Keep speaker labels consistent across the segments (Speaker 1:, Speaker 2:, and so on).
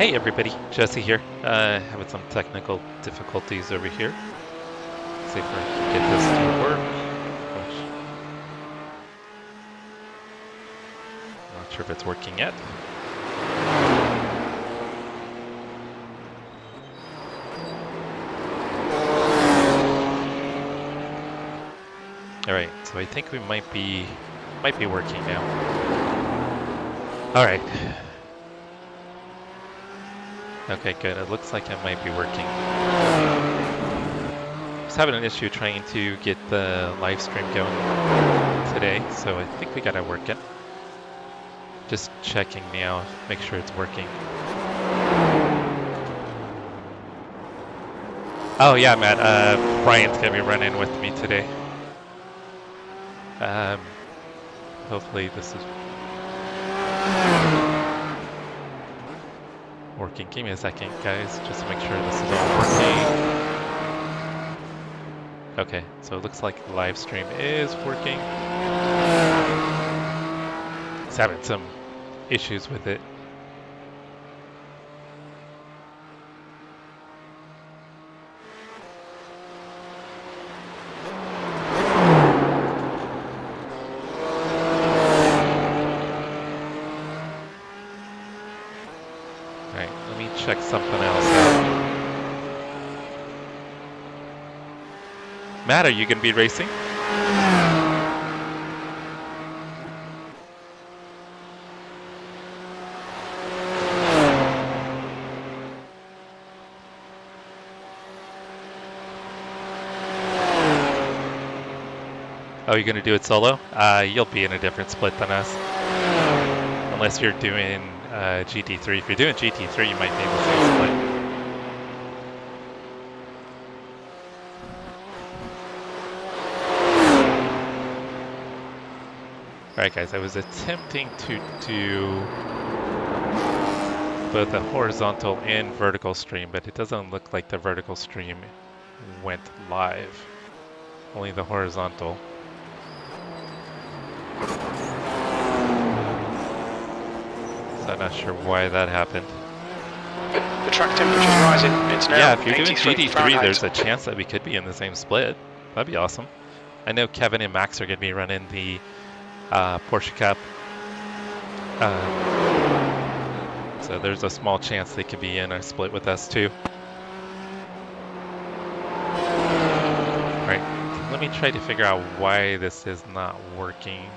Speaker 1: Hey everybody, Jesse here. Having some technical difficulties over here. See if I can get this to work. I'm not sure if it's working yet. All right, so I think we might be working now. All right. Okay, good. It looks like it might be working. I was having an issue trying to get the live stream going today, so I think we got to work it. Just checking now, make sure it's working. Oh yeah, Matt. Brian's gonna be running with me today. Hopefully this is working. Give me a second, guys, just to make sure this is all working. Okay, so it looks like the live stream is working. It's having some issues with it. Alright, let me check something else out. Matt, are you going to be racing? Oh, you're going to do it solo? You'll be in a different split than us. Unless you're doing GT3. If you're doing GT3, you might be in the same split. Alright guys, I was attempting to do both a horizontal and vertical stream, but it doesn't look like the vertical stream went live. Only the horizontal. So I'm not sure why that happened.
Speaker 2: The track temperature's rising. It's now
Speaker 1: yeah, if you're doing
Speaker 2: 83
Speaker 1: GT3,
Speaker 2: Fahrenheit.
Speaker 1: there's a chance that we could be in the same split. That'd be awesome. I know Kevin and Max are going to be running the Porsche Cup. So there's a small chance they could be in our split with us too. Alright, let me try to figure out why this is not working.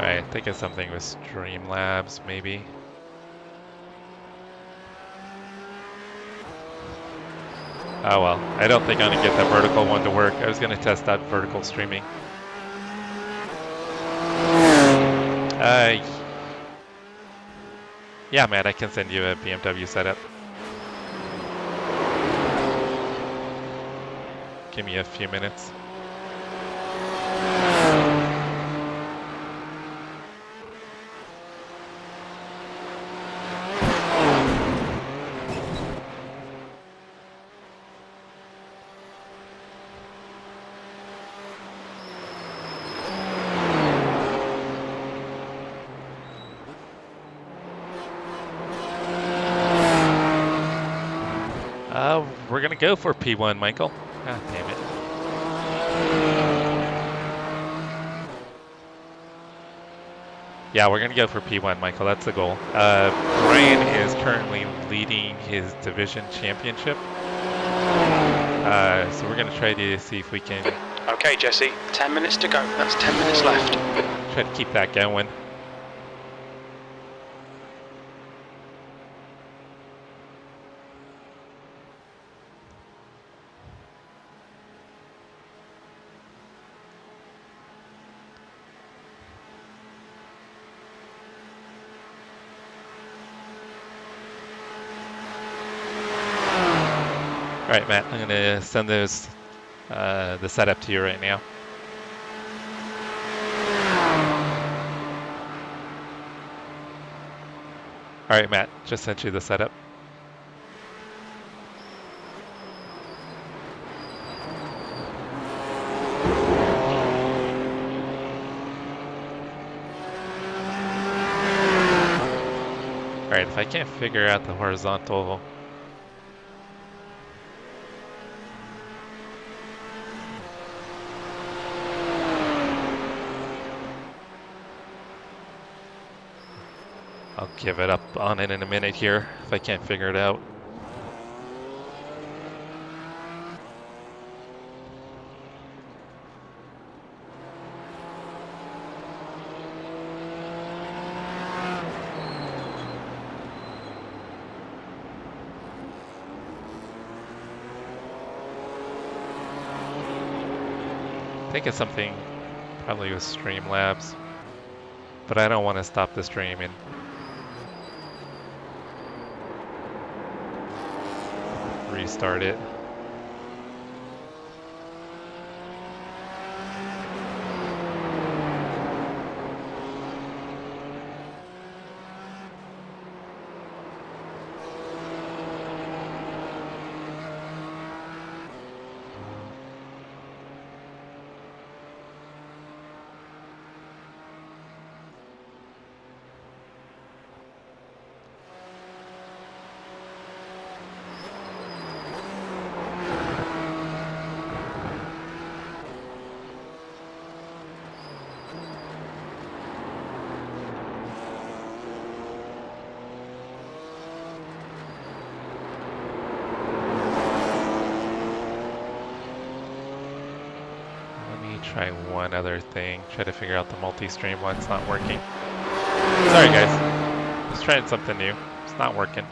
Speaker 1: I think it's something with Streamlabs, maybe. Oh well, I don't think I'm gonna get that vertical one to work. I was gonna test out vertical streaming. Yeah, man, I can send you a BMW setup. Give me a few minutes. We're gonna go for P1, Michael. Ah, damn it. Yeah, we're gonna go for P1, Michael. That's the goal. Brian is currently leading his division championship. So we're gonna try to see if we can...
Speaker 2: Okay, Jesse, 10 minutes to go. That's 10 minutes left.
Speaker 1: Try to keep that going. All right, Matt, I'm gonna send those the setup to you right now. All right, Matt, just sent you the setup. All right, if I can't figure out the horizontal, I'll give it up on it in a minute here if I can't figure it out. I think it's something probably with Streamlabs, but I don't want to stop the stream and restart it. Try one other thing. Try to figure out the multi-stream one. It's not working. Sorry guys. Just trying something new. It's not working.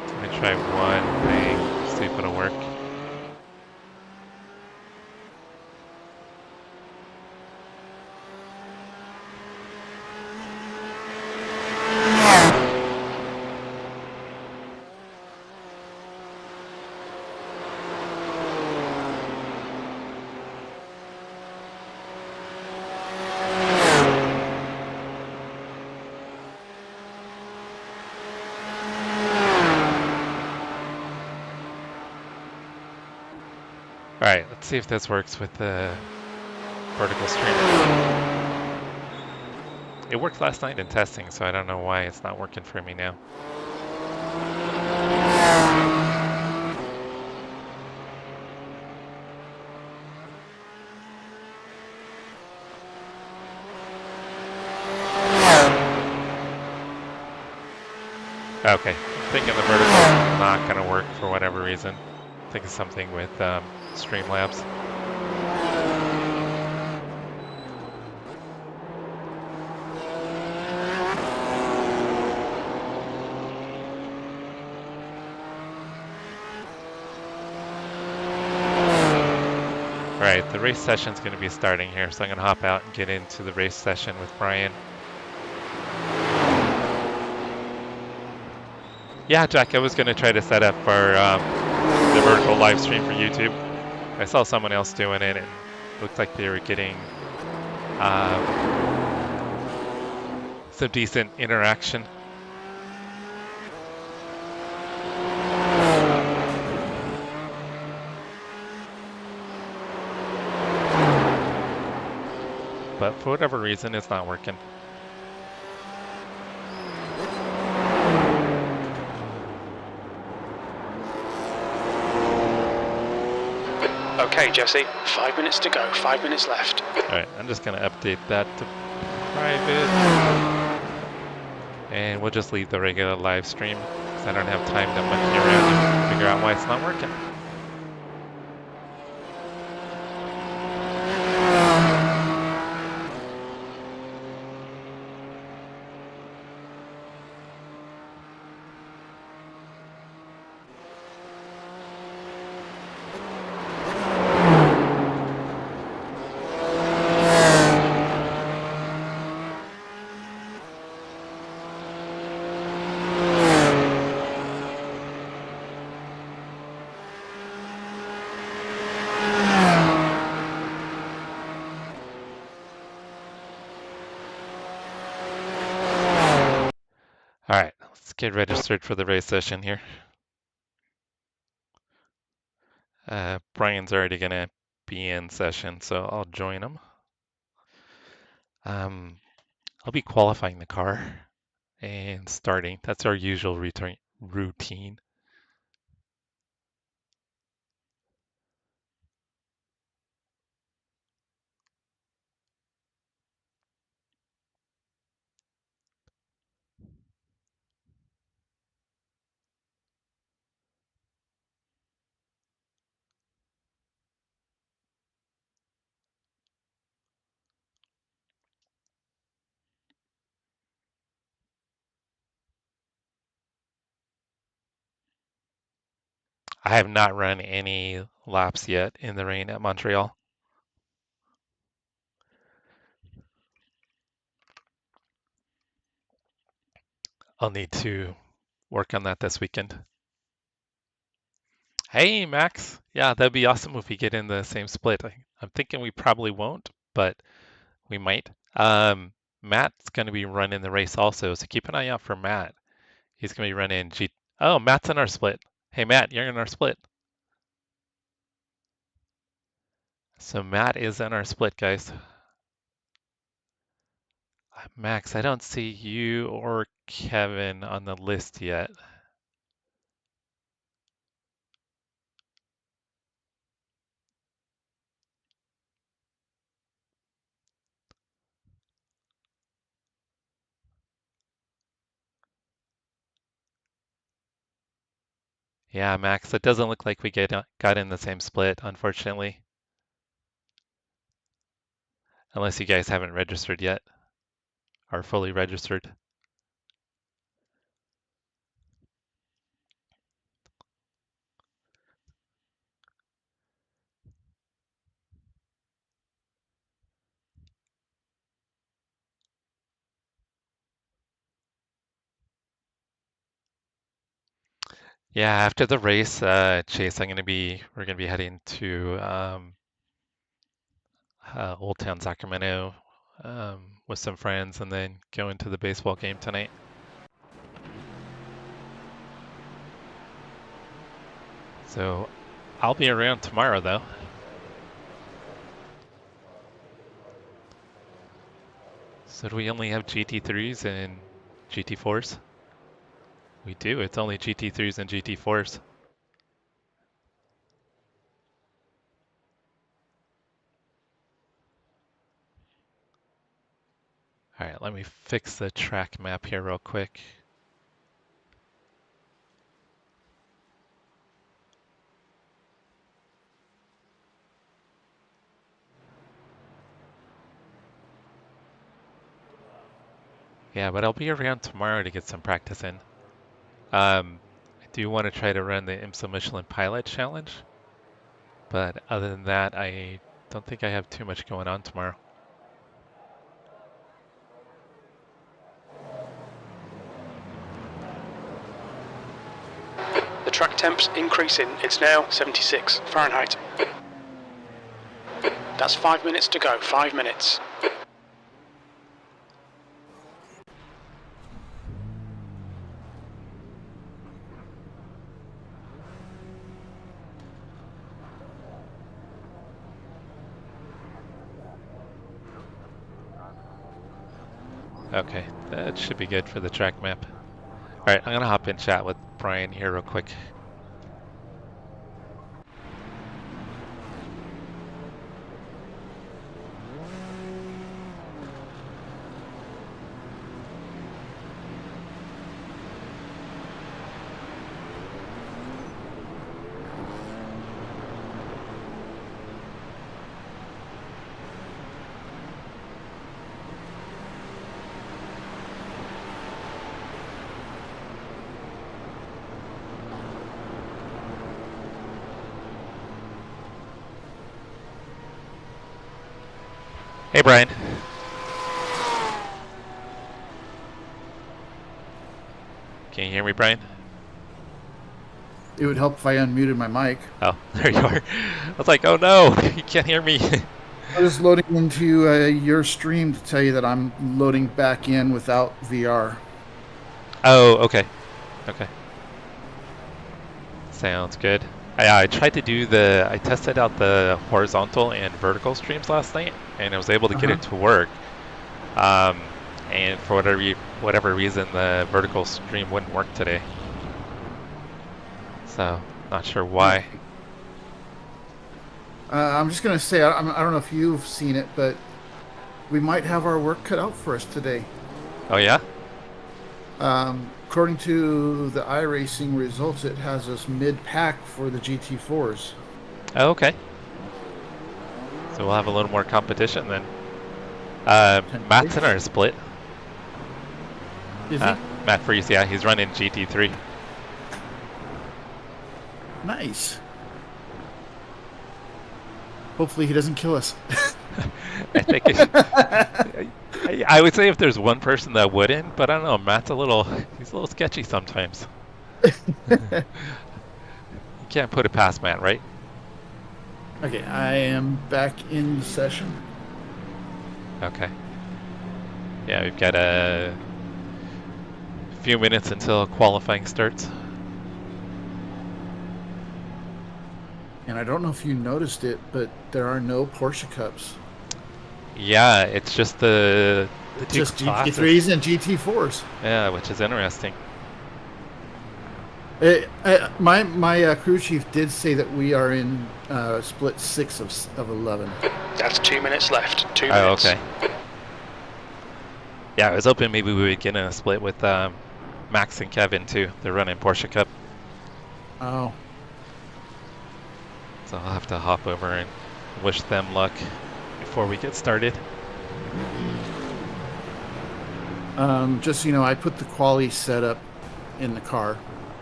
Speaker 1: Let me try one thing. See if it'll work. Alright, let's see if this works with the vertical stream. It worked last night in testing, so I don't know why it's not working for me now. Okay, I'm thinking the vertical is not going to work for whatever reason. I think it's something with Streamlabs. Alright, the race session is going to be starting here, so I'm going to hop out and get into the race session with Brian. Yeah, Jack, I was going to try to set up our the vertical live stream for YouTube. I saw someone else doing it and it looked like they were getting some decent interaction. But for whatever reason, it's not working.
Speaker 2: Okay, Jesse, 5 minutes to go, 5 minutes left.
Speaker 1: Alright, I'm just going to update that to private. And we'll just leave the regular live stream because I don't have time to monkey around and figure out why it's not working. get registered for the race session here. Brian's already going to be in session, so I'll join him. I'll be qualifying the car and starting. That's our usual routine. I have not run any laps yet in the rain at Montreal. I'll need to work on that this weekend. Hey, Max. Yeah, that'd be awesome if we get in the same split. I'm thinking we probably won't, but we might. Matt's going to be running the race also, so keep an eye out for Matt. He's going to be running Oh, Matt's in our split. Hey, Matt, you're in our split. So Matt is in our split, guys. Max, I don't see you or Kevin on the list yet. Yeah, Max, it doesn't look like we got in the same split, unfortunately. Unless you guys haven't registered yet, are fully registered. Yeah, after the race, Chase, we're gonna be heading to Old Town Sacramento with some friends, and then going to the baseball game tonight. So I'll be around tomorrow, though. So do we only have GT3s and GT4s? We do. It's only GT3s and GT4s. All right, let me fix the track map here real quick. Yeah, but I'll be around tomorrow to get some practice in. I do want to try to run the IMSA Michelin Pilot Challenge, but other than that, I don't think I have too much going on tomorrow.
Speaker 2: The track temp's increasing. It's now 76 Fahrenheit. That's 5 minutes to go. 5 minutes.
Speaker 1: Okay, that should be good for the track map. All right, I'm gonna hop in chat with Brian here real quick. Hey, Brian. Can you hear me, Brian?
Speaker 3: It would help if I unmuted my mic.
Speaker 1: Oh, there you are. I was like, oh no, you can't hear me.
Speaker 3: I was loading into your stream to tell you that I'm loading back in without VR.
Speaker 1: Oh, okay. Okay. Sounds good. I tried to do I tested out the horizontal and vertical streams last night, and I was able to get it to work. And for whatever reason, the vertical stream wouldn't work today. So, not sure why.
Speaker 3: I'm just going to say, I don't know if you've seen it, but we might have our work cut out for us today.
Speaker 1: Oh, yeah?
Speaker 3: According to the iRacing results, it has us mid-pack for the GT4s.
Speaker 1: Oh, okay. So we'll have a little more competition then. Matt's in our split.
Speaker 3: Is he?
Speaker 1: Matt Freese, yeah, he's running GT3.
Speaker 3: Nice. Hopefully he doesn't kill us.
Speaker 1: I think I would say if there's one person that wouldn't, but I don't know, Matt's he's a little sketchy sometimes. You can't put it past Matt, right?
Speaker 3: Okay, I am back in session.
Speaker 1: Okay. Yeah, we've got a few minutes until qualifying starts.
Speaker 3: And I don't know if you noticed it, but there are no Porsche Cups.
Speaker 1: Yeah, it's just the
Speaker 3: just
Speaker 1: classes.
Speaker 3: GT3s and GT4s.
Speaker 1: Yeah, which is interesting.
Speaker 3: My crew chief did say that we are in split 6 of 11.
Speaker 2: That's 2 minutes left. 2 minutes.
Speaker 1: Oh, okay. Yeah, I was hoping maybe we would get in a split with Max and Kevin too. They're running Porsche Cup.
Speaker 3: Oh.
Speaker 1: So I'll have to hop over and wish them luck before we get started.
Speaker 3: Just so you know, I put the quali setup in the car.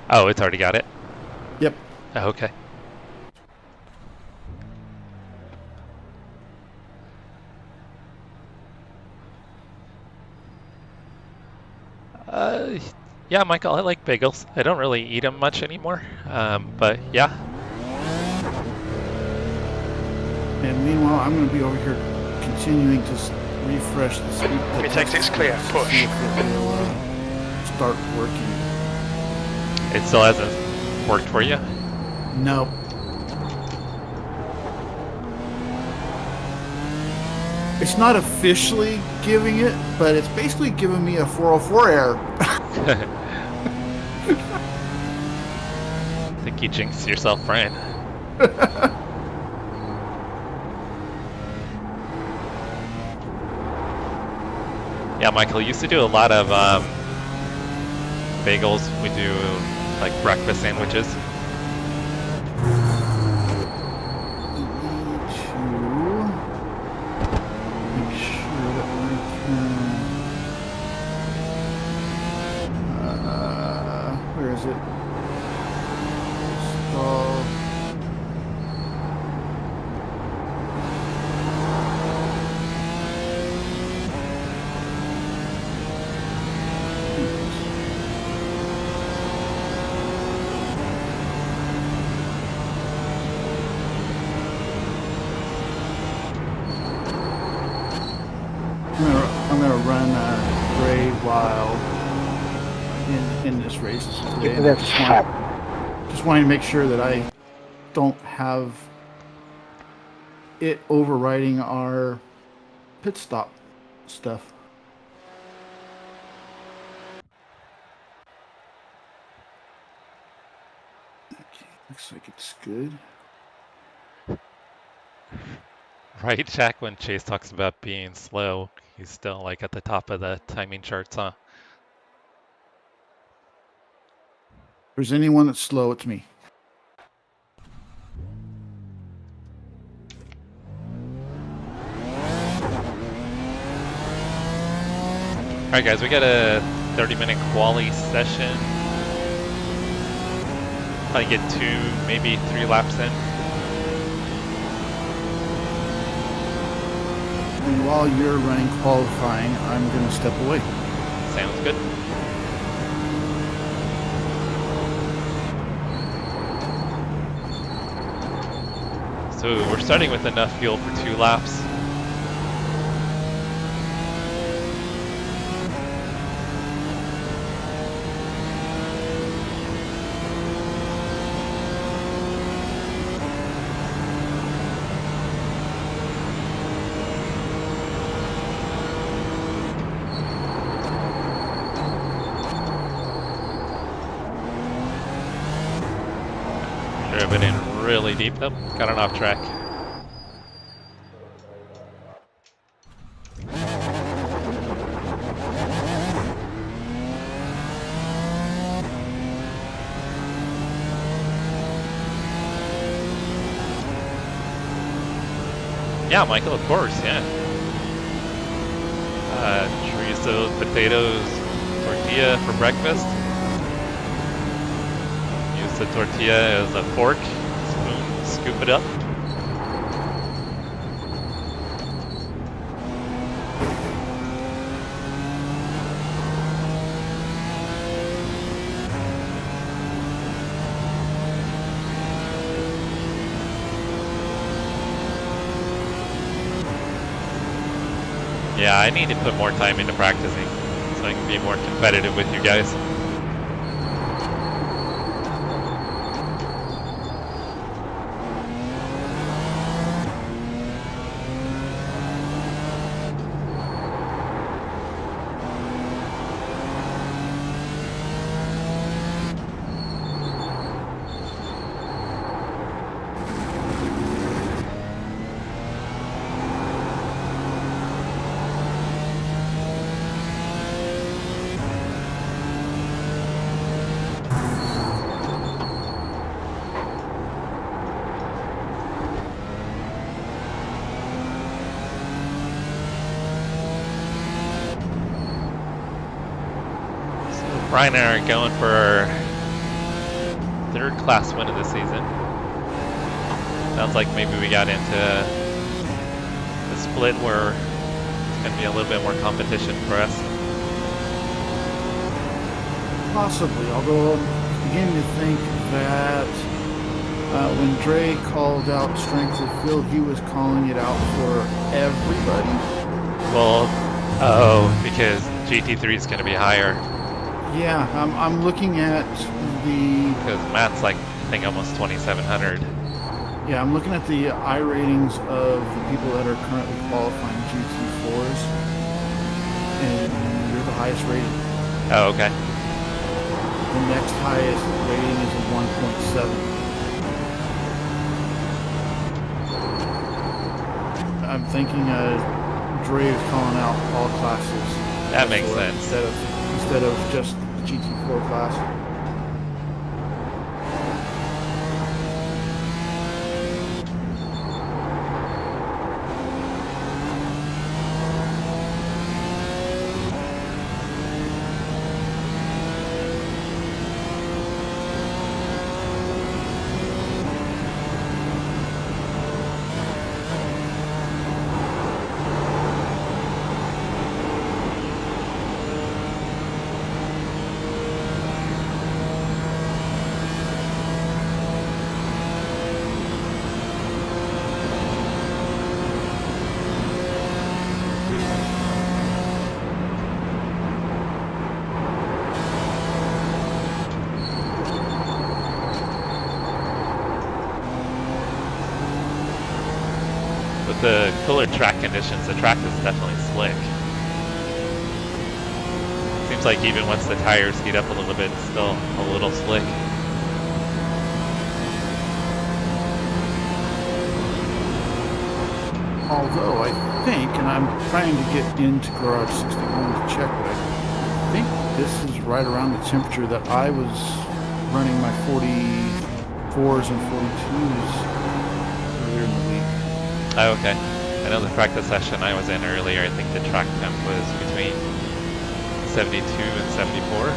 Speaker 1: Oh, it's already got it?
Speaker 3: Yep.
Speaker 1: Oh, okay. Yeah, Michael, I like bagels. I don't really eat them much anymore, but yeah.
Speaker 3: And meanwhile, I'm going to be over here continuing to refresh the speed.
Speaker 2: It takes it's clear. Push.
Speaker 3: See if it will start working.
Speaker 1: It still hasn't worked for you?
Speaker 3: No. It's not officially giving it, but it's basically giving me a 404 error.
Speaker 1: I think you jinxed yourself, Brian. Yeah, Michael, used to do a lot of bagels. We do like breakfast sandwiches.
Speaker 3: Where is it? Install. I'm gonna run Gray Wild in this race today. Just wanting to make sure that I don't have it overriding our pit stop stuff. Okay, looks like it's good.
Speaker 1: Right, Jack, when Chase talks about being slow, he's still like at the top of the timing charts, huh?
Speaker 3: If there's anyone that's slow, it's me.
Speaker 1: Alright guys, we got a 30-minute quali session. Probably get 2, maybe 3 laps in.
Speaker 3: And while you're running qualifying, I'm going to step away.
Speaker 1: Sounds good. So we're starting with enough fuel for 2 laps. Driven in really deep. Oh, got an off track. Yeah, Michael, of course, yeah. Chorizo, potatoes, tortilla for breakfast. Use the tortilla as a fork, spoon, scoop it up. Yeah, I need to put more time into practicing so I can be more competitive with you guys. Brian and I are going for our third class win of the season. Sounds like maybe we got into the split where it's going to be a little bit more competition for us.
Speaker 3: Possibly, although I'm beginning to think that when Dre called out strength of field, he was calling it out for everybody.
Speaker 1: Well, oh, because GT3 is going to be higher.
Speaker 3: Yeah, I'm looking at the...
Speaker 1: Because Matt's like, I think almost 2,700.
Speaker 3: Yeah, I'm looking at the iRatings of the people that are currently qualifying GT4s, and you're the highest rated.
Speaker 1: Oh, okay.
Speaker 3: The next highest rating is a 1.7. I'm thinking Dre is calling out all classes.
Speaker 1: That makes sense.
Speaker 3: Instead of just the GT4 class.
Speaker 1: With the cooler track conditions, the track is definitely slick. Seems like even once the tires heat up a little bit, it's still a little slick.
Speaker 3: Although I think, and I'm trying to get into Garage 61 to check, but I think this is right around the temperature that I was running my 44s and 42s earlier in the week.
Speaker 1: Oh, okay. I know the practice session I was in earlier, I think the track temp was between 72 and 74.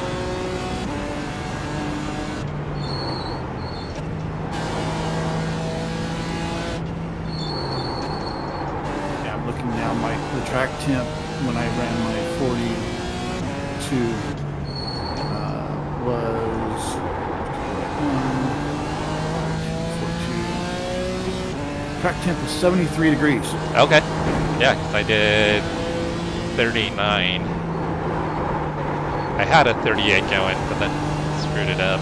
Speaker 3: Yeah, I'm looking now, the track temp when I ran my 42 was 42. Track temp was 73 degrees.
Speaker 1: Okay. Yeah, 'cause I did 39. I had a 38 going, but then screwed it up.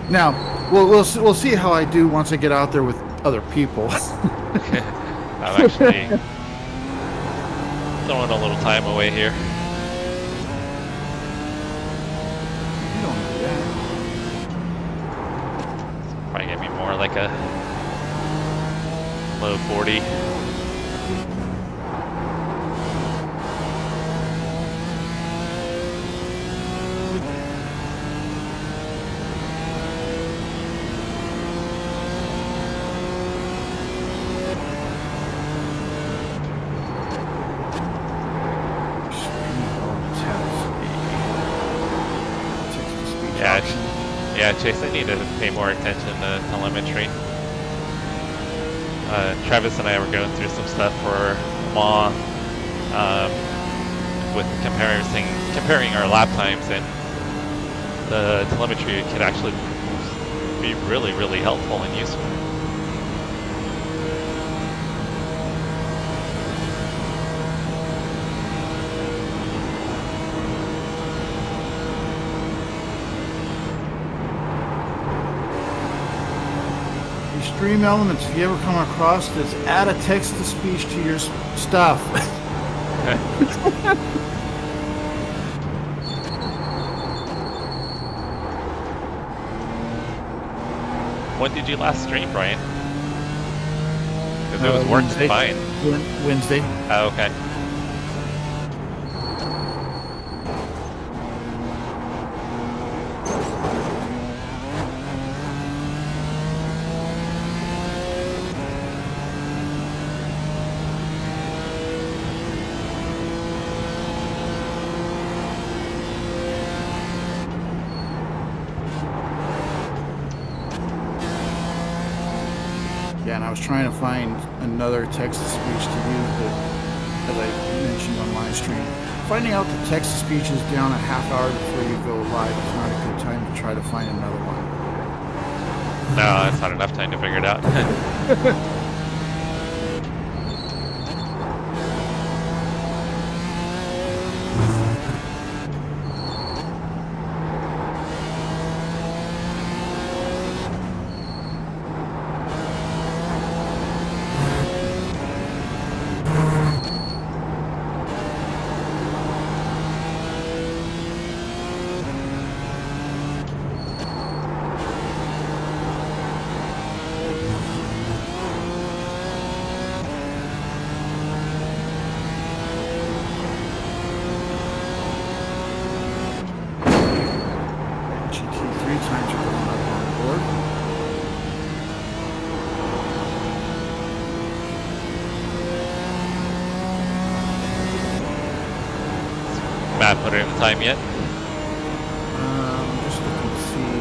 Speaker 3: Now, we'll see how I do once I get out there with other people.
Speaker 1: I'm actually throwing a little time away here.
Speaker 3: You don't do that.
Speaker 1: like a low 40. Yeah, Chase, I need to pay more attention to telemetry. Travis and I were going through some stuff for Mans with comparing our lap times, and the telemetry could actually be really, really helpful and useful.
Speaker 3: Stream elements, if you ever come across this, add a text-to-speech to your stuff.
Speaker 1: When did you last stream, Brian? Because it was working fine.
Speaker 3: Wednesday.
Speaker 1: Oh, okay.
Speaker 3: Yeah, and I was trying to find another text-to-speech to use, but as I mentioned on my stream, finding out the text-to-speech is down a half hour before you go live is not a good time to try to find another one.
Speaker 1: No, that's not enough time to figure it out. Matt put it in the time yet?
Speaker 3: Just looking to see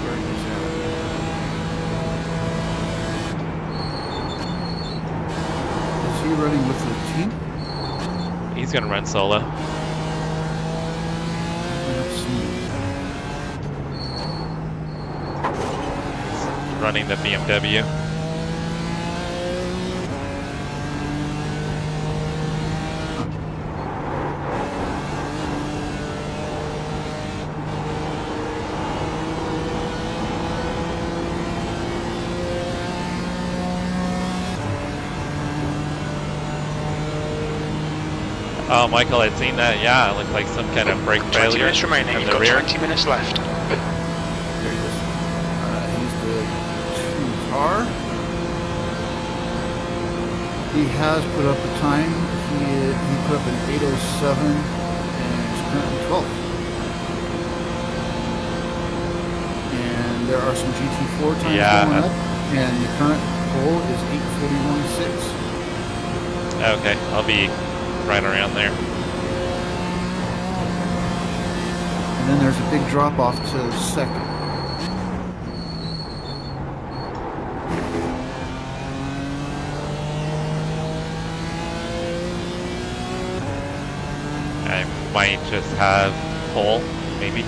Speaker 3: where he's at. Is he running with the team?
Speaker 1: He's going to run solo. He's running the BMW. Oh, Michael, I'd seen that. Yeah, it looked like some kind of brake failure.
Speaker 2: 20 minutes remaining. You've got 20 minutes left.
Speaker 3: There he is. He's the 2 car. He has put up a time. He put up an 8:07 and he's currently 12th. And there are some GT4 times going up, and the current pole is 8:41.6.
Speaker 1: Okay, I'll be right around there.
Speaker 3: And then there's a big drop off to second.
Speaker 1: I might just have pole, maybe.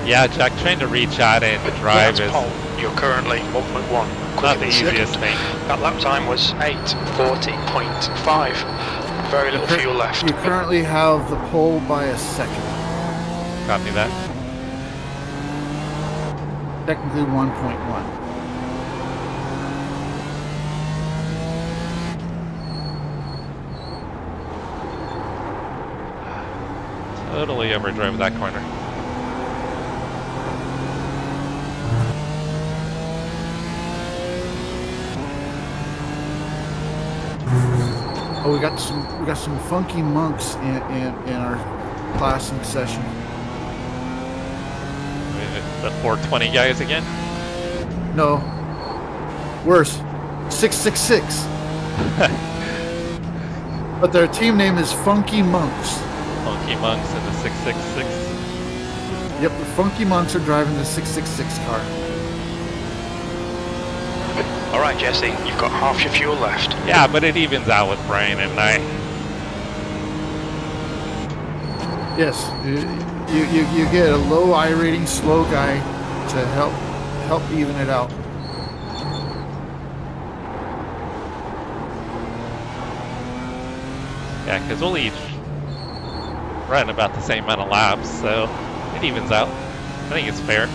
Speaker 1: Yeah, Jack, trying to reach out and drive is
Speaker 2: pole. You're currently 1.1.
Speaker 1: not the easiest thing.
Speaker 2: That lap time was 8:40.5. Very little fuel left.
Speaker 3: You currently have the pole by a second.
Speaker 1: Copy that.
Speaker 3: Technically 1.1.
Speaker 1: Totally overdrove that corner.
Speaker 3: Oh, we got some funky monks in our classing session.
Speaker 1: The 420 guys again?
Speaker 3: No, worse, 666. But their team name is Funky Monks.
Speaker 1: Funky Monks in the 666.
Speaker 3: Yep, the Funky Monks are driving the 666 car.
Speaker 2: All right, Jesse, you've got half your fuel left.
Speaker 1: Yeah, but it evens out with Brian and I.
Speaker 3: Yes, you get a low I rating slow guy to help even it out.
Speaker 1: Yeah, because we'll each run about the same amount of laps, so it evens out. I think it's fair.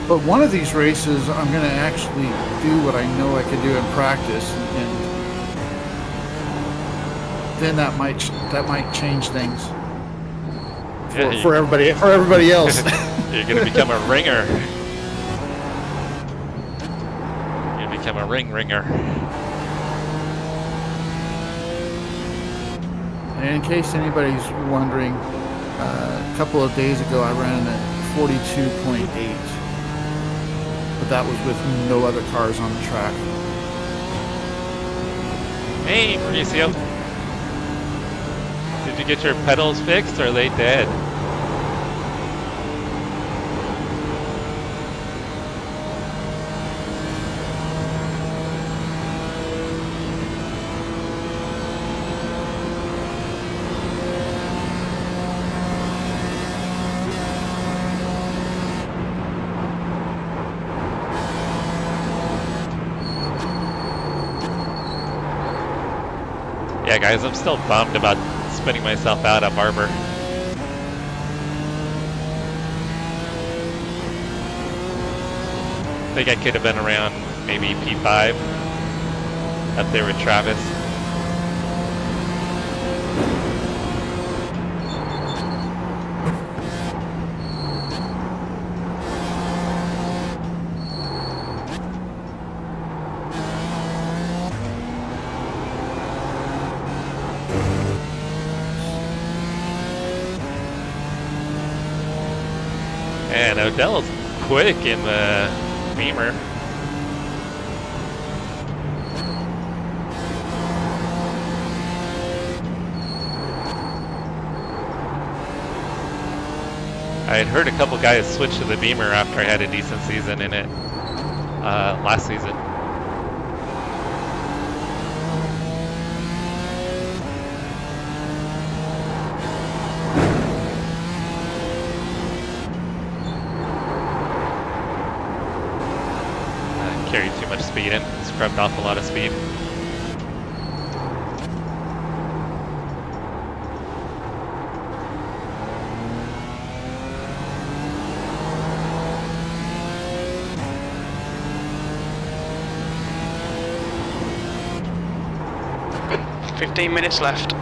Speaker 3: But one of these races, I'm going to actually do what I know I can do in practice, and then that might change things for everybody else.
Speaker 1: You're going to become a ringer. You're going to become a ringer.
Speaker 3: And in case anybody's wondering, a couple of days ago I ran at 42.8. But that was with no other cars on the track.
Speaker 1: Hey, Mauricio. Did you get your pedals fixed, or are they dead? Yeah, guys, I'm still bummed about spinning myself out at Barber. I think I could have been around maybe P5 up there with Travis. And Odell's quick in the Beamer. I had heard a couple guys switch to the Beamer after I had a decent season in it last season. Carried too much speed in, scrubbed off a lot of speed.
Speaker 2: Good. 15 minutes left.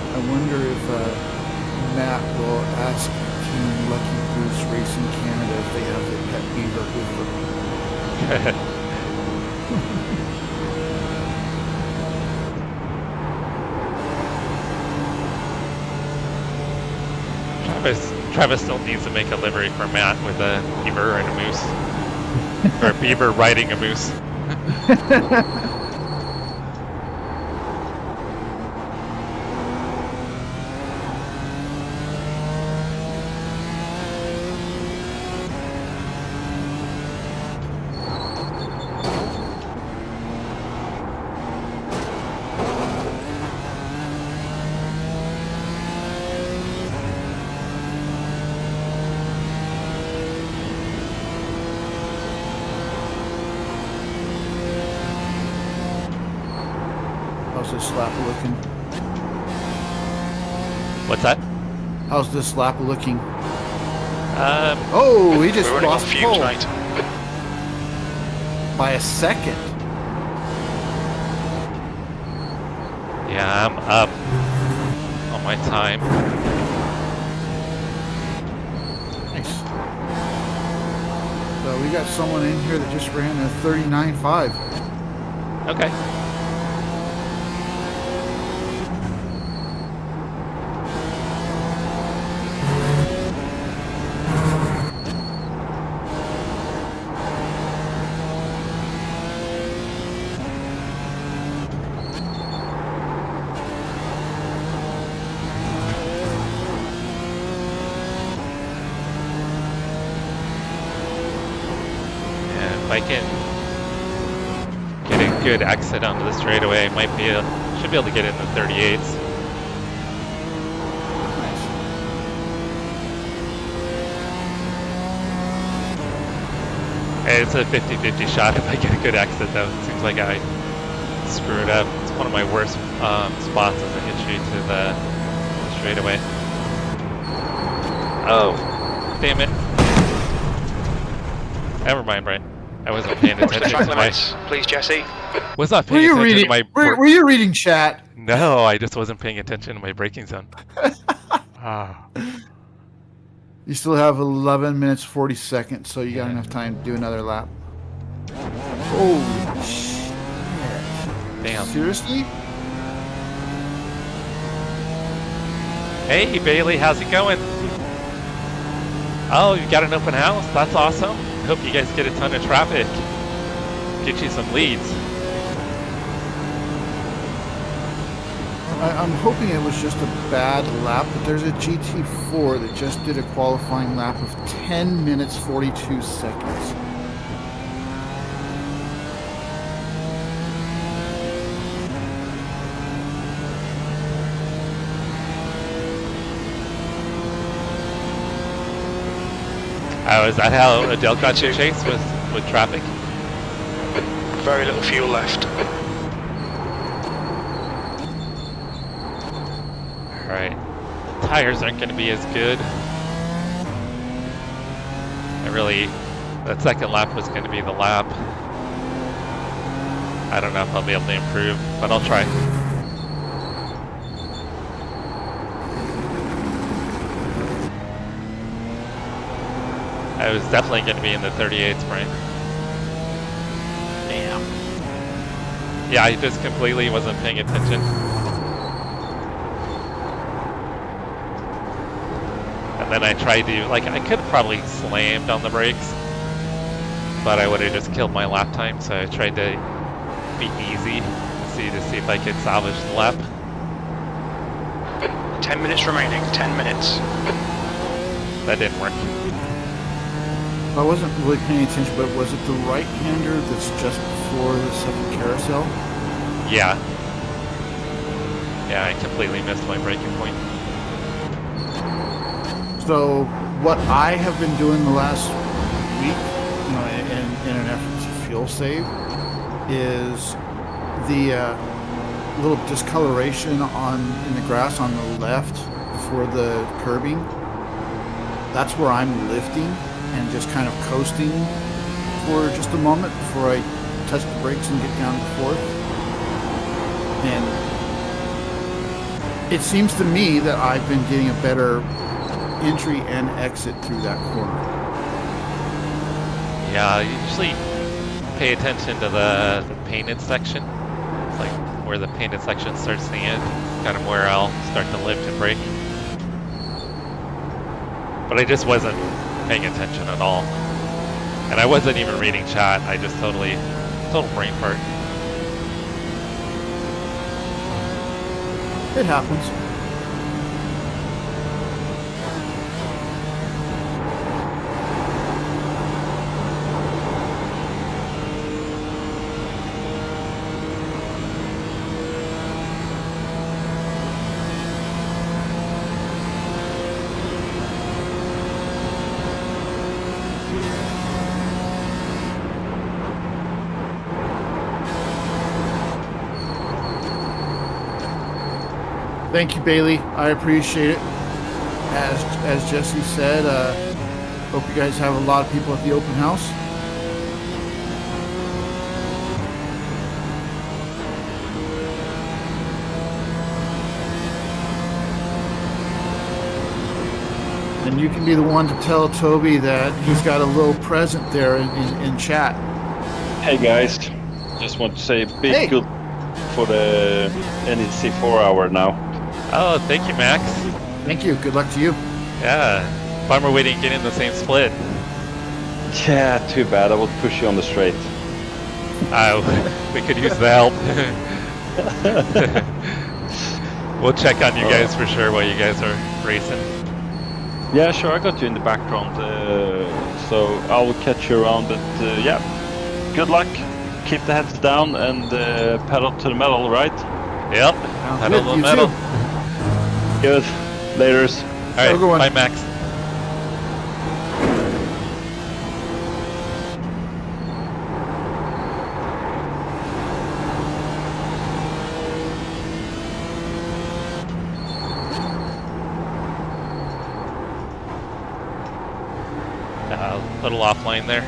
Speaker 3: I wonder if Matt will ask Team Lucky Goose Racing Canada if they have their pet beaver with them.
Speaker 1: Travis still needs to make a livery for Matt with a beaver and a moose. Or a beaver riding a moose.
Speaker 3: How's this lap looking?
Speaker 1: What's that?
Speaker 3: How's this lap looking?
Speaker 1: Um,
Speaker 3: Oh, he just
Speaker 2: We're running on
Speaker 3: lost
Speaker 2: fumes,
Speaker 3: pole
Speaker 2: mate.
Speaker 3: by a second.
Speaker 1: yeah, I'm up on my time.
Speaker 3: Nice. So we got someone in here that just ran a 39.5.
Speaker 1: Okay. If I can get a good exit onto the straightaway, I should be able to get in the 38s.
Speaker 3: Nice.
Speaker 1: It's a 50-50 shot if I get a good exit though. It seems like I screwed up. It's one of my worst spots as I hit you to the straightaway. Oh, damn it. Never mind, Brian. I wasn't paying
Speaker 2: Watch the
Speaker 1: attention
Speaker 2: track
Speaker 1: to my...
Speaker 2: limits, please, Jesse.
Speaker 1: Was not
Speaker 3: Were
Speaker 1: paying
Speaker 3: you
Speaker 1: attention
Speaker 3: reading?
Speaker 1: to my...
Speaker 3: Were you reading chat?
Speaker 1: No, I just wasn't paying attention to my braking zone. Ah,
Speaker 3: You still have 11 minutes 40 seconds, so you got
Speaker 1: Yeah.
Speaker 3: enough time to do another lap. Holy shit!
Speaker 1: damn.
Speaker 3: Seriously?
Speaker 1: Hey, Bailey, how's it going? Oh, you got an open house? That's awesome. Hope you guys get a ton of traffic. Get you some leads.
Speaker 3: I'm hoping it was just a bad lap, but there's a GT4 that just did a qualifying lap of 10 minutes 42 seconds.
Speaker 1: Is that how Adele got you chased with traffic?
Speaker 2: Very little fuel left.
Speaker 1: Alright. Tires aren't going to be as good. That second lap was going to be the lap. I don't know if I'll be able to improve, but I'll try. I was definitely going to be in the 38s, Brian.
Speaker 3: Damn.
Speaker 1: Yeah, I just completely wasn't paying attention. And then I tried to, I could have probably slammed on the brakes, but I would have just killed my lap time, so I tried to be easy to see if I could salvage the lap.
Speaker 2: 10 minutes remaining, 10 minutes.
Speaker 1: That didn't work.
Speaker 3: I wasn't really paying attention, but was it the right-hander that's just before the second carousel?
Speaker 1: Yeah. Yeah, I completely missed my braking point.
Speaker 3: So what I have been doing the last week, in an effort to fuel save, is the little discoloration in the grass on the left before the curbing. That's where I'm lifting and just kind of coasting for just a moment before I touch the brakes and get down to fourth. And it seems to me that I've been getting a better entry and exit through that corner.
Speaker 1: Yeah, I usually pay attention to the painted section. It's like where the painted section starts to the end. Kind of where I'll start to lift and brake. But I just wasn't paying attention at all. And I wasn't even reading chat. I just total brain fart.
Speaker 3: It happens. Thank you, Bailey. I appreciate it. As Jesse said, hope you guys have a lot of people at the open house. And you can be the one to tell Toby that he's got a little present there in chat.
Speaker 4: Hey guys, just want to say a big good for the NEC 4 hour now.
Speaker 1: Oh, thank you, Max.
Speaker 3: Thank you. Good luck to you.
Speaker 1: Yeah. Bummer we didn't get in the same split.
Speaker 4: Yeah, too bad. I will push you on the straight.
Speaker 1: We could use the help. We'll check on you guys for sure while you guys are racing.
Speaker 4: Yeah, sure. I got you in the background, so I will catch you around. But yeah, good luck. Keep the heads down and pedal to the metal, right?
Speaker 1: Yep. Pedal to the metal.
Speaker 4: Good. Laters.
Speaker 1: All right. Bye, Max. Little offline there.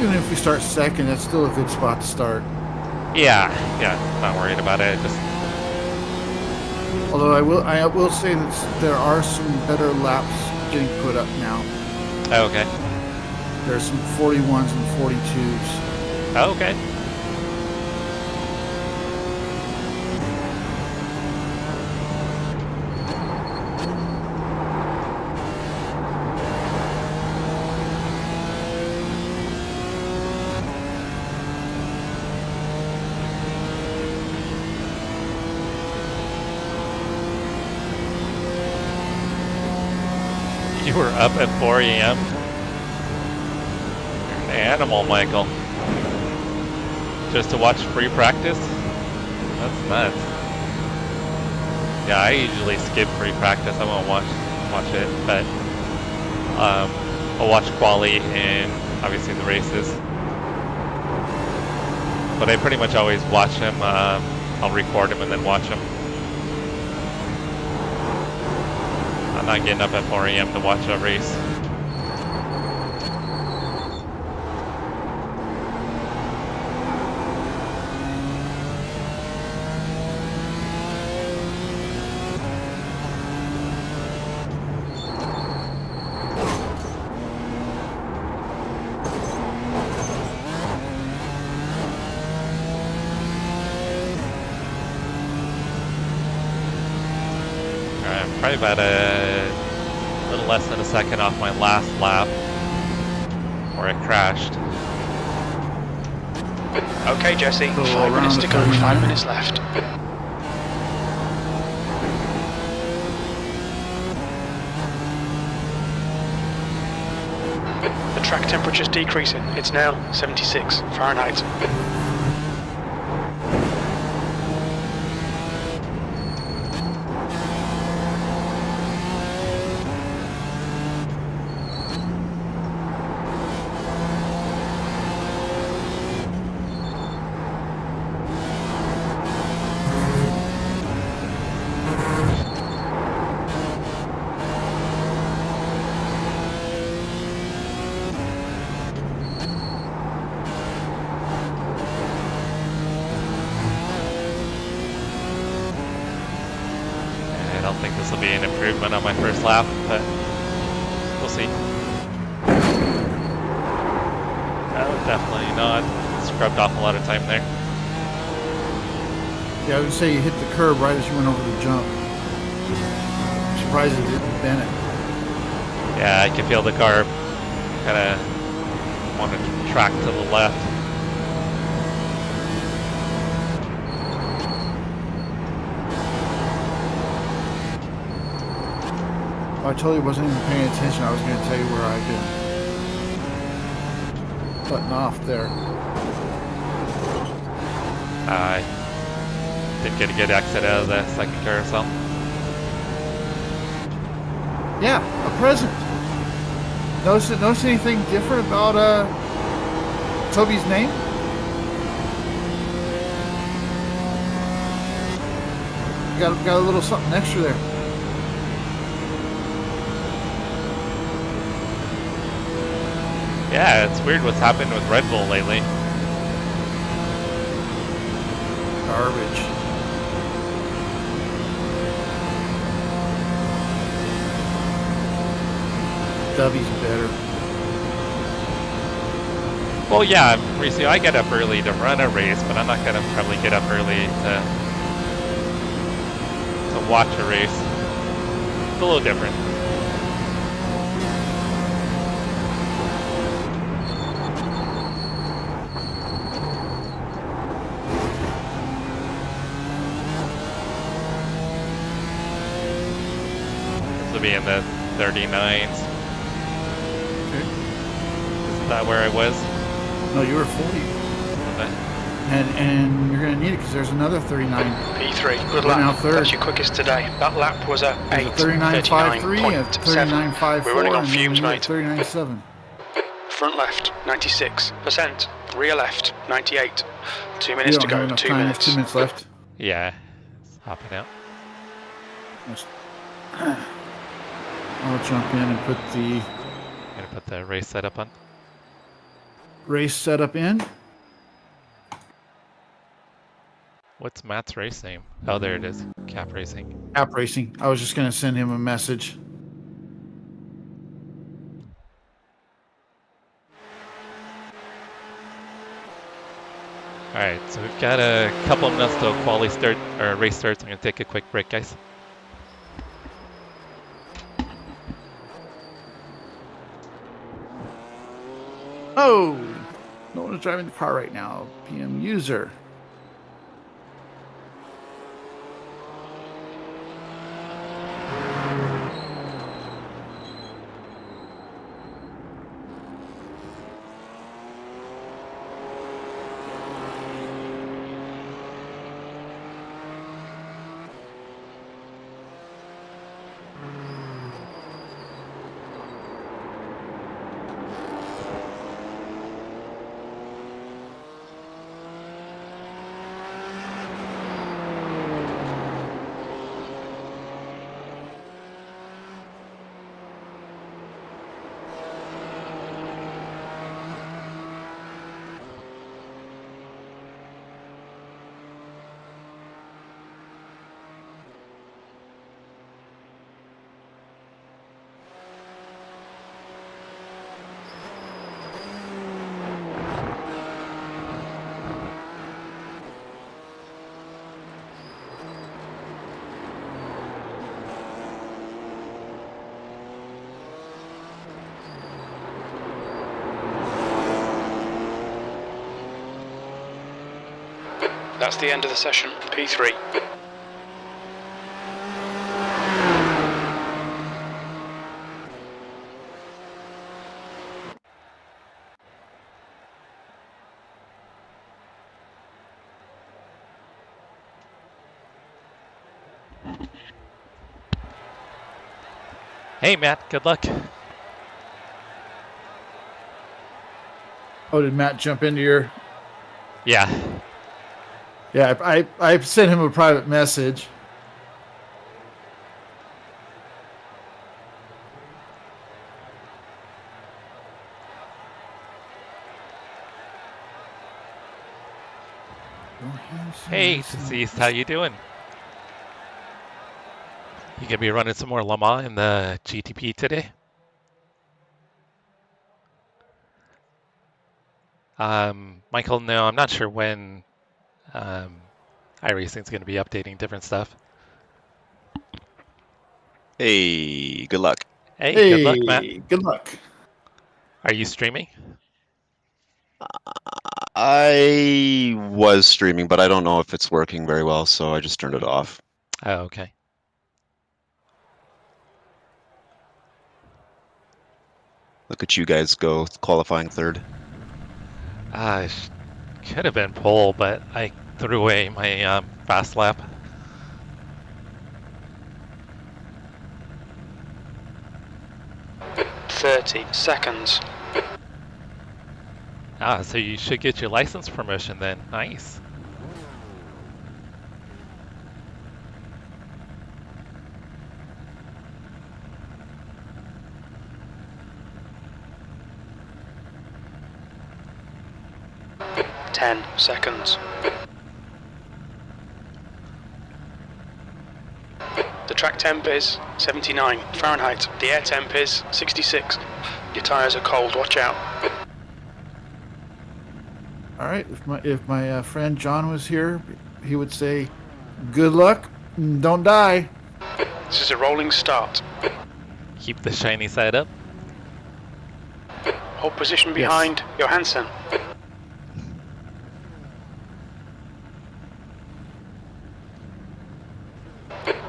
Speaker 3: Even if we start second, that's still a good spot to start.
Speaker 1: Yeah, not worried about it. Just
Speaker 3: although I will say that there are some better laps getting put up now.
Speaker 1: oh, okay.
Speaker 3: There's some 41s and 42s.
Speaker 1: Oh, okay. You were up at 4 a.m.? You're an animal, Michael. Just to watch free practice? That's nuts. Yeah, I usually skip free practice. I won't watch it, but I'll watch quali and obviously the races. But I pretty much always watch them. I'll record them and then watch them. I'm not getting up at 4 a.m. to watch a race. Probably about a little less than a second off my last lap where I crashed.
Speaker 2: Okay, Jesse, 5 minutes to go, 5 minutes left. The track temperature's decreasing. It's now 76 Fahrenheit.
Speaker 1: I don't think this will be an improvement on my first lap, but we'll see. Oh, definitely not. Scrubbed off a lot of time there.
Speaker 3: Yeah, I would say you hit the curb right as you went over the jump. I'm surprised it didn't bend it.
Speaker 1: Yeah, I can feel the car kind of want to track to the left.
Speaker 3: I totally wasn't even paying attention. I was going to tell you where I've been button off there.
Speaker 1: I did get a good exit out of the second carousel.
Speaker 3: Yeah, a present. Notice anything different about Toby's name? Got a little something extra there.
Speaker 1: Yeah, it's weird what's happened with Red Bull lately.
Speaker 3: Garbage. Dubby's better.
Speaker 1: Well, yeah, Mauricio, I get up early to run a race, but I'm not gonna probably get up early to watch a race. It's a little different. This will be in the 39s.
Speaker 3: Okay.
Speaker 1: Is that where I was?
Speaker 3: No, you were 40. And you're going to need it because there's another 39.
Speaker 2: P3, good
Speaker 3: We're now
Speaker 2: lap.
Speaker 3: third.
Speaker 2: That's your quickest today. That lap was a
Speaker 3: There's a 39.53, a 39.54,
Speaker 2: We're running on
Speaker 3: and
Speaker 2: fumes,
Speaker 3: then
Speaker 2: mate.
Speaker 3: 39.7.
Speaker 2: Front left, 96%. Rear left, 98. 2
Speaker 3: You
Speaker 2: minutes to
Speaker 3: don't have
Speaker 2: go,
Speaker 3: enough
Speaker 2: 2
Speaker 3: time. There's
Speaker 2: minutes.
Speaker 3: 2 minutes left.
Speaker 1: Yeah, it's hopping out.
Speaker 3: I'll jump in and put the
Speaker 1: Gonna put the race setup on.
Speaker 3: race setup in.
Speaker 1: What's Matt's race name? Oh, there it is. Cap Racing.
Speaker 3: App Racing. I was just going to send him a message.
Speaker 1: All right, so we've got a couple minutes till quali start or race starts. I'm gonna take a quick break, guys.
Speaker 3: Oh, no one is driving the car right now. PM user.
Speaker 2: That's the end of the session, P3.
Speaker 1: Hey, Matt. Good luck.
Speaker 3: Oh, did Matt jump into your...
Speaker 1: Yeah.
Speaker 3: Yeah, I sent him a private message.
Speaker 1: Hey, deceased. How you doing? You gonna be running some more Le Mans in the GTP today? Michael, no, I'm not sure when iRacing's going to be updating different stuff.
Speaker 5: Hey, good luck.
Speaker 1: Hey,
Speaker 3: Hey,
Speaker 1: good luck, Matt.
Speaker 3: good luck.
Speaker 1: Are you streaming?
Speaker 5: I was streaming, but I don't know if it's working very well, so I just turned it off.
Speaker 1: Oh, okay.
Speaker 5: Look at you guys go, qualifying third.
Speaker 1: Could have been pole, but I threw away my fast lap.
Speaker 2: .30 seconds.
Speaker 1: Ah, so you should get your license promotion then. Nice.
Speaker 2: Ten seconds. The track temp is 79 Fahrenheit. The air temp is 66. Your tyres are cold, watch out.
Speaker 3: All right, if my friend John was here, he would say, "Good luck, and don't die."
Speaker 2: This is a rolling start.
Speaker 1: Keep the shiny side up.
Speaker 2: Hold position behind Johansson.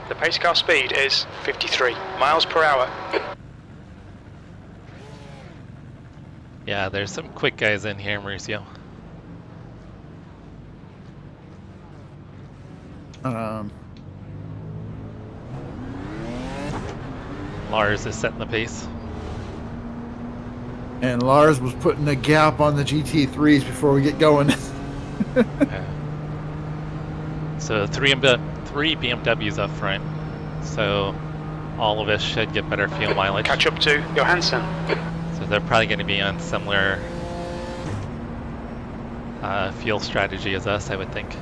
Speaker 2: The pace car speed is 53 miles per hour.
Speaker 1: Yeah, there's some quick guys in here, Mauricio. Lars is setting the pace.
Speaker 3: And Lars was putting a gap on the GT3s before we get going.
Speaker 1: Yeah. So three BMWs up front. So all of us should get better fuel mileage.
Speaker 2: Catch up to Johansson.
Speaker 1: So they're probably going to be on similar fuel strategy as us, I would think.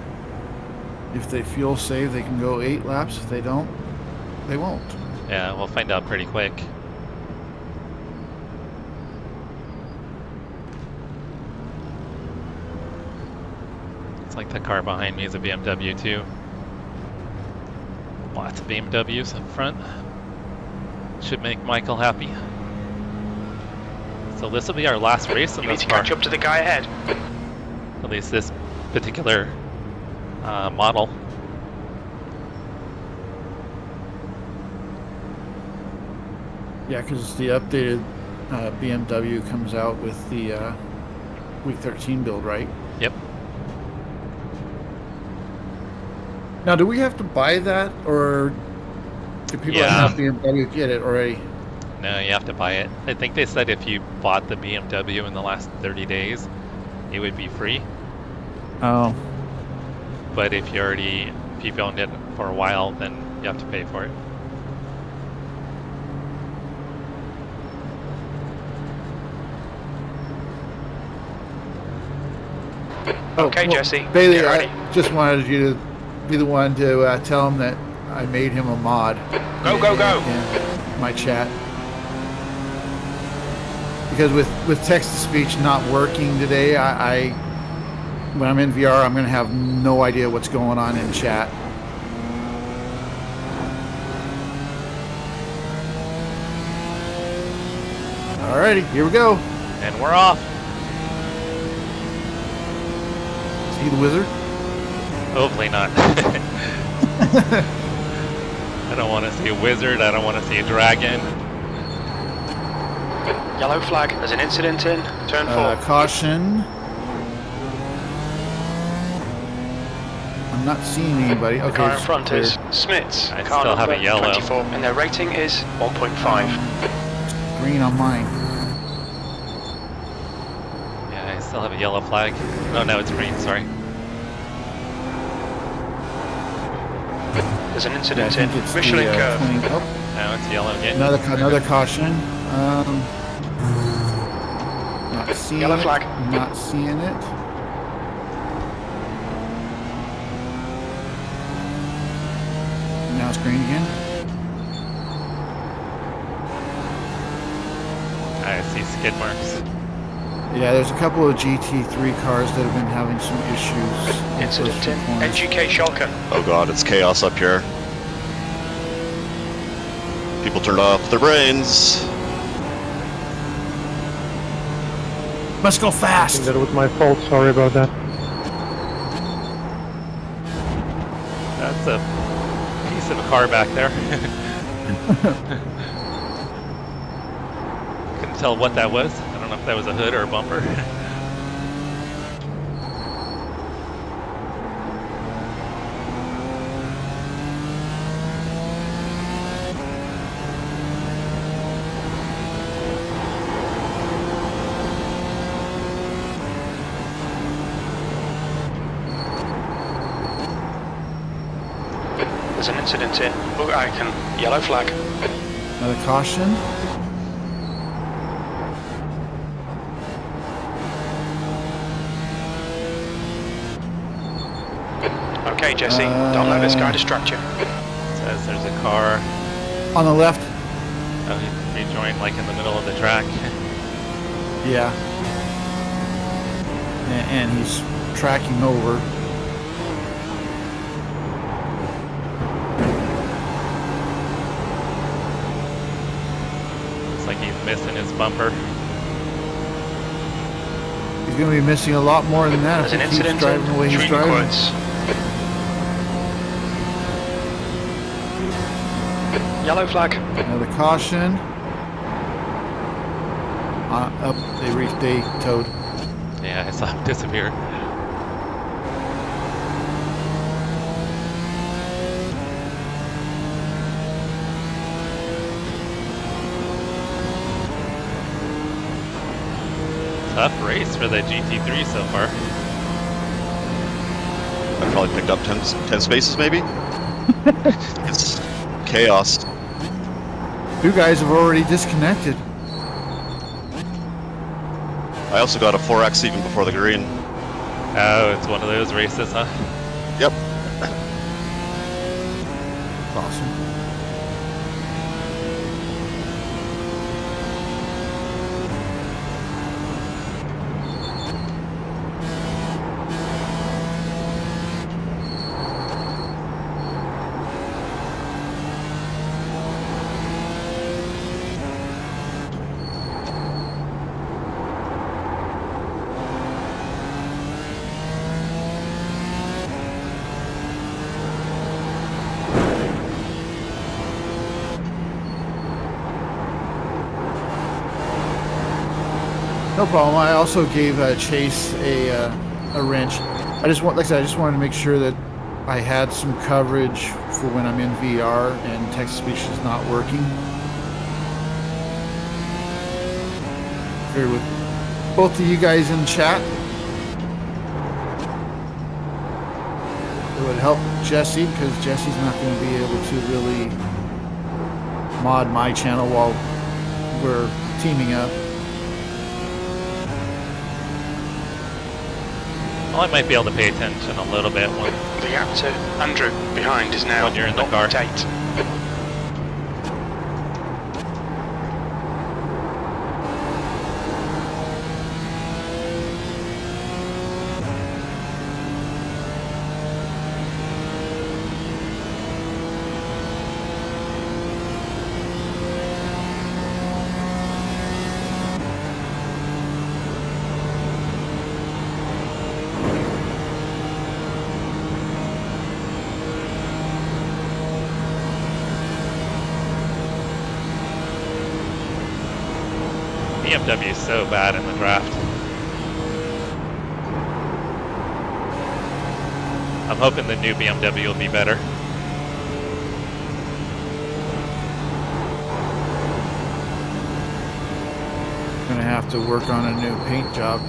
Speaker 3: If they fuel save, they can go 8 laps. If they don't, they won't.
Speaker 1: Yeah, we'll find out pretty quick. It's like the car behind me is a BMW too. Lots of BMWs up front. Should make Michael happy. So this will be our last race in
Speaker 2: You need
Speaker 1: this
Speaker 2: to
Speaker 1: car.
Speaker 2: catch up to the guy ahead.
Speaker 1: At least this particular model.
Speaker 3: Yeah, because the updated BMW comes out with the week 13 build, right?
Speaker 1: Yep.
Speaker 3: Now, do we have to buy that, or do people that have BMW get it already?
Speaker 1: No, you have to buy it. I think they said if you bought the BMW in the last 30 days, it would be free.
Speaker 3: Oh.
Speaker 1: But if you've owned it for a while, then you have to pay for it.
Speaker 2: Okay, Jesse.
Speaker 3: Bailey,
Speaker 2: get ready.
Speaker 3: I just wanted you to be the one to tell him that I made him a mod.
Speaker 2: Go, go, go.
Speaker 3: In my chat. Because with text-to-speech not working today, I when I'm in VR, I'm going to have no idea what's going on in chat. Alrighty, here we go.
Speaker 1: And we're off.
Speaker 3: See the wizard?
Speaker 1: Hopefully not. I don't want to see a wizard. I don't want to see a dragon.
Speaker 2: Yellow flag. There's an incident in turn 4.
Speaker 3: Caution. I'm not seeing anybody.
Speaker 2: The
Speaker 3: Okay,
Speaker 2: car in
Speaker 3: it's
Speaker 2: front
Speaker 3: clear.
Speaker 2: is Smits.
Speaker 1: I
Speaker 2: Car
Speaker 1: still have
Speaker 2: number
Speaker 1: a yellow.
Speaker 2: 24, and their rating is 1.5.
Speaker 3: Green on mine.
Speaker 1: Yeah, I still have a yellow flag. Oh no, it's green. Sorry.
Speaker 2: There's an
Speaker 3: Yeah, I
Speaker 2: incident
Speaker 3: think
Speaker 2: in
Speaker 3: it's
Speaker 2: Michelin
Speaker 3: the,
Speaker 2: curve.
Speaker 3: 20 oh,
Speaker 1: Now it's yellow again.
Speaker 3: another caution. Not seeing
Speaker 2: Yellow
Speaker 3: it.
Speaker 2: flag.
Speaker 3: Not seeing it. Now it's green again.
Speaker 1: I see skid marks.
Speaker 3: Yeah, there's a couple of GT3 cars that have been having some issues. in the
Speaker 2: Incident
Speaker 3: first few
Speaker 2: in
Speaker 3: corners.
Speaker 2: NGK Schalke.
Speaker 5: Oh god, it's chaos up here. People turned off their brains.
Speaker 3: Must go fast.
Speaker 6: That was my fault, sorry about that.
Speaker 1: That's a piece of a car back there. Couldn't tell what that was. I don't know if that was a hood or a bumper.
Speaker 2: There's an incident here. Oh, I can. Yellow flag.
Speaker 3: Another caution.
Speaker 2: Okay, Jesse. Don't let this guy distract you.
Speaker 1: Says there's a car.
Speaker 3: On the left.
Speaker 1: Oh, he rejoined like in the middle of the track.
Speaker 3: Yeah. And he's tracking over.
Speaker 1: Looks like he's missing his bumper.
Speaker 3: He's going to be missing a lot more than that
Speaker 2: There's
Speaker 3: if
Speaker 2: an
Speaker 3: he keeps
Speaker 2: incident
Speaker 3: driving the way he's driving.
Speaker 2: quotes. Yellow flag.
Speaker 3: Another caution. Up, they towed.
Speaker 1: Yeah, I saw him disappear. Tough race for the GT3 so far.
Speaker 5: I probably picked up 10 spaces maybe. It's chaos.
Speaker 3: Two guys have already disconnected.
Speaker 5: I also got a 4X even before the green.
Speaker 1: Oh, it's one of those races, huh?
Speaker 5: Yep.
Speaker 3: Awesome. No problem. I also gave Chase a wrench. I just like I said, I just wanted to make sure that I had some coverage for when I'm in VR and text-to-speech is not working. Here with both of you guys in chat. It would help Jesse because Jesse's not going to be able to really mod my channel while we're teaming up.
Speaker 1: Well, I might be able to pay attention a little bit when
Speaker 2: The gap to Andrew behind is now
Speaker 1: When you're in the car.
Speaker 2: 0.8.
Speaker 1: BMW is so bad in the draft. I'm hoping the new BMW will be better.
Speaker 3: Gonna have to work on a new paint job.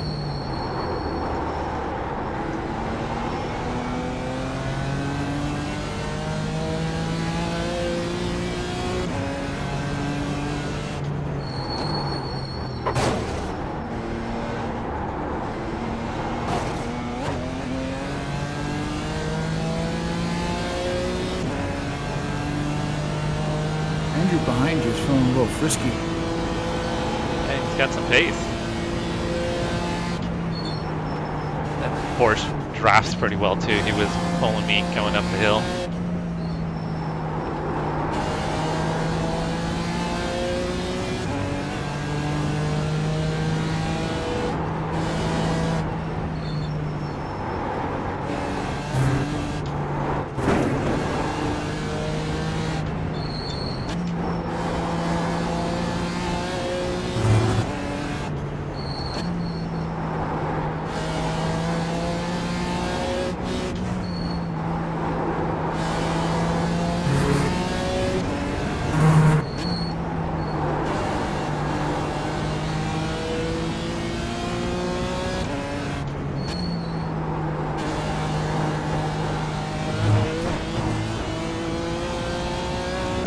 Speaker 3: Andrew behind you is feeling a little frisky.
Speaker 1: Hey, he's got some pace. That Porsche drafts pretty well too. He was pulling me going up the hill.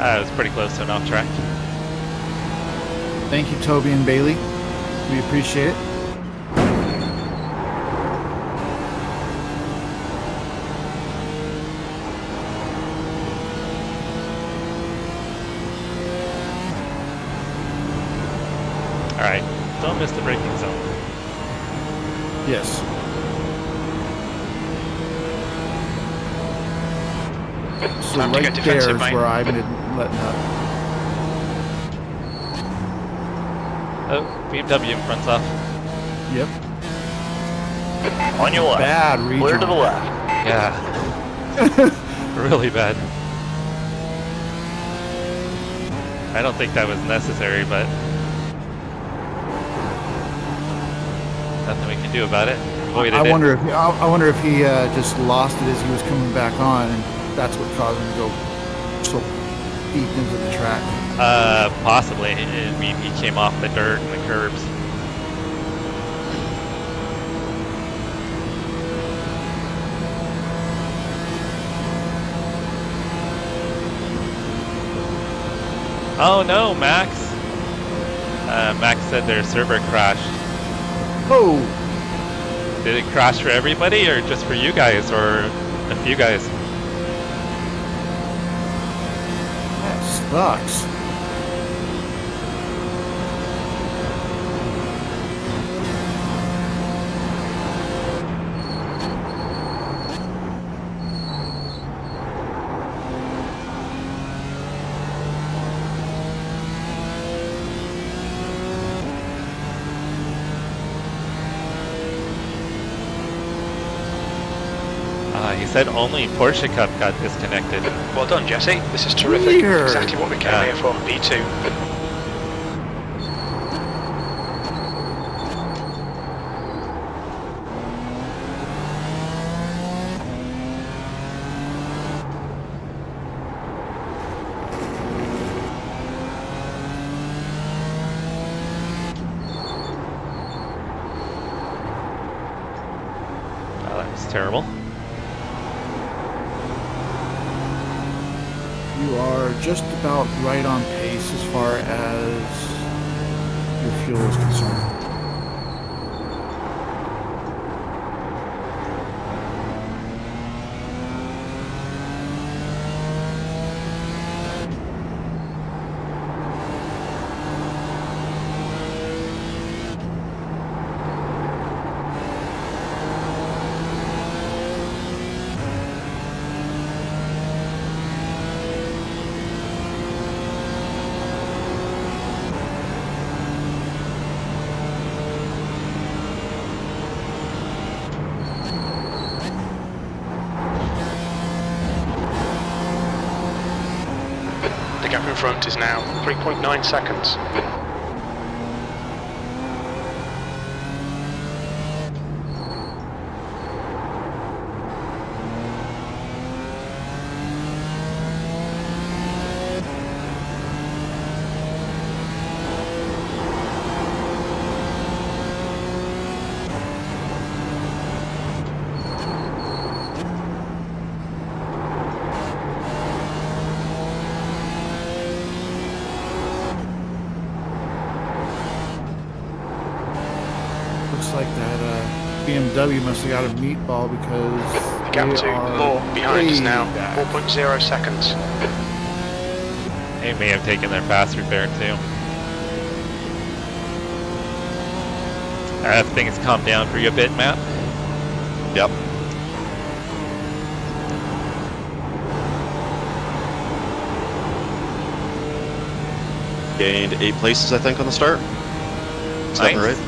Speaker 1: It was pretty close to an off track.
Speaker 3: Thank you, Toby and Bailey. We appreciate it.
Speaker 1: All right, don't miss the braking zone.
Speaker 3: Yes. So
Speaker 2: Time to
Speaker 3: right
Speaker 2: get
Speaker 3: there
Speaker 2: defensive,
Speaker 3: is
Speaker 2: mate.
Speaker 3: where I've been letting up.
Speaker 1: Oh, BMW in front's off.
Speaker 3: Yep.
Speaker 4: On your left.
Speaker 3: Bad region.
Speaker 4: Clear to the left.
Speaker 1: Yeah, really bad. I don't think that was necessary, but nothing we can do about it. Avoided
Speaker 3: I
Speaker 1: it.
Speaker 3: wonder if he just lost it as he was coming back on, and that's what caused him to go so deep into the track.
Speaker 1: Possibly. I mean, he came off the dirt and the curbs. Oh no, Max. Max said their server crashed.
Speaker 3: Oh,
Speaker 1: Did it crash for everybody or just for you guys or a few guys?
Speaker 3: that sucks.
Speaker 1: He said only Porsche Cup got disconnected.
Speaker 2: Well done, Jesse. This is terrific.
Speaker 3: Weird.
Speaker 2: Exactly what we came
Speaker 1: Yeah.
Speaker 2: here for. P2.
Speaker 1: Oh, that was terrible.
Speaker 3: You are just about right on pace as far as your fuel is concerned.
Speaker 2: The gap in front is now 3.9 seconds.
Speaker 3: Looks like that BMW must have got a meatball because
Speaker 2: The gap
Speaker 3: they
Speaker 2: to
Speaker 3: are
Speaker 2: Law behind is
Speaker 3: way
Speaker 2: now
Speaker 3: back.
Speaker 2: 4.0 seconds.
Speaker 1: They may have taken their fast repair too. Have things calmed down for you a bit, Matt?
Speaker 5: Yep. Gained 8 places, I think, on the start. Is that
Speaker 1: Nice.
Speaker 5: right?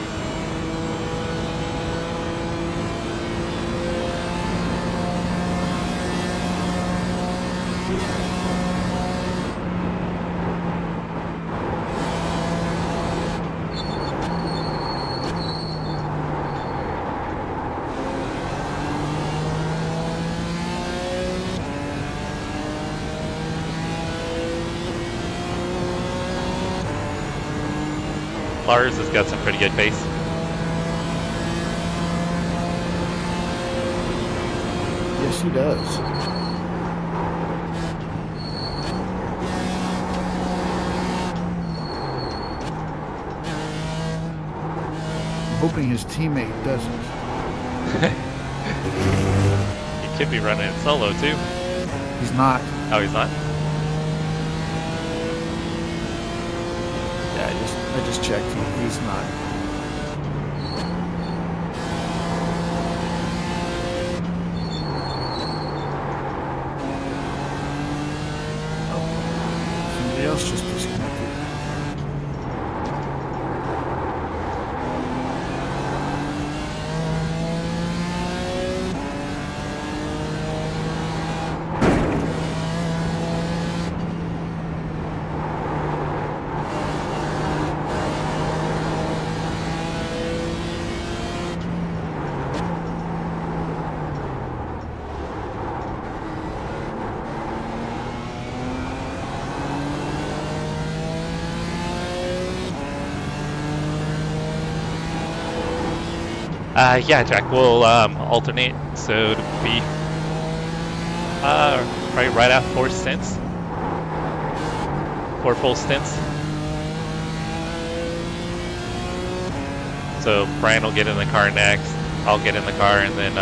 Speaker 1: Lars has got some pretty good pace.
Speaker 3: Yes, he does. hoping his teammate doesn't.
Speaker 1: He could be running it solo too.
Speaker 3: He's not.
Speaker 1: Oh, he's not?
Speaker 3: Yeah, I just checked. He's not. Oh, somebody else just disconnected.
Speaker 1: Yeah, Jack, we'll alternate, so to be right at 4 stints. 4 full stints. So Brian will get in the car next, I'll get in the car, and then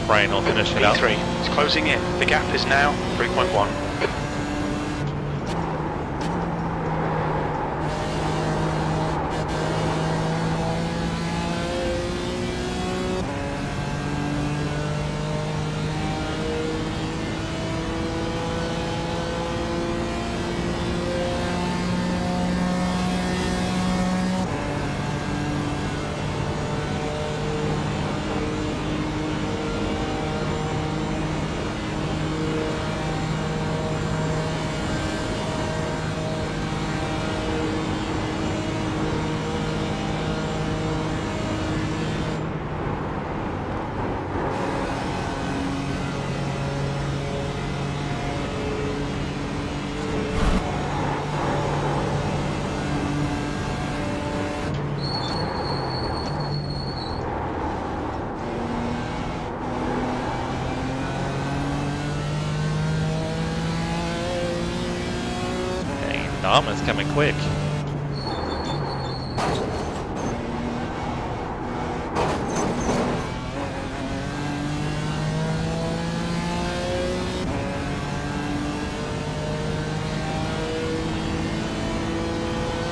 Speaker 1: Brian will finish it out.
Speaker 2: P3, it's closing in. The gap is now 3.1.
Speaker 1: Dom is coming quick.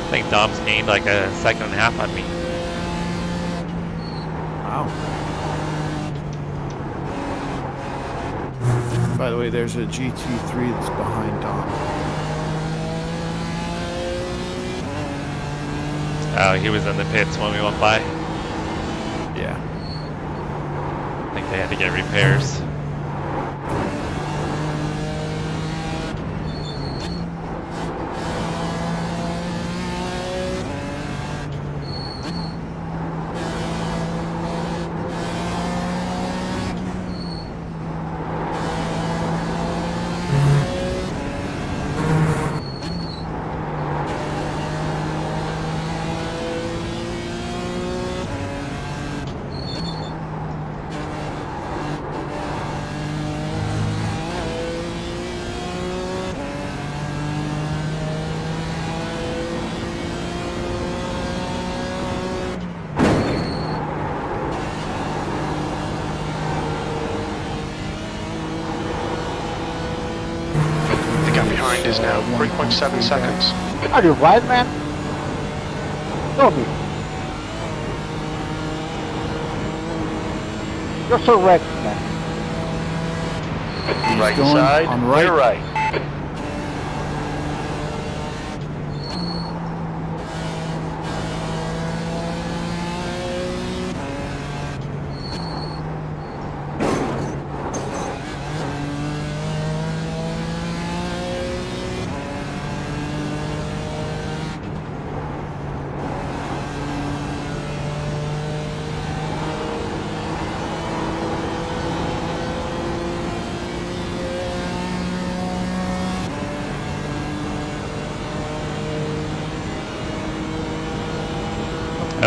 Speaker 1: I think Dom's gained like a second and a half on me.
Speaker 3: Wow. By the way, there's a GT3 that's behind Dom.
Speaker 1: Oh, he was in the pits when we went by.
Speaker 3: Yeah.
Speaker 1: I think they had to get repairs.
Speaker 2: Is now 3.7 seconds.
Speaker 6: Are you right, man? Show me. You're so wrecked, man.
Speaker 2: Right
Speaker 3: going
Speaker 2: side,
Speaker 3: on right.
Speaker 2: you're right.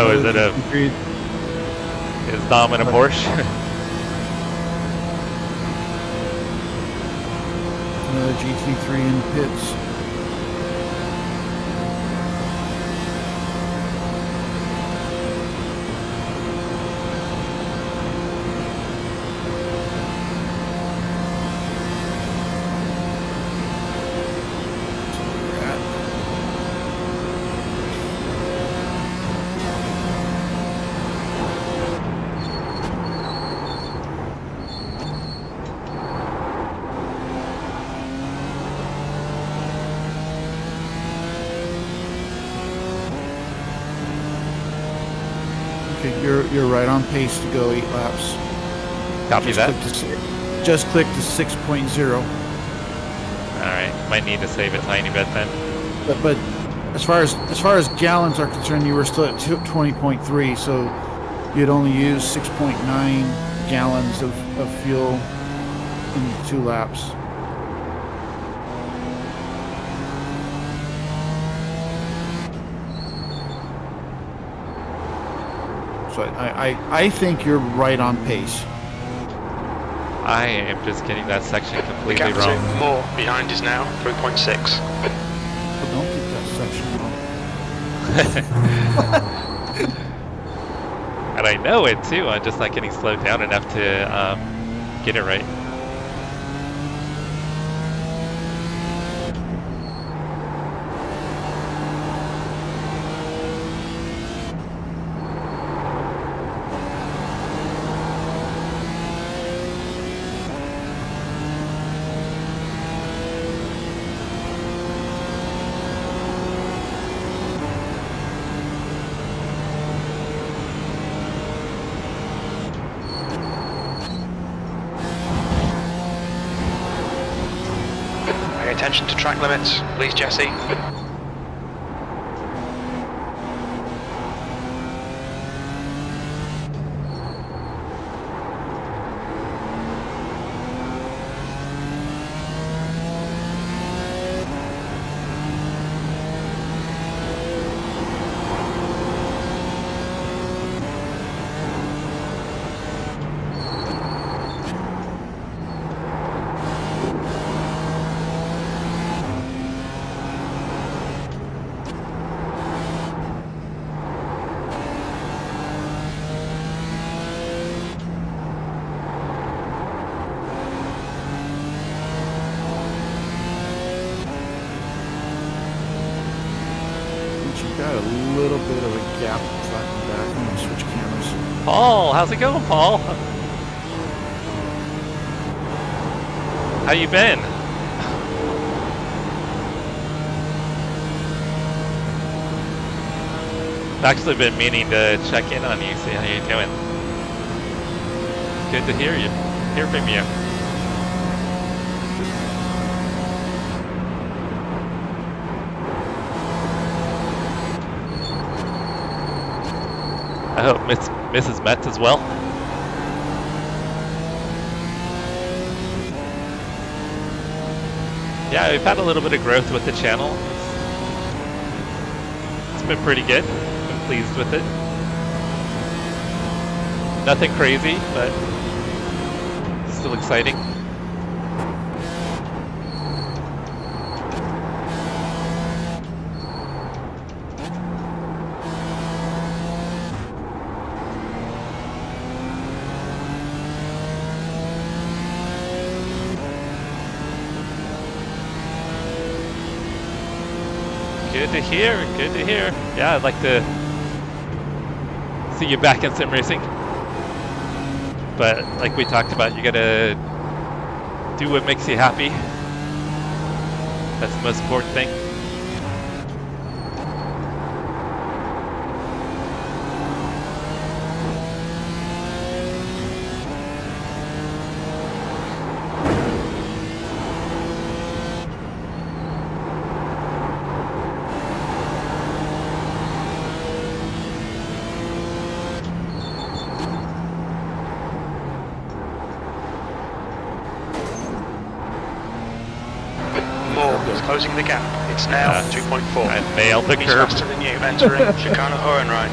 Speaker 1: Oh, is it a... Is Dom in a Porsche?
Speaker 3: Another GT3 in the pits. You're right on pace to go 8 laps.
Speaker 1: Copy that.
Speaker 3: Just click to 6.0.
Speaker 1: All right, might need to save a tiny bit then.
Speaker 3: But as far as gallons are concerned, you were still at 20.3, so you'd only use 6.9 gallons of fuel in 2 laps. So I think you're right on pace.
Speaker 1: I am just getting that section
Speaker 2: The
Speaker 1: completely
Speaker 2: gap to
Speaker 1: wrong.
Speaker 2: Moore behind is now 3.6.
Speaker 3: But don't get that section wrong.
Speaker 1: And I know it too, I'm just not getting slowed down enough to get it right.
Speaker 2: Pay attention to track limits, please, Jesse.
Speaker 3: Got a little bit of a gap front and back. I'm gonna switch cameras.
Speaker 1: Paul, how's it going, Paul? How you been? I've actually been meaning to check in on you, see how you're doing. Good to hear from you. I hope Mrs. Metz as well. Yeah, we've had a little bit of growth with the channel. It's been pretty good. Been pleased with it. Nothing crazy, but still exciting. Good to hear, good to hear. Yeah, I'd like to see you back in sim racing. But like we talked about, you gotta do what makes you happy. That's the most important thing.
Speaker 2: Closing the gap. It's now 2.4.
Speaker 1: I nailed the
Speaker 2: He's
Speaker 1: curve.
Speaker 2: faster than you, entering Chicana Hohenrhein.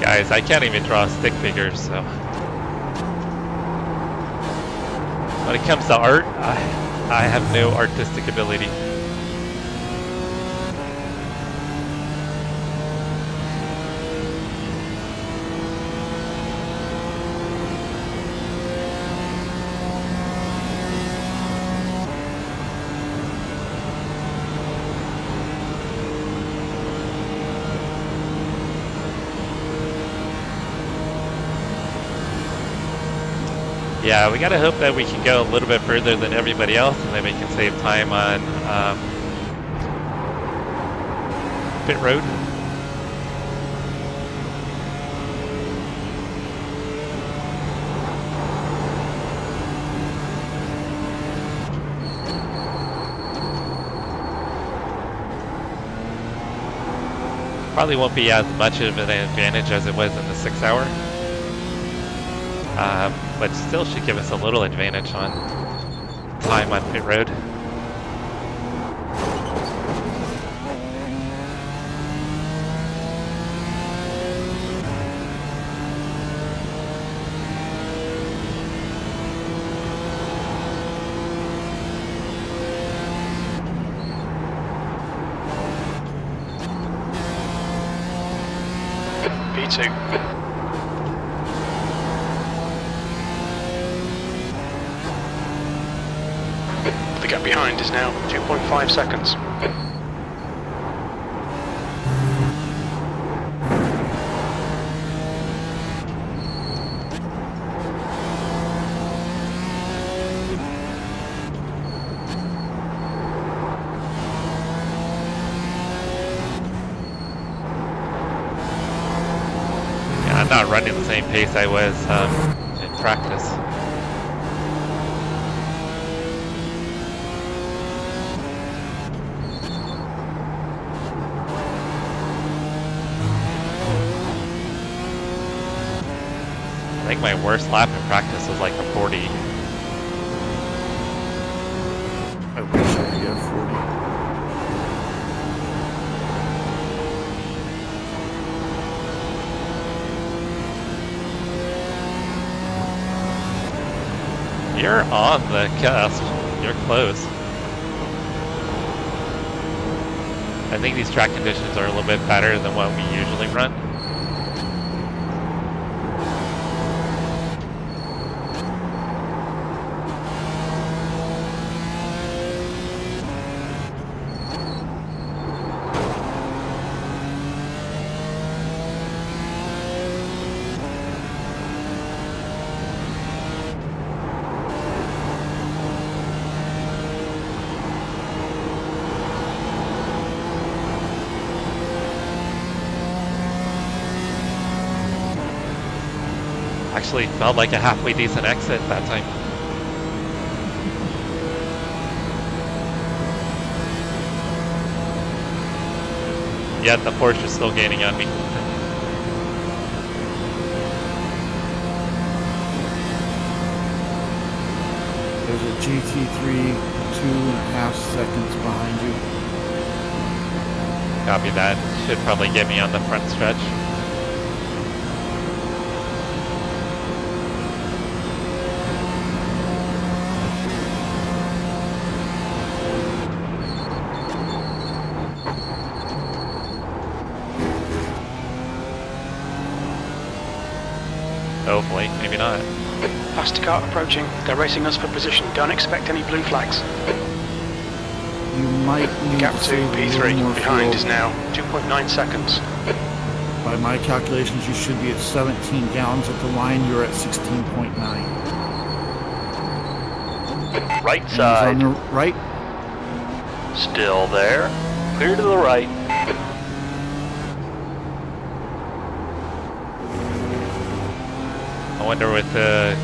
Speaker 1: Guys, I can't even draw stick figures, so. When it comes to art, I have no artistic ability. Yeah, we gotta hope that we can go a little bit further than everybody else, and then we can save time on pit road. Probably won't be as much of an advantage as it was in the 6 hour. But still should give us a little advantage on time on pit road.
Speaker 2: P2. The gap behind is now 2.5 seconds.
Speaker 1: Yeah, I'm not running the same pace I was in practice. I think my worst lap in practice was like a 40.
Speaker 3: I wish I could get a 40.
Speaker 1: You're on the cusp. You're close. I think these track conditions are a little bit better than what we usually run. Actually felt like a halfway decent exit that time. Yet the Porsche is still gaining on me.
Speaker 3: There's a GT3 2.5 seconds behind you.
Speaker 1: Copy that. Should probably get me on the front stretch. Hopefully, maybe not.
Speaker 2: Faster car approaching. They're racing us for position. Don't expect any blue flags.
Speaker 3: You might need
Speaker 2: Gap
Speaker 3: to
Speaker 2: to
Speaker 3: save a little
Speaker 2: P3
Speaker 3: more
Speaker 2: behind
Speaker 3: fuel.
Speaker 2: is now 2.9 seconds.
Speaker 3: By my calculations, you should be at 17 gallons at the line. You're at 16.9.
Speaker 7: Right
Speaker 3: Hands on
Speaker 7: side,
Speaker 3: the right.
Speaker 7: still there. Clear to the right.
Speaker 1: I wonder with the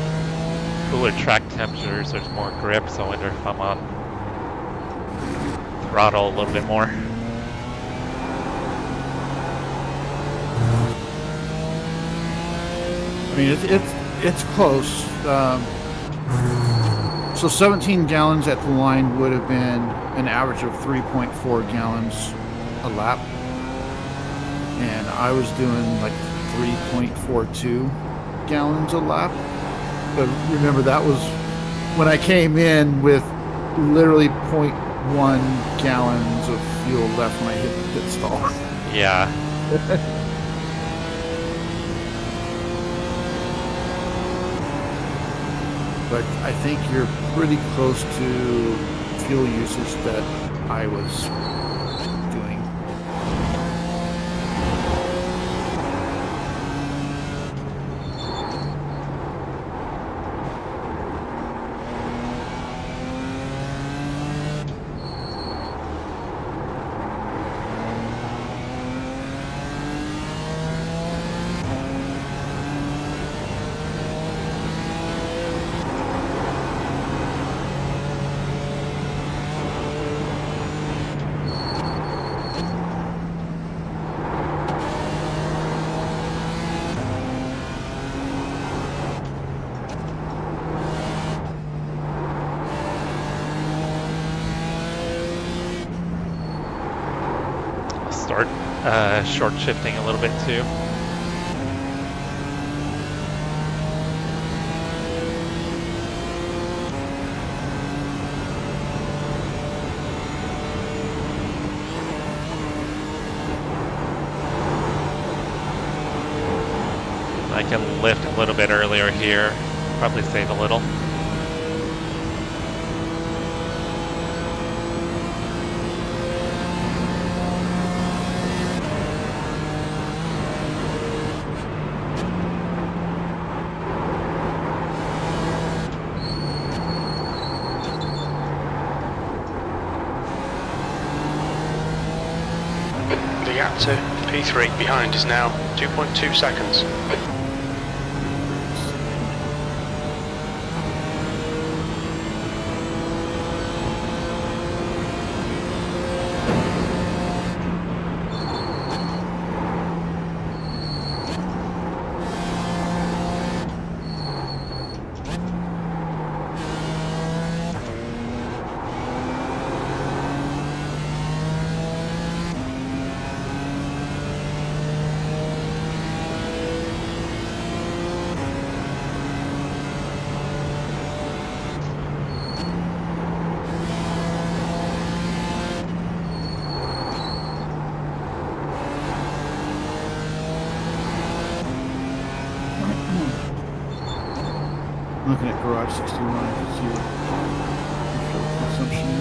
Speaker 1: cooler track temperatures, there's more grip, so I wonder if I'm on throttle a little bit more.
Speaker 3: I mean, it's close. So 17 gallons at the line would have been an average of 3.4 gallons a lap, and I was doing like 3.42 gallons a lap. But remember, that was when I came in with literally 0.1 gallons of fuel left when I hit the pit stall.
Speaker 1: Yeah.
Speaker 3: But I think you're pretty close to fuel usage that I was doing.
Speaker 1: short shifting a little bit too. I can lift a little bit earlier here, probably save a little.
Speaker 2: The gap to P3 behind is now 2.2 seconds.
Speaker 3: Looking at garage 61 to see what fuel consumption is.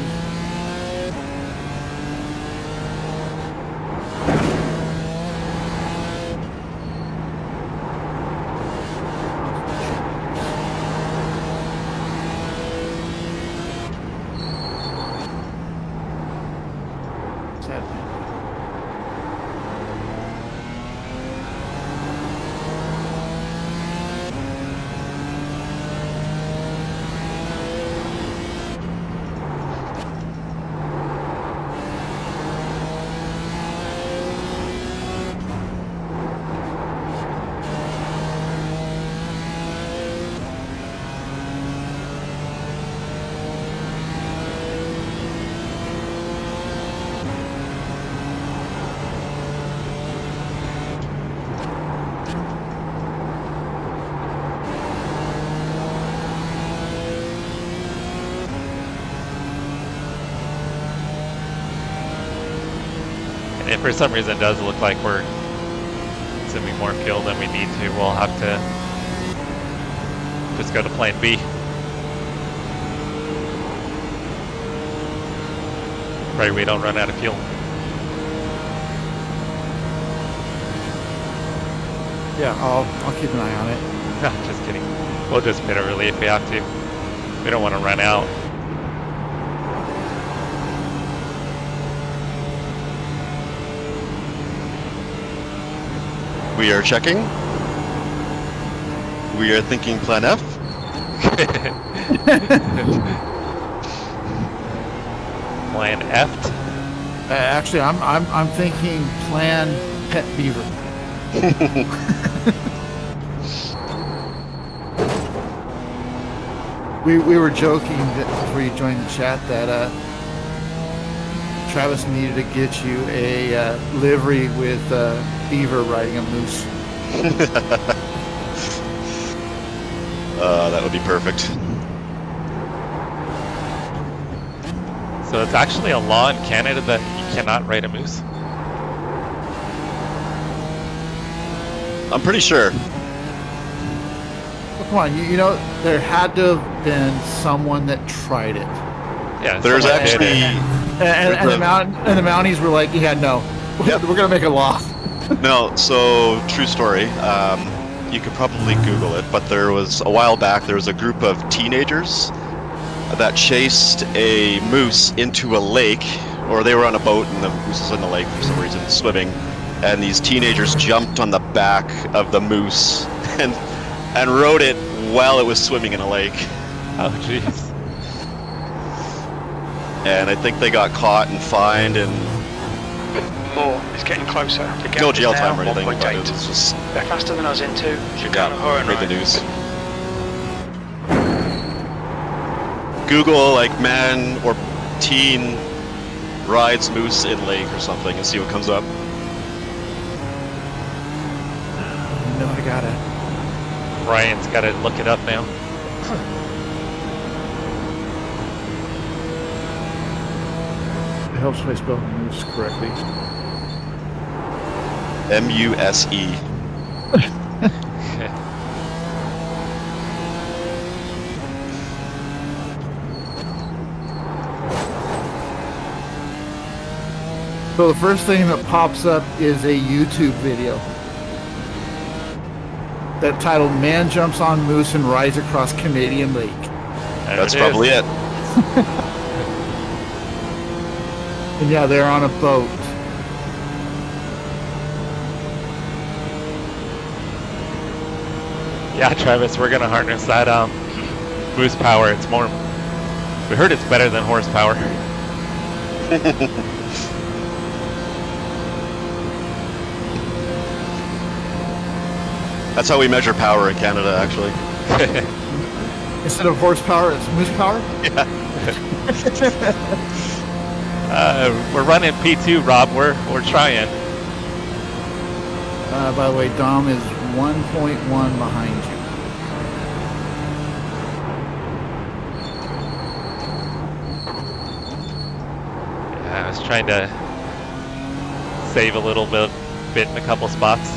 Speaker 3: Sad thing.
Speaker 1: If for some reason it does look like we're consuming more fuel than we need to, we'll have to just go to plan B. Pray we don't run out of fuel.
Speaker 3: Yeah, I'll keep an eye on it.
Speaker 1: No, just kidding. We'll just pit early if we have to. We don't want to run out.
Speaker 5: We are checking. We are thinking plan F.
Speaker 1: Plan F.
Speaker 3: Actually, I'm thinking plan pet beaver. we were joking that before you joined the chat that Travis needed to get you a livery with beaver riding a moose.
Speaker 5: That would be perfect.
Speaker 1: So it's actually a law in Canada that you cannot ride a moose?
Speaker 5: I'm pretty sure.
Speaker 3: Well, come on, you know, there had to have been someone that tried it.
Speaker 1: Yeah,
Speaker 5: There's
Speaker 1: someone did
Speaker 5: actually...
Speaker 1: it.
Speaker 3: And the Mounties were like, yeah, no,
Speaker 5: Yep.
Speaker 3: we're going to make a law.
Speaker 5: No, so true story. You could probably Google it, but there was a while back. There was a group of teenagers that chased a moose into a lake, or they were on a boat and the moose was in the lake for some reason, swimming. And these teenagers jumped on the back of the moose and rode it while it was swimming in a lake.
Speaker 1: Oh, jeez.
Speaker 5: And I think they got caught and fined and
Speaker 2: More is getting closer. The gap
Speaker 5: no
Speaker 2: is
Speaker 5: jail
Speaker 2: now
Speaker 5: time or anything. But it
Speaker 2: 1.8.
Speaker 5: was just
Speaker 2: They're faster than us in two. Should count a horror
Speaker 5: made the
Speaker 2: ride.
Speaker 5: news. Google like man or teen rides moose in lake or something and see what comes up.
Speaker 3: gotta.
Speaker 1: Ryan's got to look it up now.
Speaker 3: It helps if I spell moose correctly.
Speaker 5: M-U-S-E.
Speaker 3: So the first thing that pops up is a YouTube video that titled "Man Jumps on Moose and Rides Across Canadian Lake."
Speaker 5: That's probably it.
Speaker 3: And yeah, they're on a boat.
Speaker 1: Yeah, Travis, we're gonna harness that moose power. It's more. We heard it's better than horsepower.
Speaker 5: That's how we measure power in Canada, actually.
Speaker 3: Instead of horsepower, it's moose power.
Speaker 5: Yeah.
Speaker 1: We're running P2, Rob. We're trying.
Speaker 3: By the way, Dom is 1.1 behind you.
Speaker 1: Yeah, I was trying to save a little bit in a couple spots.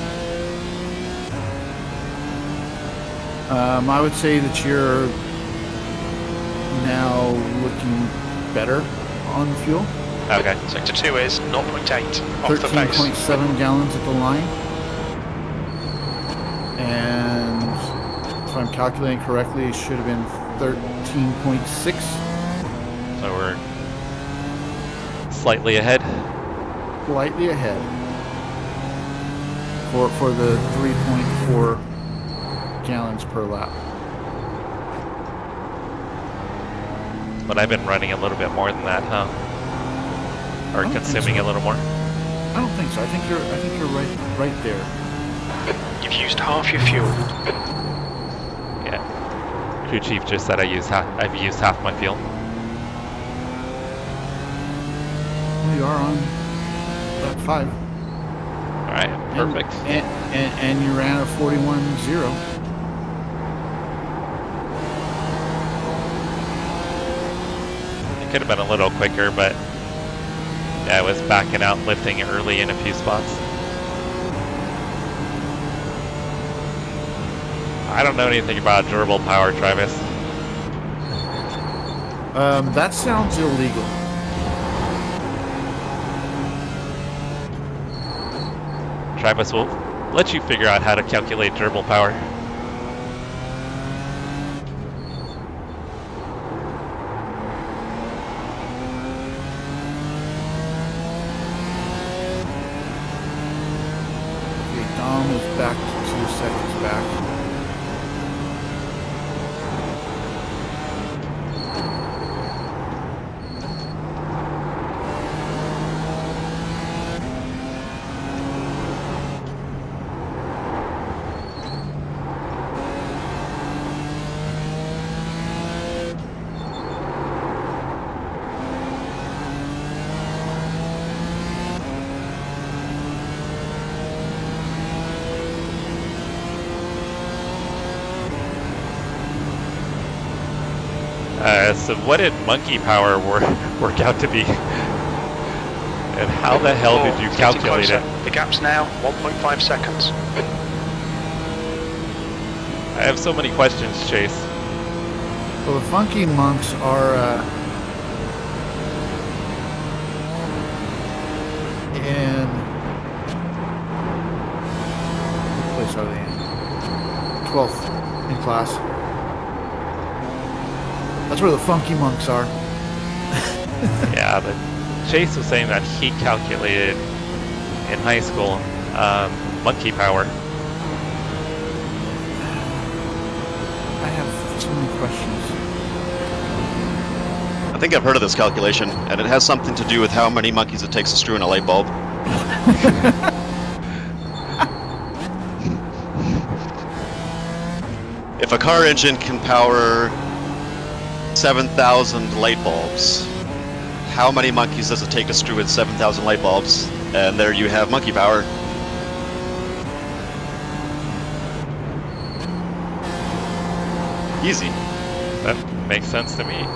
Speaker 3: I would say that you're now looking better on fuel.
Speaker 1: Okay.
Speaker 2: Sector 2 is 0.8 off the pace.
Speaker 3: 13.7 gallons at the line. And if I'm calculating correctly, it should have been 13.6.
Speaker 1: So we're slightly ahead.
Speaker 3: Slightly ahead. For the 3.4 gallons per lap.
Speaker 1: But I've been running a little bit more than that, huh? Or consuming a little more.
Speaker 3: I don't think so. I think you're right there.
Speaker 2: You've used half your fuel.
Speaker 1: Yeah. Crew chief just said I've used half my fuel.
Speaker 3: We are on lap 5.
Speaker 1: All right, perfect.
Speaker 3: And you ran a 41.0.
Speaker 1: It could have been a little quicker, but yeah, I was backing out, lifting early in a few spots. I don't know anything about durable power, Travis.
Speaker 3: That sounds illegal.
Speaker 1: Travis will let you figure out how to calculate durable power.
Speaker 3: Okay, Dom is back to 2 seconds back.
Speaker 1: So what did monkey power work out to be? And how the hell did you calculate it?
Speaker 2: The gap's now 1.5 seconds.
Speaker 1: I have so many questions, Chase.
Speaker 3: Well, the funky monks are in what place are they in? 12th in class. That's where the funky monks are.
Speaker 1: Yeah, but Chase was saying that he calculated in high school monkey power.
Speaker 3: I have so many questions.
Speaker 5: I think I've heard of this calculation, and it has something to do with how many monkeys it takes to screw in a light bulb. If a car engine can power 7,000 light bulbs, how many monkeys does it take to screw in 7,000 light bulbs? And there you have monkey power. Easy.
Speaker 1: That makes sense to me.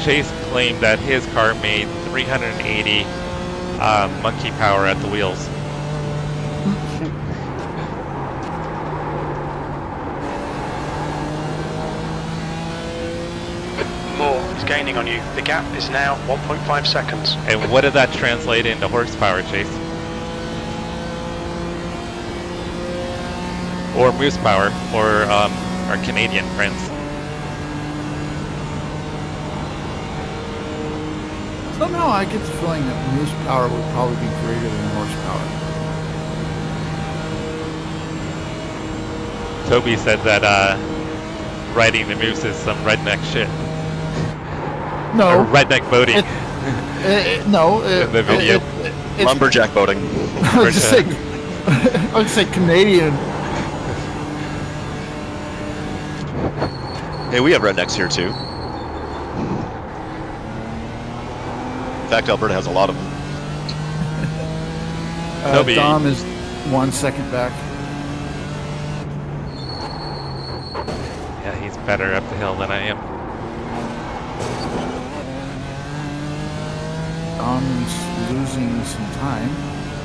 Speaker 1: Chase claimed that his car made 380 monkey power at the wheels.
Speaker 2: Moore is gaining on you. The gap is now 1.5 seconds.
Speaker 1: And what did that translate into horsepower, Chase? Or moose power for our Canadian friends?
Speaker 3: Somehow I get the feeling that moose power would probably be greater than horsepower.
Speaker 1: Toby said that riding the moose is some redneck shit.
Speaker 3: No.
Speaker 1: Or redneck boating.
Speaker 3: No.
Speaker 1: In the video.
Speaker 5: Lumberjack boating.
Speaker 3: I would just say Canadian.
Speaker 5: Hey, we have rednecks here too. In fact, Alberta has a lot of them.
Speaker 1: Toby.
Speaker 3: Dom is 1 second back.
Speaker 1: Yeah, he's better up the hill than I am.
Speaker 3: Dom's losing some time.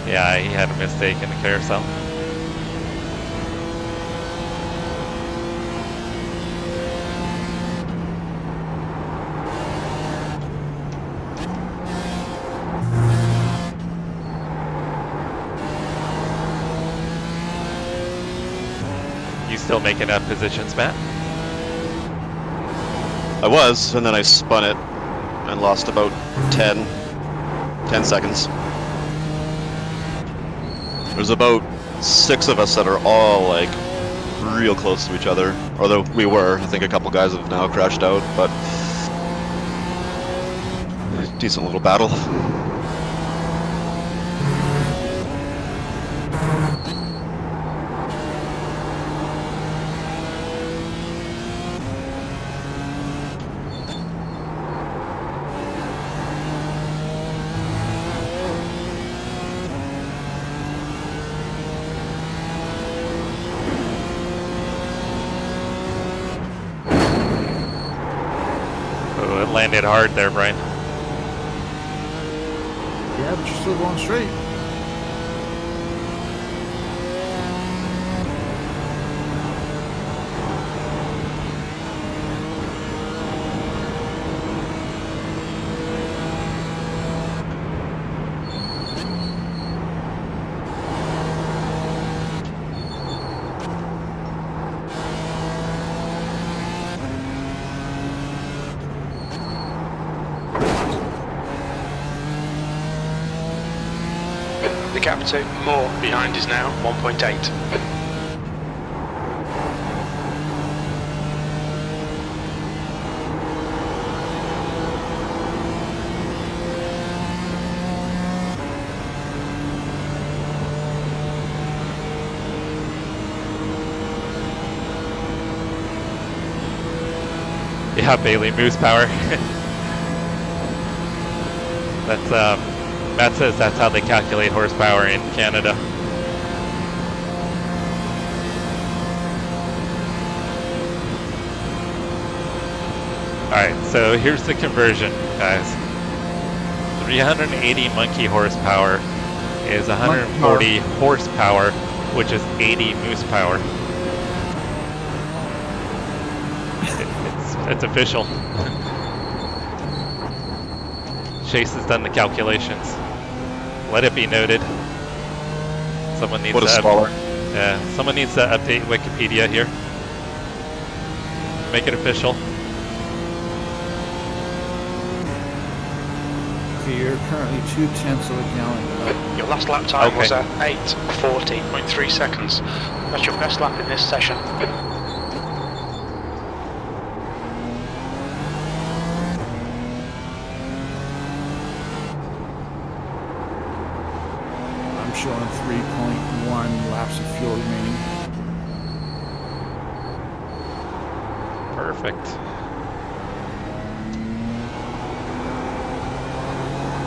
Speaker 1: Yeah, he had a mistake in the carousel. You still making up positions, Matt?
Speaker 5: I was, and then I spun it and lost about 10 seconds. There's about 6 of us that are all like real close to each other. Although we were, I think a couple guys have now crashed out, but decent little battle.
Speaker 1: Oh, it landed hard there, Brian.
Speaker 3: Yeah, but you're still going straight.
Speaker 2: The gap to Moore behind is now 1.8.
Speaker 1: Yeah, Bailey, moose power. That's Matt says that's how they calculate horsepower in Canada. Alright, so here's the conversion, guys. 380 monkey horsepower is 140 horsepower, which is 80 moose power. It's official. Chase has done the calculations. Let it be noted. Someone needs
Speaker 5: What a
Speaker 1: to
Speaker 5: scholar.
Speaker 1: yeah, someone needs to update Wikipedia here. Make it official.
Speaker 3: Okay, you're currently 0.2 of a gallon.
Speaker 2: Your last lap time was
Speaker 1: Okay.
Speaker 2: at 8:40.3 seconds. That's your best lap in this session.
Speaker 3: I'm showing 3.1 laps of fuel remaining.
Speaker 1: Perfect.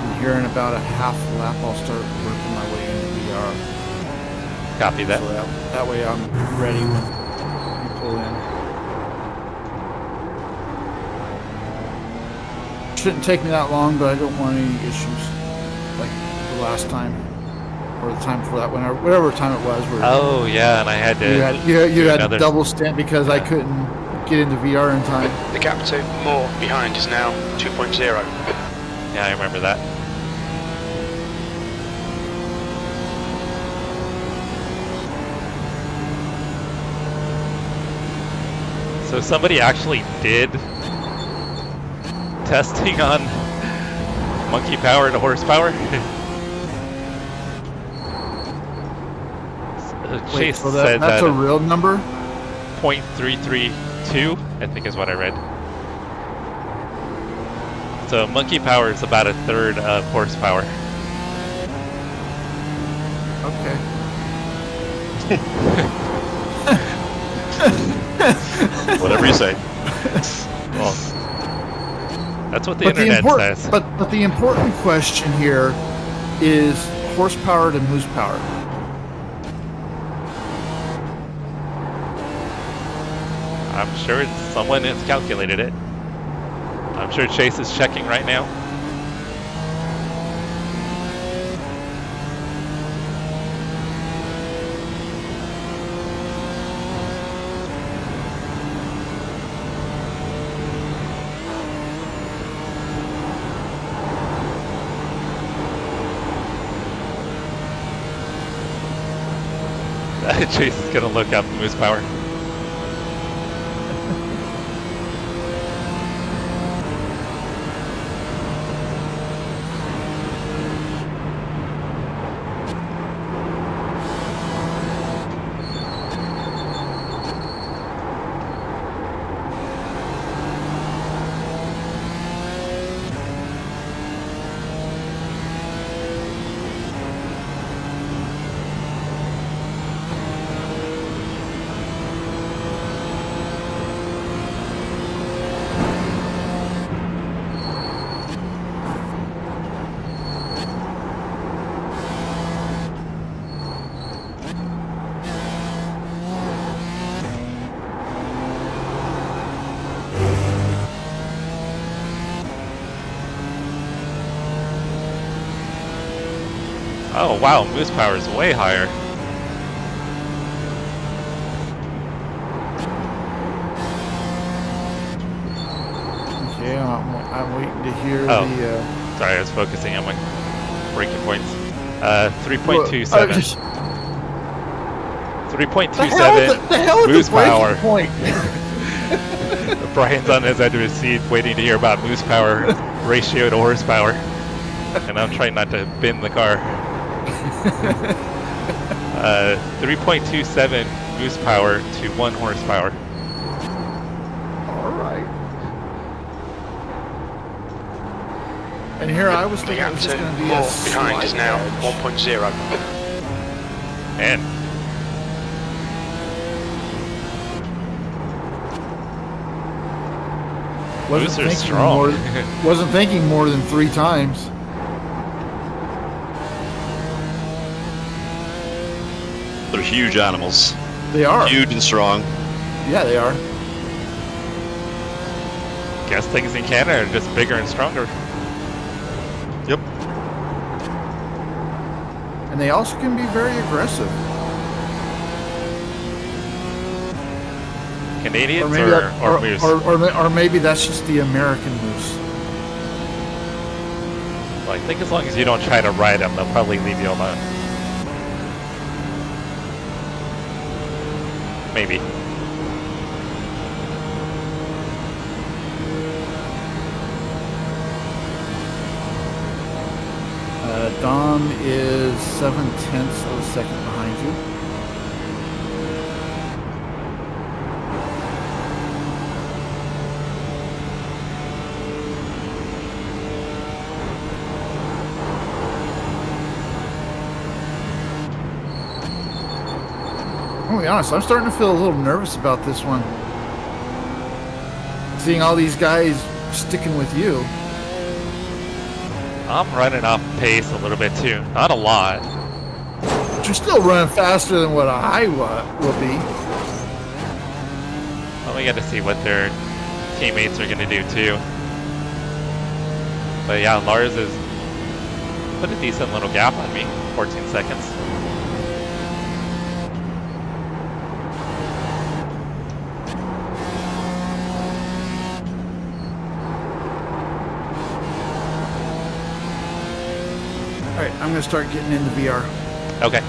Speaker 3: And here in about a half lap, I'll start working my way into VR.
Speaker 1: Copy that.
Speaker 3: So that way I'm ready when you pull in. Shouldn't take me that long, but I don't want any issues like the last time or the time before that, whatever time it was. Where
Speaker 1: Oh yeah, and I had to.
Speaker 3: you had
Speaker 1: another-
Speaker 3: double stand because I couldn't get into VR in time.
Speaker 2: The gap to Moore behind is now 2.0.
Speaker 1: Yeah, I remember that. So somebody actually did testing on monkey power to horsepower. Chase
Speaker 3: so
Speaker 1: said
Speaker 3: that's
Speaker 1: that
Speaker 3: a real number?
Speaker 1: 0.332, I think is what I read. So monkey power is about a third of horsepower.
Speaker 3: Okay.
Speaker 5: Whatever you say.
Speaker 1: Well, that's what the
Speaker 3: But
Speaker 1: internet says.
Speaker 3: but the important question here is horsepower to moose power.
Speaker 1: I'm sure someone has calculated it. I'm sure Chase is checking right now. Chase is gonna look up moose power. Oh wow, moose power is way higher.
Speaker 3: Okay, I'm waiting to hear
Speaker 1: Oh.
Speaker 3: the.
Speaker 1: Sorry, I was focusing on my breaking points.
Speaker 3: Well,
Speaker 1: 3.27.
Speaker 3: just-
Speaker 1: 3.27
Speaker 3: the hell is
Speaker 1: moose
Speaker 3: the breaking
Speaker 1: power.
Speaker 3: point?
Speaker 1: Brian's on his edge of his seat waiting to hear about moose power ratio to horsepower. And I'm trying not to bin the car. 3.27 moose power to 1 horsepower.
Speaker 3: All right. And here I was
Speaker 2: The
Speaker 3: thinking it
Speaker 2: gap
Speaker 3: was
Speaker 2: to
Speaker 3: just going to be
Speaker 2: Moore
Speaker 3: a
Speaker 2: behind is
Speaker 3: slight
Speaker 2: now
Speaker 3: edge.
Speaker 2: 1.0.
Speaker 1: And moose are strong.
Speaker 3: Wasn't thinking more than 3 times.
Speaker 5: They're huge animals.
Speaker 3: They are.
Speaker 5: Huge and strong.
Speaker 3: Yeah, they are.
Speaker 1: Guess things in Canada are just bigger and stronger.
Speaker 5: Yep.
Speaker 3: And they also can be very aggressive.
Speaker 1: Canadians
Speaker 3: maybe that-
Speaker 1: or moose?
Speaker 3: or maybe that's just the American moose.
Speaker 1: I think as long as you don't try to ride them, they'll probably leave you alone. Maybe.
Speaker 3: Dom is 0.7 of a second behind you. I'm gonna be honest, I'm starting to feel a little nervous about this one. Seeing all these guys sticking with you.
Speaker 1: I'm running off pace a little bit too. Not a lot.
Speaker 3: But you're still running faster than what I will be.
Speaker 1: Well, we got to see what their teammates are going to do too. But yeah, Lars has put a decent little gap on me. 14 seconds.
Speaker 3: Alright, I'm going to start getting into VR.
Speaker 1: Okay.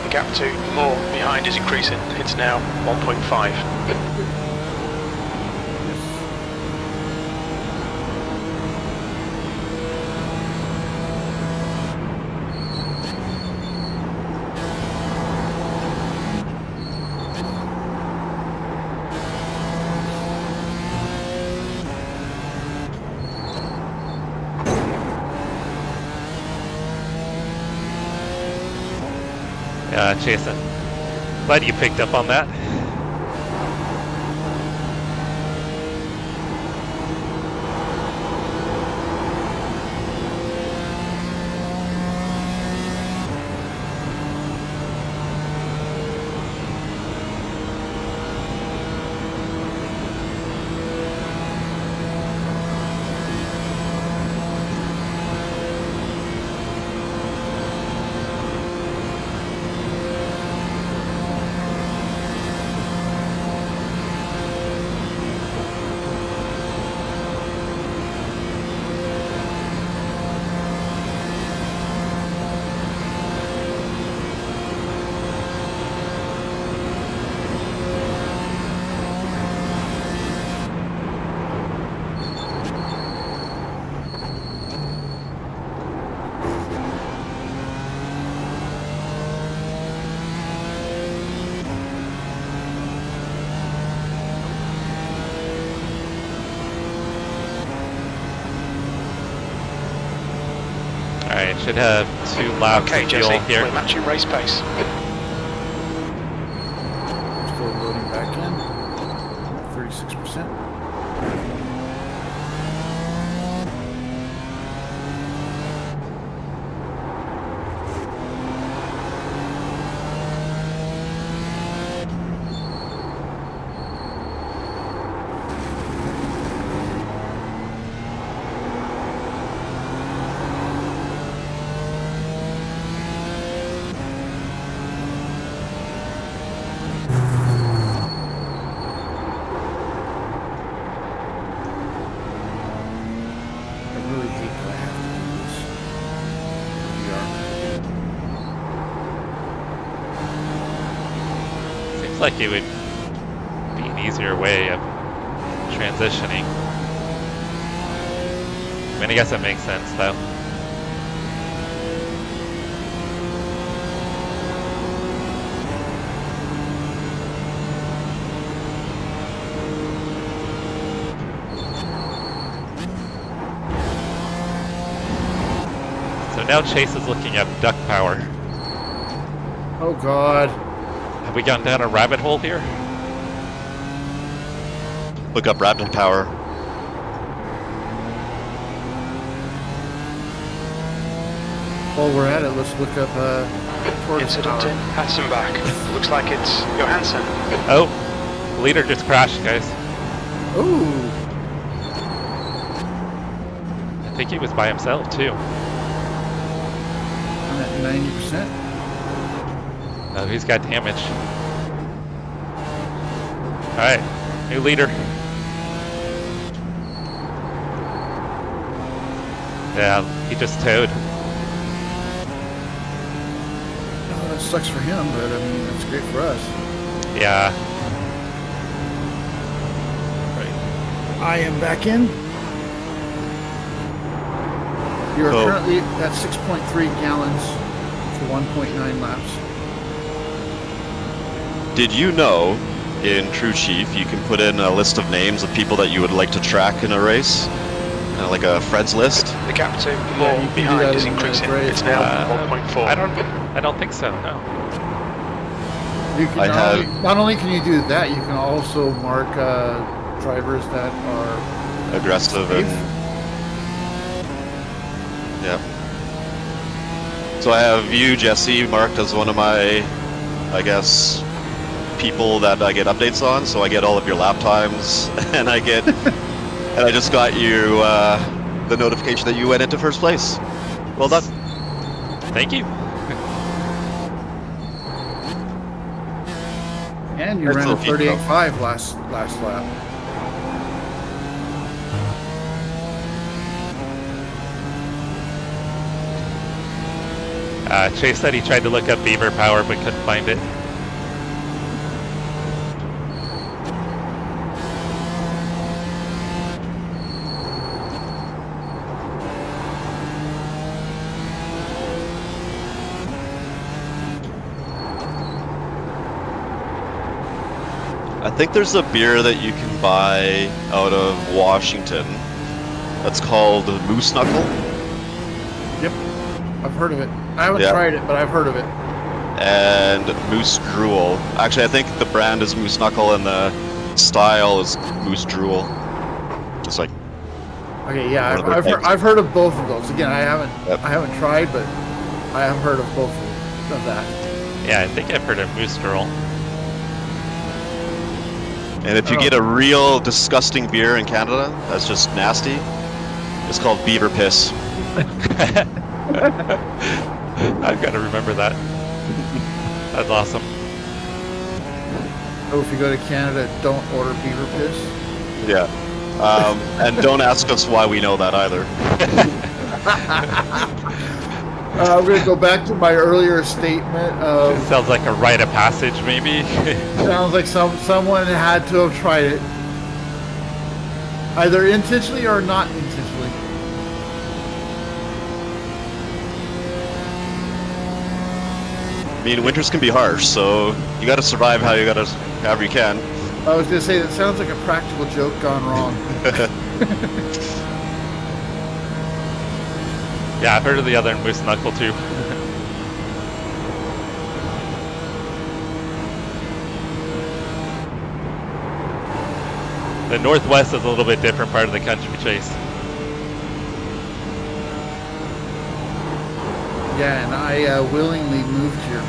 Speaker 2: The gap to more behind is increasing. It's now 1.5.
Speaker 1: Jason, glad you picked up on that. Alright, should have 2 laps
Speaker 2: Okay,
Speaker 1: of fuel
Speaker 2: Jesse,
Speaker 1: here.
Speaker 2: we're matching race pace.
Speaker 3: Still loading back in. 36%.
Speaker 1: Like it would be an easier way of transitioning. I mean, I guess that makes sense though. now Chase is looking at duck power.
Speaker 3: Oh God.
Speaker 1: Have we gone down a rabbit hole here?
Speaker 5: Look up rapid power.
Speaker 3: While we're at it, let's look up tortoise
Speaker 2: Incident
Speaker 3: power.
Speaker 2: in Hatzenbach. Looks like it's Johansson.
Speaker 1: Oh, the leader just crashed, guys.
Speaker 3: Ooh.
Speaker 1: I think he was by himself too.
Speaker 3: I'm at 90%.
Speaker 1: Oh, he's got damage. All right, new leader. Yeah, he just towed.
Speaker 3: Oh, that sucks for him, but I mean, that's great for us.
Speaker 1: Yeah.
Speaker 3: I am back in. You are
Speaker 5: So-
Speaker 3: currently at 6.3 gallons for 1.9 laps.
Speaker 5: Did you know in True Chief you can put in a list of names of people that you would like to track in a race? Kind of like a Fred's list?
Speaker 2: The gap to
Speaker 3: you
Speaker 2: more
Speaker 3: can do
Speaker 2: behind
Speaker 3: that
Speaker 2: is
Speaker 3: in the
Speaker 2: increasing.
Speaker 3: race.
Speaker 2: It's now 1.4.
Speaker 1: I don't think so. No.
Speaker 3: You can
Speaker 5: I
Speaker 3: not only can you do that, you can also mark drivers that are
Speaker 5: Aggressive
Speaker 3: safe.
Speaker 5: and... Yeah. So I have you, Jesse, marked as one of my, I guess, people that I get updates on. So I get all of your lap times, and I get, and I just got you the notification that you went into first place. Well done.
Speaker 1: Thank you.
Speaker 3: And you
Speaker 5: That's
Speaker 3: ran a
Speaker 5: a feat, though.
Speaker 3: 38.5 last lap.
Speaker 1: Chase said he tried to look up beaver power but couldn't find it.
Speaker 5: I think there's a beer that you can buy out of Washington that's called Moose Knuckle.
Speaker 3: Yep, I've heard of it. I haven't
Speaker 5: Yeah.
Speaker 3: tried it, but I've heard of it.
Speaker 5: And Moose Drool. Actually, I think the brand is Moose Knuckle and the style is Moose Drool. Just like,
Speaker 3: Okay, yeah,
Speaker 5: One of their things.
Speaker 3: I've heard of both of those. Again,
Speaker 5: Yep.
Speaker 3: I haven't tried, but I have heard of both of that.
Speaker 1: Yeah, I think I've heard of moose drool.
Speaker 5: and if you
Speaker 3: Oh.
Speaker 5: get a real disgusting beer in Canada that's just nasty, it's called Beaver Piss.
Speaker 1: I've got to remember that. That's awesome.
Speaker 3: So if you go to Canada, don't order beaver piss.
Speaker 5: Yeah. And don't ask us why we know that either.
Speaker 3: I'm going to go back to my earlier statement of
Speaker 1: It sounds like a rite of passage, maybe.
Speaker 3: sounds like someone had to have tried it, either intentionally or not intentionally.
Speaker 5: I mean, winters can be harsh, so you gotta survive however you can.
Speaker 3: I was going to say that sounds like a practical joke gone wrong.
Speaker 1: Yeah, I've heard of the other moose knuckle too. The Northwest is a little bit different part of the country, Chase.
Speaker 3: Yeah, and I willingly moved here.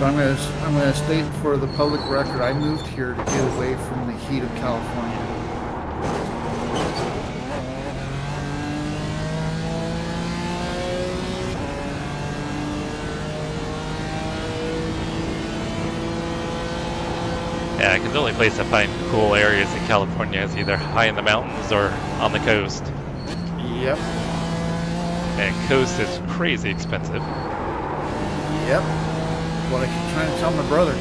Speaker 3: But I'm gonna state for the public record, I moved here to get away from the heat of California.
Speaker 1: Yeah, because the only place to find cool areas in California is either high in the mountains or on the coast.
Speaker 3: Yep.
Speaker 1: And coast is crazy expensive.
Speaker 3: Yep. What I keep trying to tell my brother.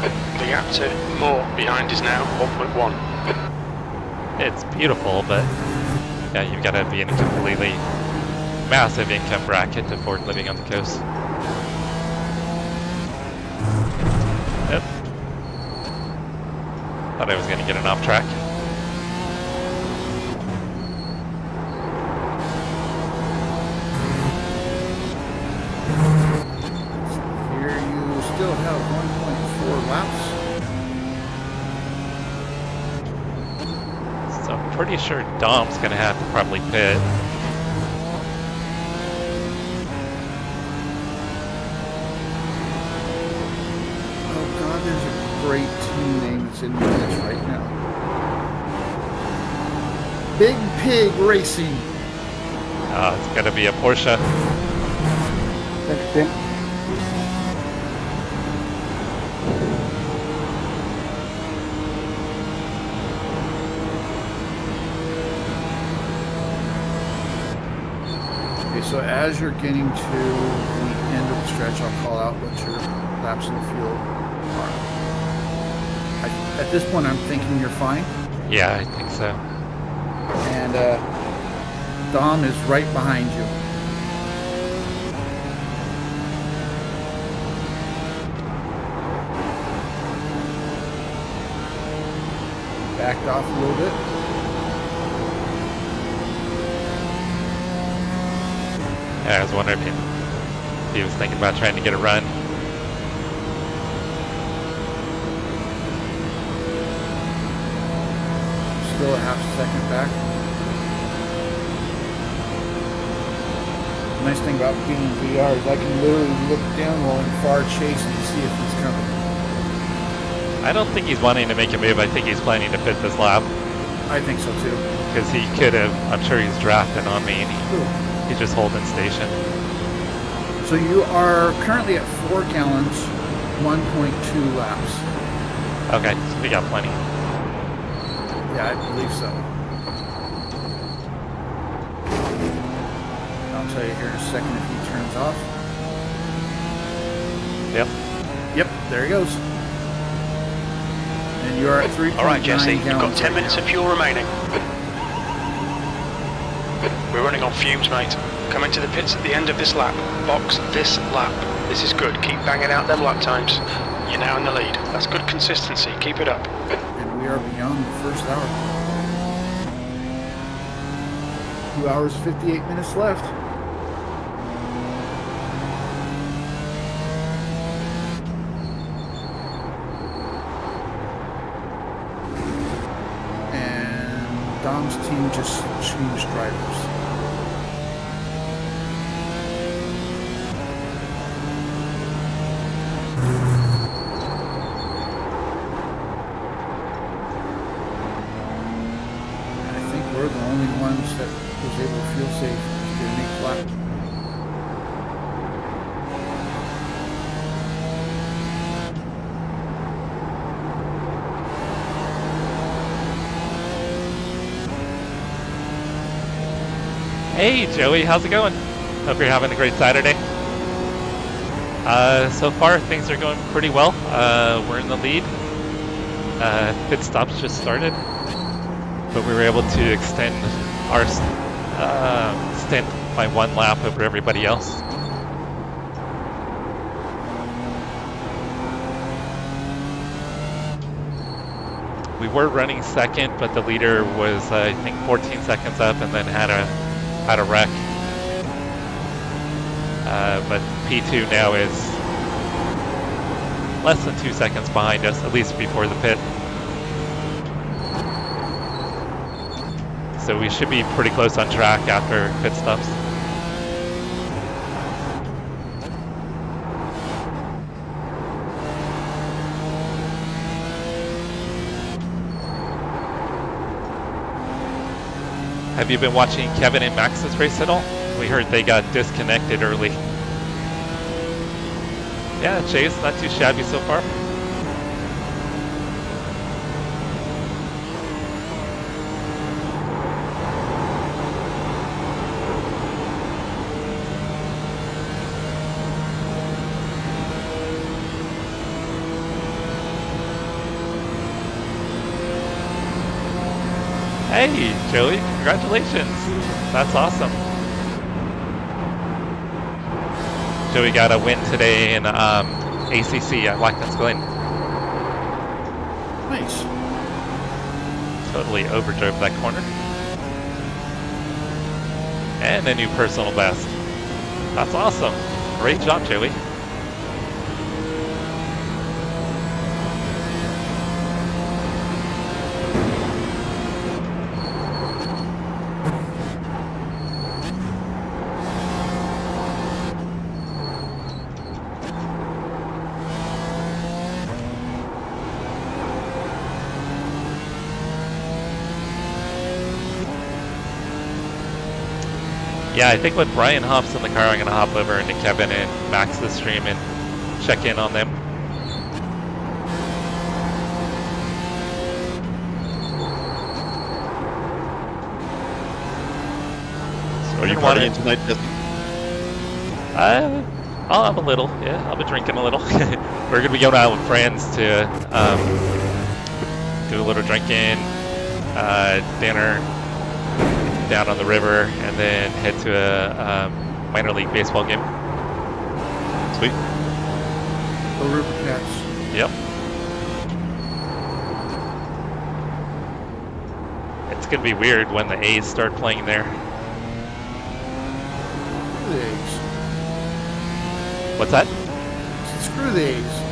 Speaker 2: The gap to more behind is now 1.1.
Speaker 1: It's beautiful, but yeah, you've got to be in a completely massive income bracket to afford living on the coast. Yep. Thought I was going to get an off track.
Speaker 3: Here you still have 1.4 laps.
Speaker 1: So I'm pretty sure Dom's going to have to probably pit.
Speaker 3: Oh God, there's a great team name that's in this right now. Big Pig Racing.
Speaker 1: It's going to be a Porsche.
Speaker 6: Thanks, Tim.
Speaker 3: Okay, so as you're getting to the end of the stretch, I'll call out what your laps in the field are. At this point, I'm thinking you're fine.
Speaker 1: Yeah, I think so.
Speaker 3: And Dom is right behind you. Backed off a little bit.
Speaker 1: Yeah, I was wondering if he was thinking about trying to get a run.
Speaker 3: Still a half second back. The nice thing about being in VR is I can literally look down while in far chasing to see if he's coming.
Speaker 1: I don't think he's wanting to make a move. I think he's planning to pit this lap.
Speaker 3: I think so too.
Speaker 1: Because he could have, I'm sure he's drafting on me, and he's just holding station.
Speaker 3: So you are currently at 4 gallons, 1.2 laps.
Speaker 1: Okay, so we got plenty.
Speaker 3: Yeah, I believe so. I'll tell you here in a second if he turns off.
Speaker 1: Yep.
Speaker 3: Yep, there he goes. And you are at 3.9
Speaker 2: All right, Jesse,
Speaker 3: gallons.
Speaker 2: you've got 10
Speaker 3: right
Speaker 2: minutes
Speaker 3: now.
Speaker 2: of fuel remaining. We're running on fumes, mate. Come into the pits at the end of this lap. Box this lap. This is good. Keep banging out them lap times. You're now in the lead. That's good consistency. Keep it up.
Speaker 3: And we are beyond the first hour. 2 hours, 58 minutes left. And Dom's team just changed drivers. We're the only ones that was able to feel safe to get an 8th lap.
Speaker 1: Hey Joey, how's it going? Hope you're having a great Saturday. So far things are going pretty well. We're in the lead. Pit stops just started, but we were able to extend our stint by 1 lap over everybody else. We were running second, but the leader was I think 14 seconds up and then had a wreck. But P2 now is less than 2 seconds behind us, at least before the pit. So we should be pretty close on track after pit stops. Have you been watching Kevin and Max's race at all? We heard they got disconnected early. Yeah, Chase, not too shabby so far. Hey, Joey, congratulations. That's awesome. Joey got a win today in ACC at Watkins Glen.
Speaker 3: Nice.
Speaker 1: Totally overdrove that corner. And a new personal best. That's awesome. Great job, Joey. Yeah, I think when Brian hops in the car, I'm going to hop over into Kevin and Max the stream and check in on them.
Speaker 5: Are you partying tonight, Jesse?
Speaker 1: I'll have a little, yeah. I'll be drinking a little. We're going to be going out with friends to do a little drinking, dinner down on the river, and then head to a minor league baseball game.
Speaker 5: Sweet.
Speaker 3: The River Cats.
Speaker 1: Yep. It's going to be weird when the A's start playing there.
Speaker 3: Screw the A's.
Speaker 1: What's that?
Speaker 3: Screw the A's.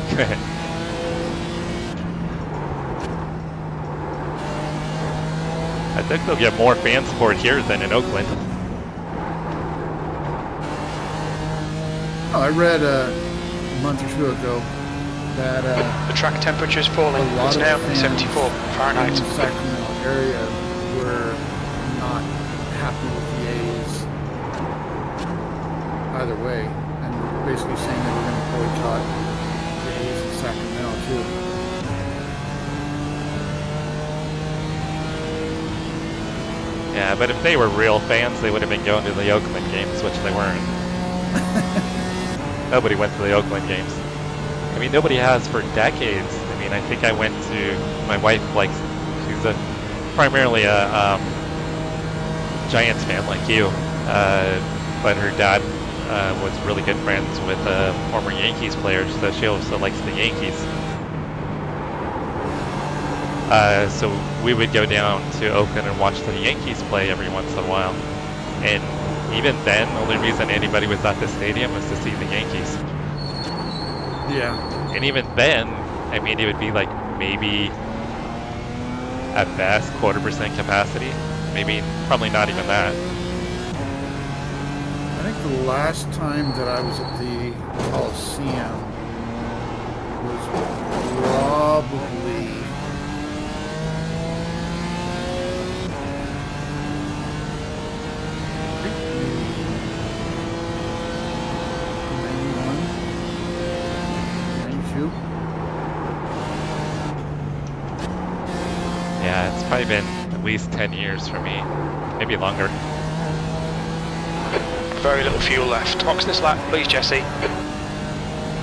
Speaker 1: I think they'll get more fan support here than in Oakland.
Speaker 3: Oh, I read a month or two ago that
Speaker 2: The track temperature's falling.
Speaker 3: a lot
Speaker 2: It's
Speaker 3: of
Speaker 2: now
Speaker 3: fans
Speaker 2: 74
Speaker 3: in
Speaker 2: Fahrenheit.
Speaker 3: the Sacramento area were not happy with the A's either way, and were basically saying they were going to boycott the A's in Sacramento too.
Speaker 1: Yeah, but if they were real fans, they would have been going to the Oakland games, which they weren't. Nobody went to the Oakland games. I mean, nobody has for decades. I mean, I think I went to, my wife likes, she's primarily a Giants fan like you, but her dad was really good friends with former Yankees players, so she also likes the Yankees. So we would go down to Oakland and watch the Yankees play every once in a while. And even then, the only reason anybody was at the stadium was to see the Yankees.
Speaker 3: Yeah.
Speaker 1: And even then, I mean, it would be like maybe at best 1/4% capacity. Maybe, probably not even that.
Speaker 3: I think the last time that I was at the Coliseum was probably
Speaker 1: Yeah, it's probably been at least 10 years for me, maybe longer.
Speaker 2: Very little fuel left. Oxness lap, please, Jesse.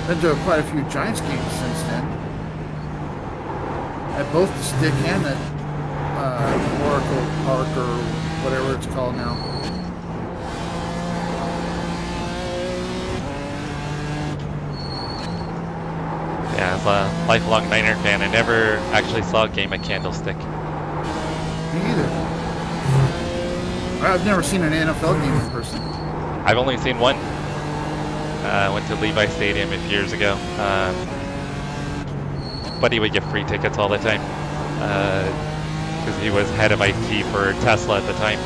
Speaker 3: Been to quite a few Giants games since then. At both the Stick and at Oracle Park or whatever it's called now.
Speaker 1: Yeah, as a lifelong Niner fan, I never actually saw a game at Candlestick.
Speaker 3: Me either. I've never seen an NFL game in person.
Speaker 1: I've only seen one. I went to Levi Stadium a few years ago. Buddy would get free tickets all the time because he was head of IT for Tesla at the time.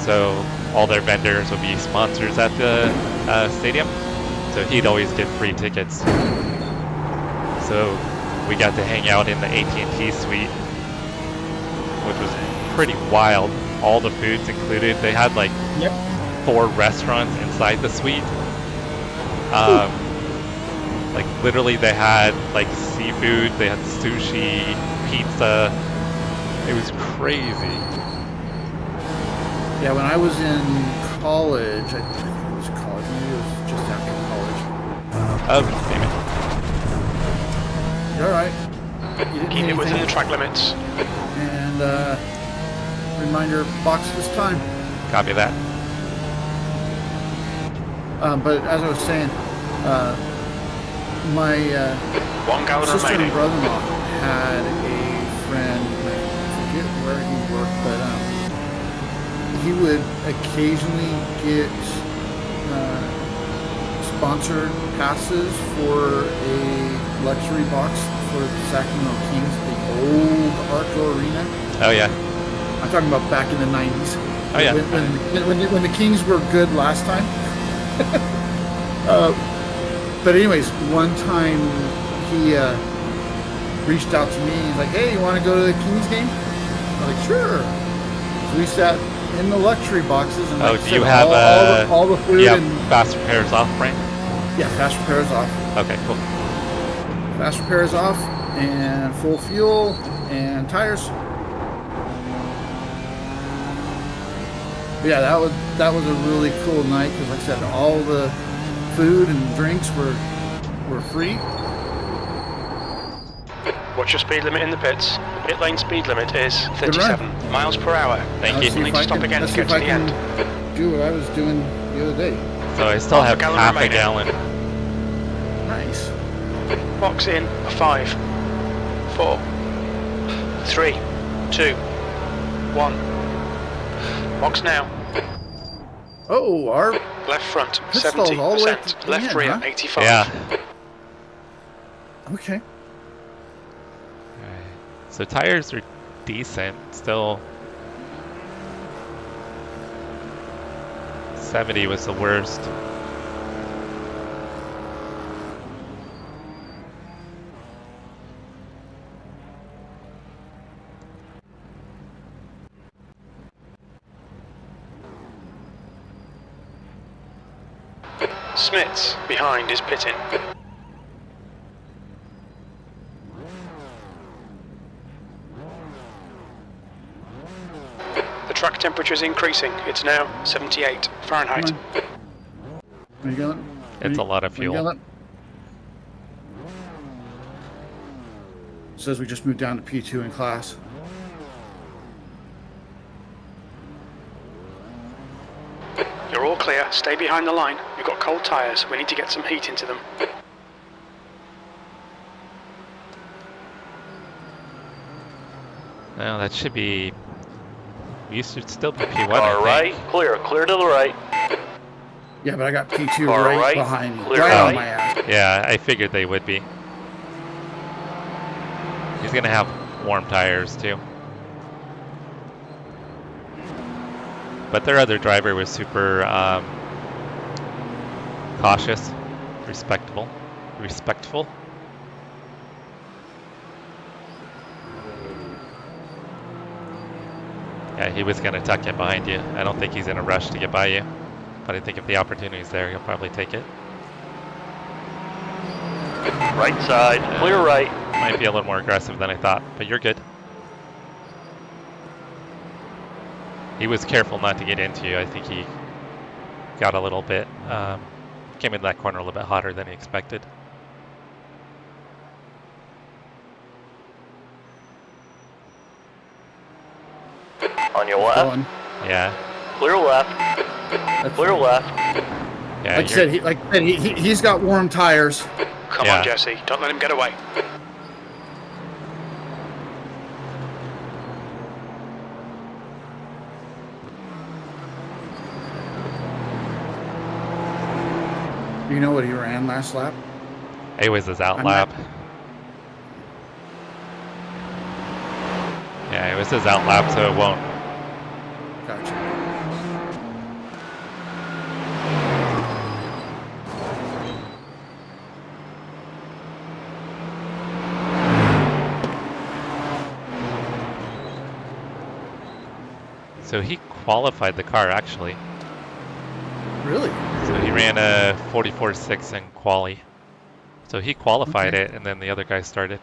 Speaker 1: So all their vendors would be sponsors at the stadium. So he'd always get free tickets. So we got to hang out in the AT&T suite, which was pretty wild. All the foods included. They had like 4 restaurants inside the suite. Like literally they had like seafood, they had sushi, pizza. It was crazy.
Speaker 3: Yeah, when I was in college, I think it was college, maybe it was just after college.
Speaker 1: Oh, damn it.
Speaker 3: You're alright.
Speaker 2: Keep it within the track limits.
Speaker 3: And reminder box this time.
Speaker 1: Copy that.
Speaker 3: But as I was saying, My
Speaker 2: 1 gallon
Speaker 3: sister and
Speaker 2: remaining.
Speaker 3: brother-in-law had a friend, I forget where he worked, but he would occasionally get sponsored passes for a luxury box for the Sacramento Kings, the old Arco Arena.
Speaker 1: Oh yeah.
Speaker 3: I'm talking about back in the 90s.
Speaker 1: Oh yeah.
Speaker 3: When the Kings were good last time. But anyways, one time he reached out to me. He's like, "Hey, you want to go to the Kings game?" I'm like, "Sure." So we sat in the luxury boxes and
Speaker 1: Oh,
Speaker 3: like,
Speaker 1: do you have
Speaker 3: all the food
Speaker 1: yeah,
Speaker 3: and
Speaker 1: fast repairs off, Frank?
Speaker 3: yeah, fast repairs off.
Speaker 1: Okay, cool.
Speaker 3: Fast repairs off and full fuel and tires. But yeah, that was a really cool night because, like I said, all the food and drinks were free.
Speaker 2: What's your speed limit in the pits? Pit lane speed limit is
Speaker 3: Good
Speaker 2: 37 miles per hour.
Speaker 1: Thank
Speaker 3: Let's see
Speaker 1: you.
Speaker 2: Need
Speaker 3: if
Speaker 2: to
Speaker 3: I
Speaker 2: stop
Speaker 3: can-
Speaker 2: again
Speaker 3: let's
Speaker 2: to
Speaker 3: see
Speaker 2: get
Speaker 3: if
Speaker 2: to
Speaker 3: I
Speaker 2: the
Speaker 3: can
Speaker 2: end.
Speaker 3: do what I was doing the other day.
Speaker 1: So I still have
Speaker 2: gallon
Speaker 1: half a
Speaker 2: remaining.
Speaker 1: gallon.
Speaker 3: Nice.
Speaker 2: Box in 5, 4, 3, 2, 1. Box now.
Speaker 3: Oh, our
Speaker 2: Left front
Speaker 3: Pit stall's all the way
Speaker 2: 70%.
Speaker 3: to the
Speaker 2: Left
Speaker 3: end,
Speaker 2: rear
Speaker 3: huh?
Speaker 2: 85.
Speaker 1: Yeah.
Speaker 3: okay.
Speaker 1: Alright. So tires are decent. Still 70 was the worst.
Speaker 2: Smits behind is pitting. The track temperature is increasing. It's now 78 Fahrenheit.
Speaker 3: Are you going?
Speaker 1: It's a lot of fuel.
Speaker 3: It says we just moved down to P2 in class.
Speaker 2: You're all clear. Stay behind the line. You've got cold tyres. We need to get some heat into them.
Speaker 1: Well, that should be. You should still be P1.
Speaker 7: Car
Speaker 1: I
Speaker 7: right,
Speaker 1: think.
Speaker 7: clear to the right.
Speaker 3: Yeah, but I got P2
Speaker 7: Car
Speaker 3: right
Speaker 7: right,
Speaker 3: behind me,
Speaker 7: clear
Speaker 3: right
Speaker 7: right.
Speaker 3: on my ass.
Speaker 1: Yeah, I figured they would be. He's gonna have warm tires too. But their other driver was super cautious, respectful. Yeah, he was gonna tuck in behind you. I don't think he's in a rush to get by you. But I think if the opportunity's there, he'll probably take it.
Speaker 7: Right side, clear right.
Speaker 1: Might be a little more aggressive than I thought, but you're good. He was careful not to get into you. I think he got a little bit, came in that corner a little bit hotter than he expected.
Speaker 7: On your left,
Speaker 3: Going.
Speaker 1: Yeah.
Speaker 7: clear left,
Speaker 3: That's
Speaker 7: clear
Speaker 3: fine.
Speaker 7: left.
Speaker 1: Yeah,
Speaker 3: Like I said, he's got warm tires.
Speaker 2: Come
Speaker 1: Yeah.
Speaker 2: on, Jesse. Don't let him get away.
Speaker 3: You know what he ran last lap?
Speaker 1: it was his out
Speaker 3: I'm
Speaker 1: lap.
Speaker 3: not-
Speaker 1: Yeah, it was his out lap, so it won't.
Speaker 3: Gotcha.
Speaker 1: So he qualified the car actually.
Speaker 3: Really?
Speaker 1: So he ran a 44.6 in quali. So he qualified
Speaker 3: Okay.
Speaker 1: it, and then the other guy started.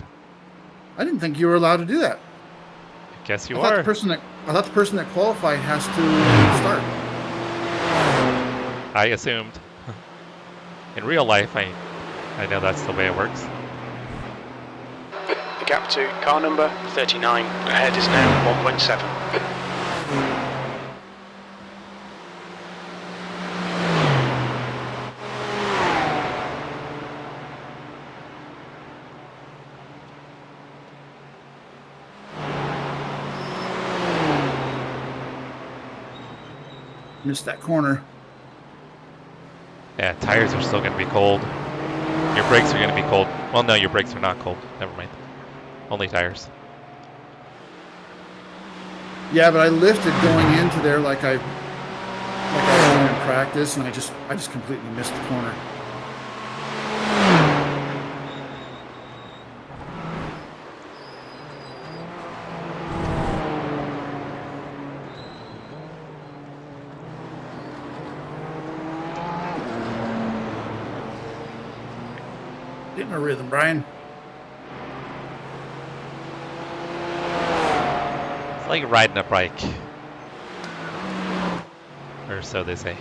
Speaker 3: I didn't think you were allowed to do that.
Speaker 1: I guess you
Speaker 3: I thought
Speaker 1: are.
Speaker 3: the person that qualified has to start.
Speaker 1: I assumed. In real life, I know that's the way it works.
Speaker 2: The gap to car number 39 ahead is now 1.7.
Speaker 3: Missed that corner.
Speaker 1: Yeah, tires are still going to be cold. Your brakes are going to be cold. Well, no, your brakes are not cold. Never mind. Only tires.
Speaker 3: Yeah, but I lifted going into there like I was doing in practice, and I just completely missed the corner. Getting a rhythm, Brian.
Speaker 1: It's like riding a bike. Or so they say.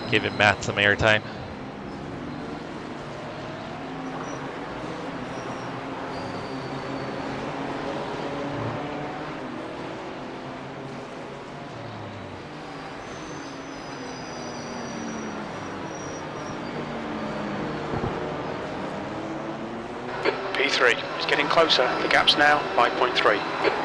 Speaker 1: Giving Matt some airtime.
Speaker 2: P3 is getting closer. The gap's now 5.3.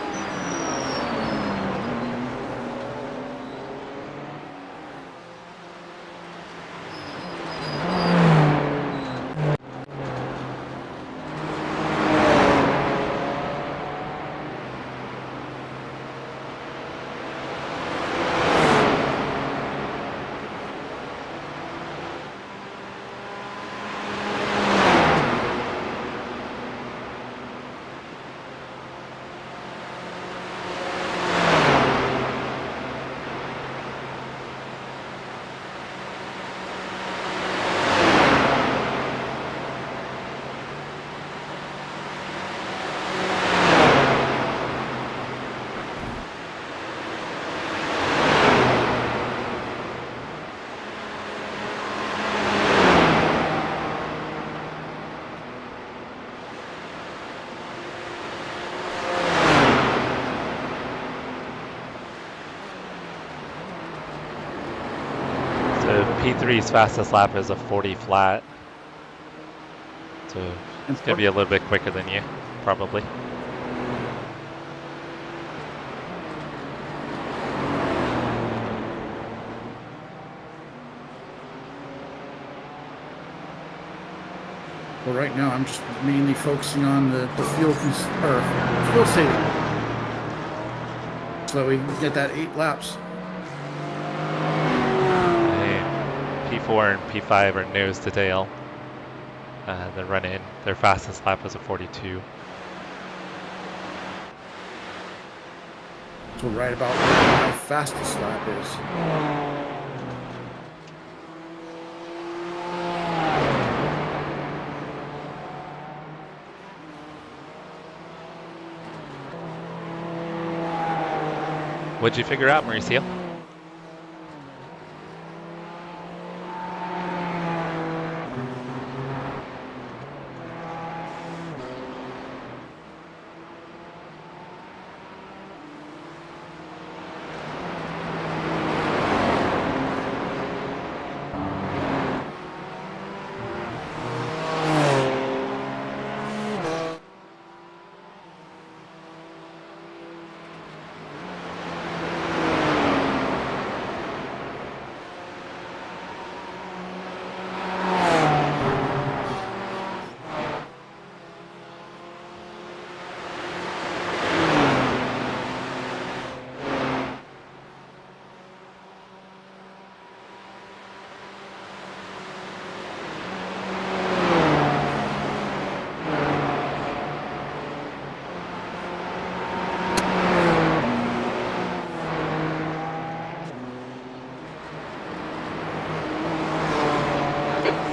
Speaker 1: P3's fastest lap is a 40 flat. So it's going to be a little bit quicker than you, probably.
Speaker 3: Well, right now I'm just mainly focusing on the fuel saving, so that we can get that 8 laps.
Speaker 1: P4 and P5 are nose to tail. They're running. Their fastest lap was a 42.
Speaker 3: So right about where my fastest lap is.
Speaker 1: What'd you figure out, Mauricio?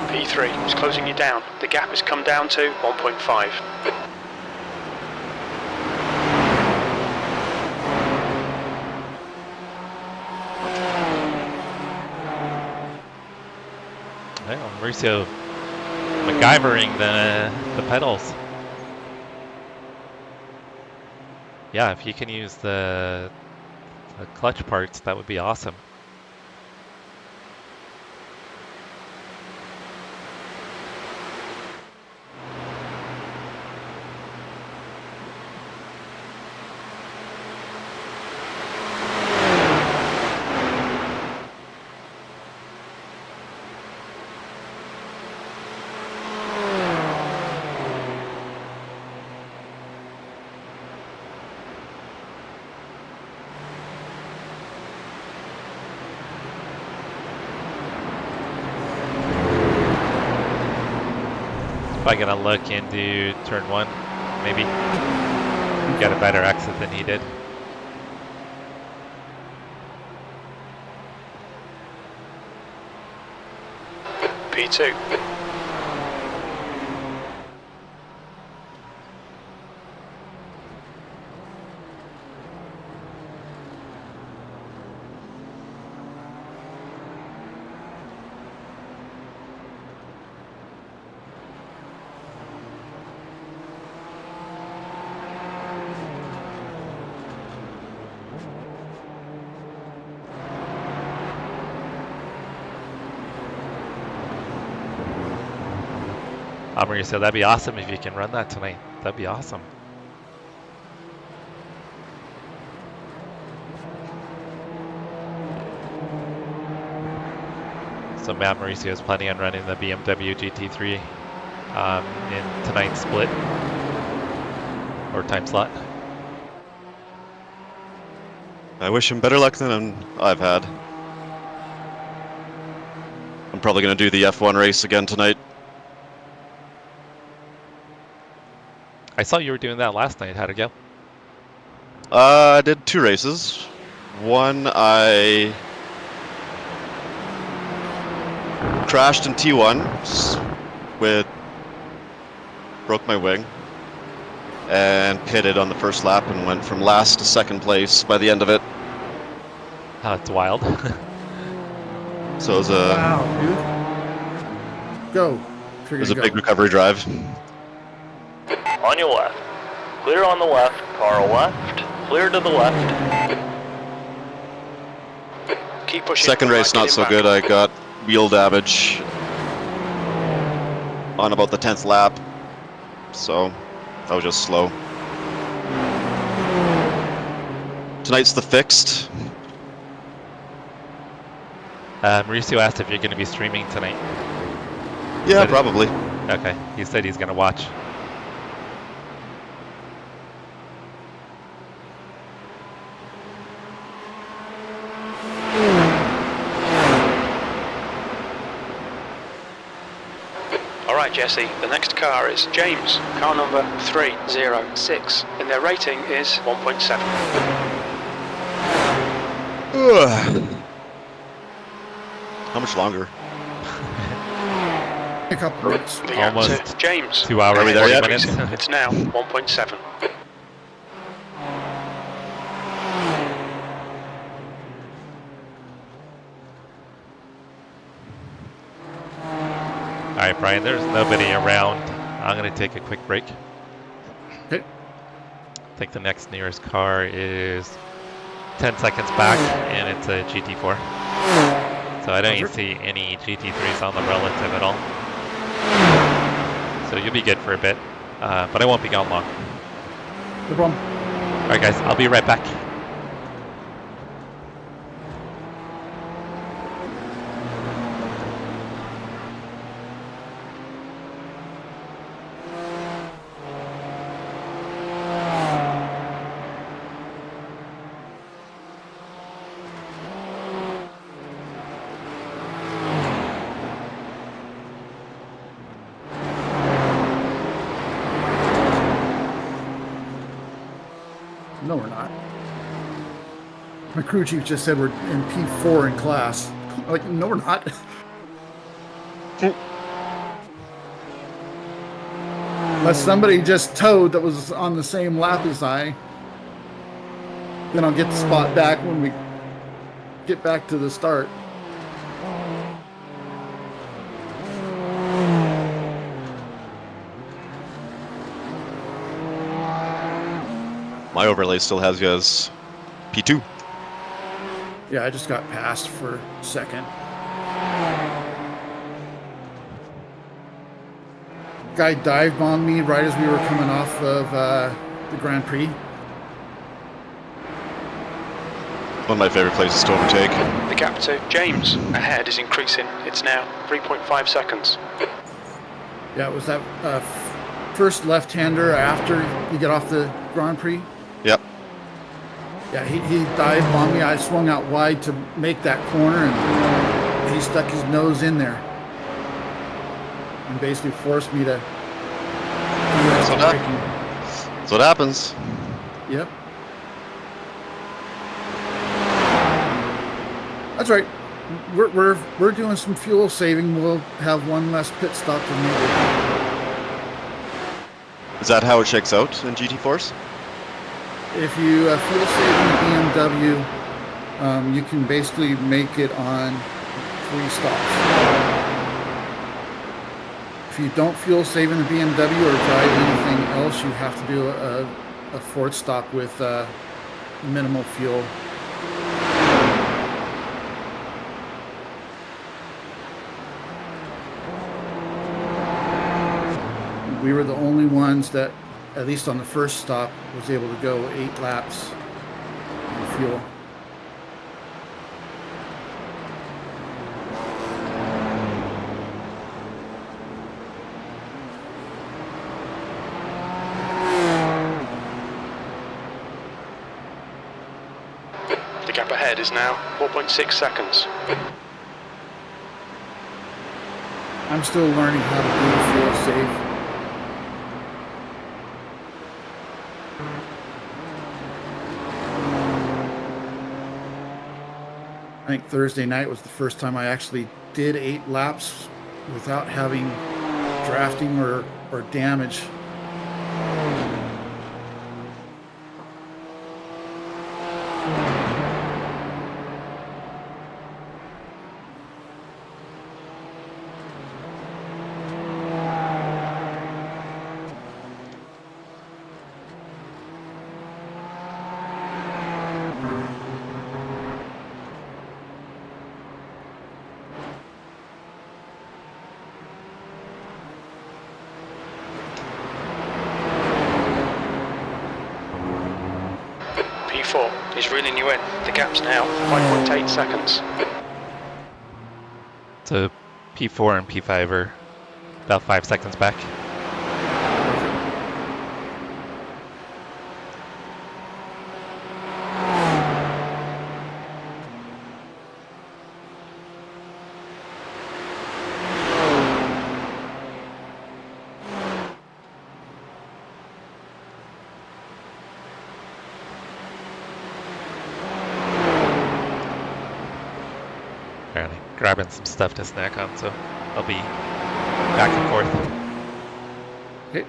Speaker 2: P3 is closing you down. The gap has come down to 1.5.
Speaker 1: Well, Mauricio MacGyvering the pedals. Yeah, if you can use the clutch parts, that would be awesome. Probably gonna look into turn 1, maybe. Got a better exit than he did.
Speaker 2: P2.
Speaker 1: Mauricio, that'd be awesome if you can run that tonight. That'd be awesome. So Matt Mauricio is planning on running the BMW GT3 in tonight's split or time slot.
Speaker 5: I wish him better luck than I've had. I'm probably going to do the F1 race again tonight.
Speaker 1: I saw you were doing that last night. How'd it go?
Speaker 5: I did 2 races. One, I crashed in T1 broke my wing and pitted on the first lap and went from last to second place by the end of it.
Speaker 1: Oh, it's wild.
Speaker 5: So it was a
Speaker 3: Wow, dude. Go.
Speaker 5: it was a big recovery drive.
Speaker 7: On your left. Clear on the left. Car left. Clear to the left.
Speaker 2: Keep pushing.
Speaker 5: Second race not so good. I got wheel damage on about the 10th lap, so I was just slow. Tonight's the fixed.
Speaker 1: Mauricio asked if you're going to be streaming tonight.
Speaker 5: Yeah, probably.
Speaker 1: Okay, he said he's going to watch.
Speaker 2: Alright Jesse, the next car is James, car number 306, and their rating is 1.7.
Speaker 5: How much longer?
Speaker 3: A couple minutes.
Speaker 2: The
Speaker 1: Almost
Speaker 2: answer, James.
Speaker 1: 2 hours,
Speaker 5: Are we there
Speaker 1: 40
Speaker 5: yet?
Speaker 1: minutes.
Speaker 2: It's now 1.7.
Speaker 1: All right, Brian, there's nobody around. I'm going to take a quick break.
Speaker 3: Okay.
Speaker 1: I think the next nearest car is 10 seconds back, and it's a GT4. So I don't even see any GT3s on the relative at all. So you'll be good for a bit, but I won't be gone long.
Speaker 3: No problem.
Speaker 1: All right, guys, I'll be right back.
Speaker 3: No, we're not. My crew chief just said we're in P4 in class. I'm like, no, we're not. Unless somebody just towed that was on the same lap as I. Then I'll get the spot back when we get back to the start.
Speaker 5: My overlay still has you as P2.
Speaker 3: Yeah, I just got passed for second. Guy dive bombed me right as we were coming off of the Grand Prix.
Speaker 5: One of my favorite places to overtake.
Speaker 2: The gap to James ahead is increasing. It's now 3.5 seconds.
Speaker 3: Yeah, it was that first left-hander after you get off the Grand Prix.
Speaker 5: Yep.
Speaker 3: Yeah, he dive bombed me. I swung out wide to make that corner, and he stuck his nose in there and basically forced me to.
Speaker 5: That's what happens.
Speaker 3: Yep. That's right. We're doing some fuel saving. We'll have one less pit stop than needed.
Speaker 5: Is that how it shakes out in GT4s?
Speaker 3: If you fuel save in the BMW, you can basically make it on 3 stops. If you don't fuel save in the BMW or drive anything else, you have to do a 4th stop with minimal fuel. We were the only ones that, at least on the first stop, was able to go 8 laps on fuel.
Speaker 2: The gap ahead is now 4.6 seconds.
Speaker 3: I'm still learning how to do the fuel save. I think Thursday night was the first time I actually did 8 laps without having drafting or damage.
Speaker 2: P4 is reeling you in. The gap's now 5.8 seconds.
Speaker 1: So P4 and P5 are about 5 seconds back. Apparently grabbing some stuff to snack on, so I'll be back and forth.
Speaker 3: Okay.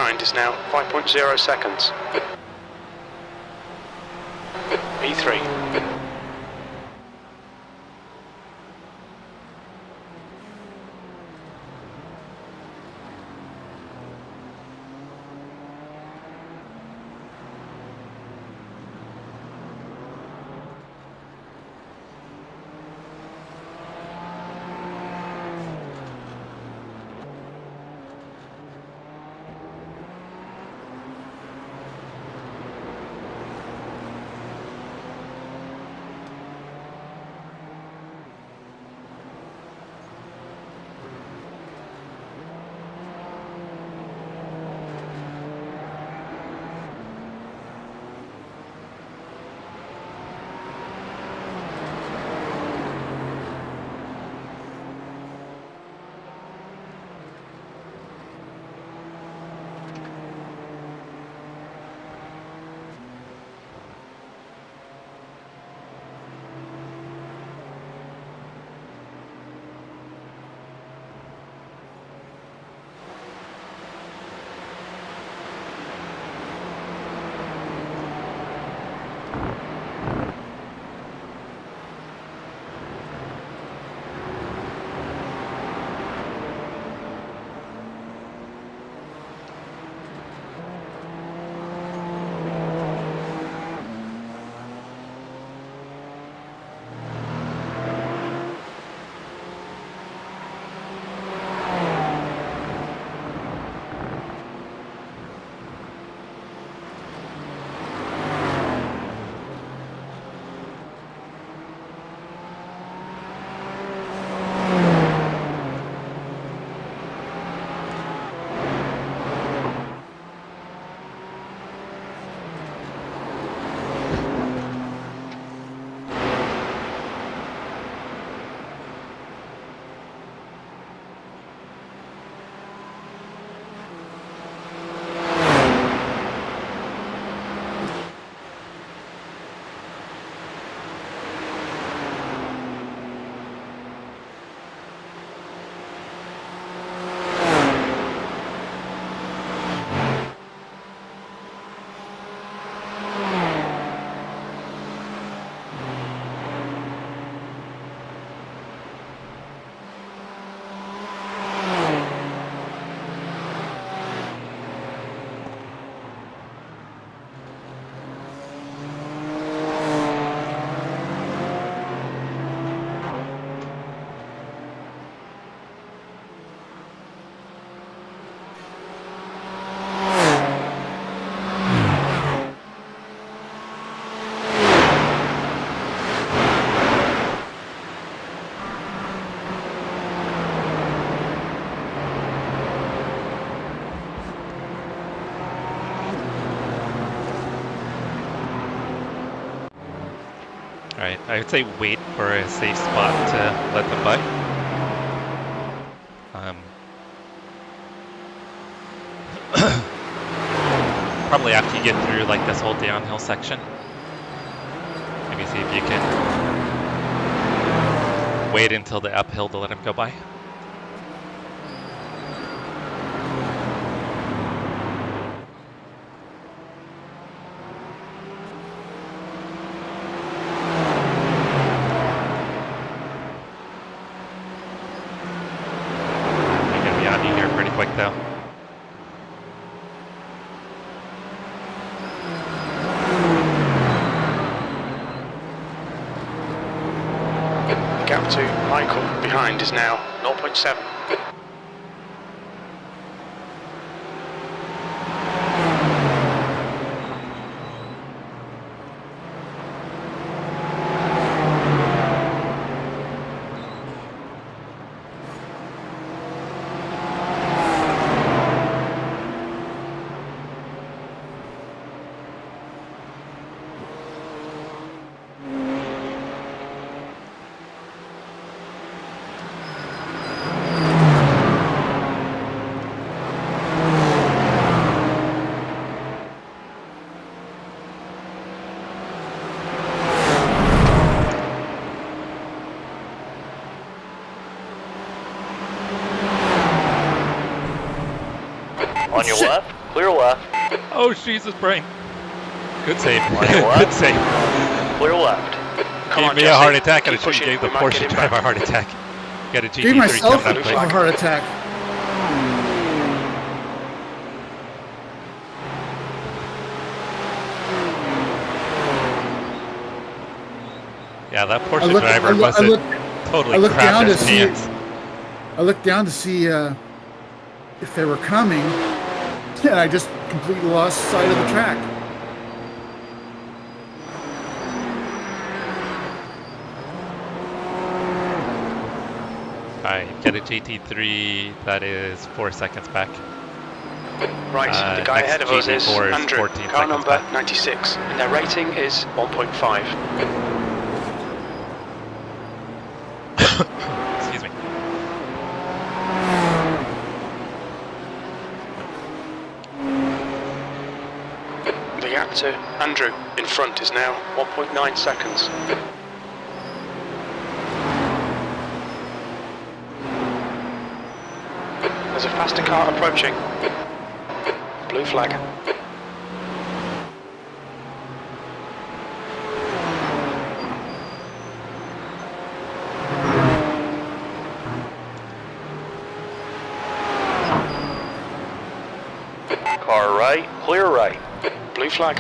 Speaker 2: behind is now 5.0 seconds. P3.
Speaker 1: Alright, I would say wait for a safe spot to let them by. Probably after you get through like this whole downhill section. Maybe see if you can wait until the uphill to let them go by. Quick though.
Speaker 2: Gap to Michael behind is now 0.7.
Speaker 7: On your left, Clear left.
Speaker 1: Oh, Jesus, Brian. Good save.
Speaker 7: On your left.
Speaker 1: Good save.
Speaker 7: Clear left.
Speaker 2: Come
Speaker 1: Gave
Speaker 2: on,
Speaker 1: me
Speaker 2: Jesse.
Speaker 1: a heart attack, and I
Speaker 2: Keep
Speaker 1: should have
Speaker 2: pushing.
Speaker 1: gave the
Speaker 2: We might get
Speaker 1: Porsche
Speaker 2: him
Speaker 1: driver a
Speaker 2: back.
Speaker 1: heart attack. Got a
Speaker 3: Gave
Speaker 1: GT3
Speaker 3: myself
Speaker 1: coming up
Speaker 3: a
Speaker 1: quick.
Speaker 3: heart attack.
Speaker 1: Yeah, that Porsche driver must have totally
Speaker 3: I looked down
Speaker 1: crapped
Speaker 3: to
Speaker 1: his
Speaker 3: see
Speaker 1: pants.
Speaker 3: I looked down to see if they were coming, and I just completely lost sight of the track.
Speaker 1: Alright, get a GT3, that is 4 seconds back.
Speaker 2: Right, the guy
Speaker 1: next
Speaker 2: ahead of us is
Speaker 1: GT4 is
Speaker 2: Andrew,
Speaker 1: 14
Speaker 2: car
Speaker 1: seconds
Speaker 2: number
Speaker 1: back.
Speaker 2: 96, and their rating is 1.5.
Speaker 1: Excuse me.
Speaker 2: The gap to Andrew in front is now 1.9 seconds. There's a faster car approaching. Blue flag.
Speaker 7: Car right. Clear right.
Speaker 2: Blue flag.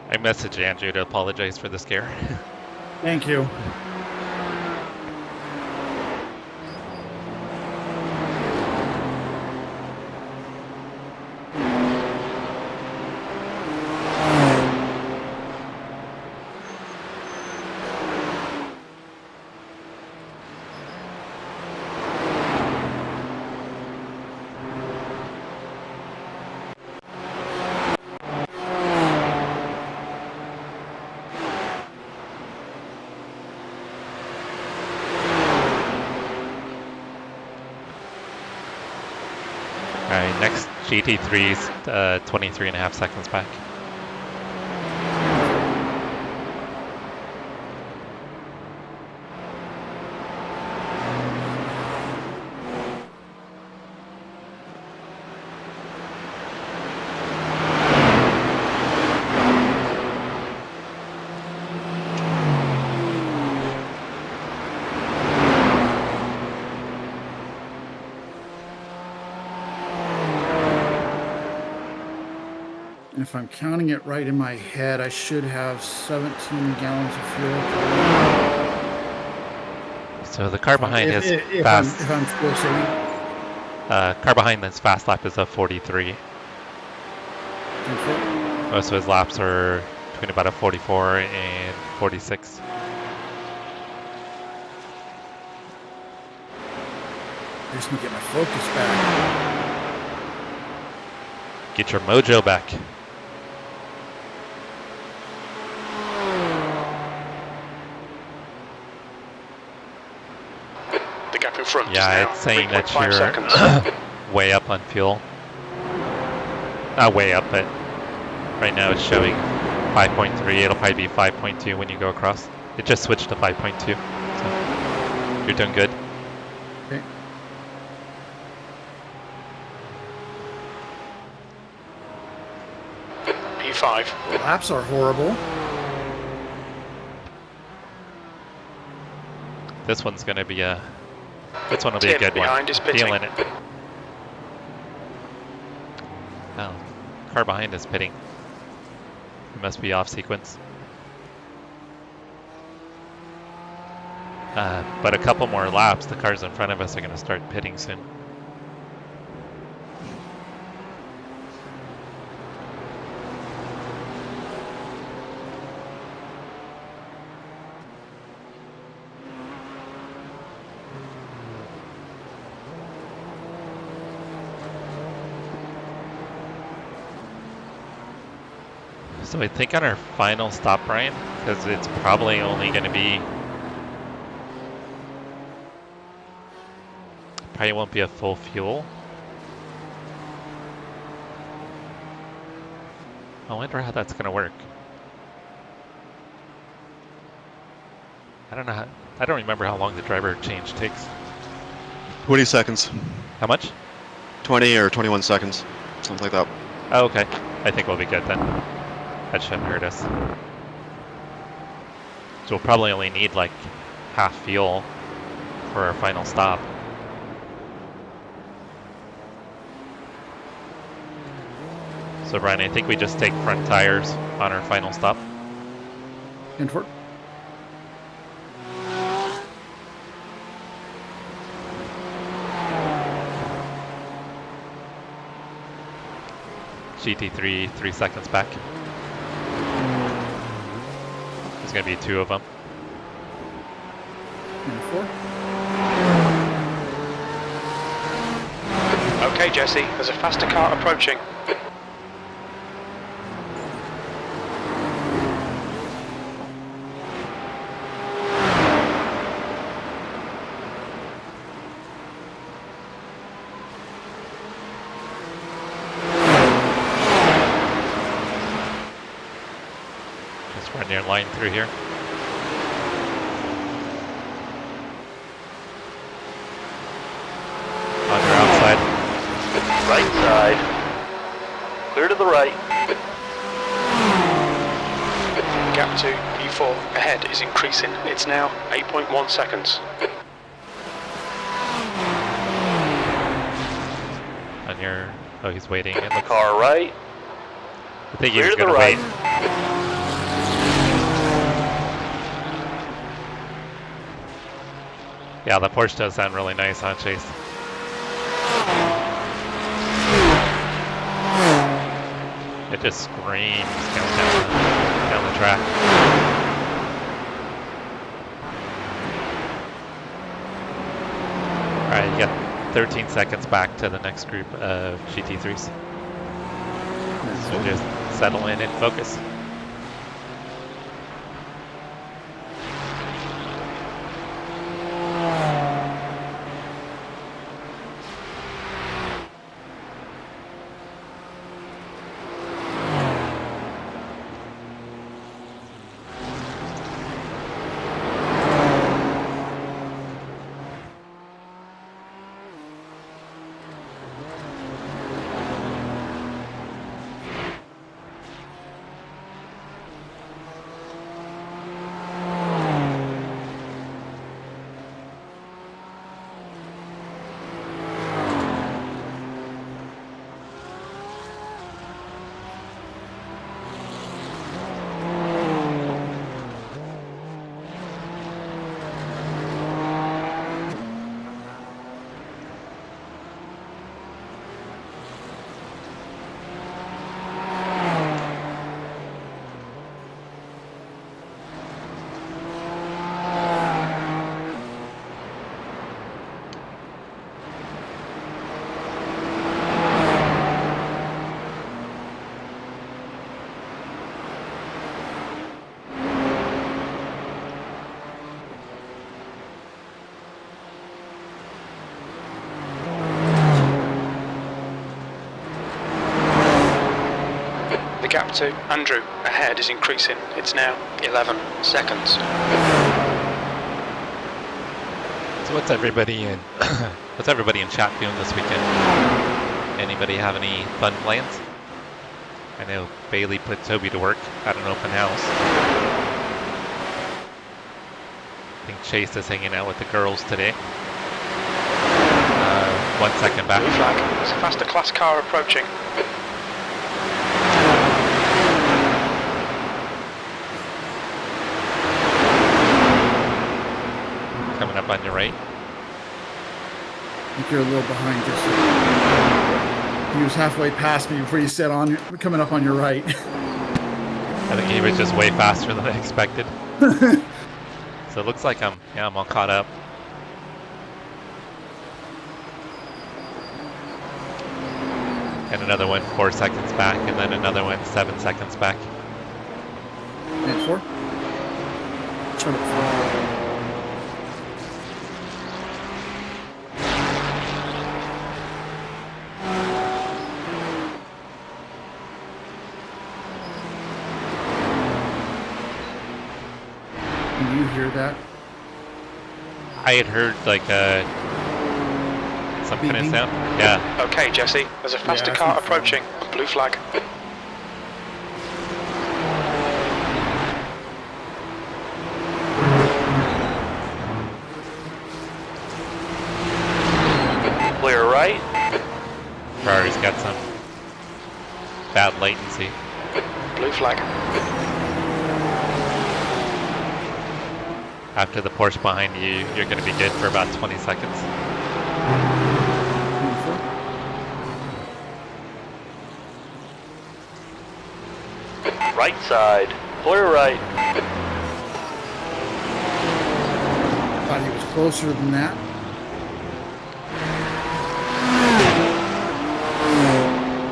Speaker 1: I messaged Andrew to apologize for the scare.
Speaker 3: Thank you.
Speaker 1: Alright, next GT3's 23 and a half seconds back.
Speaker 3: And if I'm counting it right in my head, I should have 17 gallons of fuel.
Speaker 1: So the car behind
Speaker 3: if,
Speaker 1: is
Speaker 3: if
Speaker 1: fast.
Speaker 3: I'm, if I'm full saving.
Speaker 1: Car behind this fast lap is a 43. Most of his laps are between about a 44 and 46.
Speaker 3: I just need to get my focus back.
Speaker 1: Get your mojo back.
Speaker 2: The gap in front is
Speaker 1: Yeah,
Speaker 2: now
Speaker 1: it's saying that
Speaker 2: 3.5
Speaker 1: you're
Speaker 2: seconds.
Speaker 1: way up on fuel. Not way up, but right now it's showing 5.3. It'll probably be 5.2 when you go across. It just switched to 5.2. So you're doing good.
Speaker 3: Okay.
Speaker 2: P5.
Speaker 3: Laps are horrible.
Speaker 1: This one's gonna be a. This one will be a
Speaker 2: Tim
Speaker 1: good one.
Speaker 2: behind is pitting.
Speaker 1: Feeling it. Oh, car behind is pitting. It must be off sequence. But a couple more laps, the cars in front of us are going to start pitting soon. So I think on our final stop, Brian, because it's probably only going to be, probably won't be a full fuel. I wonder how that's going to work. I don't know how, I don't remember how long the driver change takes.
Speaker 5: 20 seconds.
Speaker 1: How much?
Speaker 5: 20 or 21 seconds. Something like that.
Speaker 1: Oh, okay. I think we'll be good then. That shouldn't hurt us. So we'll probably only need like half fuel for our final stop. So Brian, I think we just take front tires on our final stop.
Speaker 3: In for
Speaker 1: GT3, 3 seconds back. There's going to be 2 of them.
Speaker 3: in 4.
Speaker 2: Okay, Jesse, there's a faster car approaching.
Speaker 1: Just run your line through here. On your outside.
Speaker 7: Right side. Clear to the right.
Speaker 2: Gap to E4 ahead is increasing. It's now 8.1 seconds.
Speaker 1: On your... Oh, he's waiting. It looks,
Speaker 7: Car right.
Speaker 1: I think he
Speaker 7: Clear
Speaker 1: was
Speaker 7: to the
Speaker 1: going to
Speaker 7: right.
Speaker 1: wait. Yeah, the Porsche does sound really nice, huh, Chase? It just screams down the track. Alright, you got 13 seconds back to the next group of GT3s. So just settle in and focus.
Speaker 2: The gap to Andrew ahead is increasing. It's now 11 seconds.
Speaker 1: So what's everybody in what's everybody in chat doing this weekend? Anybody have any fun plans? I know Bailey put Toby to work at an open house. I think Chase is hanging out with the girls today. 1 second back.
Speaker 2: Blue flag. There's a faster class car approaching.
Speaker 1: Coming up on your right.
Speaker 3: I think you're a little behind, Jesse. He was halfway past me before you said coming up on your right.
Speaker 1: I think he was just way faster than I expected. So it looks like I'm all caught up. And another one 4 seconds back, and then another one 7 seconds back.
Speaker 3: And 4. Turn it 4. you hear that?
Speaker 1: I had heard like some kind of
Speaker 3: Beeping?
Speaker 1: sound. Yeah.
Speaker 2: Okay, Jesse, there's a faster
Speaker 3: Yeah, I
Speaker 2: car
Speaker 3: think so.
Speaker 2: approaching. Blue flag.
Speaker 7: Clear right.
Speaker 1: Ferrari's got some bad latency.
Speaker 2: Blue flag.
Speaker 1: After the Porsche behind you, you're going to be good for about 20 seconds.
Speaker 7: Right side. Clear right.
Speaker 3: Thought he was closer than that.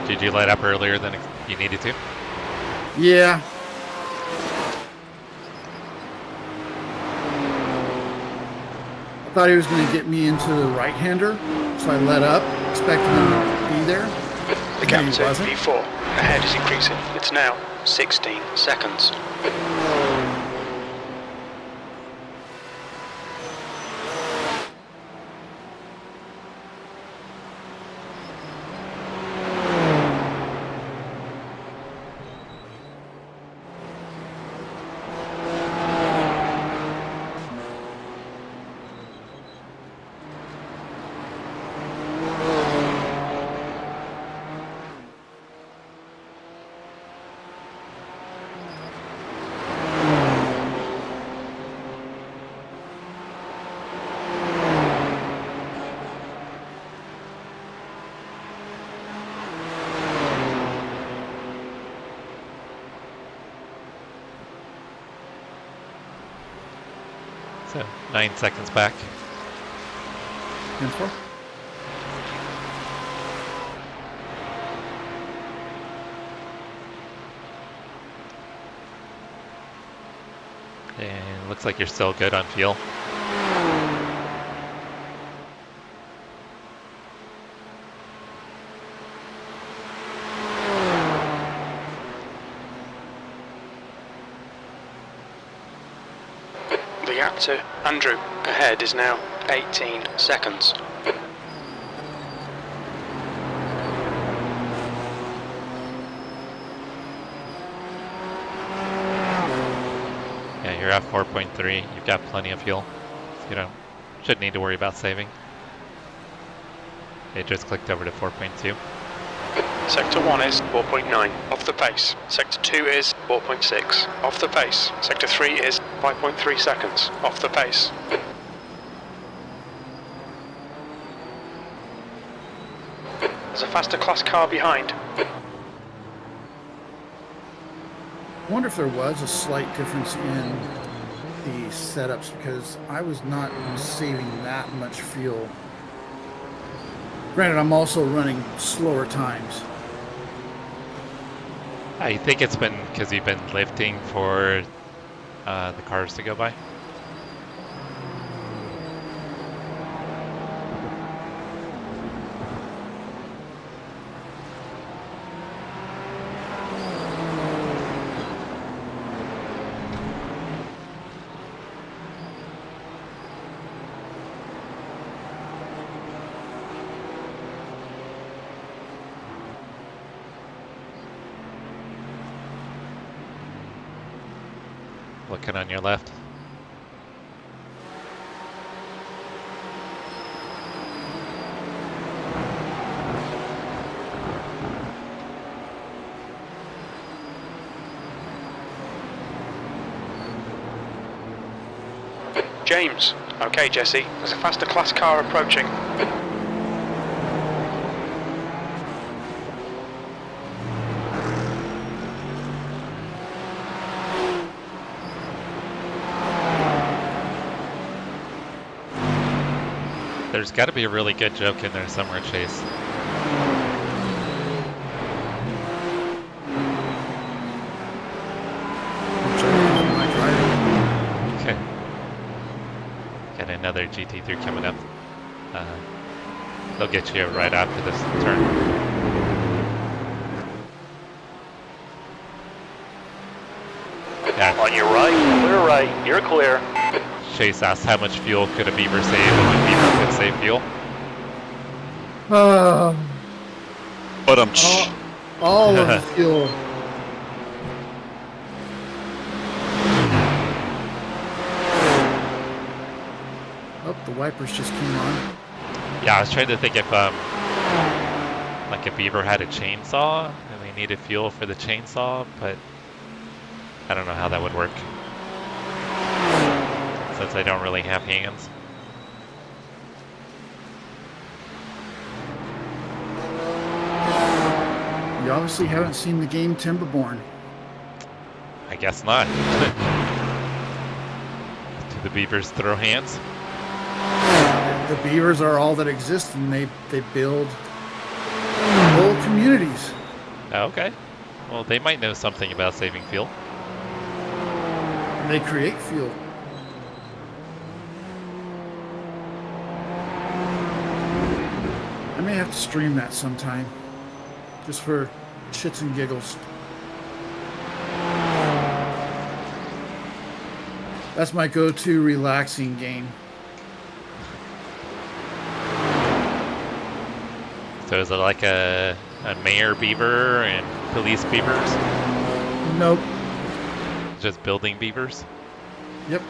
Speaker 1: Did you light up earlier than you needed to?
Speaker 3: Yeah. I thought he was going to get me into the right-hander, so I let up, expecting him to be there.
Speaker 2: The gap
Speaker 3: He
Speaker 2: to
Speaker 3: wasn't.
Speaker 2: V4 ahead is increasing. It's now 16 seconds.
Speaker 1: So 9 seconds back.
Speaker 3: M4.
Speaker 1: And looks like you're still good on fuel.
Speaker 2: The gap to Andrew ahead is now 18 seconds.
Speaker 1: Yeah, you're at 4.3. You've got plenty of fuel. So you shouldn't need to worry about saving. It just clicked over to 4.2.
Speaker 2: Sector 1 is 4.9, off the pace. Sector 2 is 4.6, off the pace. Sector 3 is 5.3 seconds, off the pace. There's a faster class car behind.
Speaker 3: I wonder if there was a slight difference in the setups because I was not saving that much fuel. Granted, I'm also running slower times.
Speaker 1: I think it's been because you've been lifting for the cars to go by. Looking on your left.
Speaker 2: James. Okay, Jesse. There's a faster class car approaching.
Speaker 1: There's got to be a really good joke in there somewhere, Chase. Okay. Got another GT3 coming up. They'll get you right after this turn.
Speaker 7: On your right, clear right. right, you're clear.
Speaker 1: Chase asked how much fuel could a beaver save, and a beaver could save fuel.
Speaker 5: But
Speaker 6: All of the fuel.
Speaker 3: Oh, the wipers just came on.
Speaker 1: Yeah, I was trying to think if like a beaver had a chainsaw and they needed fuel for the chainsaw, but I don't know how that would work since I don't really have hands.
Speaker 3: You obviously haven't seen the game Timberborn.
Speaker 1: I guess not. Do the beavers throw hands?
Speaker 3: The beavers are all that exist, and they build whole communities.
Speaker 1: Oh, okay. Well, they might know something about saving fuel.
Speaker 3: They create fuel. I may have to stream that sometime, just for shits and giggles. That's my go-to relaxing game.
Speaker 1: So is it like a mayor beaver and police beavers?
Speaker 3: Nope.
Speaker 1: Just building beavers?
Speaker 3: Yep.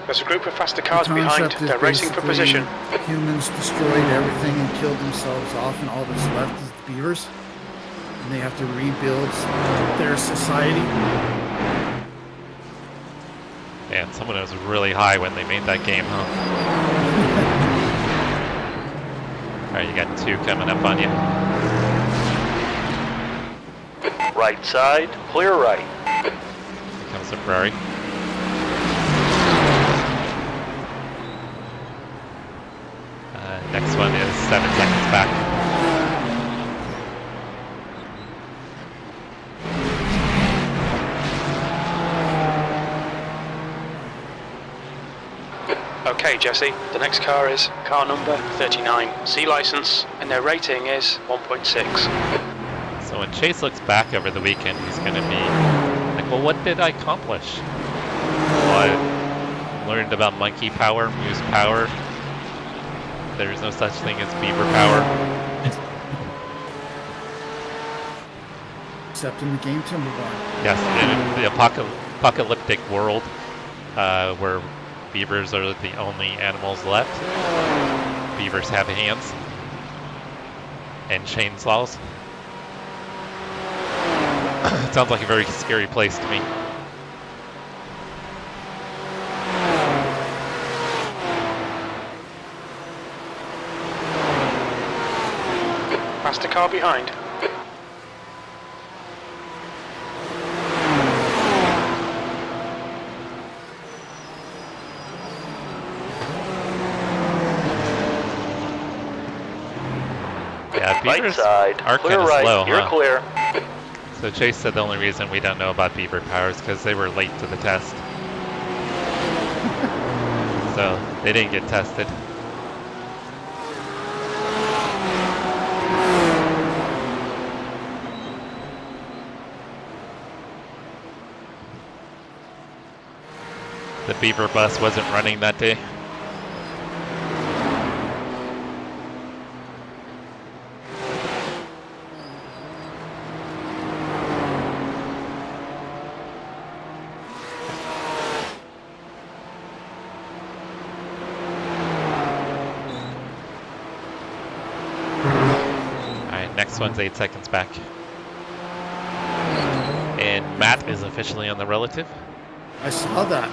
Speaker 2: There's a group of faster cars
Speaker 3: The
Speaker 2: behind.
Speaker 3: concept is
Speaker 2: They're racing for
Speaker 3: basically
Speaker 2: position.
Speaker 3: Humans destroyed everything and killed themselves off, and all that's left is the beavers. And they have to rebuild their society.
Speaker 1: Man, someone was really high when they made that game, huh? Alright, you got two coming up on you.
Speaker 7: Right side, clear right.
Speaker 1: Here comes the Ferrari. Next one is 7 seconds back.
Speaker 2: Okay, Jesse, the next car is car number 39, C license, and their rating is 1.6.
Speaker 1: So when Chase looks back over the weekend, he's going to be like, well, what did I accomplish? Well, I learned about monkey power, moose power. There's no such thing as beaver power.
Speaker 3: Except in the game Timberborn.
Speaker 1: Yes, in the apocalyptic world where beavers are the only animals left, beavers have hands and chainsaws. It sounds like a very scary place to me.
Speaker 2: Faster car behind.
Speaker 1: Yeah,
Speaker 7: Right
Speaker 1: beavers
Speaker 7: side,
Speaker 1: are
Speaker 7: clear
Speaker 1: kind of
Speaker 7: right,
Speaker 1: slow,
Speaker 7: you're
Speaker 1: huh?
Speaker 7: clear.
Speaker 1: So Chase said the only reason we don't know about beaver power is because they were late to the test. So they didn't get tested. The beaver bus wasn't running that day. Next one's 8 seconds back. And Matt is officially on the relative.
Speaker 3: I saw that.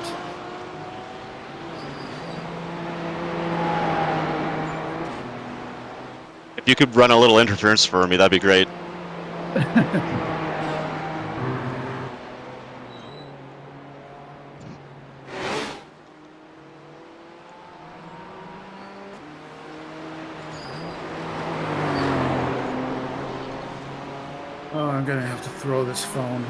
Speaker 5: if you could run a little interference for me, that'd be great.
Speaker 3: Oh, I'm gonna have to throw this phone.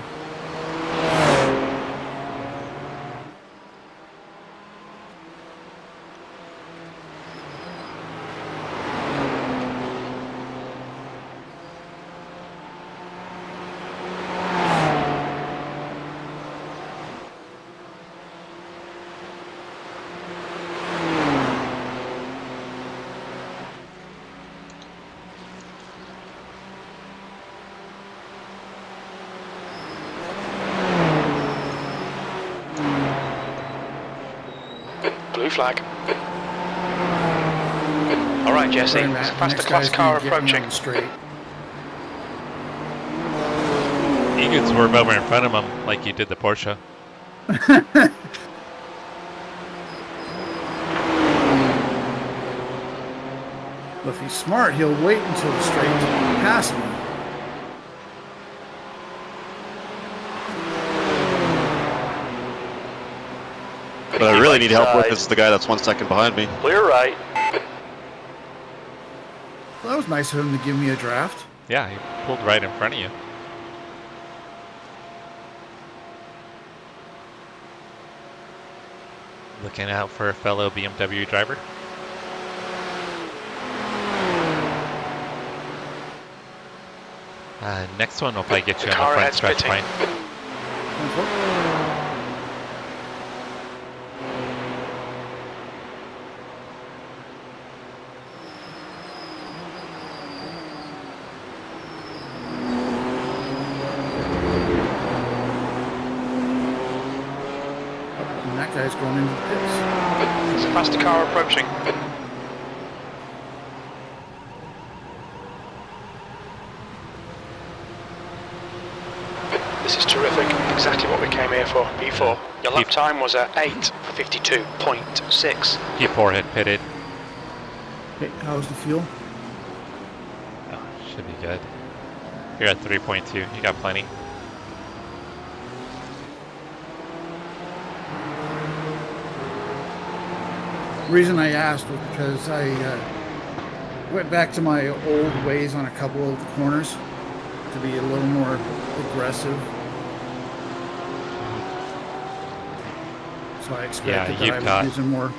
Speaker 2: Blue flag. All right, Jesse.
Speaker 3: Sorry,
Speaker 2: It's a
Speaker 3: Matt, the
Speaker 2: faster
Speaker 3: next
Speaker 2: class
Speaker 3: guy's
Speaker 2: car
Speaker 3: gonna get me
Speaker 2: approaching.
Speaker 3: on the straight.
Speaker 1: You could swerve over in front of him like you did the Porsche.
Speaker 3: Well, if he's smart, he'll wait until the straight to pass me.
Speaker 5: What I really need help with
Speaker 7: Side.
Speaker 5: is the guy that's 1 second behind me.
Speaker 7: Clear right.
Speaker 3: Well, that was nice of him to give me a draft.
Speaker 1: Yeah, he pulled right in front of you. Looking out for a fellow BMW driver. Next one will probably get you on the
Speaker 2: Car
Speaker 1: front
Speaker 2: ahead's
Speaker 1: stretch,
Speaker 2: pitting.
Speaker 1: Brian.
Speaker 3: And that guy's going into the pits.
Speaker 2: There's a faster car approaching. This is terrific. Exactly what we came here for. P4. Your lap time was at 8:52.6.
Speaker 1: P4 had pitted.
Speaker 3: Hey, how's the fuel?
Speaker 1: Oh, should be good. You're at 3.2. You got plenty.
Speaker 3: The reason I asked was because I went back to my old ways on a couple of the corners to be a little more aggressive. So I expected that I was using more.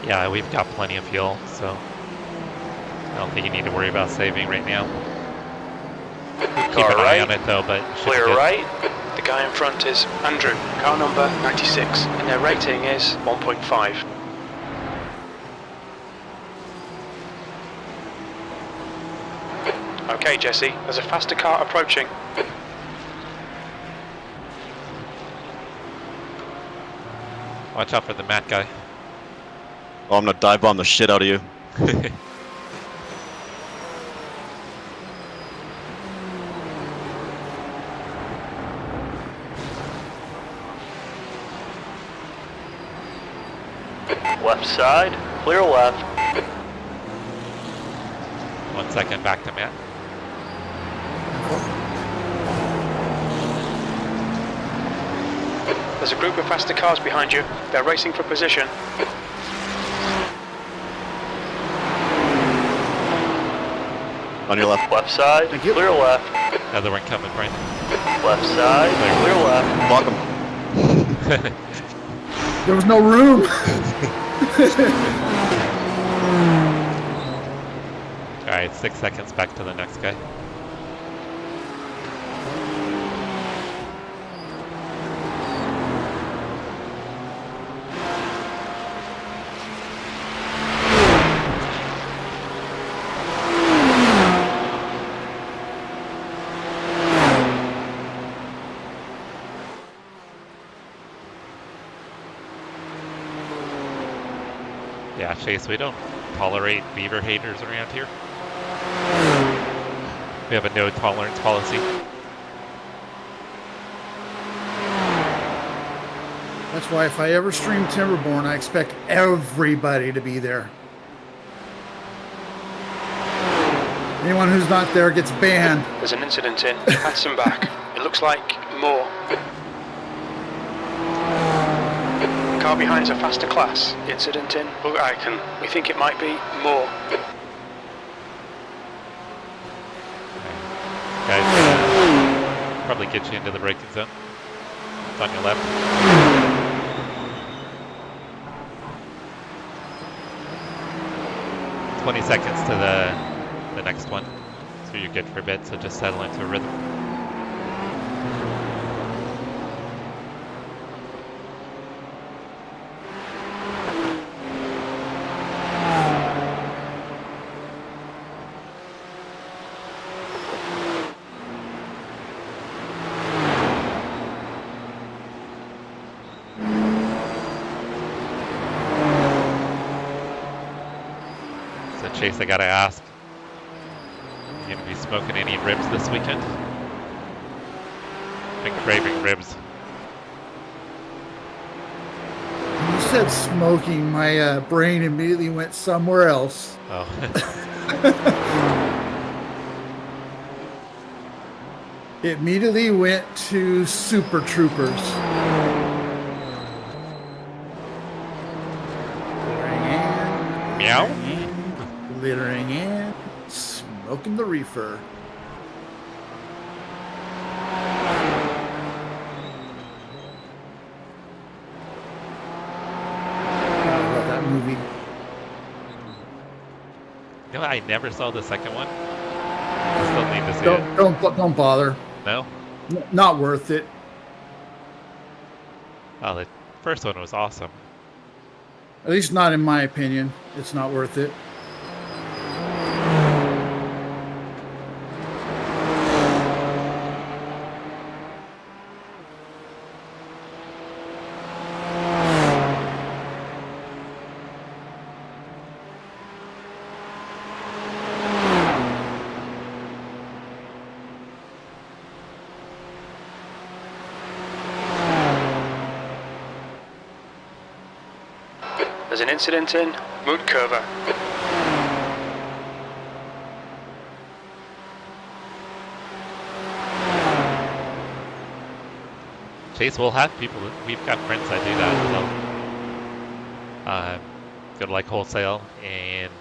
Speaker 1: Yeah, we've got plenty of fuel, so I don't think you need to worry about saving right now. Keep
Speaker 7: Car
Speaker 1: an eye
Speaker 7: right.
Speaker 1: on it though, but it should be
Speaker 7: Clear
Speaker 1: good.
Speaker 7: right.
Speaker 2: The guy in front is Andrew, car number 96, and their rating is 1.5. Okay, Jesse, there's a faster car approaching.
Speaker 1: Watch out for the Matt guy.
Speaker 5: Oh, I'm gonna dive bomb the shit out of you.
Speaker 7: Left side. Clear left.
Speaker 1: 1 second back to Matt.
Speaker 2: There's a group of faster cars behind you. They're racing for position.
Speaker 5: On your left.
Speaker 7: Left side.
Speaker 3: Thank you.
Speaker 7: Clear left.
Speaker 1: Another one coming, Brian.
Speaker 7: Left side. Clear left.
Speaker 5: Block him.
Speaker 3: There was no room.
Speaker 1: Alright, 6 seconds back to the next guy. Yeah, Chase, we don't tolerate beaver haters around here. We have a no tolerance policy.
Speaker 3: That's why if I ever stream Timberborn, I expect everybody to be there. Anyone who's not there gets banned.
Speaker 2: There's an incident in Hudson back. It looks like more. The car behind's a faster class. Incident in. We think it might be more.
Speaker 1: Guys, probably get you into the braking zone. It's on your left. "20 seconds to the next one. So you're good for a bit, so just settle into a rhythm. Chase, I gotta ask, you gonna be smoking any ribs this weekend? Been craving ribs.
Speaker 6: When you said smoking, my brain immediately went somewhere else.
Speaker 1: Oh.
Speaker 6: It immediately went to Super Troopers.
Speaker 1: Meow?
Speaker 6: Littering and smoking the reefer. I love that movie.
Speaker 1: You know, I never saw the second one. I still need to see it.
Speaker 6: Don't bother.
Speaker 1: No?
Speaker 6: Not worth it.
Speaker 1: Oh, the first one was awesome.
Speaker 6: At least not in my opinion. It's not worth it.
Speaker 2: There's an incident in Mootkurve.
Speaker 1: Chase, we'll have people, we've got friends that do that as well. Go to like wholesale and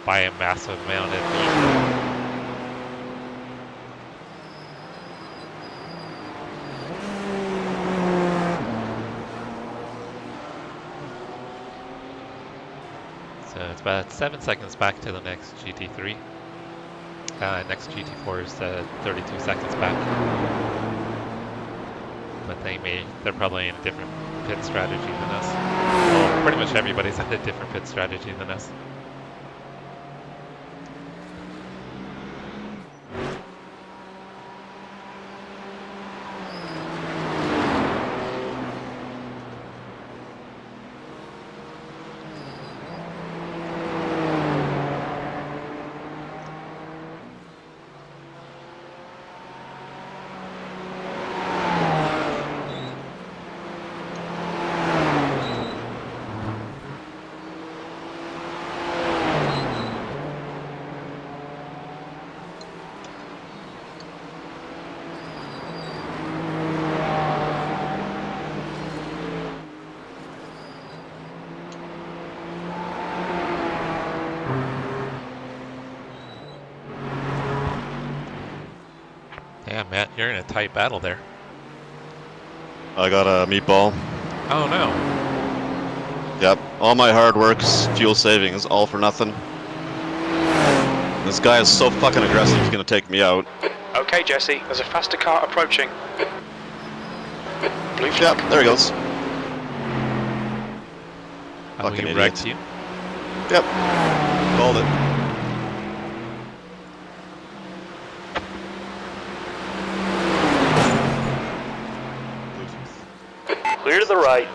Speaker 1: buy a massive amount of meat. So it's about 7 seconds back to the next GT3. Next GT4 is 32 seconds back. But they're probably in a different pit strategy than us. Well, pretty much everybody's in a different pit strategy than us. Yeah, Matt, you're in a tight battle there.
Speaker 5: I got a meatball.
Speaker 1: Oh no.
Speaker 5: Yep, all my hard work's fuel savings, all for nothing. This guy is so fucking aggressive, he's gonna take me out.
Speaker 2: Okay, Jesse, there's a faster car approaching. Blue flag.
Speaker 5: Yep, there he goes.
Speaker 1: Oh,
Speaker 5: Fucking
Speaker 1: he
Speaker 5: idiot.
Speaker 1: wrecked you?
Speaker 5: Yep, called it.
Speaker 7: Clear to the right.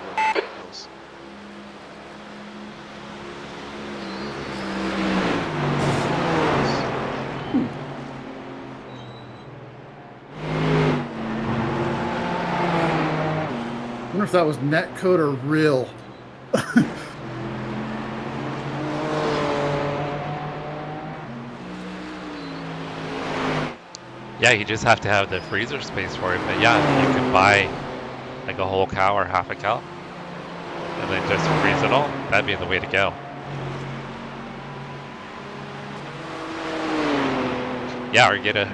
Speaker 6: I wonder if that was netcode or real.
Speaker 1: Yeah, you just have to have the freezer space for it. But yeah, you can buy like a whole cow or half a cow and then just freeze it all. That'd be the way to go. Yeah, or get a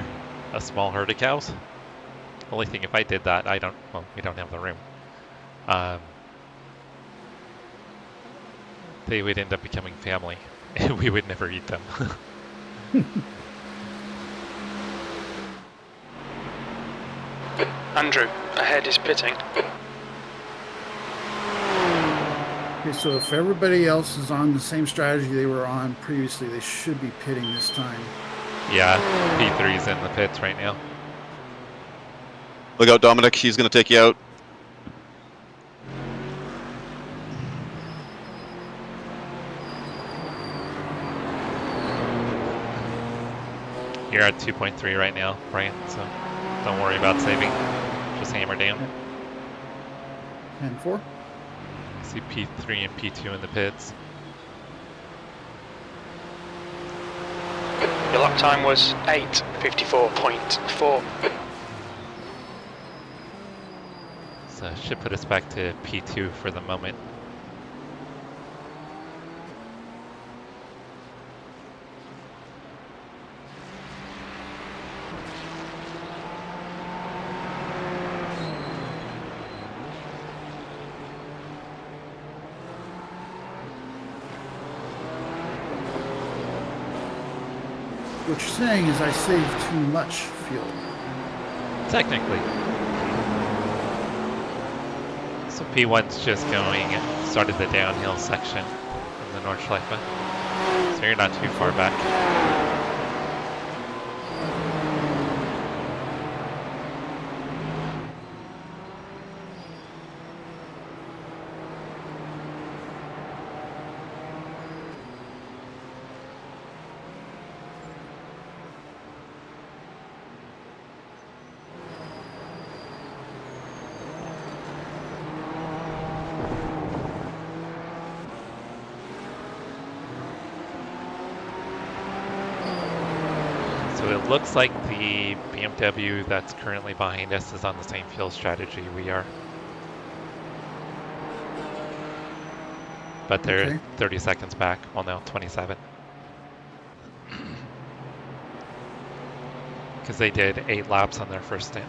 Speaker 1: small herd of cows. Only thing, if I did that, well, we don't have the room. They would end up becoming family and we would never eat them.
Speaker 2: Andrew, ahead is pitting.
Speaker 6: Okay, so if everybody else is on the same strategy they were on previously, they should be pitting this time.
Speaker 1: Yeah, P3's in the pits right now.
Speaker 5: Look out, Dominic, he's gonna take you out.
Speaker 1: You're at 2.3 right now, Brian, so don't worry about saving. Just hammer down.
Speaker 6: And 4.
Speaker 1: I see P3 and P2 in the pits.
Speaker 2: Your lap time was 8:54.4.
Speaker 1: So should put us back to P2 for the moment.
Speaker 6: What you're saying is I saved too much fuel.
Speaker 1: Technically. So P1's just started the downhill section from the Nordschleife. So you're not too far back. So it looks like the BMW that's currently behind us is on the same fuel strategy we are. But they're
Speaker 6: Okay.
Speaker 1: 30 seconds back. Well, no, 27. Because they did 8 laps on their first stint.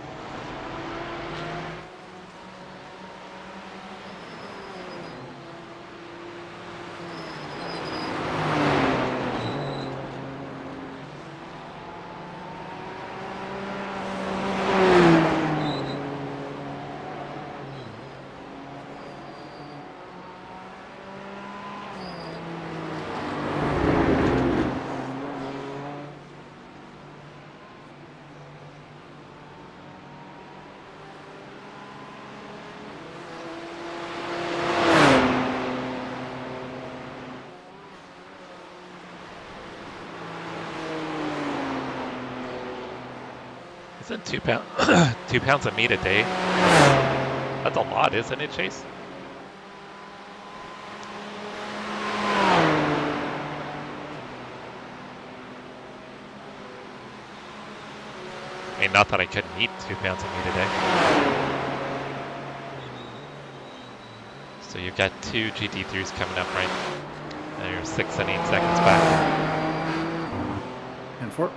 Speaker 1: Isn't 2 pound, 2 pounds of meat a day? That's a lot, isn't it, Chase? I mean, not that I couldn't eat 2 pounds of meat a day. So you've got 2 GT3s coming up, right? And you're 6 and 8 seconds back.
Speaker 6: And 4.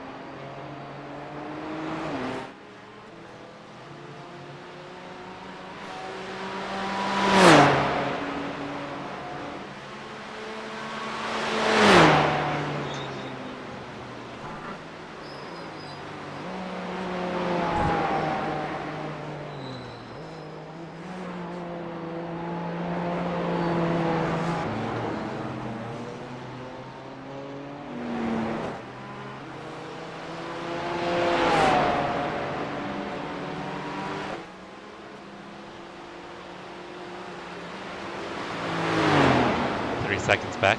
Speaker 1: Seconds back.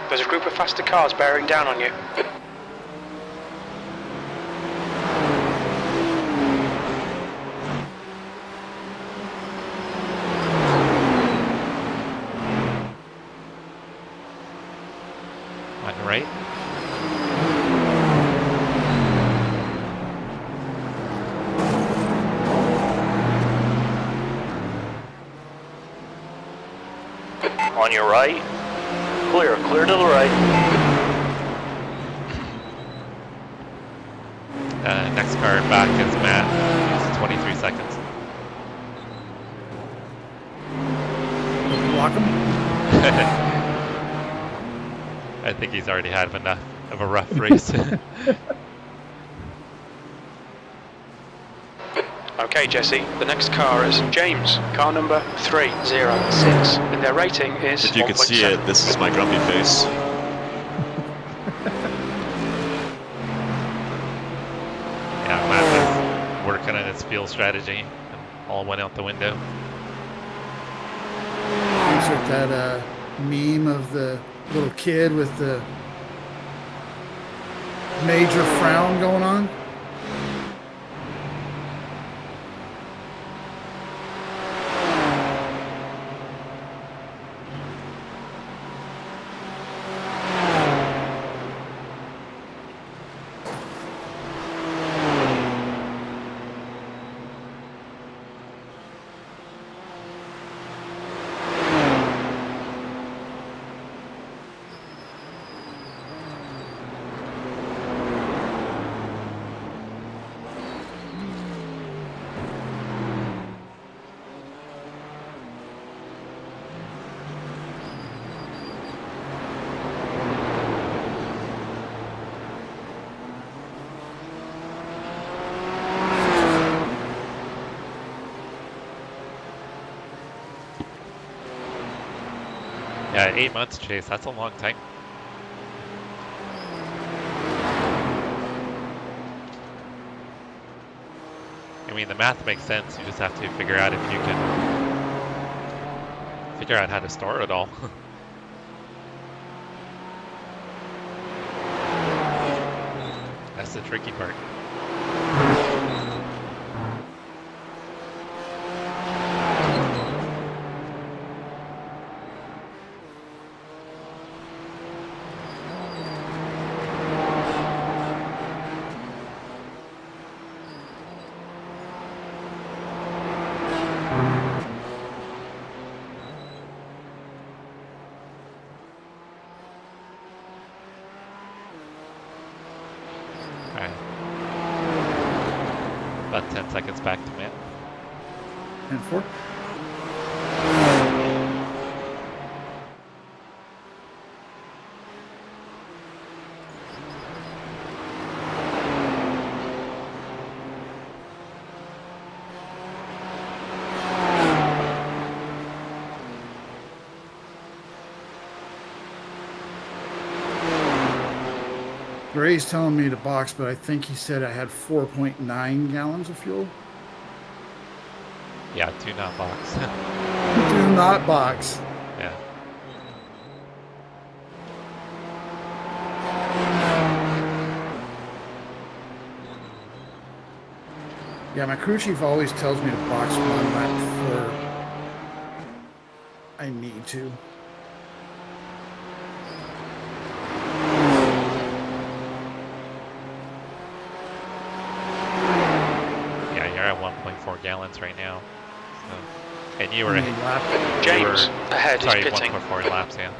Speaker 2: There's a group of faster cars bearing down on you.
Speaker 1: On your right.
Speaker 7: On your right. Clear to the right.
Speaker 1: Next car back is Matt. He's 23 seconds.
Speaker 6: Block him.
Speaker 1: I think he's already had enough of a rough race.
Speaker 2: Okay, Jesse, the next car is James, car number 306, and their rating is
Speaker 5: If you could see
Speaker 2: 1.7.
Speaker 5: it, this is my grumpy face.
Speaker 1: Yeah, Matt's fuel strategy and all went out the window.
Speaker 6: Insert that meme of the little kid with the major frown going on.
Speaker 1: Yeah, 8 months, Chase. That's a long time. I mean, the math makes sense. You just have to figure out if you can figure out how to store it all. That's the tricky part. About 10 seconds back to Matt.
Speaker 6: And 4. Ray's telling me to box, but I think he said I had 4.9 gallons of fuel.
Speaker 1: Yeah, do not box.
Speaker 6: Do not box.
Speaker 1: Yeah.
Speaker 6: Yeah, my crew chief always tells me to box 1 lap before I need to.
Speaker 1: Yeah, you're at 1.4 gallons right now. So, and you were
Speaker 2: James ahead.
Speaker 1: Sorry,
Speaker 2: He's pitting.
Speaker 1: 1.4 laps. Yeah.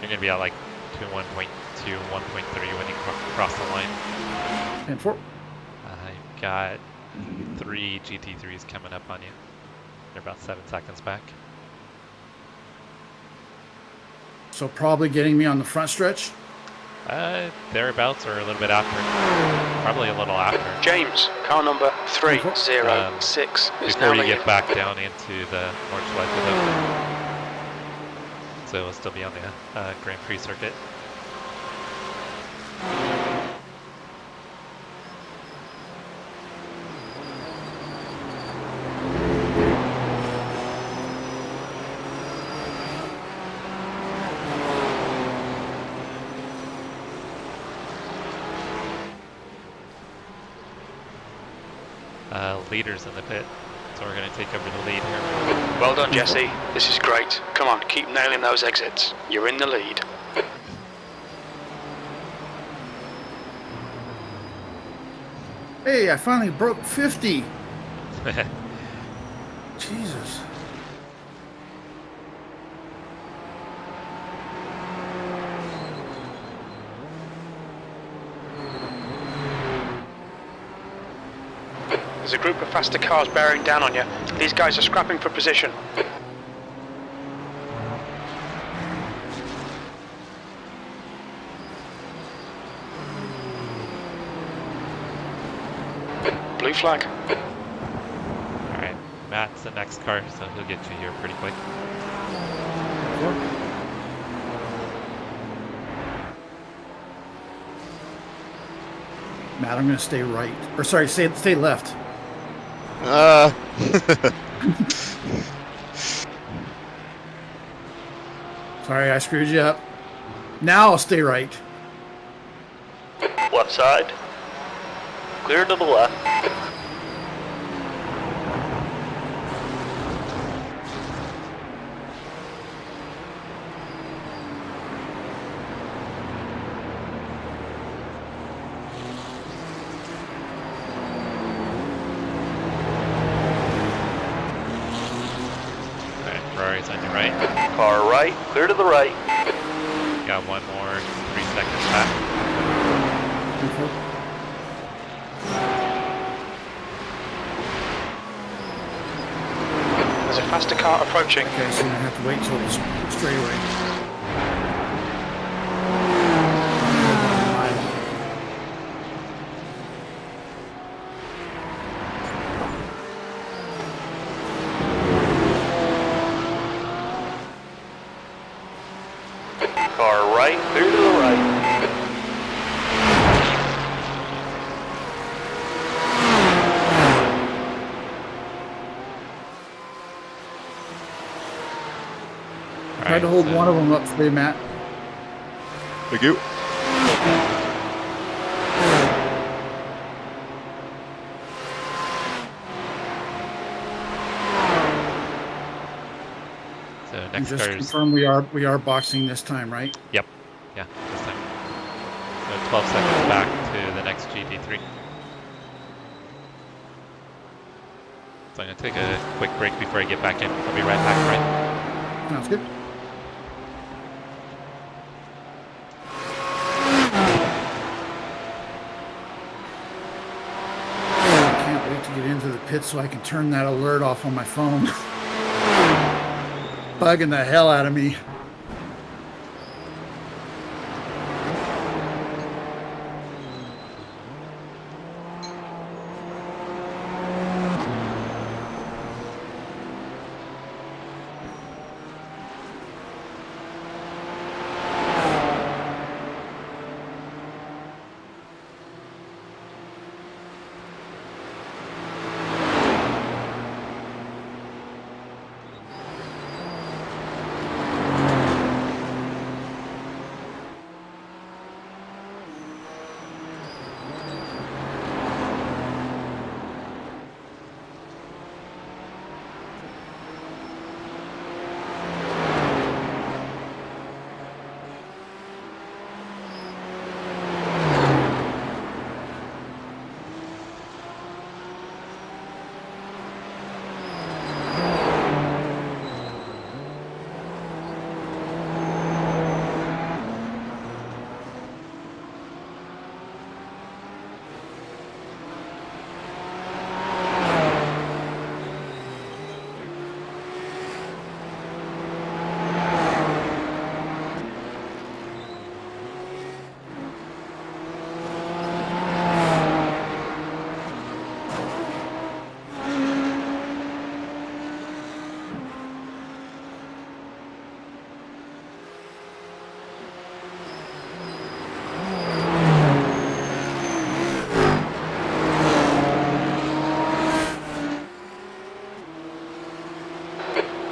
Speaker 1: You're gonna be at like 1.2, 1.3 when you cross the line.
Speaker 6: And 4.
Speaker 1: I've got 3 GT3s coming up on you. They're about 7 seconds back.
Speaker 6: So probably getting me on the front stretch.
Speaker 1: Thereabouts or a little bit after. Probably a little after.
Speaker 2: James, car number 306 is now
Speaker 1: Before you
Speaker 2: leading.
Speaker 1: get back down into the Nordschleife. So it'll still be on the Grand Prix circuit. Leaders in the pit, so we're going to take over the lead here.
Speaker 2: Well done, Jesse. This is great. Come on, keep nailing those exits. You're in the lead.
Speaker 6: Hey, I finally broke 50. Jesus.
Speaker 2: There's a group of faster cars bearing down on you. These guys are scrapping for position. Blue flag.
Speaker 1: Alright, Matt's the next car, so he'll get you here pretty quick.
Speaker 6: Matt, I'm going to stay right. Or sorry, stay left. Sorry, I screwed you up. Now I'll stay right.
Speaker 7: Left side. Clear to the left.
Speaker 1: Okay, Ferrari's on your right.
Speaker 7: Car right. Clear to the right.
Speaker 1: Got one more 3 seconds back.
Speaker 2: There's a faster car approaching.
Speaker 6: Okay, so I have to wait till it's straightaway.
Speaker 7: Car right. Clear to the right.
Speaker 6: Try to hold one of them up for you, Matt.
Speaker 5: Thank you.
Speaker 1: So
Speaker 6: And
Speaker 1: next
Speaker 6: just
Speaker 1: car is,
Speaker 6: confirm we are boxing this time, right?
Speaker 1: yep, yeah, this time. So 12 seconds back to the next GT3. So I'm gonna take a quick break before I get back in. I'll be right back, right?
Speaker 6: Sounds good. I can't wait to get into the pit so I can turn that alert off on my phone. Bugging the hell out of me.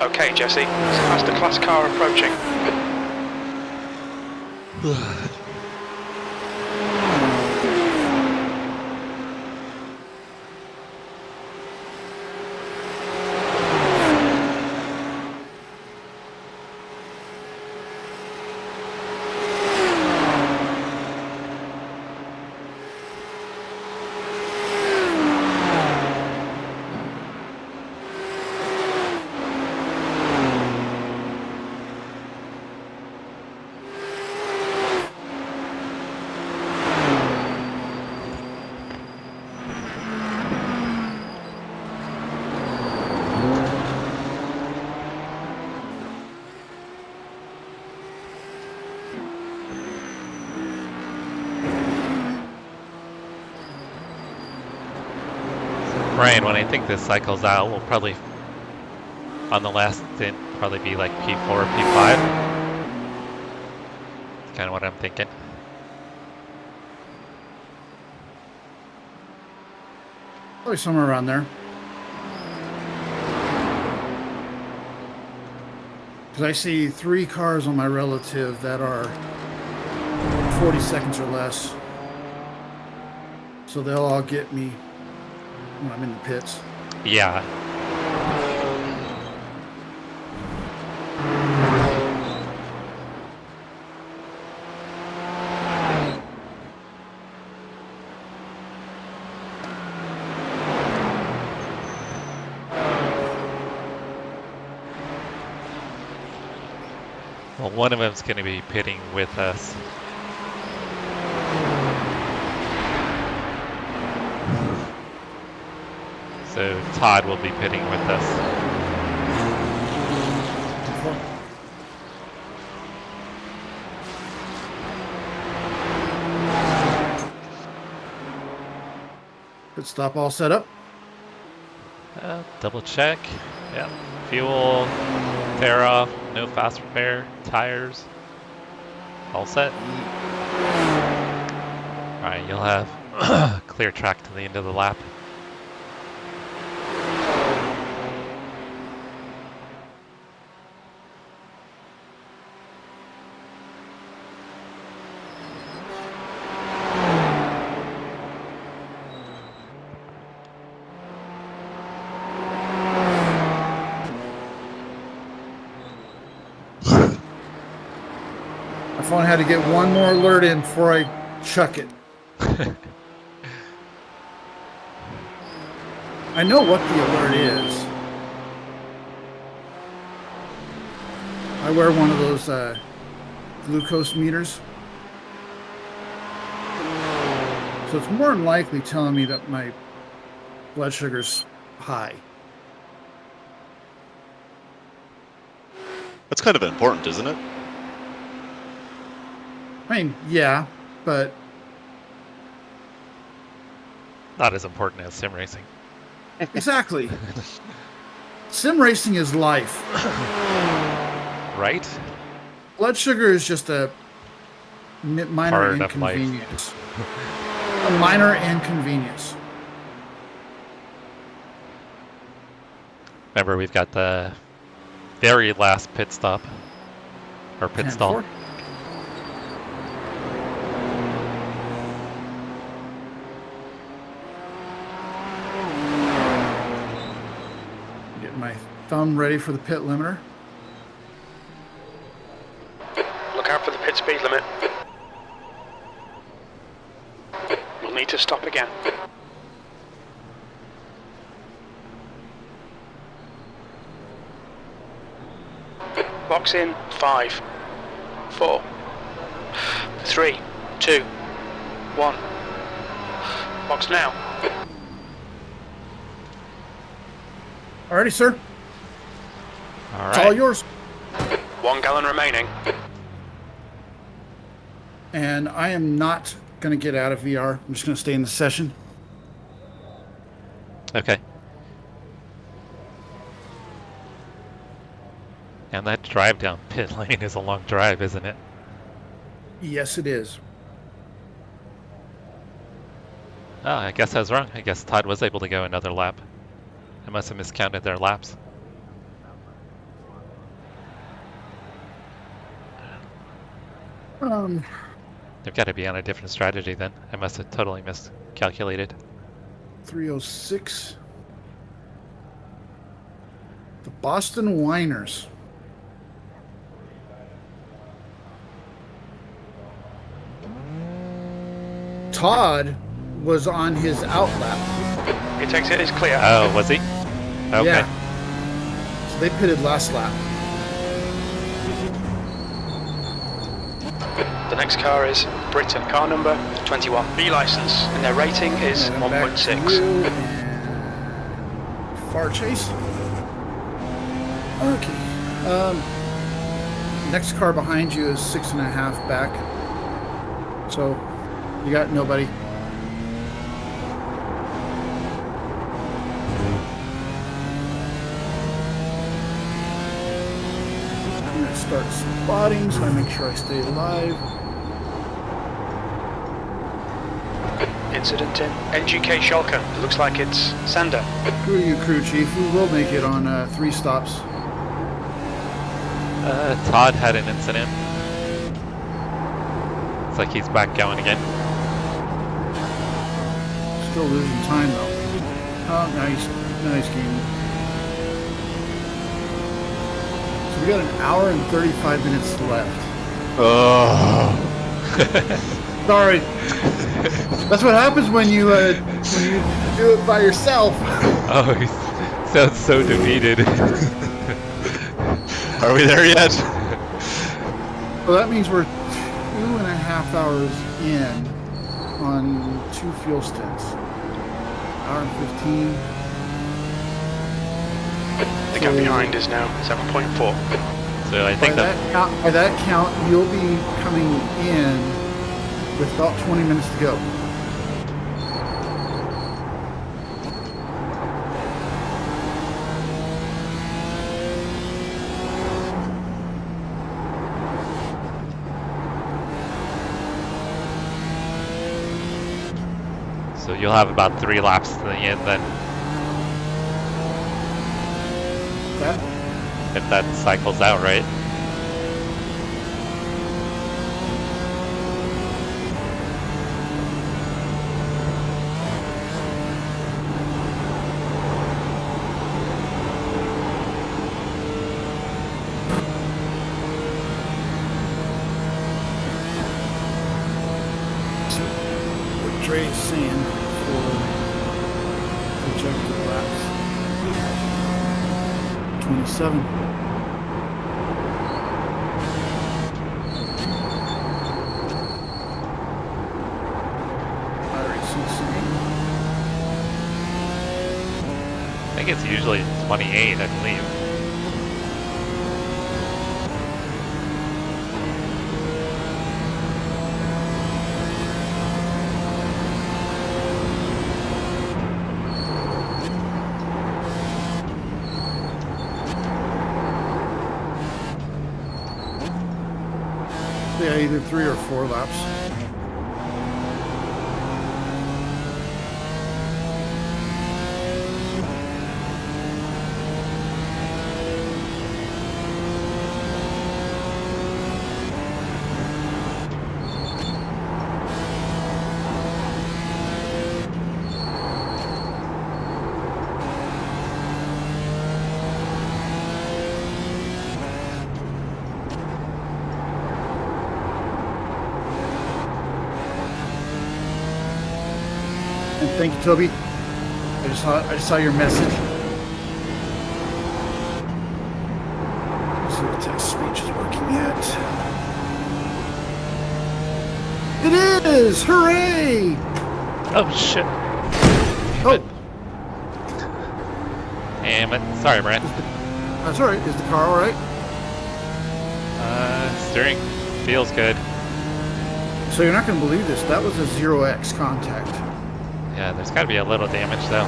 Speaker 2: Okay, Jesse. There's a faster class car approaching.
Speaker 1: Brian, when I think this cycles out, we'll probably, on the last stint, probably be like P4 or P5. That's kind of what I'm thinking.
Speaker 6: Probably somewhere around there. Because I see 3 cars on my relative that are 40 seconds or less. So they'll all get me when I'm in the pits.
Speaker 1: Yeah. Well, one of them's going to be pitting with us. So Todd will be pitting with us.
Speaker 6: Pit stop all set up.
Speaker 1: Double check. Yeah. Fuel, tear off, no fast repair, tires. All set. Alright, you'll have clear track to the end of the lap.
Speaker 6: My phone had to get one more alert in before I chuck it. I know what the alert is. I wear one of those glucose meters. So it's more than likely telling me that my blood sugar's high.
Speaker 5: That's kind of important, isn't it?
Speaker 6: I mean, yeah, but
Speaker 1: Not as important as sim racing.
Speaker 6: exactly. Sim racing is life.
Speaker 1: Right?
Speaker 6: Blood sugar is just a minor
Speaker 1: Part of life.
Speaker 6: inconvenience. A minor inconvenience.
Speaker 1: Remember, we've got the very last pit stop. Or pit stall.
Speaker 6: 10-4. Get my thumb ready for the pit limiter.
Speaker 2: Look out for the pit speed limit. We'll need to stop again. Box in 5, 4, 3, 2, 1. Box now.
Speaker 6: Alrighty, sir.
Speaker 1: All
Speaker 6: It's all
Speaker 1: right.
Speaker 6: yours.
Speaker 2: 1 gallon remaining.
Speaker 6: And I am not going to get out of VR. I'm just going to stay in the session.
Speaker 1: Okay. And that drive down pit lane is a long drive, isn't it?
Speaker 6: Yes, it is.
Speaker 1: Oh, I guess I was wrong. I guess Todd was able to go another lap. I must have miscounted their laps. They've got to be on a different strategy then. I must have totally miscalculated.
Speaker 6: 306. The Boston Whiners. Todd was on his outlap.
Speaker 2: It takes it is clear.
Speaker 1: Oh, was he? Okay.
Speaker 6: Yeah. So they pitted last lap.
Speaker 2: The next car is Britain, car number 21, B license, and their rating is
Speaker 6: And back to
Speaker 2: 1.6.
Speaker 6: you and Far chase. Okay. Next car behind you is 6.5 back. So you got nobody. I'm gonna start spotting so I make sure I stay alive.
Speaker 2: Incident in NGK Schalke. It looks like it's Sander.
Speaker 6: Who are you, crew chief? We will make it on 3 stops.
Speaker 1: Todd had an incident. Looks like he's back going again.
Speaker 6: Still losing time though. Oh, nice game. So we got an hour and 35 minutes left.
Speaker 5: Oh.
Speaker 6: Sorry. That's what happens when you do it by yourself.
Speaker 1: Oh, he sounds so defeated.
Speaker 5: Are we there yet?
Speaker 6: Well, that means we're 2.5 hours in on 2 fuel stints. Hour and 15.
Speaker 2: The gap behind is now 7.4.
Speaker 1: So I think
Speaker 6: by that count, you'll be coming in with about 20 minutes to go.
Speaker 1: so. You'll have about 3 laps to the end then,
Speaker 6: That
Speaker 1: if that cycles out, right?
Speaker 6: what Dre is saying for projected laps. 27. iRacing saying
Speaker 1: I think it's usually 28, I believe.
Speaker 6: yeah, either 3 or 4 laps. And thank you, Toby. I just saw your message. Let's see if text speech is working yet. It is! Hooray!
Speaker 1: Oh shit.
Speaker 6: Oh,
Speaker 1: Damn it. Sorry, Brent.
Speaker 6: that's all right. Is the car all right?
Speaker 1: Steering feels good.
Speaker 6: So you're not going to believe this. That was a 0x contact.
Speaker 1: Yeah, there's got to be a little damage though.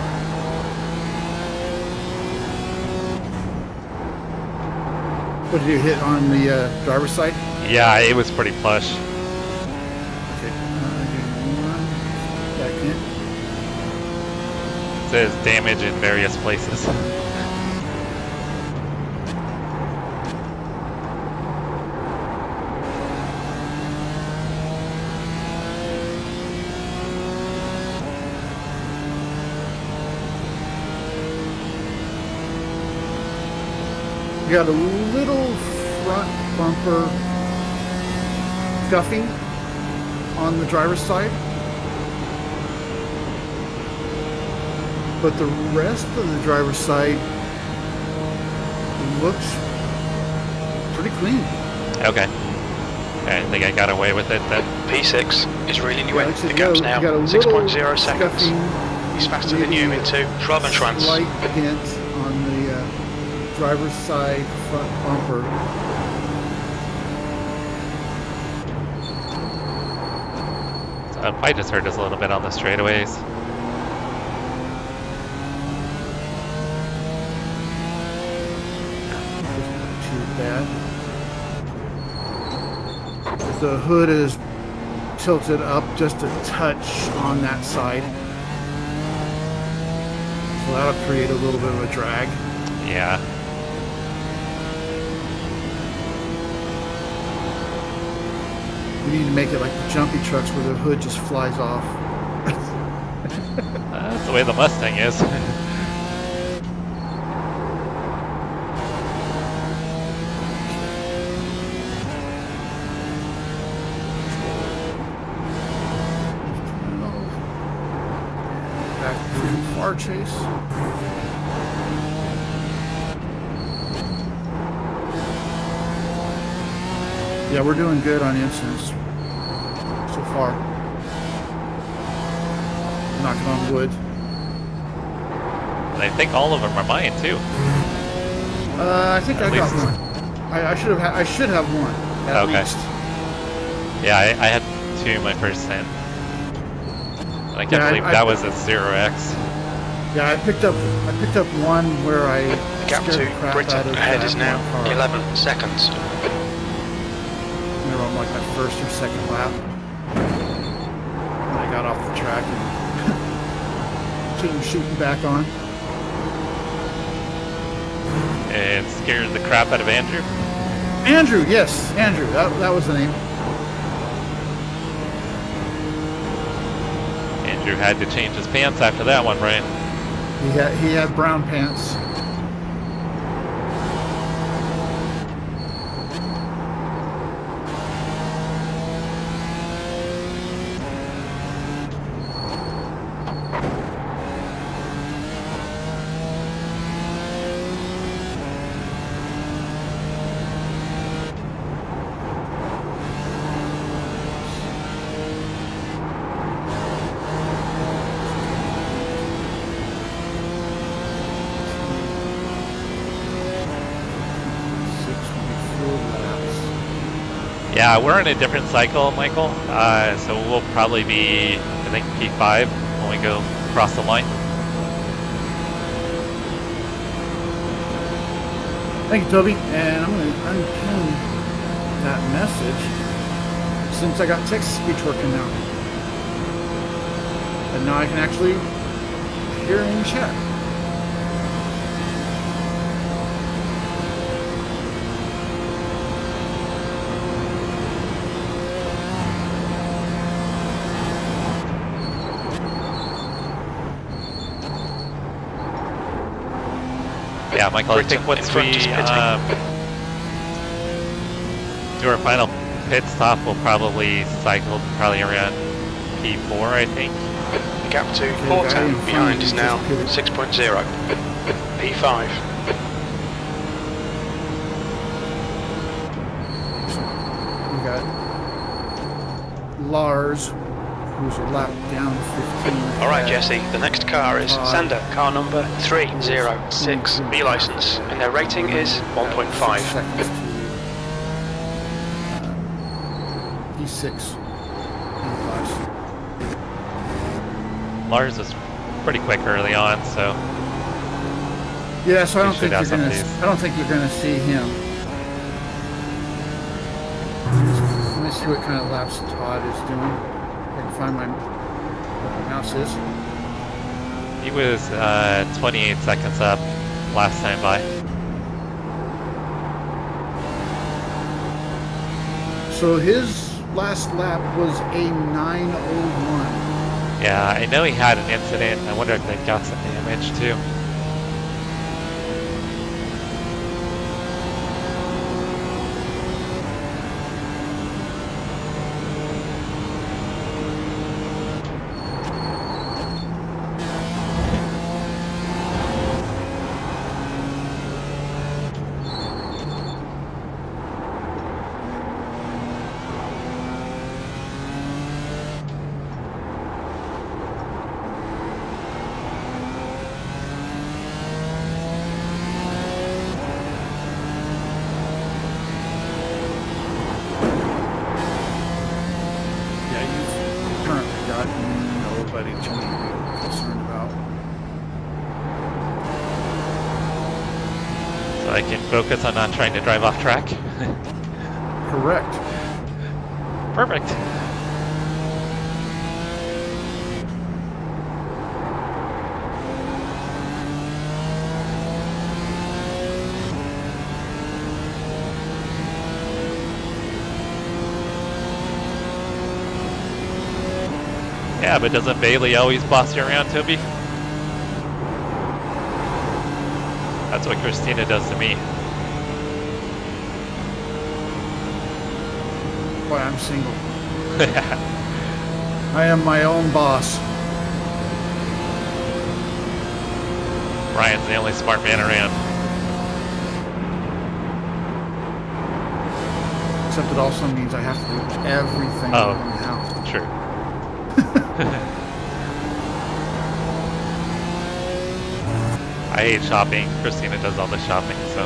Speaker 6: What did you hit on the driver's side?
Speaker 1: Yeah, it was pretty plush.
Speaker 6: Okay. Back in.
Speaker 1: It says damage in various places.
Speaker 6: You got a little front bumper scuffing on the driver's side, but the rest of the driver's side looks pretty clean.
Speaker 1: Okay. I think I got away with it then.
Speaker 2: P6 is reeling you in.
Speaker 6: Like I said,
Speaker 2: The gap's
Speaker 6: you
Speaker 2: now
Speaker 6: got a
Speaker 2: 6.0
Speaker 6: little
Speaker 2: seconds.
Speaker 6: scuffing,
Speaker 2: He's faster than you into Trans.
Speaker 6: slight dent on the driver's side front bumper.
Speaker 1: I just heard us a little bit on the straightaways.
Speaker 6: Too bad. The hood is tilted up just a touch on that side, so that'll create a little bit of a drag.
Speaker 1: Yeah.
Speaker 6: We need to make it like the jumpy trucks where the hood just flies off.
Speaker 1: That's the way the Mustang is.
Speaker 6: Back to car chase. Yeah, we're doing good on incidents so far. Knocking on wood.
Speaker 1: And I think all of them are mine too.
Speaker 6: I think
Speaker 1: At
Speaker 6: I got
Speaker 1: least.
Speaker 6: one. I should have one at
Speaker 1: Okay.
Speaker 6: least.
Speaker 1: Yeah, I had 2 my first stint. And I can't
Speaker 6: Yeah,
Speaker 1: believe that was a 0x.
Speaker 6: Yeah, I picked up one where I
Speaker 2: The gap
Speaker 6: scared
Speaker 2: to
Speaker 6: the crap
Speaker 2: Britain
Speaker 6: out of
Speaker 2: ahead
Speaker 6: that
Speaker 2: is now
Speaker 6: one car.
Speaker 2: 11 seconds.
Speaker 6: We were on like my first or second lap. And I got off the track and came shooting back on.
Speaker 1: And scared the crap out of Andrew.
Speaker 6: Andrew, yes, Andrew. That was the name.
Speaker 1: Andrew had to change his pants after that one, right?
Speaker 6: He had brown pants.
Speaker 1: Yeah, we're in a different cycle, Michael. So we'll probably be, I think, P5 when we go across the line.
Speaker 6: Thank you, Toby. And I'm going to unpin that message since I got text speech working now. And now I can actually hear in chat.
Speaker 1: Yeah, Michael, I
Speaker 2: Britain
Speaker 1: think once
Speaker 2: in front
Speaker 1: we
Speaker 2: is pitting.
Speaker 1: do our final pit stop, we'll probably cycle probably around P4, I think.
Speaker 2: The gap to
Speaker 6: the guy in
Speaker 2: Porto
Speaker 6: front
Speaker 2: behind
Speaker 6: of
Speaker 2: is
Speaker 6: you
Speaker 2: now
Speaker 6: just pitted.
Speaker 2: 6.0. P5.
Speaker 6: We got Lars, who's a lap down 15.
Speaker 2: All right,
Speaker 6: ahead.
Speaker 2: Jesse. The next car is Sander, car number 306, B license, and their rating is 1.5.
Speaker 6: 6 seconds to P6.
Speaker 1: Lars was pretty quick early on, so
Speaker 6: Yeah, so I
Speaker 1: We
Speaker 6: don't
Speaker 1: should
Speaker 6: think
Speaker 1: have
Speaker 6: you're
Speaker 1: some
Speaker 6: gonna.
Speaker 1: of these.
Speaker 6: I don't think you're gonna see him. Let me see what kind of laps Todd is doing. I can find my where my mouse is.
Speaker 1: he was 28 seconds up last time by.
Speaker 6: So his last lap was a 9:01.
Speaker 1: Yeah, I know he had an incident. I wonder if they got some damage too.
Speaker 6: Yeah, you've currently got nobody to be concerned about.
Speaker 1: So I can focus on not trying to drive off track.
Speaker 6: Correct.
Speaker 1: Perfect. Yeah, but doesn't Bailey always boss you around, Toby? That's what Christina does to me.
Speaker 6: Boy, I'm single. I am my own boss.
Speaker 1: Ryan's the only smart man around.
Speaker 6: Except it also means I have to do everything
Speaker 1: Oh.
Speaker 6: in the house.
Speaker 1: True. I hate shopping. Christina does all the shopping, so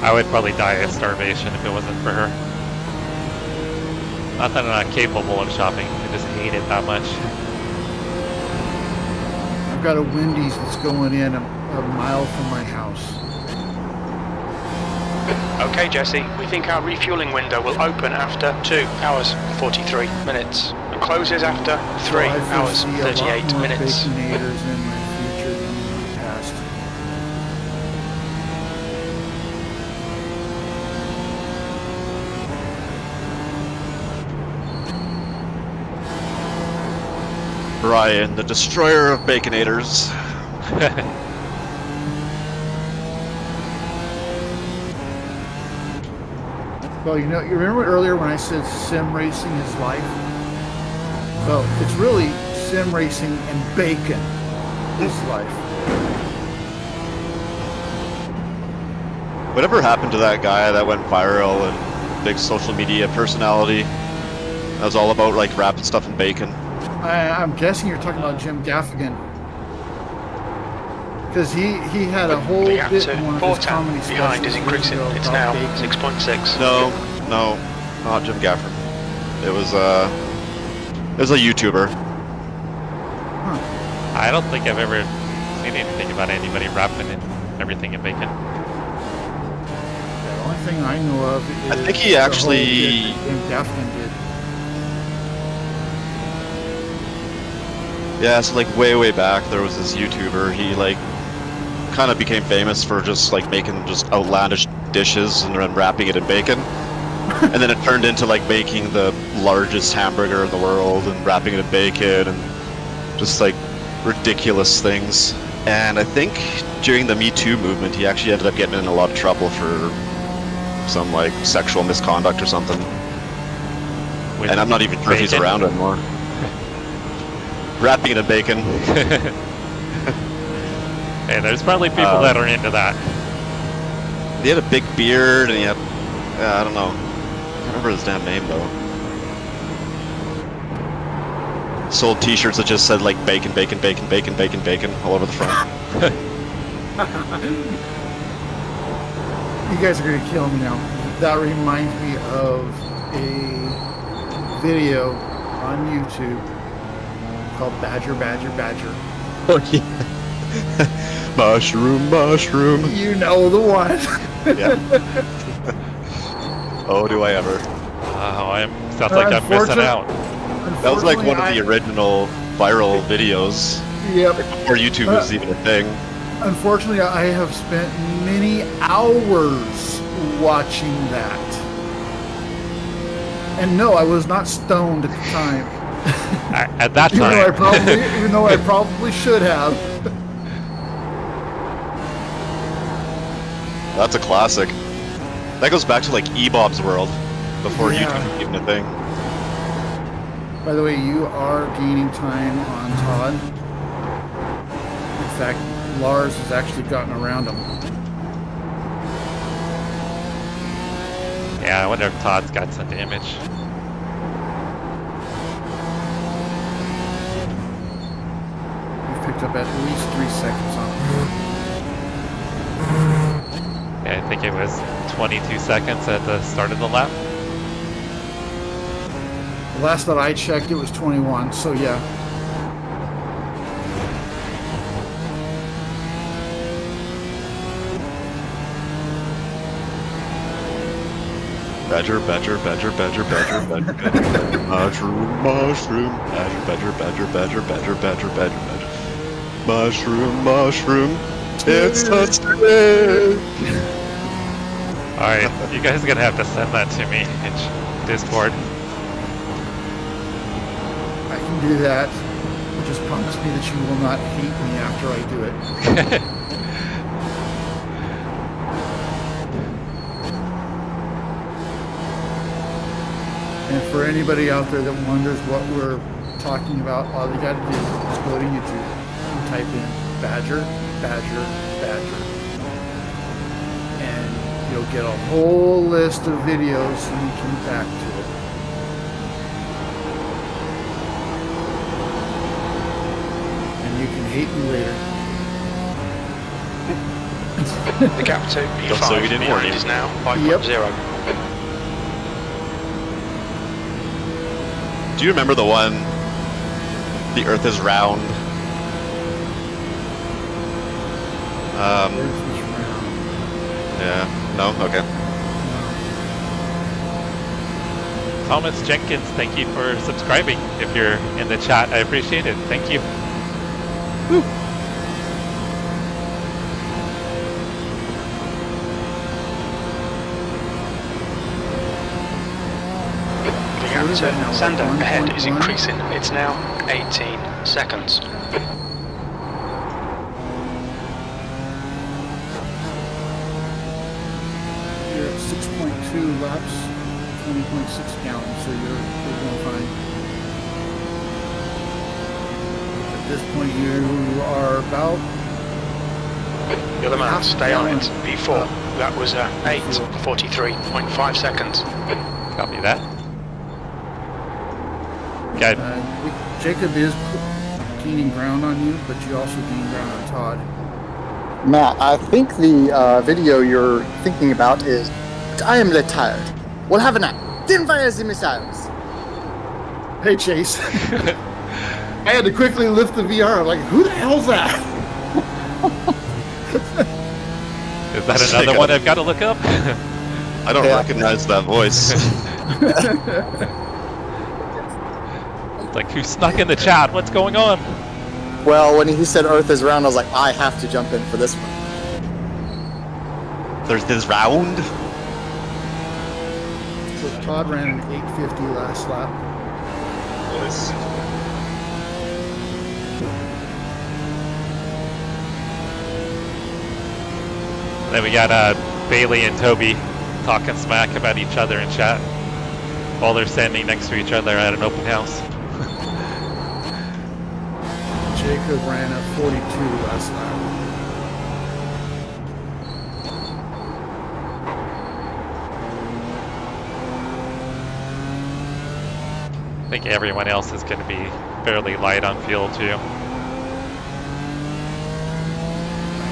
Speaker 1: I would probably die of starvation if it wasn't for her. Not that I'm not capable of shopping, I just hate it that much.
Speaker 6: I've got a Wendy's that's going in a mile from my house.
Speaker 2: Okay, Jesse, we think our refueling window will open after 2 hours 43 minutes and closes after 3 hours 38 minutes.
Speaker 6: Baconators in my future than in my past.
Speaker 5: Ryan, the destroyer of baconators.
Speaker 6: Well, you remember earlier when I said sim racing is life? Well, it's really sim racing and bacon is life.
Speaker 5: Whatever happened to that guy that went viral and big social media personality? That was all about like wrapping stuff in bacon.
Speaker 6: I'm guessing you're talking about Jim Gaffigan. Because he had a whole
Speaker 2: The gap
Speaker 6: bit
Speaker 2: to
Speaker 6: in one of his
Speaker 2: 4
Speaker 6: comedy
Speaker 2: behind is
Speaker 6: specials
Speaker 2: increasing.
Speaker 6: years ago
Speaker 2: It's
Speaker 6: about
Speaker 2: now
Speaker 6: bacon.
Speaker 2: 6.6.
Speaker 5: No, not Jim Gafford. It was a YouTuber.
Speaker 1: I don't think I've ever seen anything about anybody wrapping everything in bacon.
Speaker 6: The only thing I know of is
Speaker 5: I think he
Speaker 6: the whole
Speaker 5: actually-
Speaker 6: bit that Jim Gaffigan did.
Speaker 5: Yeah, so like way back there was this YouTuber. He like kind of became famous for just like making just outlandish dishes and then wrapping it in bacon. And then it turned into like making the largest hamburger in the world and wrapping it in bacon and just like ridiculous things. And I think during the Me Too movement, he actually ended up getting in a lot of trouble for some like sexual misconduct or something.
Speaker 1: With
Speaker 5: And I'm not even sure if he's
Speaker 1: bacon?
Speaker 5: around anymore. Wrapping it in bacon.
Speaker 1: Hey, there's probably people that are into that.
Speaker 5: He had a big beard and he had, I don't know. I can't remember his damn name though. Sold t-shirts that just said like bacon, bacon, bacon, bacon, bacon, bacon all over the front.
Speaker 6: You guys are going to kill me now. That reminds me of a video on YouTube called Badger, Badger, Badger.
Speaker 5: Oh yeah. Mushroom, mushroom.
Speaker 6: You know the one.
Speaker 5: Yeah. Oh, do I ever.
Speaker 1: Oh, sounds like I'm missing out.
Speaker 5: That was like one of the original viral videos.
Speaker 6: Yep.
Speaker 5: Before YouTube was even a thing.
Speaker 6: Unfortunately, I have spent many hours watching that. And no, I was not stoned at the time.
Speaker 1: At that time.
Speaker 6: Even though I probably should have.
Speaker 5: That's a classic. That goes back to like eBob's world, before
Speaker 6: Yeah.
Speaker 5: YouTube was even a thing.
Speaker 6: By the way, you are gaining time on Todd. In fact, Lars has actually gotten around him.
Speaker 1: Yeah, I wonder if Todd's got some damage.
Speaker 6: You've picked up at least 3 seconds on him.
Speaker 1: Yeah, I think it was 22 seconds at the start of the lap.
Speaker 6: The last that I checked, it was 21, so yeah.
Speaker 5: Badger, badger, badger, badger, badger, badger, badger. Mushroom, mushroom. Badger, badger, badger, badger, badger, badger, badger. Mushroom, mushroom. It's a stick.
Speaker 1: Alright, you guys are gonna have to send that to me in Discord.
Speaker 6: I can do that. Just promise me that you will not hate me after I do it. And for anybody out there that wonders what we're talking about, all you got to do is go to YouTube and type in Badger, Badger, Badger. And you'll get a whole list of videos so you can back to it. And you can hate me later.
Speaker 2: The gap to P5
Speaker 5: So you didn't warn
Speaker 2: behind
Speaker 5: him.
Speaker 2: is now 5.0.
Speaker 5: Do you remember the one, the Earth is round? Yeah. No? Okay.
Speaker 1: Thomas Jenkins, thank you for subscribing. If you're in the chat, I appreciate it. Thank you.
Speaker 2: The gap to Sander ahead is increasing. It's now 18 seconds.
Speaker 6: You're at 6.2 laps, 20.6 gallons, so you're going fine. At this point, you are about
Speaker 2: The other man,
Speaker 6: half
Speaker 2: stay on it.
Speaker 6: gallon.
Speaker 2: P4. That was 8:43.5 seconds.
Speaker 1: Copy that. Okay.
Speaker 6: Jacob is gaining ground on you, but you also gain ground on Todd.
Speaker 8: Matt, I think the video you're thinking about is I am tired. We'll have a nap. Then fire the missiles.
Speaker 6: Hey, Chase. I had to quickly lift the VR. I'm like, who the hell's that?
Speaker 1: Is that another one I've got to look up?
Speaker 5: I don't recognize that voice.
Speaker 1: Like, who snuck in the chat? What's going on?
Speaker 8: Well, when he said Earth is round, I was like, I have to jump in for this one.
Speaker 5: There's this round?
Speaker 6: So Todd ran an 850 last lap.
Speaker 1: Then we got Bailey and Toby talking smack about each other in chat while they're standing next to each other at an open house.
Speaker 6: Jacob ran a 42 last lap.
Speaker 1: I think everyone else is going to be fairly light on fuel too.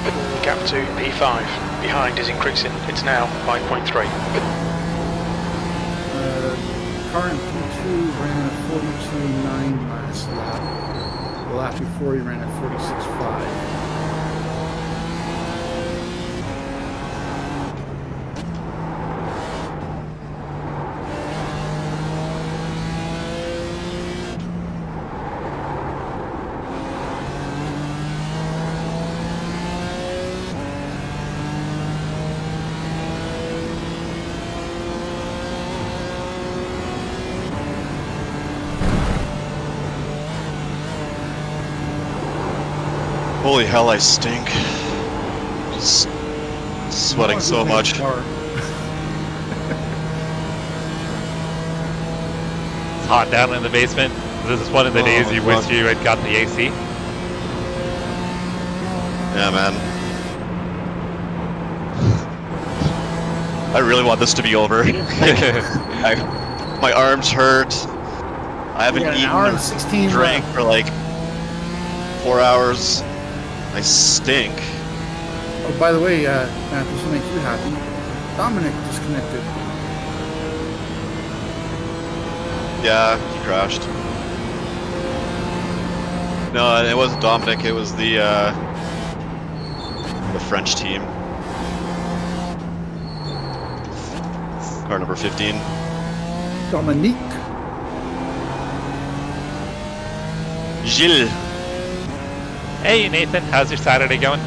Speaker 2: The gap to P5 behind is increasing. It's now 5.3.
Speaker 6: Car in P2 ran a 42.9 last lap. The lap before he ran a 46.5.
Speaker 5: Holy hell, I stink. Just sweating so much.
Speaker 1: It's hot down in the basement. This is one of the days you wish you had got the AC.
Speaker 5: Yeah, man. I really want this to be over. My arms hurt. I haven't
Speaker 6: an
Speaker 5: eaten
Speaker 6: hour
Speaker 5: or
Speaker 6: and 16
Speaker 5: drank
Speaker 6: left.
Speaker 5: for like 4 hours. I stink.
Speaker 6: Oh, by the way, Matt, this will make you happy. Dominic disconnected.
Speaker 5: Yeah, he crashed. No, it wasn't Dominic. It was the French team. Car number 15.
Speaker 6: Dominique.
Speaker 5: Gilles.
Speaker 1: Hey Nathan, how's your Saturday going?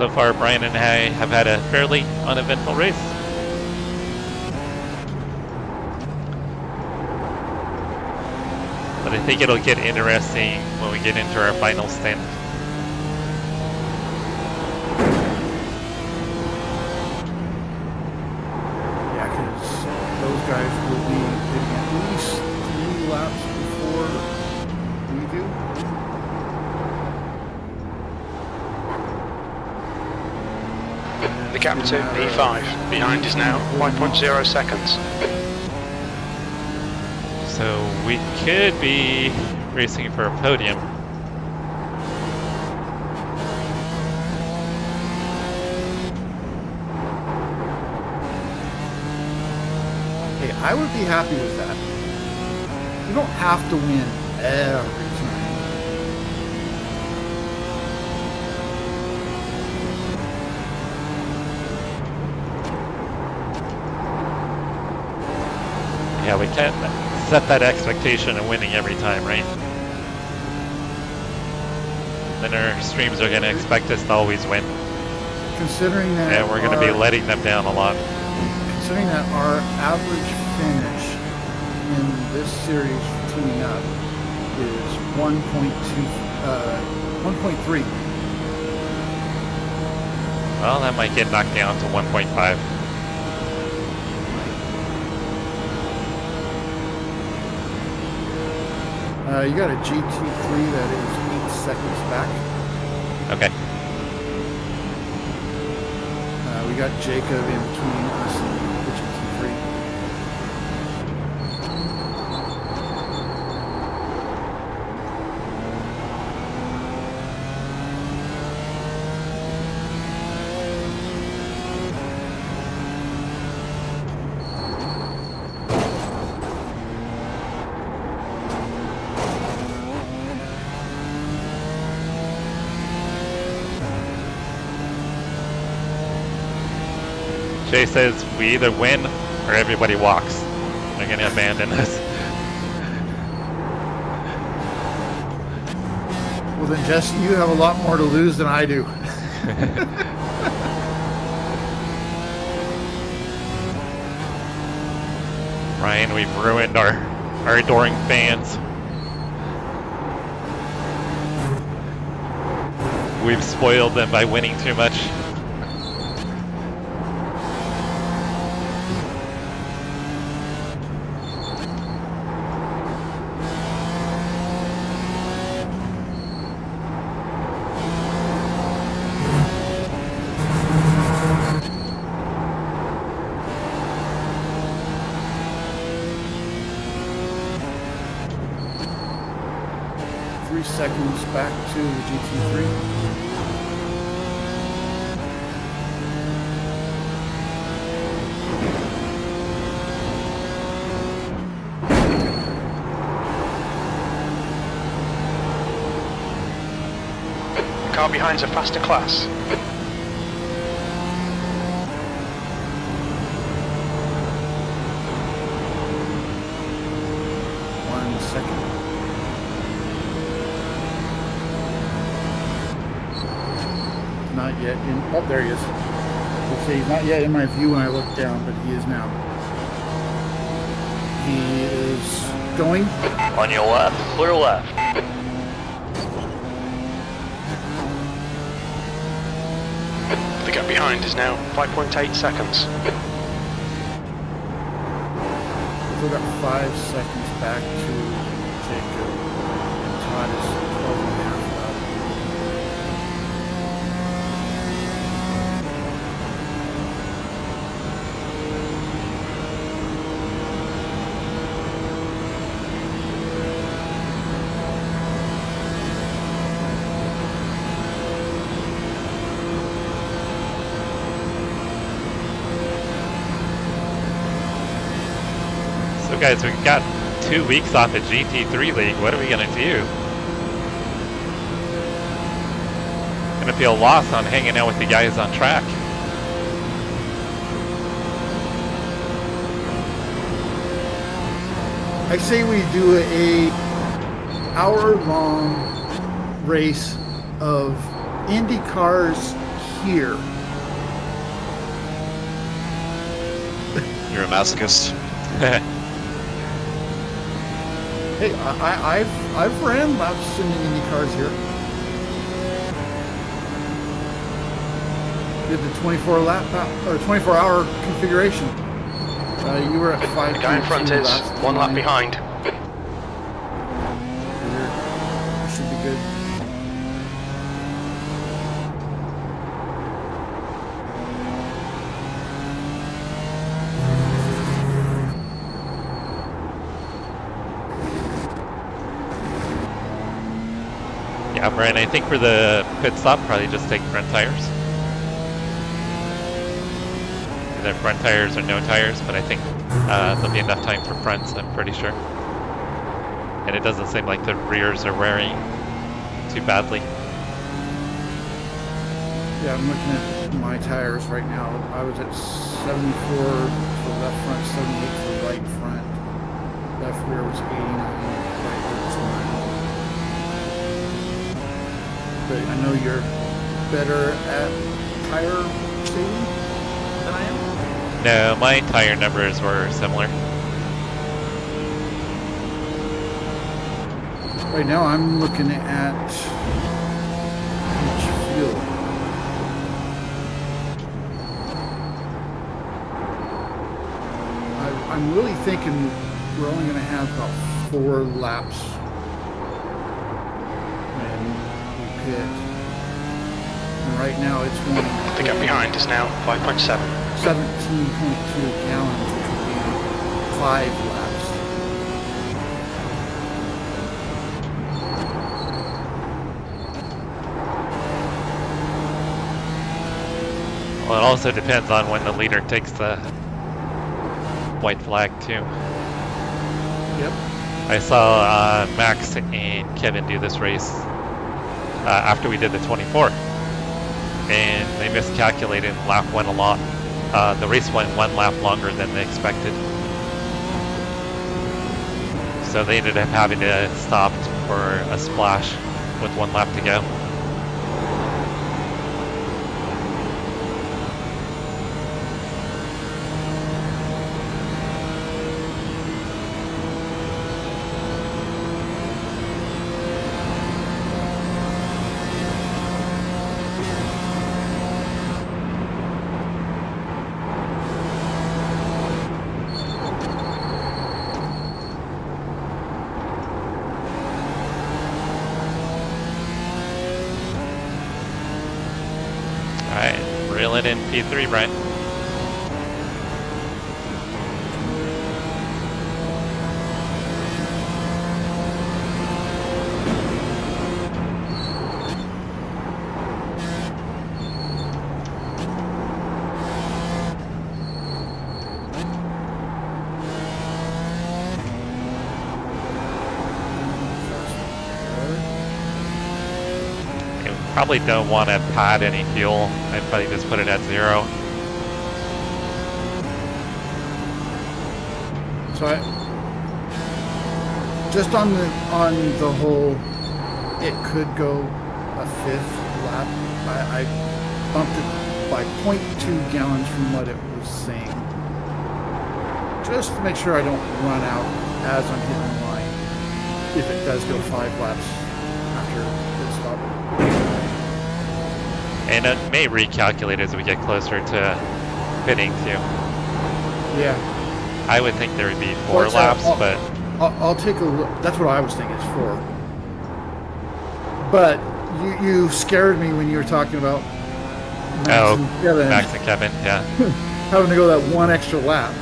Speaker 1: So far, Brian and I have had a fairly uneventful race. But I think it'll get interesting when we get into our final stint.
Speaker 6: Yeah, because those guys will be getting at least 3 laps before we do.
Speaker 2: The gap to P5. Behind is now 5.0 seconds.
Speaker 1: So we could be racing for a podium.
Speaker 6: Hey, I would be happy with that. You don't have to win every time.
Speaker 1: Yeah, we can't set that expectation of winning every time, right? Then our streams are going to expect us to always win.
Speaker 6: Considering that,
Speaker 1: And we're going to be letting them down a lot.
Speaker 6: considering that our average finish in this series tuning up is 1.3.
Speaker 1: Well, that might get knocked down to 1.5.
Speaker 6: You got a GT3 that is 8 seconds back.
Speaker 1: Okay.
Speaker 6: We got Jacob in between us and the GT3.
Speaker 1: Jay says we either win or everybody walks. They're going to abandon us.
Speaker 6: Well then, Jess, you have a lot more to lose than I do.
Speaker 1: Ryan, we've ruined our adoring fans. We've spoiled them by winning too much.
Speaker 6: Seconds back to the GT3.
Speaker 2: The car behind's a faster class.
Speaker 6: 1 second. Not yet in. Oh, there he is. Okay, he's not yet in my view when I look down, but he is now. He is going.
Speaker 7: On your left, clear left.
Speaker 2: The gap behind is now 5.8 seconds.
Speaker 6: We've got 5 seconds back to Jacob. And Todd is 12 and a half up.
Speaker 1: So guys, we've got 2 weeks off at GT3 League. What are we going to do? Going to feel lost on hanging out with the guys on track.
Speaker 6: I say we do a hour-long race of Indy cars here.
Speaker 5: You're a masochist.
Speaker 6: Hey, I've ran laps in the Indy cars here. Did the 24 lap or 24-hour configuration. You were at 5.
Speaker 2: The guy in front is 1 lap behind.
Speaker 6: Should be good.
Speaker 1: Yeah, Brian, I think for the pit stop, probably just take front tires. Either front tires or no tires, but I think there'll be enough time for fronts, I'm pretty sure. And it doesn't seem like the rears are wearing too badly.
Speaker 6: Yeah, I'm looking at my tires right now. I was at 74 for left front, 78 for right front. Left rear was 89, right rear was 9. But I know you're better at tire saving than I am.
Speaker 1: No, my tire numbers were similar.
Speaker 6: Right now I'm looking at each fuel. I'm really thinking we're only going to have about 4 laps when we pit. And right now it's going.
Speaker 2: The gap behind is now 5.7.
Speaker 6: 17.2 gallons, which would be 5 laps.
Speaker 1: Well, it also depends on when the leader takes the white flag too.
Speaker 6: Yep.
Speaker 1: I saw Max and Kevin do this race after we did the 24, and they miscalculated. Lap went a lot. The race went 1 lap longer than they expected, so they ended up having to stop for a splash with 1 lap to go. Reel it in P3, Brian. Probably don't want to pad any fuel. I'd probably just put it at 0.
Speaker 6: So just on the whole, it could go a 5th lap. I bumped it by 0.2 gallons from what it was saying, just to make sure I don't run out as I'm hitting the line. If it does go 5 laps after pit stop.
Speaker 1: And it may recalculate as we get closer to pitting too.
Speaker 6: Yeah.
Speaker 1: I would think there would be 4 laps, but
Speaker 6: I'll take a look. That's what I was thinking, is 4. But you scared me when you were talking about Max and Kevin.
Speaker 1: Max and Kevin, yeah.
Speaker 6: Having to go that 1 extra lap.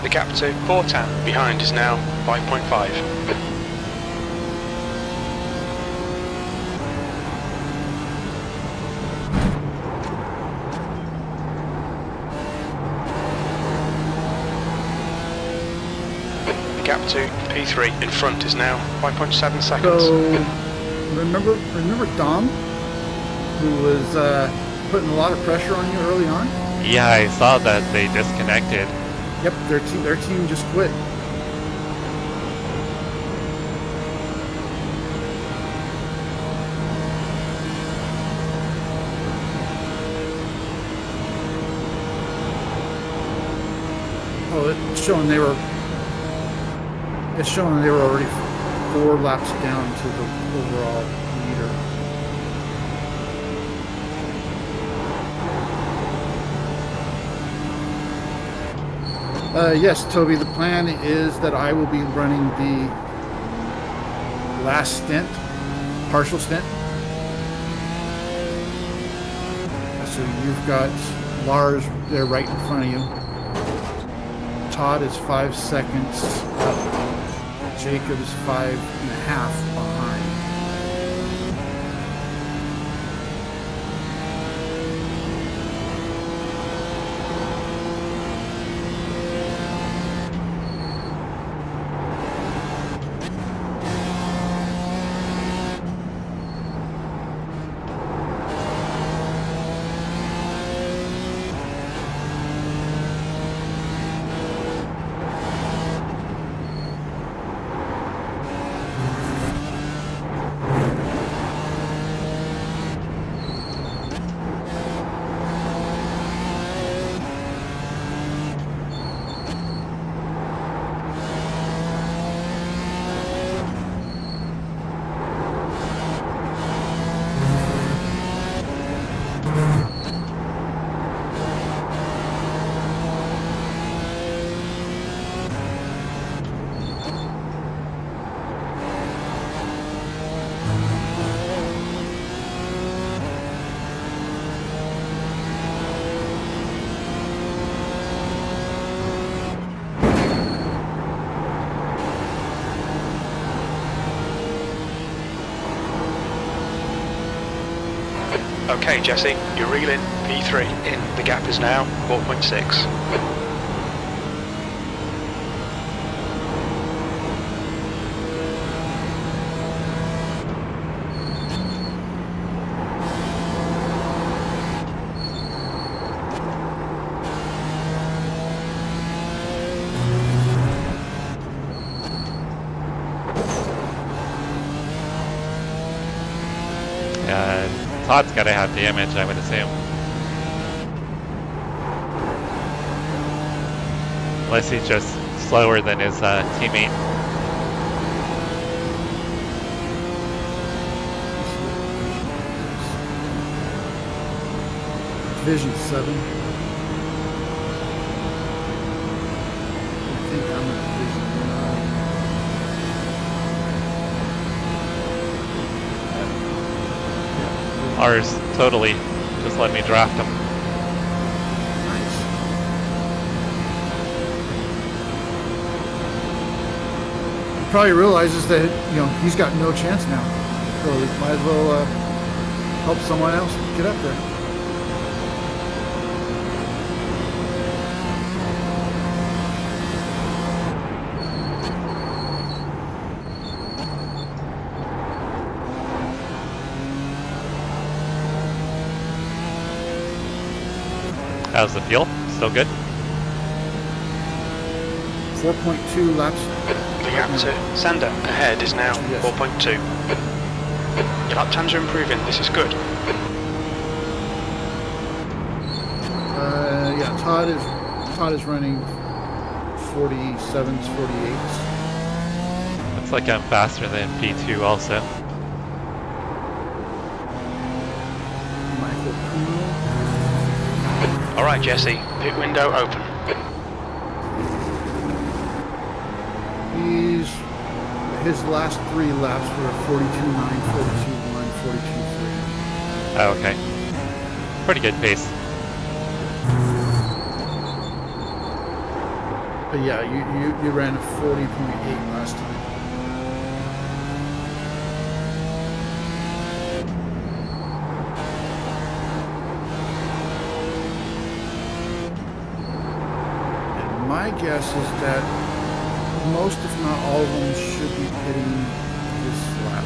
Speaker 2: The gap to Fortan behind is now 5.5. The gap to P3 in front is now 5.7 seconds.
Speaker 6: So remember Dom, who was putting a lot of pressure on you early on?
Speaker 1: Yeah, I saw that they disconnected.
Speaker 6: Yep, their team just quit. Oh, it's showing they were already 4 laps down to the overall leader. Yes, Toby, the plan is that I will be running the last stint, partial stint. So you've got Lars there right in front of you. Todd is 5 seconds up. Jacob is 5.5 behind.
Speaker 2: Okay, Jesse, you're reeling P3 in. The gap is now 4.6.
Speaker 1: Todd's got to have damage, I would assume. Unless he's just slower than his teammate.
Speaker 6: Division 7. I think I'm in Division 9.
Speaker 1: Ours, totally. Just let me draft him.
Speaker 6: Nice. He probably realizes that, he's got no chance now. So he might as well help someone else get up there.
Speaker 1: How's the fuel? Still good?
Speaker 6: 4.2 laps.
Speaker 2: The gap to Sander ahead is now 4.2. Your lap times are improving. This is good.
Speaker 6: Yeah, Todd is running 47s, 48s.
Speaker 1: Looks like I'm faster than P2 also.
Speaker 6: Michael Kuhl.
Speaker 2: All right, Jesse, pit window open.
Speaker 6: His last 3 laps were 42.9, 42.1, 42.3.
Speaker 1: Oh, okay. Pretty good pace.
Speaker 6: But yeah, you ran a 40.8 last time. And my guess is that most, if not all of them, should be hitting this lap.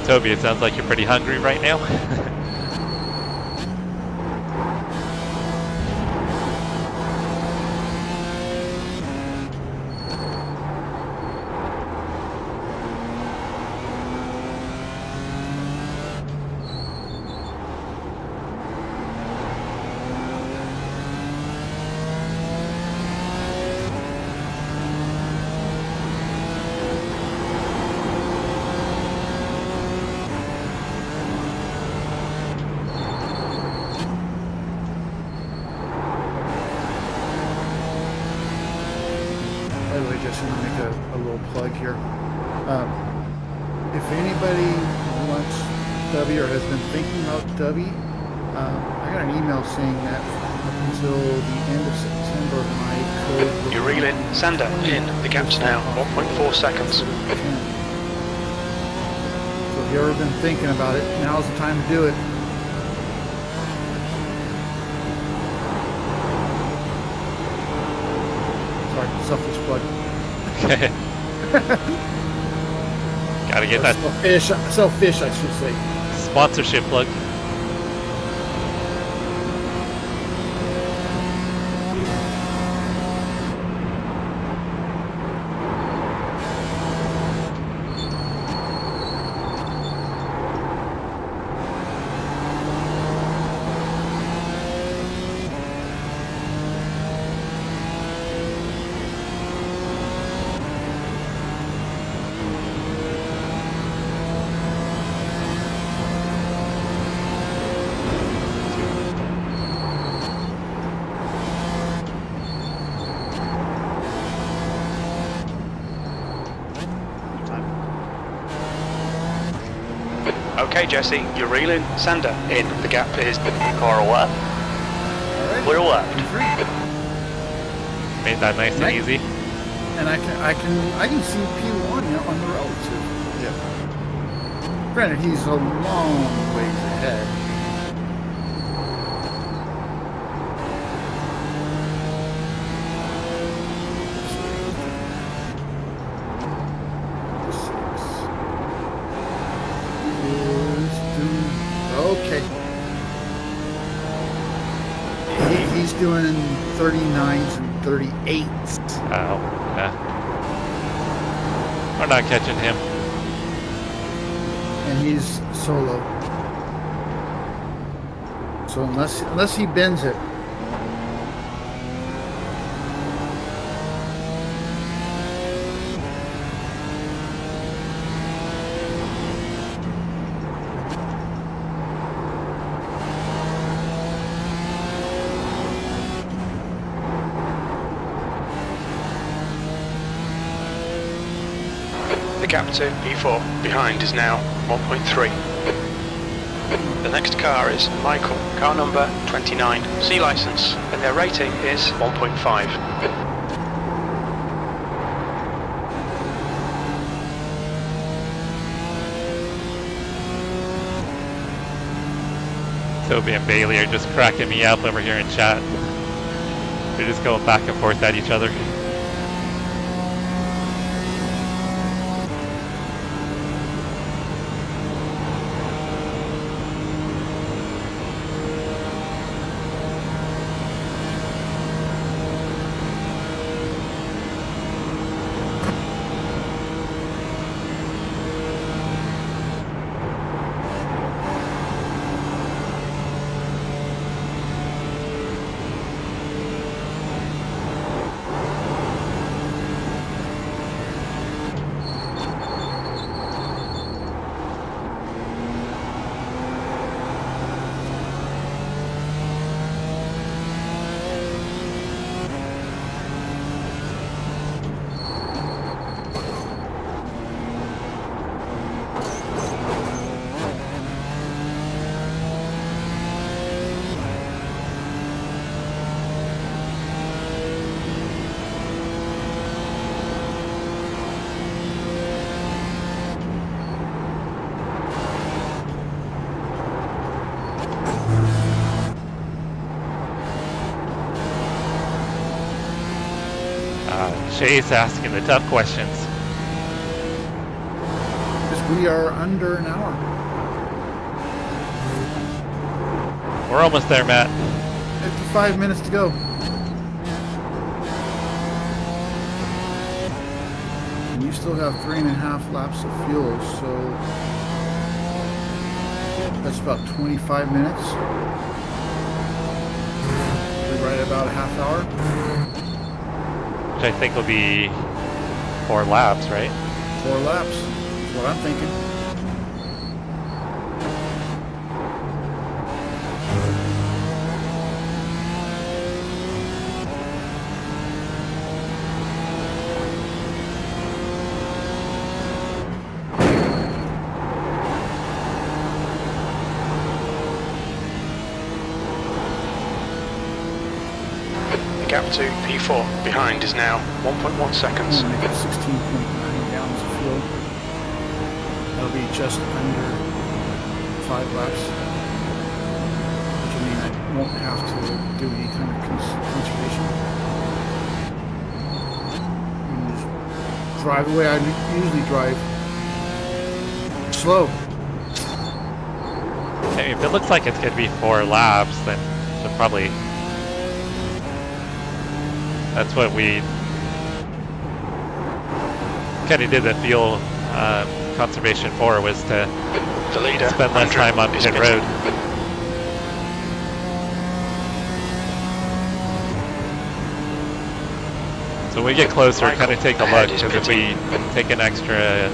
Speaker 1: Toby, it sounds like you're pretty hungry right now.
Speaker 6: By the way, just to make a little plug here. If anybody wants W or has been thinking about W, I got an email saying that up until the end of September, my code.
Speaker 2: You're reeling. Sander in. The gap's now 1.4 seconds.
Speaker 6: So if you've ever been thinking about it, now's the time to do it. Sorry, selfish plug.
Speaker 1: Okay. Gotta get that
Speaker 6: Selfish, I should say.
Speaker 1: sponsorship plug.
Speaker 2: Okay, Jesse, you're reeling. Sander in. The gap is
Speaker 7: Car left. Clear left.
Speaker 1: Made that nice and easy.
Speaker 6: And I can see P1 on the road too.
Speaker 5: Yeah.
Speaker 6: Granted, he's a long ways ahead. Okay. He's doing 39s and 38s.
Speaker 1: Oh, yeah. We're not catching him.
Speaker 6: And he's solo. So unless he bends it.
Speaker 2: the gap to P4. Behind is now 1.3. The next car is Michael, car number 29, C license, and their rating is 1.5.
Speaker 1: Toby and Bailey are just cracking me up over here in chat. They're just going back and forth at each other. Shay's asking the tough questions.
Speaker 6: Just We are under an hour.
Speaker 1: We're almost there, Matt.
Speaker 6: 55 minutes to go. And you still have 3.5 laps of fuel, so that's about 25 minutes. We're right about a half hour.
Speaker 1: Which I think will be 4 laps, right?
Speaker 6: 4 laps. That's what I'm thinking.
Speaker 2: The gap to P4 behind is now 1.1 seconds.
Speaker 6: Make it 16.9 gallons of fuel. That'll be just under 5 laps. Which will mean I won't have to do any kind of conservation. And just drive the way I usually drive. Slow.
Speaker 1: Hey, if it looks like it's going to be 4 laps, then should probably... That's what we kind of did the fuel conservation for, was to
Speaker 2: The leader,
Speaker 1: spend less time on
Speaker 2: is
Speaker 1: pit
Speaker 2: pitting.
Speaker 1: road. So when we get closer, kind of take a look,
Speaker 2: Ahead is
Speaker 1: because if we take an extra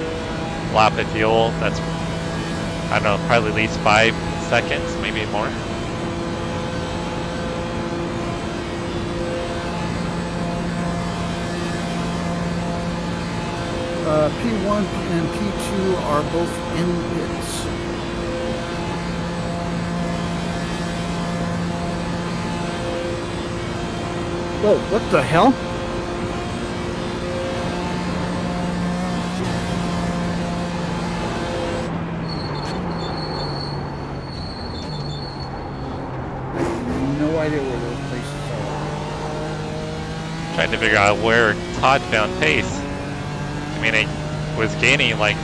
Speaker 1: lap of fuel, that's, I don't know, probably at least 5 seconds, maybe more.
Speaker 6: P1 and P2 are both in pits. Whoa, what the hell? I have no idea where those places are.
Speaker 1: Trying to figure out where Todd found pace. I mean, I was gaining like,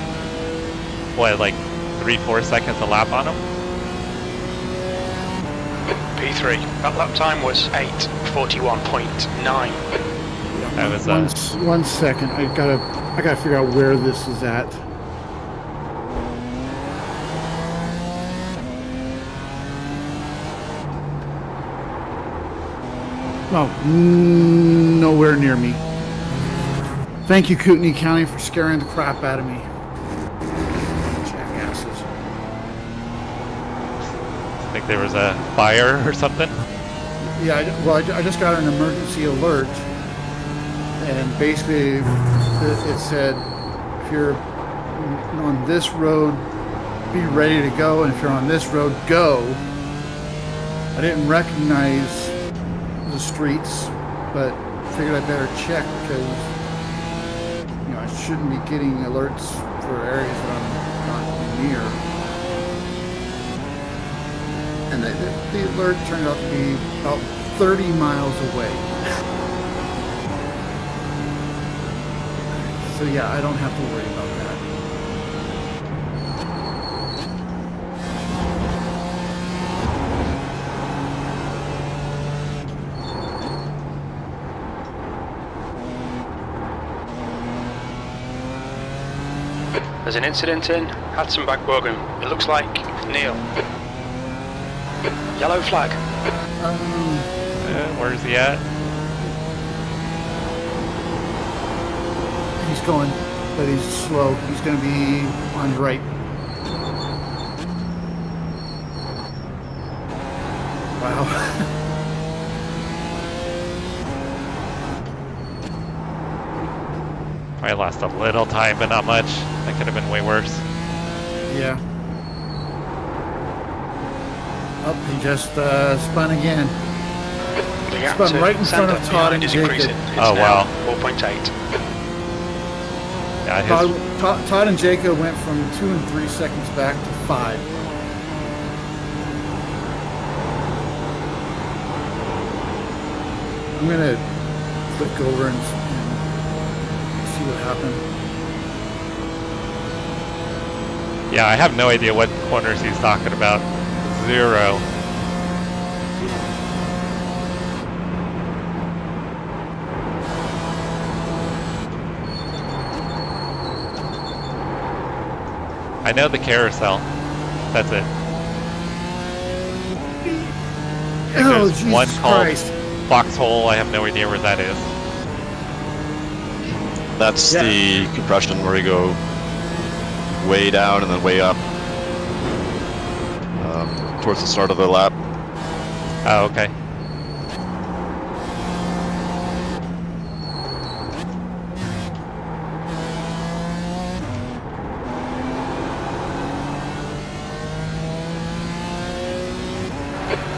Speaker 1: what, like 3-4 seconds a lap on him?
Speaker 2: P3. That lap time was 8:41.9.
Speaker 1: That was
Speaker 6: One second. I gotta figure out where this is at. No, nowhere near me. Thank you, Kootenai County, for scaring the crap out of me. Jackasses.
Speaker 1: I think there was a fire or something.
Speaker 6: Yeah, I just got an emergency alert, and basically it said, if you're on this road, be ready to go, and if you're on this road, go. I didn't recognize the streets, but figured I better check, because I shouldn't be getting alerts for areas that I'm not near. And the alert turned out to be about 30 miles away. So yeah, I don't have to worry about that.
Speaker 2: There's an incident in Hudson-Bagbogan. It looks like Neil. Yellow flag.
Speaker 1: Where's he at?
Speaker 6: He's going, but he's slow. He's going to be on your right. Wow.
Speaker 1: I lost a little time, but not much. That could have been way worse.
Speaker 6: Yeah. Oh, he just spun again.
Speaker 2: The gap
Speaker 6: Spun
Speaker 2: to
Speaker 6: right in front of
Speaker 2: Sander
Speaker 6: Todd and
Speaker 2: behind is
Speaker 6: Jacob.
Speaker 2: increasing. It's
Speaker 1: Oh,
Speaker 2: now
Speaker 1: wow.
Speaker 2: 4.8.
Speaker 1: Yeah, his,
Speaker 6: Todd and Jacob went from 2 and 3 seconds back to 5. I'm gonna click over and see what happened.
Speaker 1: Yeah, I have no idea what corners he's talking about. Zero. I know the carousel. That's it.
Speaker 6: Oh,
Speaker 1: There's
Speaker 6: Jesus
Speaker 1: one called
Speaker 6: Christ.
Speaker 1: Foxhole. I have no idea where that is.
Speaker 5: That's
Speaker 6: Yeah.
Speaker 5: the compression where you go way down and then way up towards the start of the lap.
Speaker 1: Oh, okay.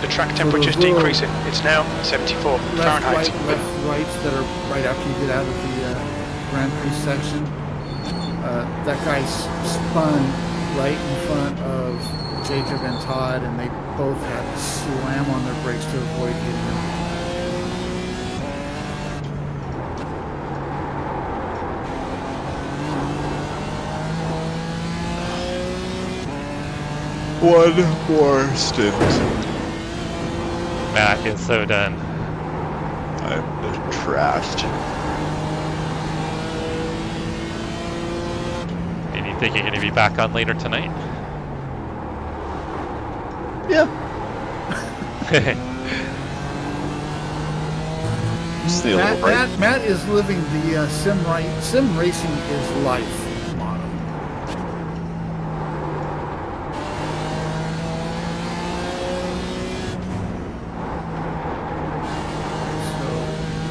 Speaker 2: The track temperature is decreasing. It's now 74
Speaker 6: Left,
Speaker 2: Fahrenheit.
Speaker 6: right, left, rights that are right after you get out of the Grand Prix section. That guy spun right in front of Jacob and Todd, and they both had to slam on their brakes to avoid hitting him.
Speaker 5: One more stint.
Speaker 1: Matt is so done.
Speaker 5: I'm trashed.
Speaker 1: And you think you're going to be back on later tonight?
Speaker 5: Yeah. Just need a little break.
Speaker 6: Matt is living the sim racing is life motto. So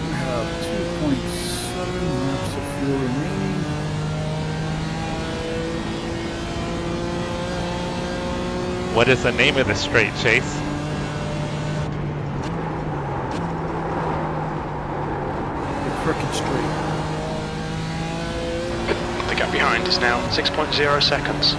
Speaker 6: we have 2.7 laps of fuel remaining.
Speaker 1: What is the name of the straight, Chase?
Speaker 6: The Crooked Straight.
Speaker 2: The gap behind is now 6.0 seconds.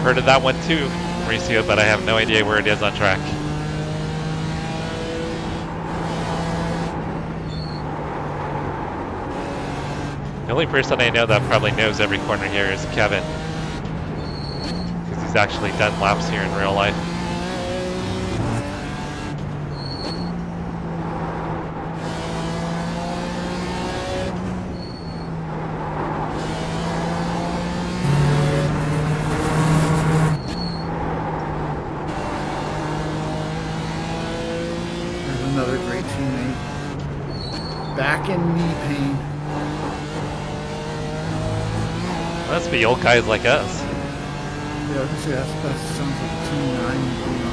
Speaker 1: Heard of that one too, Mauricio, but I have no idea where it is on track. The only person I know that probably knows every corner here is Kevin, because he's actually done laps here in real life.
Speaker 6: Another great teammate. Back in knee pain.
Speaker 1: Must be old guys like us.
Speaker 6: Yeah, I can see that sounds like a team that I need to be on.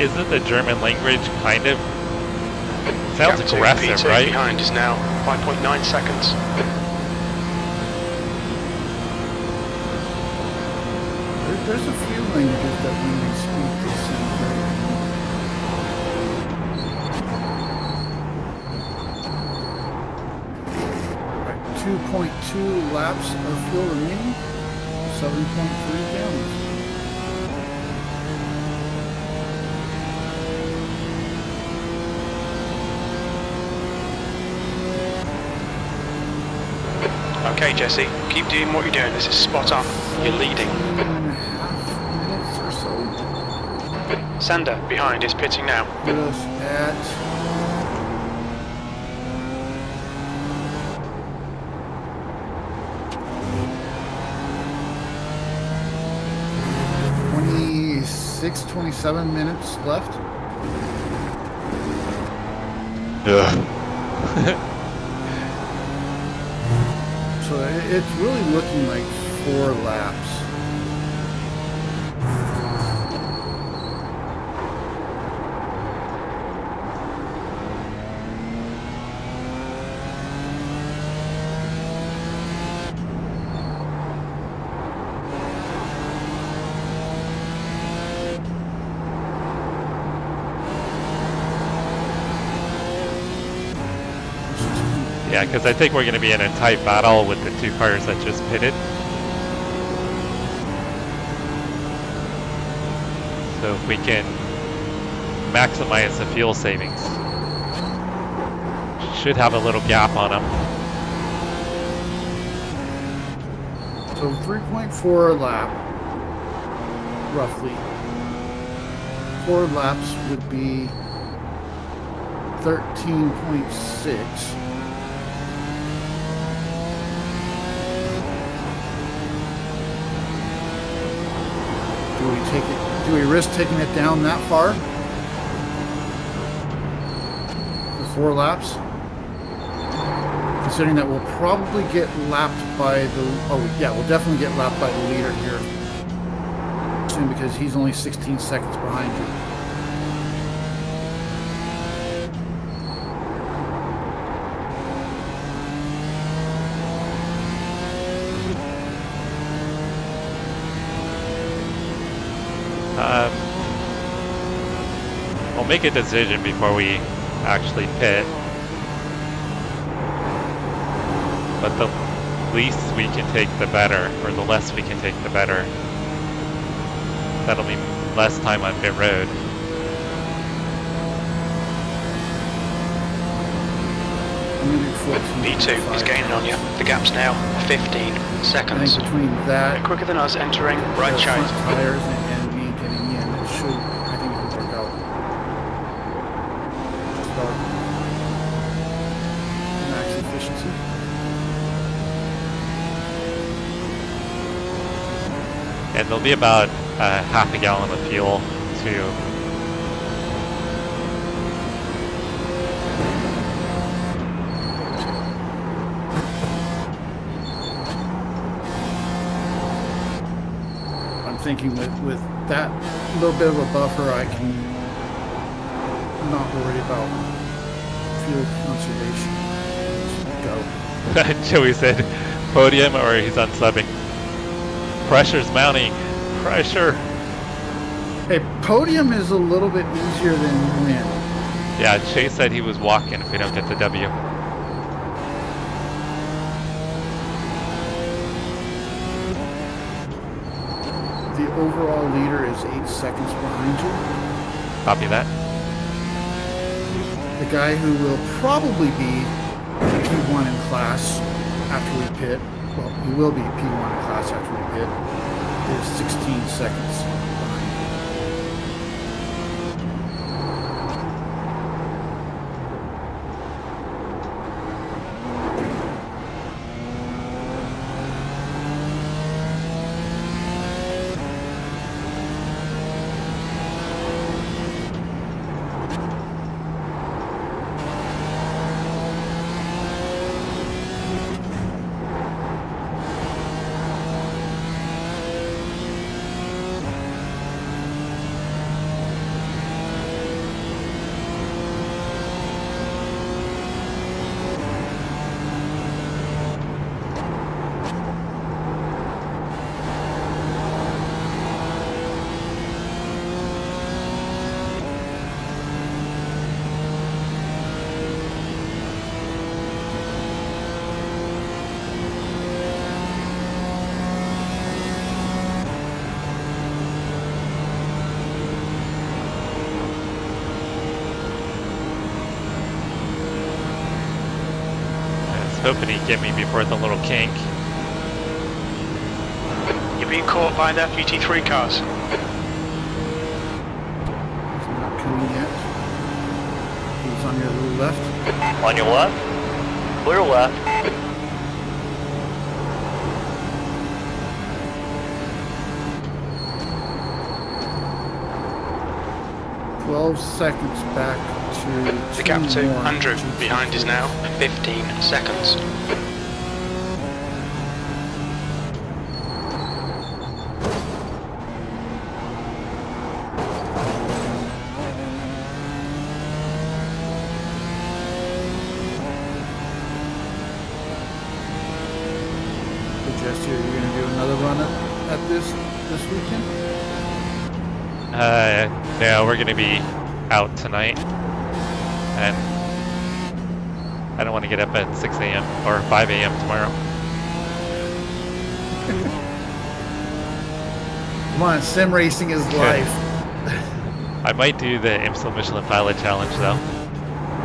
Speaker 1: Isn't the German language kind of sounds
Speaker 2: Gap to
Speaker 1: aggressive,
Speaker 2: P2
Speaker 1: right?
Speaker 2: behind is now 5.9 seconds.
Speaker 6: There's a few languages that when they speak, they sound very. Right, 2.2 laps of fuel remaining, 7.3 gallons.
Speaker 2: Okay, Jesse, keep doing what you're doing. This is spot on. You're leading.
Speaker 6: 1.5 minutes or so.
Speaker 2: Sander behind is pitting now.
Speaker 6: Put us at 27 minutes left.
Speaker 5: Yeah.
Speaker 6: So it's really looking like 4 laps.
Speaker 1: Yeah, because I think we're going to be in a tight battle with the 2 cars that just pitted. So if we can maximize the fuel savings, should have a little gap on them.
Speaker 6: So 3.4 lap, roughly. 4 laps would be 13.6. Do we risk taking it down that far? For 4 laps? Considering that we'll probably get lapped by the... Oh, yeah, we'll definitely get lapped by the leader here soon because he's only 16 seconds behind you.
Speaker 1: We'll make a decision before we actually pit. But the least we can take, the better, or the less we can take, the better. That'll mean less time on pit road.
Speaker 2: P2 is gaining on you. The gap's now 15 seconds.
Speaker 6: I think between that,
Speaker 2: Bit quicker than us entering right
Speaker 6: the
Speaker 2: side.
Speaker 6: front tires and me getting in, it should, I think it'll work out. Just about max efficiency.
Speaker 1: And there'll be about half a gallon of fuel to
Speaker 6: Thinking with that little bit of a buffer, I can not worry about fuel conservation. Just go.
Speaker 1: Joey said podium or he's unsubbing. Pressure's mounting. Pressure.
Speaker 6: Hey, podium is a little bit easier than win.
Speaker 1: Yeah, Chase said he was walking if we don't get the W.
Speaker 6: The overall leader is 8 seconds behind you.
Speaker 1: Copy that.
Speaker 6: The guy who will probably be P1 in class after we pit, well, he will be P1 in class after we pit, is 16 seconds behind
Speaker 1: hoping he'd get me before the little kink.
Speaker 2: You're being caught by the GT3 cars.
Speaker 6: He's not coming yet. He's on your left.
Speaker 7: On your left. Clear left.
Speaker 6: 12 seconds back to
Speaker 2: The gap to
Speaker 6: more.
Speaker 2: Andrew behind is now 15 seconds.
Speaker 6: So Jesse, are you going to do another run at this weekend?
Speaker 1: No, we're gonna be out tonight, and I don't want to get up at 6 a.m. or 5 a.m. tomorrow.
Speaker 6: Come on, sim racing is life.
Speaker 1: I might do the IMSA Michelin Pilot Challenge though.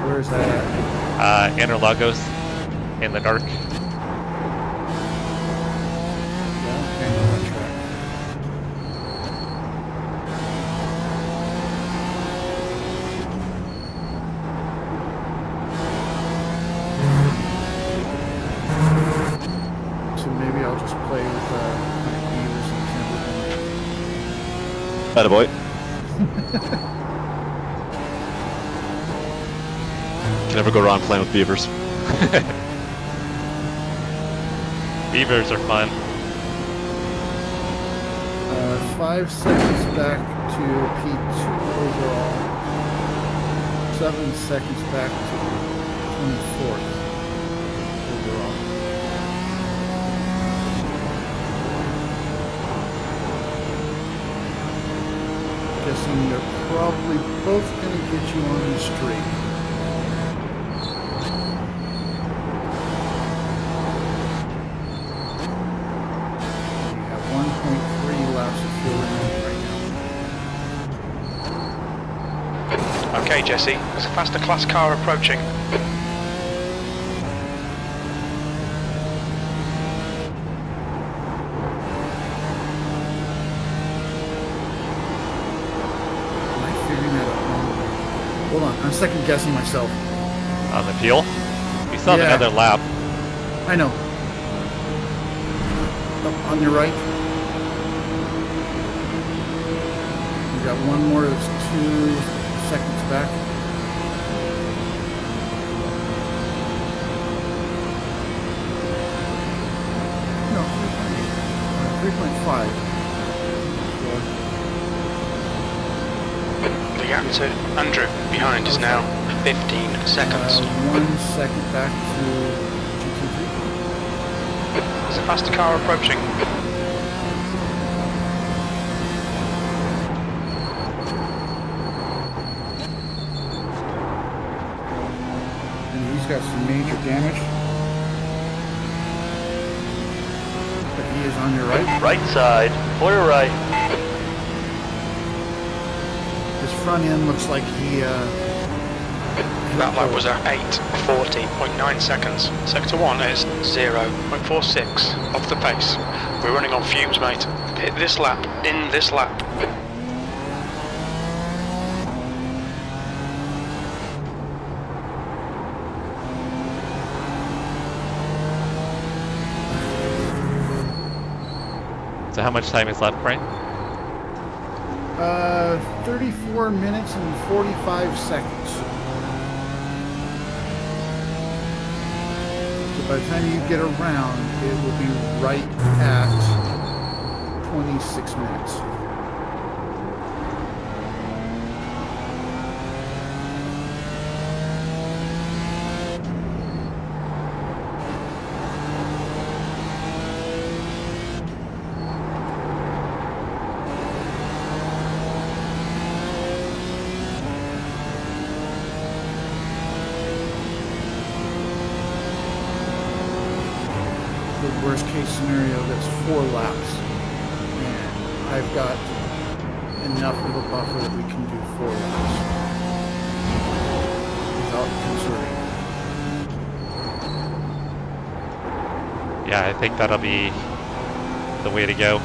Speaker 6: Where's that at?
Speaker 1: Interlagos, in the dark.
Speaker 6: Yeah, okay, on that track. So maybe I'll just play with my beavers and timber.
Speaker 5: Attaboy. Can never go wrong playing with beavers.
Speaker 1: Beavers are fun.
Speaker 6: 5 seconds back to P2 overall. 7 seconds back to 24th overall. Guessing they're probably both going to get you on the straight. You have 1.3 laps of fuel remaining right now.
Speaker 2: Okay, Jesse, there's a faster class car approaching.
Speaker 6: Am I figuring that out wrong? Hold on, I'm second guessing myself.
Speaker 1: On the peel, we still have
Speaker 6: Yeah.
Speaker 1: another lap.
Speaker 6: I know. Up on your right. You got one more that's 2 seconds back. No, 3.5.
Speaker 2: The gap to Andrew behind is now 15 seconds.
Speaker 6: 1 second back to GT3.
Speaker 2: There's a faster car approaching.
Speaker 6: And he's got some major damage. But he is on your right.
Speaker 7: Right side. Clear right.
Speaker 6: His front end looks like he
Speaker 2: That lap was at 8:40.9 seconds. Sector 1 is 0.46 off the pace. We're running on fumes, mate. Hit this lap, in this lap.
Speaker 1: So how much time is left, Brian?
Speaker 6: 34 minutes and 45 seconds. So by the time you get around, it will be right at 26 minutes. The worst case scenario, that's 4 laps. And I've got enough of a buffer that we can do 4 laps without conserving.
Speaker 1: Yeah, I think that'll be the way to go.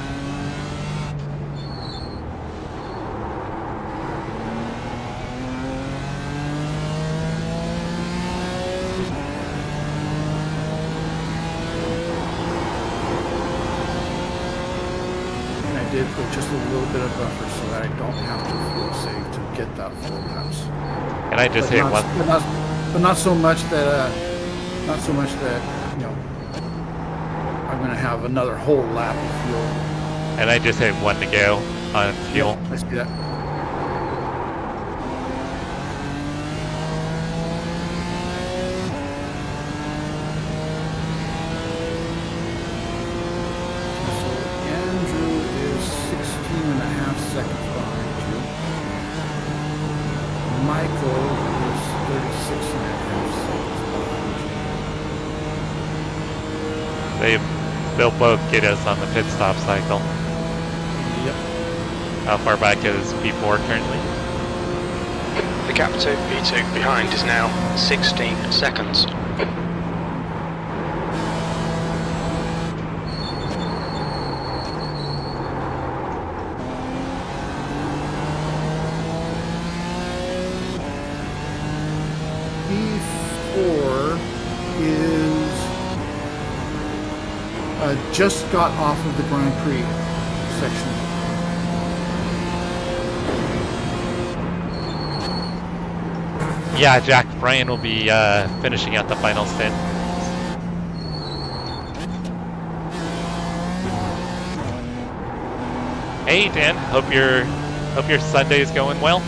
Speaker 3: And I did put just a little bit of buffer so that I don't have to fuel save to get that full laps.
Speaker 1: And I just
Speaker 3: But
Speaker 1: hit
Speaker 3: not,
Speaker 1: one.
Speaker 3: but not so much that you know I'm gonna have another whole lap of fuel.
Speaker 1: And I just hit one to go on fuel.
Speaker 3: Yep, I see that. So Andrew is 16.5 seconds behind you. Michael is 36.5 seconds behind you.
Speaker 1: They'll both get us on the pit stop cycle.
Speaker 3: Yep.
Speaker 1: How far back is P4 currently?
Speaker 2: The gap to P2 behind is now 16 seconds.
Speaker 3: P4 is just got off of the Grand Prix section.
Speaker 1: Yeah, Jack Bryan will be finishing out the final stint. Hey Dan, hope your Sunday is going well.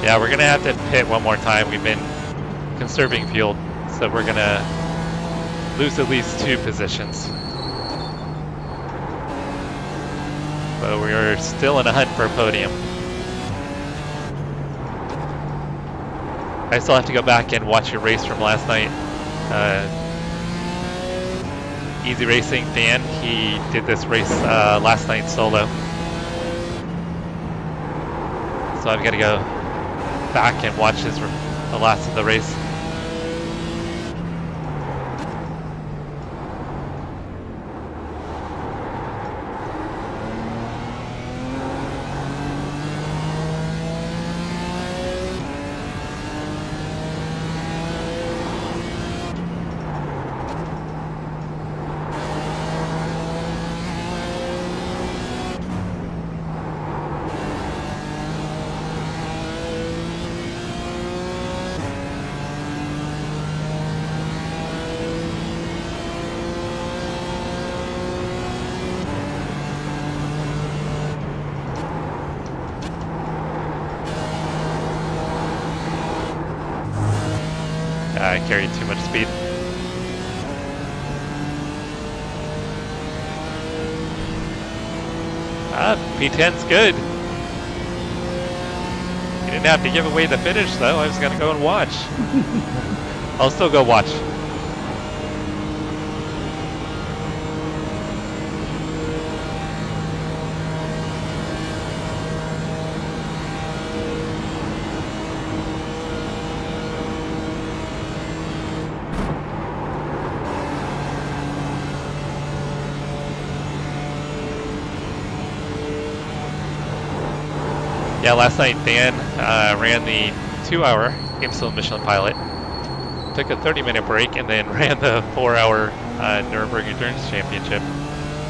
Speaker 1: Yeah, we're gonna have to pit one more time. We've been conserving fuel, so we're gonna lose at least 2 positions. But we're still in a hunt for a podium. I still have to go back and watch your race from last night. Easy Racing Dan, he did this race last night solo. So I've got to go back and watch the last of the race. I carried too much speed. P10's good. You didn't have to give away the finish though. I was gonna go and watch. I'll still go watch. Yeah, last night Dan ran the 2-hour Amstel Michelin Pilot, took a 30-minute break, and then ran the 4-hour Nurburgring Endurance Championship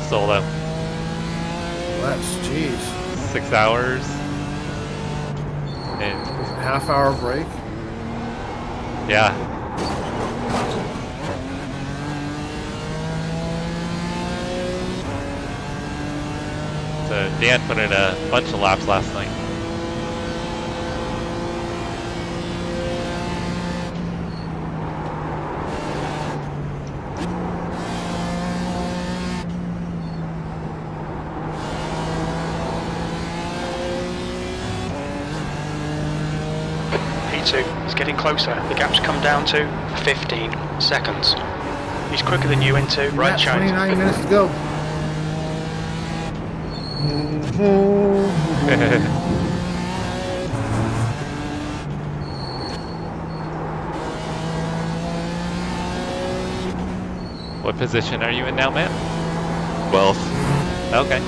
Speaker 1: solo.
Speaker 3: That's jeez.
Speaker 1: 6 hours. And
Speaker 3: Half-hour break.
Speaker 1: yeah. So Dan put in a bunch of laps last night.
Speaker 2: P2 is getting closer. The gap's come down to 15 seconds. He's quicker than you into right
Speaker 3: Yeah,
Speaker 2: shine.
Speaker 3: 29 minutes to go.
Speaker 1: What position are you in now, Matt?
Speaker 5: 12th.
Speaker 1: Okay.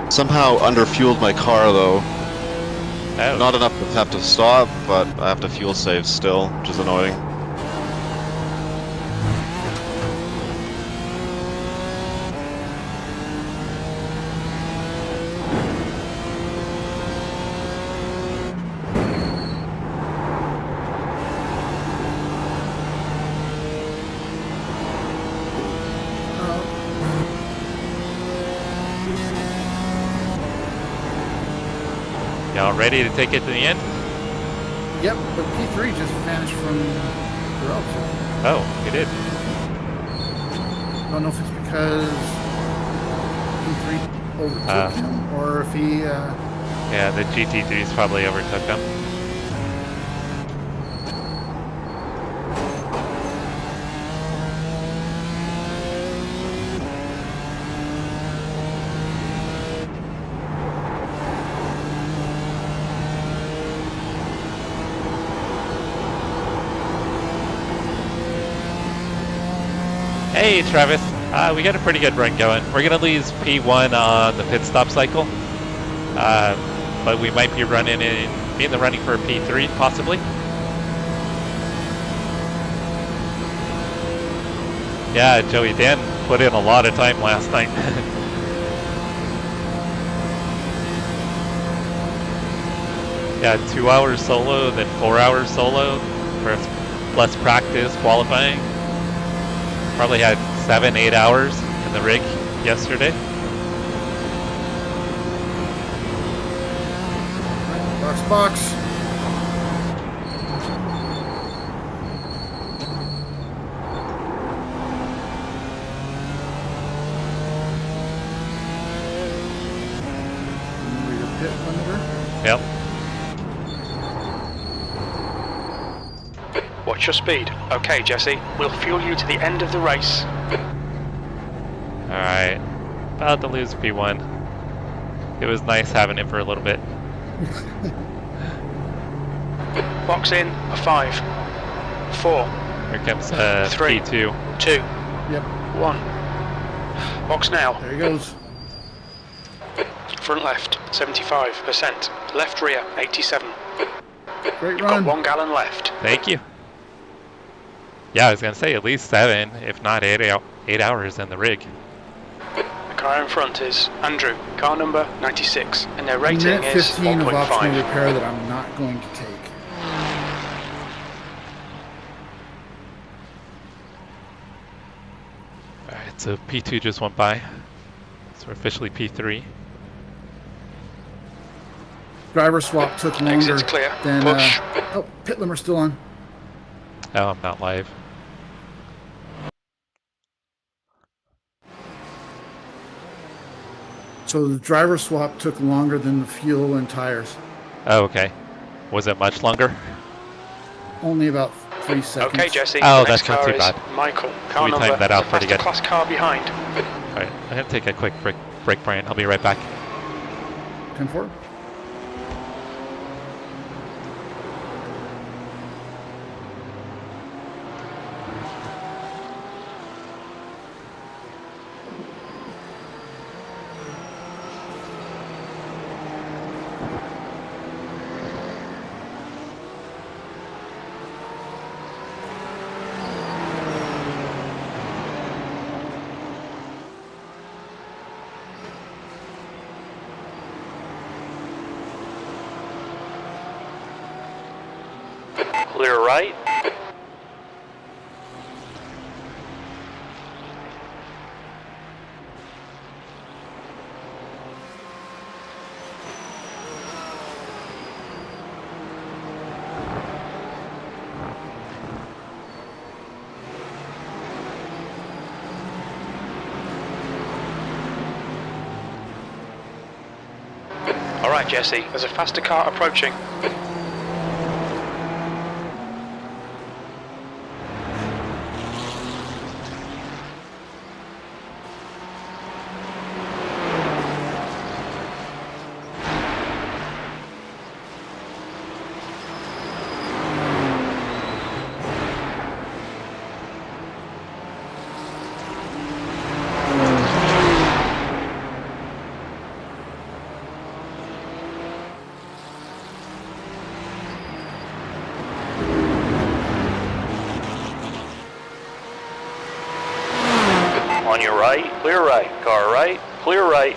Speaker 5: Somehow underfueled my car though.
Speaker 1: Oh.
Speaker 5: Not enough to have to stop, but I have to fuel save still, which is annoying.
Speaker 1: Y'all ready to take it to the end?
Speaker 6: Yep, but P3 just vanished from the route.
Speaker 1: Oh, it did.
Speaker 6: I don't know if it's because P3 overtook him or if he.
Speaker 1: Yeah, the GT3s probably overtook them. Hey Travis, we got a pretty good run going. We're gonna lose P1 on the pit stop cycle, but we might be be in the running for a P3 possibly. Yeah, Joey, Dan put in a lot of time last night. Yeah, 2 hours solo, then 4 hours solo, plus practice, qualifying. Probably had 7-8 hours in the rig yesterday.
Speaker 6: Box. Your pit limiter.
Speaker 1: Yep.
Speaker 2: Watch your speed. Okay, Jesse. We'll fuel you to the end of the race.
Speaker 1: Alright. About to lose P1. It was nice having him for a little bit.
Speaker 2: Box in, a 5, 4.
Speaker 1: Here comes
Speaker 2: 3,
Speaker 1: P2.
Speaker 2: 2,
Speaker 6: Yep.
Speaker 2: 1. Box now.
Speaker 6: There he goes.
Speaker 2: Front left, 75%. Left rear, 87.
Speaker 6: Great
Speaker 2: You've got
Speaker 6: run.
Speaker 2: 1 gallon left.
Speaker 1: Thank you. Yeah, I was gonna say at least 7, if not 8 hours in the rig.
Speaker 2: The car in front is Andrew, car number 96, and their rating
Speaker 6: Minute
Speaker 2: is
Speaker 6: 15 of optional
Speaker 2: 1.5.
Speaker 6: repair that I'm not going to take.
Speaker 1: Alright, so P2 just went by. So we're officially P3.
Speaker 6: Driver swap took longer
Speaker 2: Exit's clear.
Speaker 6: than.
Speaker 2: Push.
Speaker 6: Oh, pit limiter still on.
Speaker 1: Oh, I'm not live.
Speaker 6: So the driver swap took longer than the fuel and tires.
Speaker 1: Oh, okay. Was it much longer?
Speaker 6: Only about 3 seconds.
Speaker 2: Okay, Jesse.
Speaker 1: Oh,
Speaker 2: the next
Speaker 1: that's not
Speaker 2: car
Speaker 1: too
Speaker 2: is
Speaker 1: bad.
Speaker 2: Michael, car
Speaker 1: We
Speaker 2: number
Speaker 1: timed that out
Speaker 2: the
Speaker 1: pretty
Speaker 2: faster
Speaker 1: good.
Speaker 2: class car behind.
Speaker 1: Alright, I'm gonna take a quick break, Brian. I'll be right back.
Speaker 6: 10-4.
Speaker 7: Clear right.
Speaker 2: Alright, Jesse, there's a faster car approaching.
Speaker 7: On your right, clear right. Car right, clear right.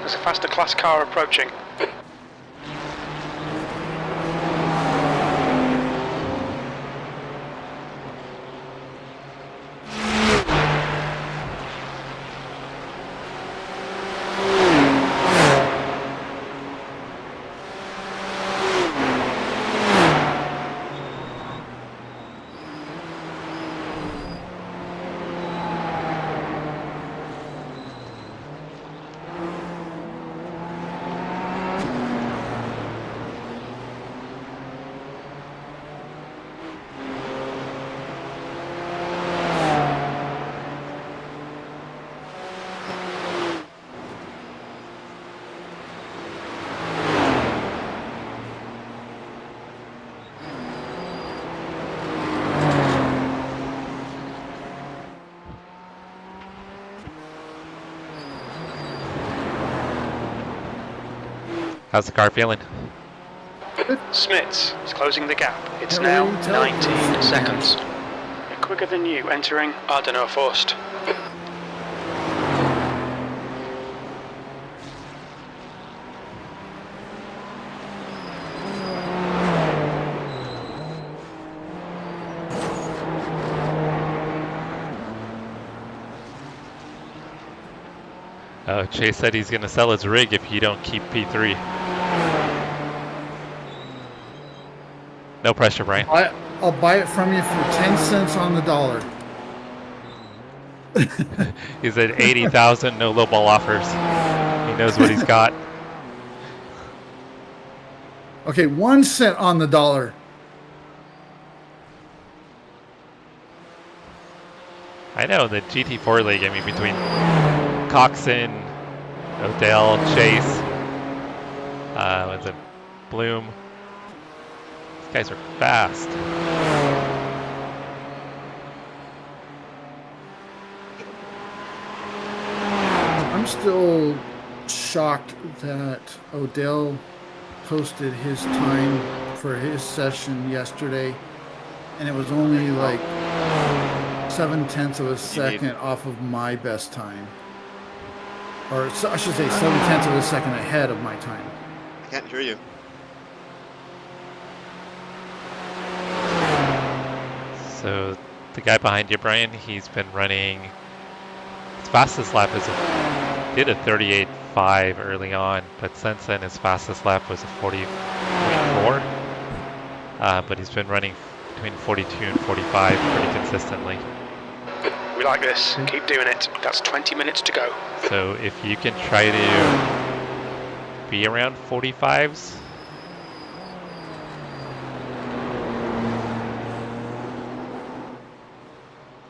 Speaker 2: There's a faster class car approaching.
Speaker 1: How's the car feeling?
Speaker 2: Smits is closing the gap. It's
Speaker 6: Hello,
Speaker 2: now
Speaker 6: tell
Speaker 2: 19
Speaker 6: us.
Speaker 2: seconds. You're quicker than you entering Ardenau first.
Speaker 1: Oh, Chase said he's going to sell his rig if you don't keep P3. No pressure, Brian.
Speaker 6: I'll buy it from you for 10 cents on the dollar.
Speaker 1: He's at 80,000, no lowball offers. He knows what he's got.
Speaker 6: Okay, 1 cent on the dollar.
Speaker 1: I know, the GT4 league, I mean, between Coxon, Odell, Chase, what's it, Bloom. These guys are fast.
Speaker 6: I'm still shocked that Odell posted his time for his session yesterday, and it was only like 0.7 of a second off of my best time. Or I should say 0.7 of a second ahead of my time.
Speaker 5: I can't hear you.
Speaker 1: So the guy behind you, Brian, he's been running, his fastest lap is did a 38.5 early on, but since then his fastest lap was a 40.4. But he's been running between 42 and 45 pretty consistently.
Speaker 2: We like this. Keep doing it. That's 20 minutes to go.
Speaker 1: So if you can try to be around 45s,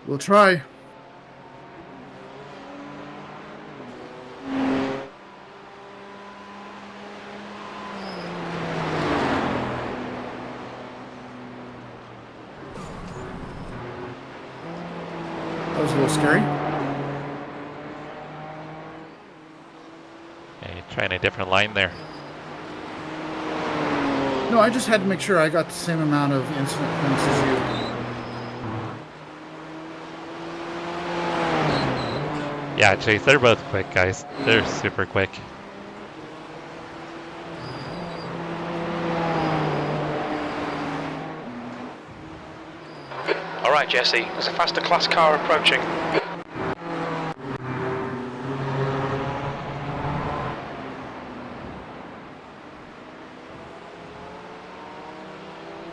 Speaker 6: We'll try. That was a little scary.
Speaker 1: yeah, you're trying a different line there.
Speaker 6: No, I just had to make sure I got the same amount of incident points as you.
Speaker 1: Yeah, Chase, they're both quick, guys. They're super quick.
Speaker 2: All right, Jesse. There's a faster class car approaching.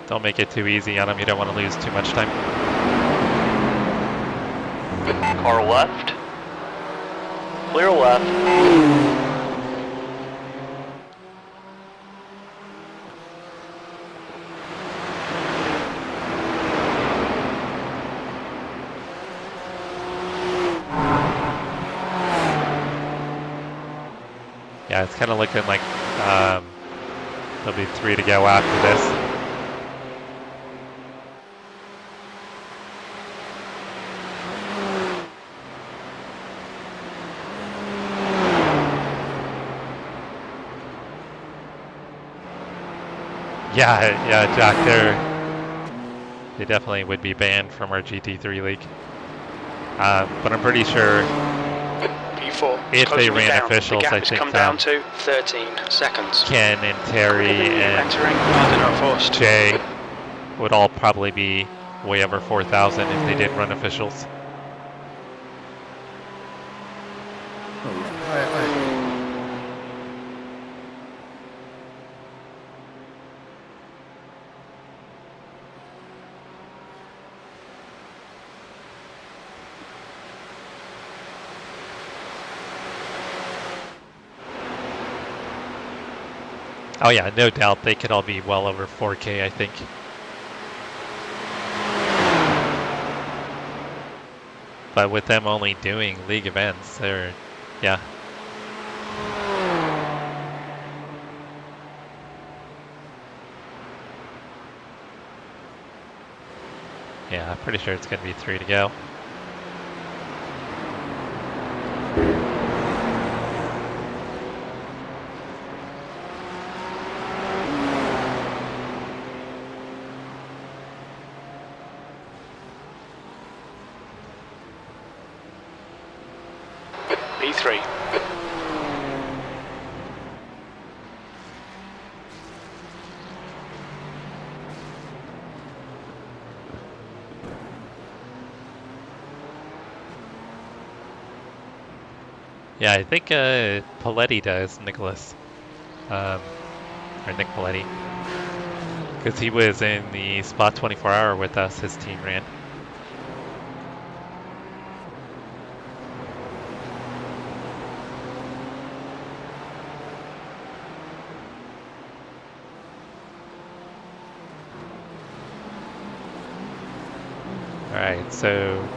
Speaker 1: Don't make it too easy on them. You don't want to lose too much time.
Speaker 7: Car left. Clear left.
Speaker 1: Yeah, it's kind of looking like there'll be 3 to go after this. Yeah, Jack, they definitely would be banned from our GT3 league. But I'm pretty sure
Speaker 2: P4.
Speaker 1: if they ran
Speaker 2: down.
Speaker 1: officials,
Speaker 2: the gap
Speaker 1: I
Speaker 2: has
Speaker 1: think
Speaker 2: come down to 13 seconds.
Speaker 1: Ken and Terry and
Speaker 2: Entering Ardenau first.
Speaker 1: Jay would all probably be way over 4,000 if they did run officials. Oh yeah, no doubt they could all be well over 4K, I think. But with them only doing league events, they're, yeah. Yeah, I'm pretty sure it's going to be 3 to go.
Speaker 2: P3.
Speaker 1: Yeah, I think Paletti does, Nicholas. Or Nick Paletti. Because he was in the Spot 24 Hour with us, his team ran. Alright, so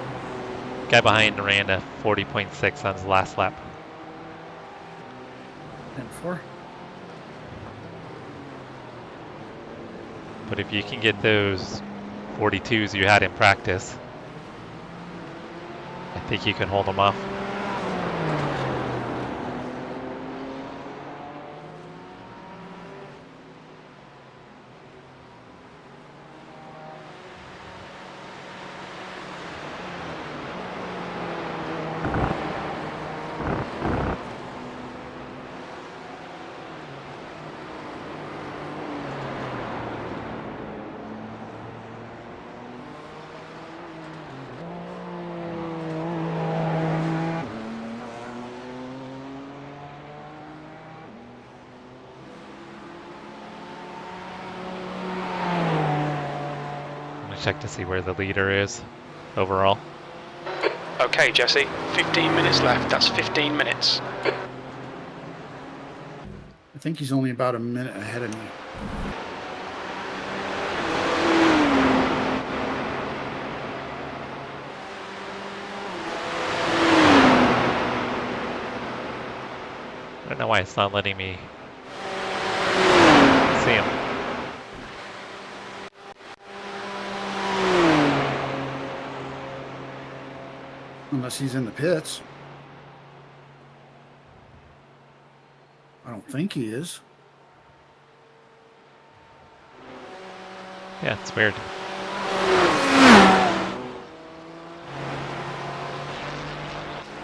Speaker 1: guy behind ran a 40.6 on his last lap.
Speaker 6: M4.
Speaker 1: But if you can get those 42s you had in practice, I think you can hold them off. Check to see where the leader is overall.
Speaker 2: Okay, Jesse, 15 minutes left. That's 15 minutes.
Speaker 6: I think he's only about a minute ahead of me.
Speaker 1: I don't know why it's not letting me see him.
Speaker 6: Unless he's in the pits. I don't think he is.
Speaker 1: Yeah, it's weird.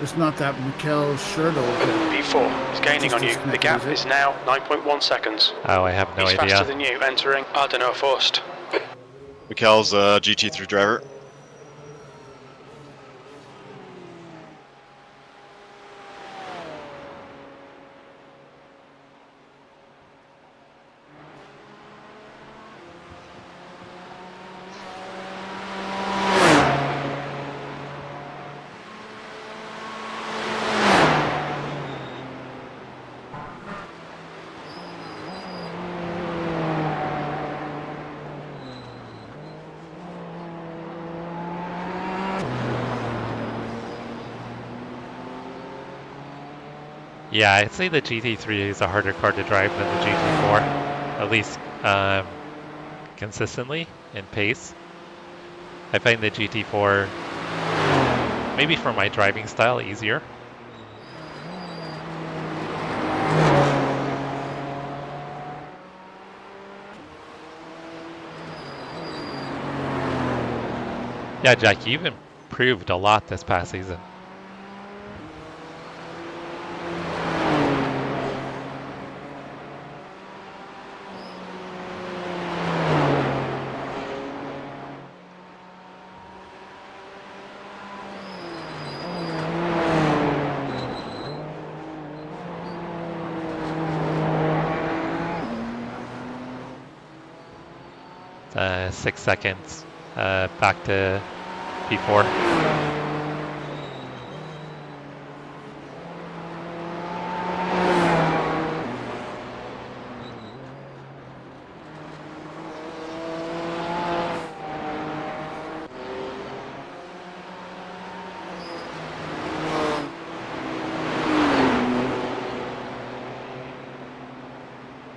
Speaker 6: It's not that Mikel Scherdo.
Speaker 2: P4 is gaining on you. The gap is now 9.1 seconds.
Speaker 1: Oh, I have no
Speaker 2: He's
Speaker 1: idea.
Speaker 2: faster than you, entering Ardenau first.
Speaker 5: Mikel's a GT3 driver.
Speaker 1: Yeah, I'd say the GT3 is a harder car to drive than the GT4, at least consistently in pace. I find the GT4, maybe for my driving style, easier. Yeah, Jack, you've improved a lot this past season. Uh, 6 seconds back to P4.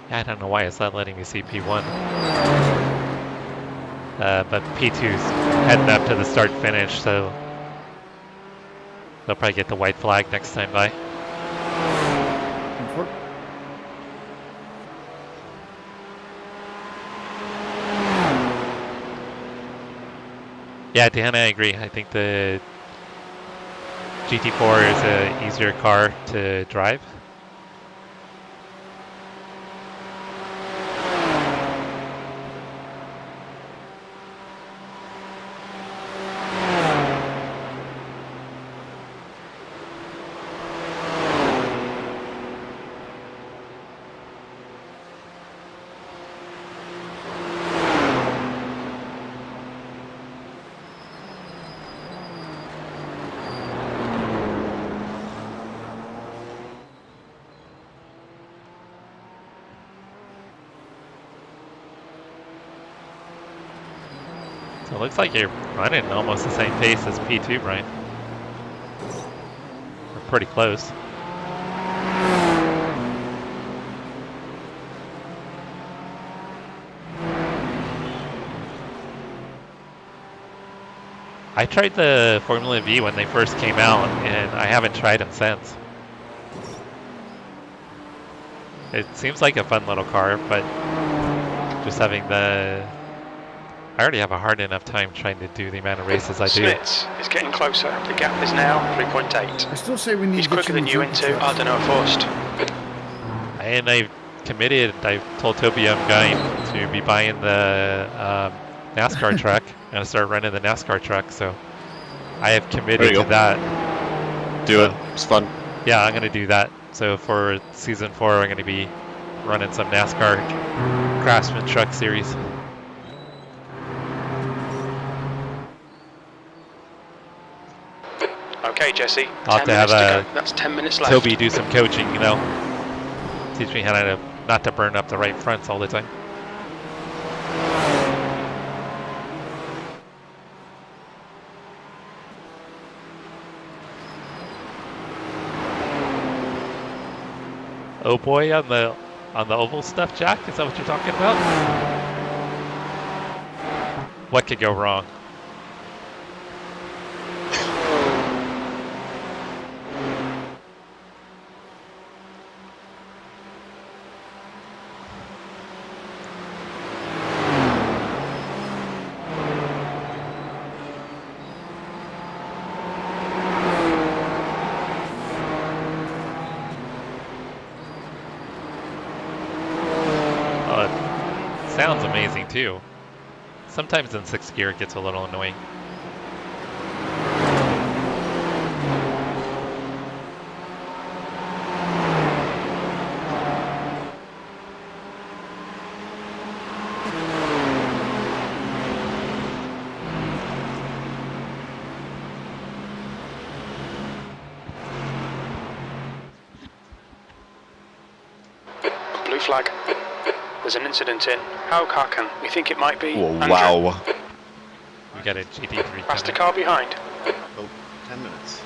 Speaker 1: Yeah, I don't know why it's not letting me see P1. But P2's heading up to the start finish, so they'll probably get the white flag next time by. Yeah, Dan, I agree. I think the GT4 is an easier car to drive. So it looks like you're running almost the same pace as P2, Brian. We're pretty close. I tried the Formula V when they first came out, and I haven't tried them since. It seems like a fun little car, but just having the... I already have a hard enough time trying to do the amount of races I do.
Speaker 2: Smits is getting closer. The gap is now 3.8.
Speaker 3: I still say we need
Speaker 2: He's
Speaker 3: to get
Speaker 2: quicker than you into
Speaker 3: jumping
Speaker 2: I don't know first.
Speaker 1: And I've committed, I've told Toby I'm going to be buying the NASCAR truck. I'm going to start running the NASCAR truck, so I have committed to that.
Speaker 5: Do it. It's fun.
Speaker 1: Yeah, I'm going to do that. So for season 4, I'm going to be running some NASCAR Craftsman Truck Series.
Speaker 2: Okay, Jesse.
Speaker 1: I'll have to have
Speaker 2: That's 10 minutes left.
Speaker 1: Toby do some coaching, you know. Teach me how to not to burn up the right fronts all the time. Oh boy, on the oval stuff, Jack? Is that what you're talking about? What could go wrong? Sounds amazing too. Sometimes in 6th gear it gets a little annoying.
Speaker 2: Blue flag. There's an incident in. How car can we think it might be?
Speaker 5: Oh,
Speaker 2: Andrew.
Speaker 5: wow.
Speaker 1: We got a GT3
Speaker 2: Past the
Speaker 1: coming.
Speaker 2: car behind.
Speaker 5: Oh, 10 minutes.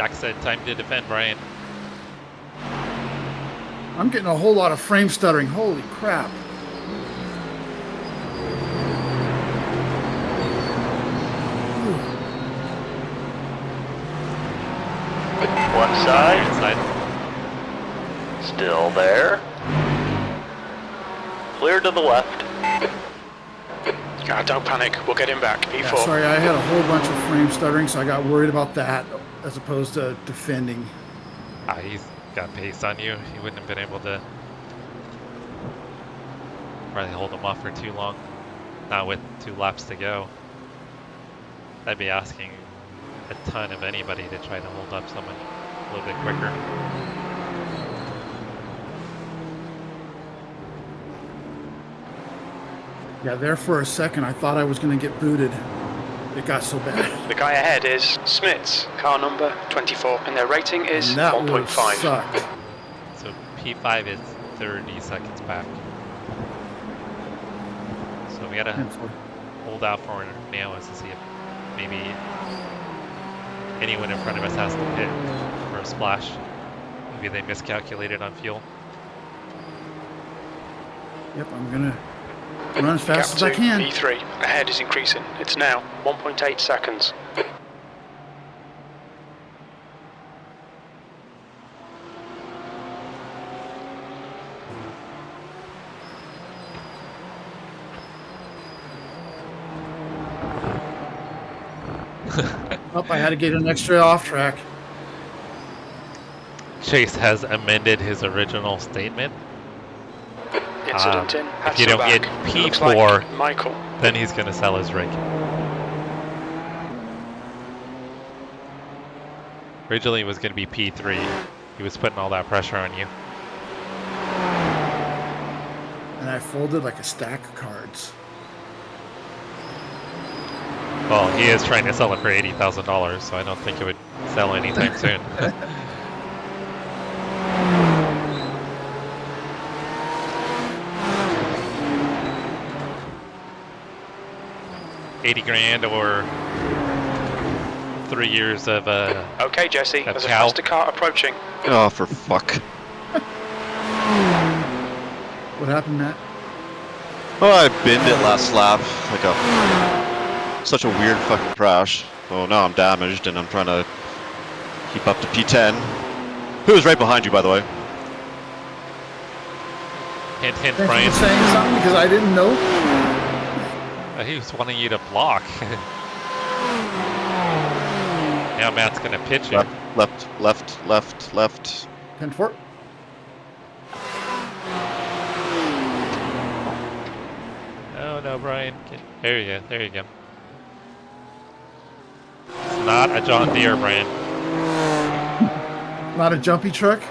Speaker 1: Jack said time to defend, Brian.
Speaker 6: I'm getting a whole lot of frame stuttering. Holy crap.
Speaker 7: One side.
Speaker 1: Inside.
Speaker 7: Still there. Clear to the left.
Speaker 2: Don't panic, we'll get him back. E4.
Speaker 6: Yeah, sorry, I had a whole bunch of frame stuttering, so I got worried about that as opposed to defending.
Speaker 1: He's got pace on you. He wouldn't have been able to probably hold him off for too long. Not with 2 laps to go. I'd be asking a ton of anybody to try to hold up someone a little bit quicker.
Speaker 6: Yeah, there for a second, I thought I was going to get booted. It got so bad.
Speaker 2: The guy ahead is Smits, car number 24, and their rating is
Speaker 6: And that
Speaker 2: 1.5.
Speaker 6: sucked.
Speaker 1: So P5 is 30 seconds back. So we gotta hold out for now is to see if maybe anyone in front of us has to pit for a splash. Maybe they miscalculated on fuel.
Speaker 6: Yep, I'm going to run as fast as I can.
Speaker 2: E3, ahead is increasing. It's now 1.8 seconds.
Speaker 6: Oh, I had to get an extra off track.
Speaker 1: Chase has amended his original statement.
Speaker 2: Incident in.
Speaker 1: If you don't get
Speaker 2: Looks
Speaker 1: P4,
Speaker 2: like Michael.
Speaker 1: then he's going to sell his rig. Originally it was going to be P3. He was putting all that pressure on you.
Speaker 6: And I folded like a stack of cards.
Speaker 1: Well, he is trying to sell it for $80,000, so I don't think it would sell anytime soon. 80 grand or 3 years of
Speaker 2: Okay, Jesse,
Speaker 1: a
Speaker 2: there's a
Speaker 1: cow.
Speaker 2: faster car approaching.
Speaker 5: Oh, for fuck.
Speaker 6: What happened, Matt?
Speaker 5: Oh, I binned it last lap. Like such a weird fucking crash. Oh, now I'm damaged and I'm trying to keep up to P10. Who's right behind you, by the way?
Speaker 1: hint, hint,
Speaker 6: Thanks for
Speaker 1: Brian.
Speaker 6: saying something because I didn't know.
Speaker 1: He was wanting you to block. Now Matt's gonna pitch it.
Speaker 5: Left.
Speaker 6: 10-4.
Speaker 1: Oh no, Brian. There you go. It's not a John Deere, Brian.
Speaker 6: Not a jumpy truck.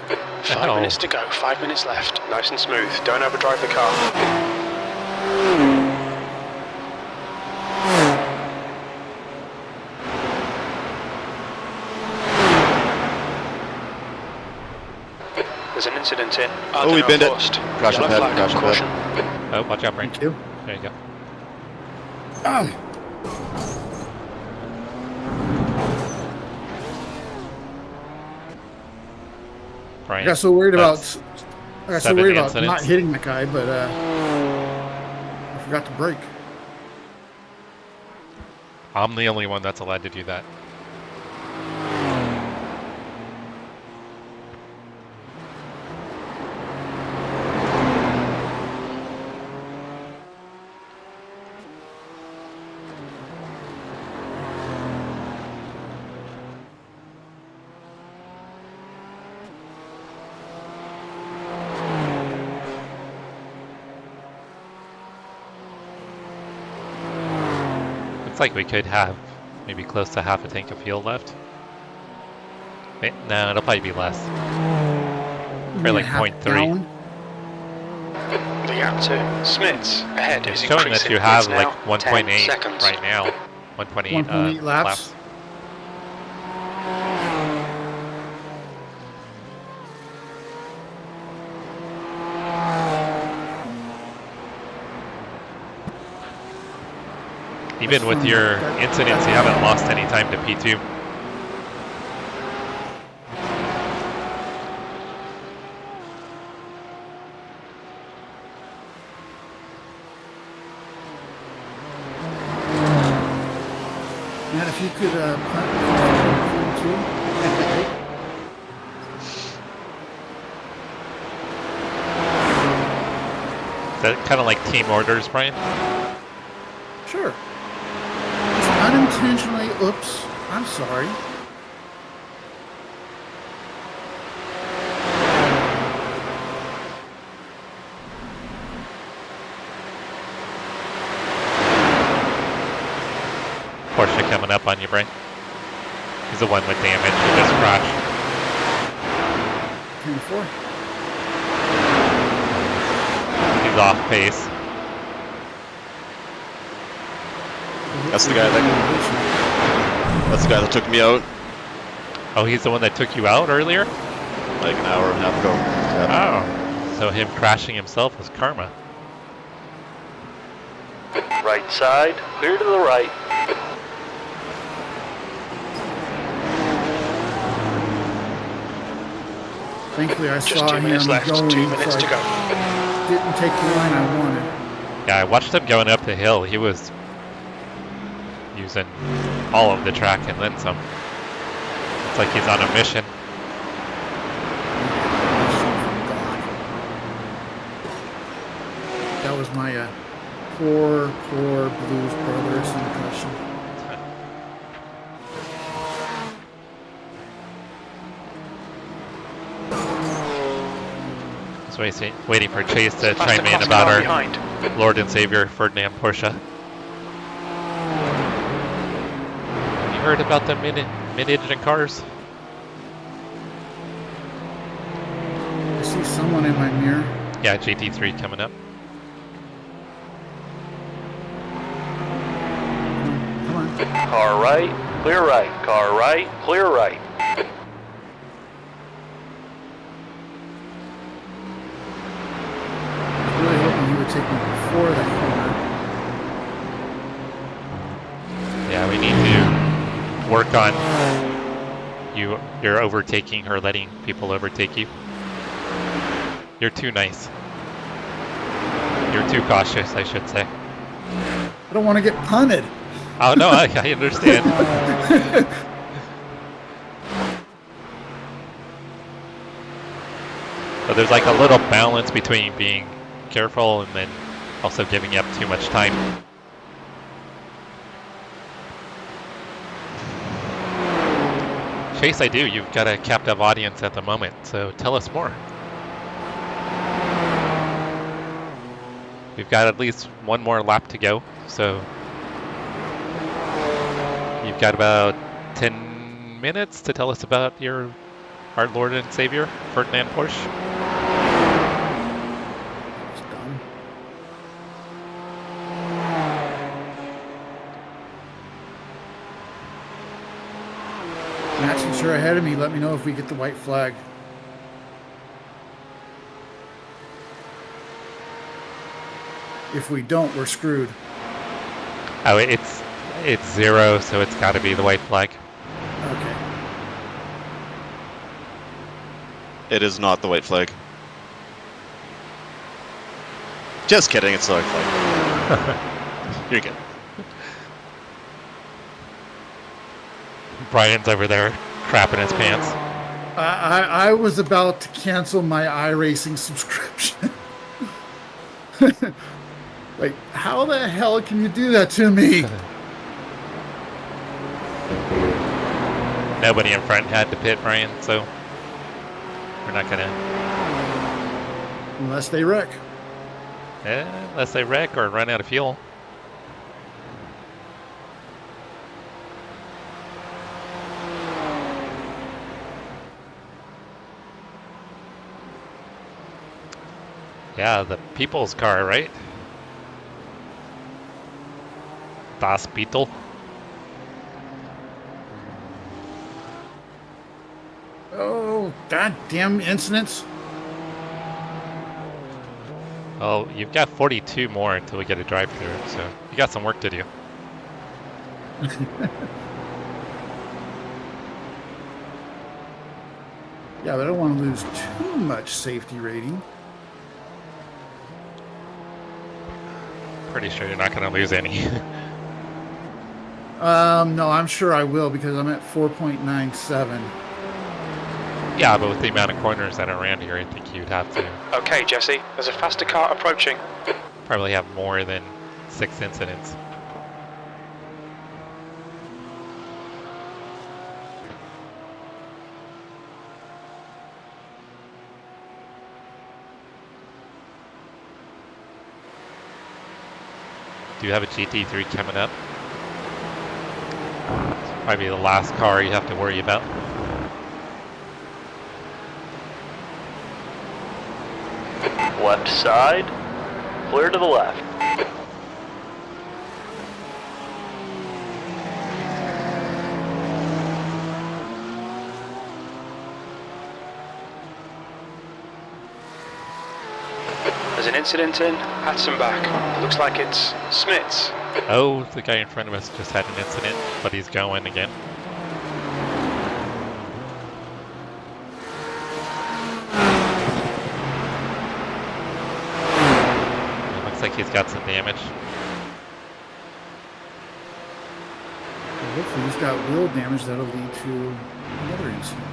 Speaker 2: 5
Speaker 1: No.
Speaker 2: minutes to go, 5 minutes left. Nice and smooth. Don't overdrive the car. There's an incident in.
Speaker 5: Oh, we binned it.
Speaker 2: Forced.
Speaker 5: Crash
Speaker 2: Yellow
Speaker 5: ahead,
Speaker 2: flag,
Speaker 5: crash ahead.
Speaker 2: caution.
Speaker 1: Oh, watch out, Brian.
Speaker 6: Thank you.
Speaker 1: There you go.
Speaker 6: Ah, I
Speaker 1: Brian.
Speaker 6: got so worried about.
Speaker 1: that's
Speaker 6: I got so
Speaker 1: 7
Speaker 6: worried about
Speaker 1: incidents.
Speaker 6: not hitting that guy, but I forgot to brake.
Speaker 1: I'm the only one that's allowed to do that. Looks like we could have maybe close to half a tank of fuel left. Wait, no, it'll probably be less. Probably like
Speaker 6: Half
Speaker 1: 0.3.
Speaker 6: gallon.
Speaker 2: The gap to Smits ahead
Speaker 1: It's
Speaker 2: is
Speaker 1: showing
Speaker 2: increasing.
Speaker 1: that you have
Speaker 2: It's
Speaker 1: like
Speaker 2: now 10
Speaker 1: 1.8
Speaker 2: seconds.
Speaker 1: right now. 1.8
Speaker 6: 1.8 laps.
Speaker 1: Even with
Speaker 6: fine.
Speaker 1: your incidents, you haven't lost any time to P2.
Speaker 6: you could punt too.
Speaker 1: Is that kind of like team orders, Brian?
Speaker 6: Sure. It's unintentionally. Oops. I'm sorry.
Speaker 1: Porsche coming up on you, Brian. He's the one with damage with this crash.
Speaker 6: 10-4.
Speaker 1: He's off pace.
Speaker 5: That's the guy that took me out
Speaker 1: Oh, he's the one that took you out earlier?
Speaker 5: like an hour and a half ago. Yeah.
Speaker 1: Oh. So him crashing himself was karma.
Speaker 7: Right side, clear to the right.
Speaker 6: Thankfully, I
Speaker 2: Just
Speaker 6: saw
Speaker 2: 2
Speaker 6: him
Speaker 2: minutes left,
Speaker 6: going,
Speaker 2: 2 minutes
Speaker 6: so
Speaker 2: to go.
Speaker 6: I didn't take the line I wanted.
Speaker 1: Yeah, I watched him going up the hill. He was using all of the track and then some. It's like he's on a mission.
Speaker 6: That was my poor Blues Brothers impression.
Speaker 1: Just waiting for Chase to
Speaker 2: Faster
Speaker 1: chime in
Speaker 2: class
Speaker 1: about
Speaker 2: car
Speaker 1: our
Speaker 2: behind.
Speaker 1: Lord and Savior Ferdinand Porsche. Have you heard about the mid-engine cars?
Speaker 6: I see someone in my mirror.
Speaker 1: Yeah, GT3 coming up.
Speaker 6: Come on.
Speaker 7: Car right, clear right. Car right, clear right.
Speaker 6: Really hoping you would take me before that corner.
Speaker 1: Yeah, we need to work on you're overtaking or letting people overtake you. You're too nice. You're too cautious, I should say.
Speaker 6: I don't want to get punted.
Speaker 1: Oh no, I understand. But there's like a little balance between being careful and then also giving up too much time. Chase, I do. You've got a captive audience at the moment, so tell us more. We've got at least one more lap to go, so you've got about 10 minutes to tell us about our Lord and Savior, Ferdinand Porsche.
Speaker 6: It's done. Matt, since you're ahead of me, let me know if we get the white flag. If we don't, we're screwed.
Speaker 1: Oh, it's 0, so it's got to be the white flag.
Speaker 6: Okay.
Speaker 5: It is not the white flag. Just kidding, it's the white flag. You're good.
Speaker 1: Brian's over there crapping his pants.
Speaker 6: I was about to cancel my iRacing subscription. Like, how the hell can you do that to me?
Speaker 1: Nobody in front had to pit Brian, so we're not gonna.
Speaker 6: Unless they wreck.
Speaker 1: Unless they wreck or run out of fuel. Yeah, the people's car, right? Das Beetle.
Speaker 6: Oh, goddamn incidents.
Speaker 1: Oh, you've got 42 more until we get a drive-through, so you got some work to do.
Speaker 6: Yeah, but I don't want to lose too much safety rating.
Speaker 1: Pretty sure you're not going to lose any.
Speaker 6: No, I'm sure I will because I'm at 4.97.
Speaker 1: Yeah, but with the amount of corners that are around here, I think you'd have to
Speaker 2: Okay, Jesse, there's a faster car approaching.
Speaker 1: probably have more than 6 incidents. Do you have a GT3 coming up? It's probably the last car you have to worry about.
Speaker 7: Left side, clear to the left.
Speaker 2: There's an incident in Hatzenbach. Looks like it's Smits.
Speaker 1: Oh, the guy in front of us just had an incident, but he's going again. It looks like he's got some damage.
Speaker 6: Well, hopefully he's got wheel damage that'll lead to another incident.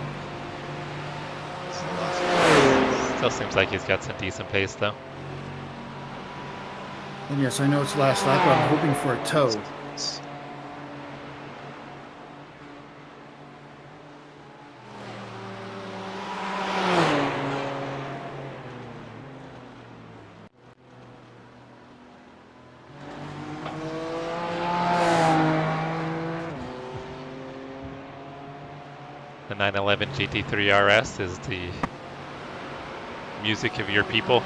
Speaker 1: Still seems like he's got some decent pace though.
Speaker 6: And yes, I know it's last lap, but I'm hoping for a tow.
Speaker 1: The 911 GT3 RS is the music of your people.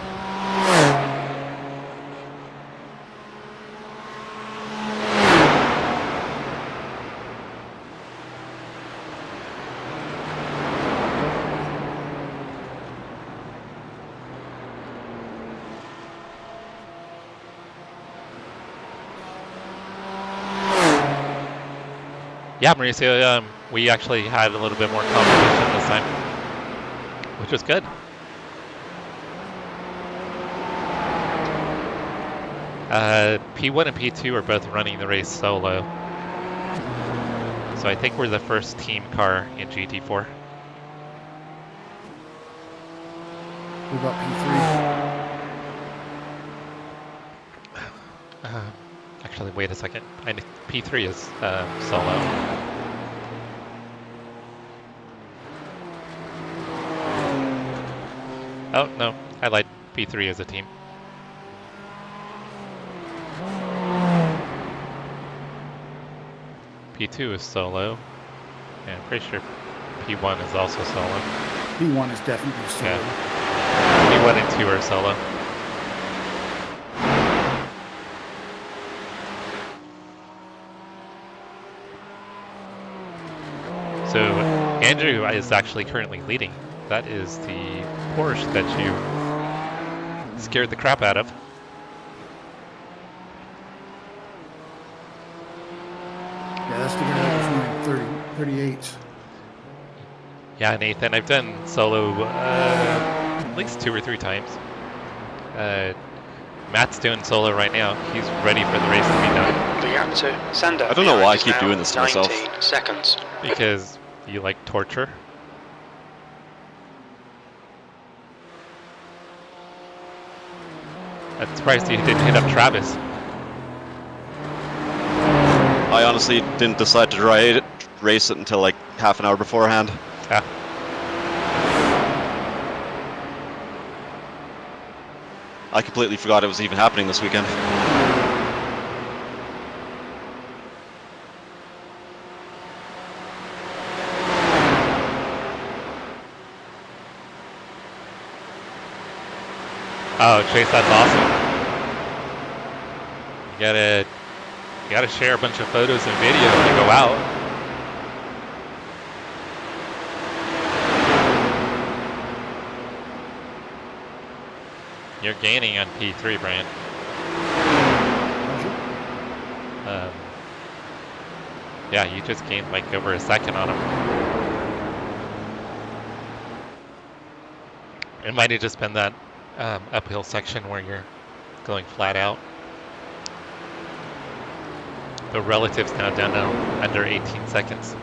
Speaker 1: Yeah, Mauricio, we actually had a little bit more competition this time, which was good. P1 and P2 are both running the race solo. So I think we're the first team car in GT4.
Speaker 6: What about P3?
Speaker 1: Actually, wait a second. P3 is solo. Oh, no. I lied. P3 is a team. P2 is solo. And I'm pretty sure P1 is also solo.
Speaker 6: P1 is definitely solo.
Speaker 1: Yeah. P1 and 2 are solo. So Andrew is actually currently leading. That is the Porsche that you scared the crap out of.
Speaker 6: Yeah, that's the guy that was running 38.
Speaker 1: Yeah, Nathan, I've done solo at least 2 or 3 times. Matt's doing solo right now. He's ready for the race to be done.
Speaker 2: The gap to Sander.
Speaker 5: I don't know why I keep doing this to myself.
Speaker 2: 19 seconds.
Speaker 1: Because you like torture. I'm surprised you didn't hit up Travis.
Speaker 5: I honestly didn't decide to race it until like half an hour beforehand.
Speaker 1: Yeah.
Speaker 5: I completely forgot it was even happening this weekend.
Speaker 1: Oh, Chase, that's awesome. You gotta share a bunch of photos and video when you go out. You're gaining on P3, Brian. Yeah, you just gained like over a second on him. It might have just been that uphill section where you're going flat out. The relatives now down to under 18 seconds.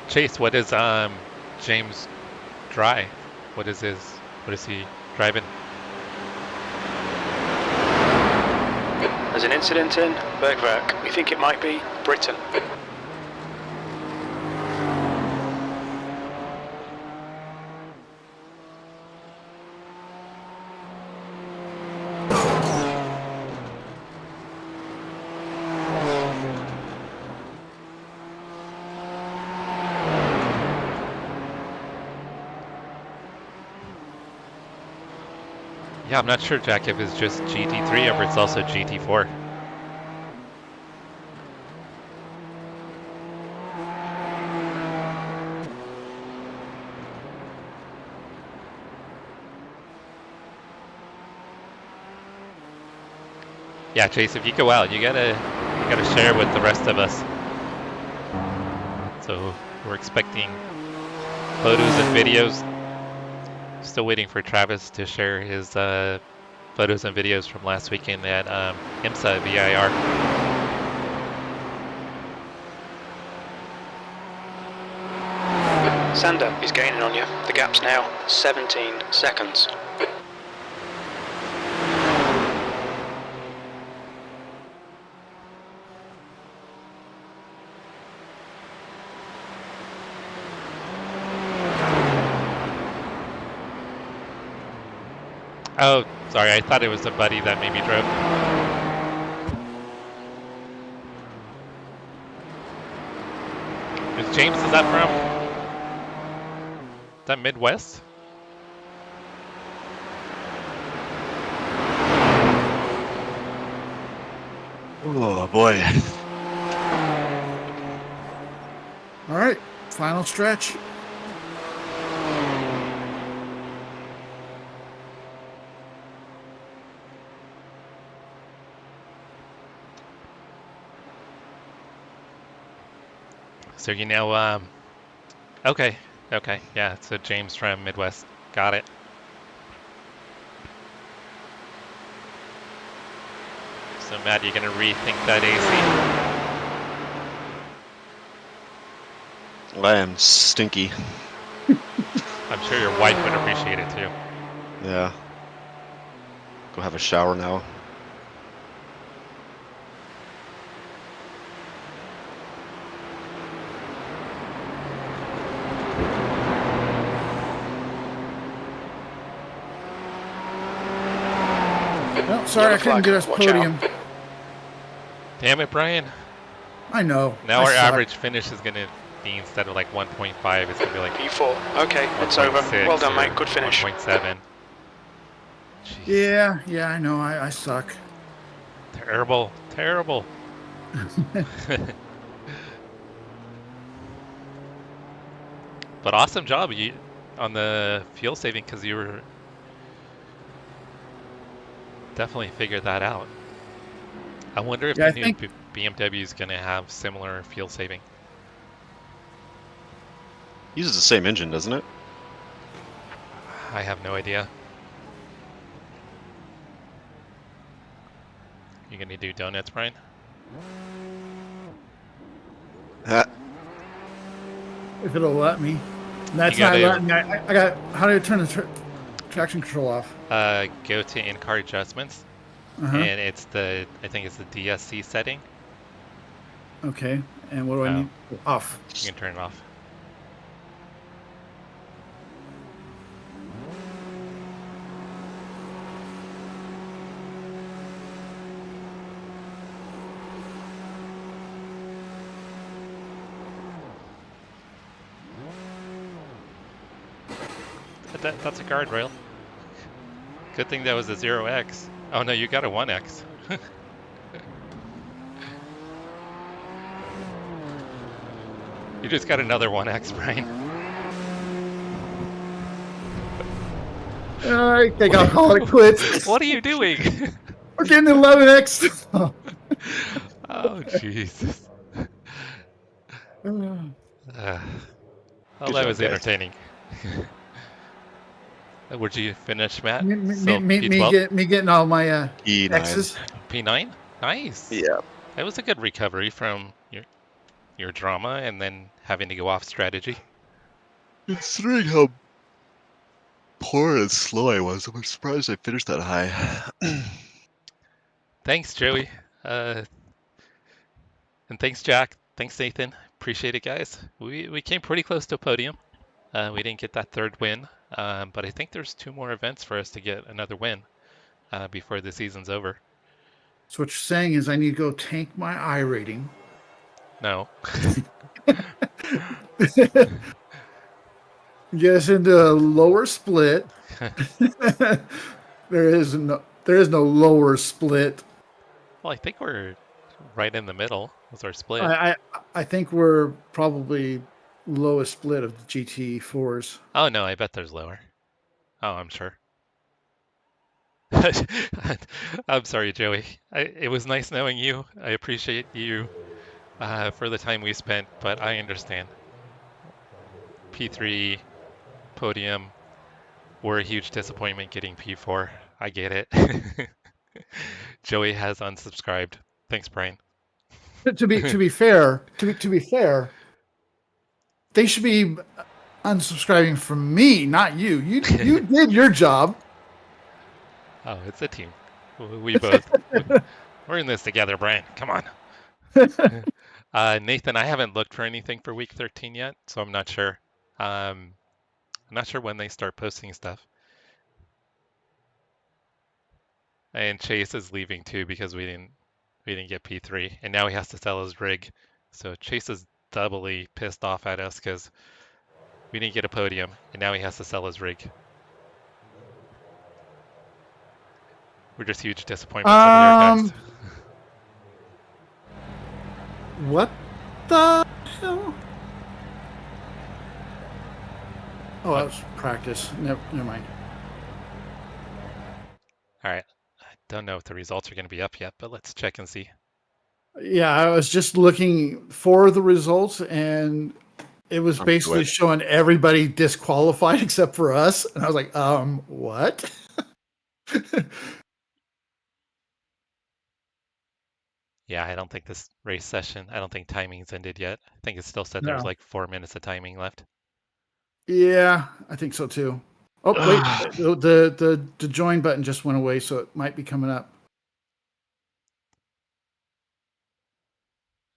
Speaker 1: Chase, what is James Dry? What is he driving?
Speaker 2: There's an incident in Bergwerk. We think it might be Britain.
Speaker 1: Yeah, I'm not sure, Jack, if it's just GT3 or if it's also GT4. Yeah, Chase, if you go out, you gotta share with the rest of us. So we're expecting photos and videos. Still waiting for Travis to share his photos and videos from last weekend at IMSA VIR.
Speaker 2: Sander is gaining on you. The gap's now 17 seconds.
Speaker 1: Oh, sorry, I thought it was a buddy that maybe drove. Is James, is that from? Is that Midwest?
Speaker 5: Oh boy.
Speaker 6: All right, final stretch.
Speaker 1: So you know, okay, yeah, so James from Midwest, got it. So Matt, you're gonna rethink that AC?
Speaker 5: I am stinky.
Speaker 1: I'm sure your wife would appreciate it too.
Speaker 5: Yeah. Go have a shower now.
Speaker 6: Well, sorry I couldn't get us podium.
Speaker 1: Damn it, Brian.
Speaker 6: I know.
Speaker 1: Now
Speaker 6: I
Speaker 1: our
Speaker 6: suck.
Speaker 1: average finish is gonna be, instead of like 1.5, it's gonna be like
Speaker 2: P4. Okay, it's over.
Speaker 1: 1.6
Speaker 2: Well done,
Speaker 1: or
Speaker 2: mate. Good finish.
Speaker 1: 1.7.
Speaker 6: Yeah, I know. I suck.
Speaker 1: Terrible. But awesome job on the fuel saving, because you were definitely figured that out. I wonder if the new BMW is going to have similar fuel saving.
Speaker 5: Uses the same engine, doesn't it?
Speaker 1: I have no idea. You gonna do donuts, Brian?
Speaker 6: If it'll let me. That's not letting me. I got. How do I turn the traction control off?
Speaker 1: Go to in-car adjustments, and it's I think it's the DSC setting.
Speaker 6: Okay, and what do I need? Off.
Speaker 1: You can turn it off. That's a guardrail. Good thing that was a 0x. Oh no, you got a 1x. You just got another 1x, Brian.
Speaker 6: I think I'll call it quits.
Speaker 1: What are you doing?
Speaker 6: We're getting 11x.
Speaker 1: Oh, Jesus. Well, that was entertaining. Where'd you finish, Matt?
Speaker 6: Me,
Speaker 1: Still P12?
Speaker 6: me getting all my
Speaker 5: E9.
Speaker 6: X's.
Speaker 1: P9? Nice.
Speaker 5: Yeah.
Speaker 1: That was a good recovery from your drama and then having to go off strategy.
Speaker 5: Considering how poor and slow I was, I'm surprised I finished that high.
Speaker 1: Thanks, Joey. And thanks, Jack. Thanks, Nathan. Appreciate it, guys. We came pretty close to a podium. We didn't get that third win, but I think there's 2 more events for us to get another win before the season's over.
Speaker 6: So what you're saying is I need to go tank my I rating.
Speaker 1: No.
Speaker 6: Get us into a lower split. There is no lower split.
Speaker 1: Well, I think we're right in the middle with our split.
Speaker 6: I think we're probably lowest split of the GT4s.
Speaker 1: Oh no, I bet there's lower. Oh, I'm sure. I'm sorry, Joey. It was nice knowing you. I appreciate you for the time we spent, but I understand. P3 podium. We're a huge disappointment getting P4. I get it. Joey has unsubscribed. Thanks, Brian.
Speaker 6: To be fair, they should be unsubscribing from me, not you. You did your job.
Speaker 1: Oh, it's a team. We both. We're in this together, Brian. Come on. Nathan, I haven't looked for anything for week 13 yet, so I'm not sure. I'm not sure when they start posting stuff. And Chase is leaving too because we didn't get P3, and now he has to sell his rig. So Chase is doubly pissed off at us because we didn't get a podium, and now he has to sell his rig. We're just huge disappointments over here, guys.
Speaker 6: What the hell? Oh, that was practice. Never mind.
Speaker 1: All right. I don't know if the results are going to be up yet, but let's check and see.
Speaker 6: Yeah, I was just looking for the results, and it was basically showing everybody disqualified except for us. And I was like, what?
Speaker 1: Yeah, I don't think this race session, I don't think timing's ended yet. I think it still said there was like 4 minutes of timing left.
Speaker 6: Yeah, I think so too. Oh, wait, the join button just went away, so it might be coming up.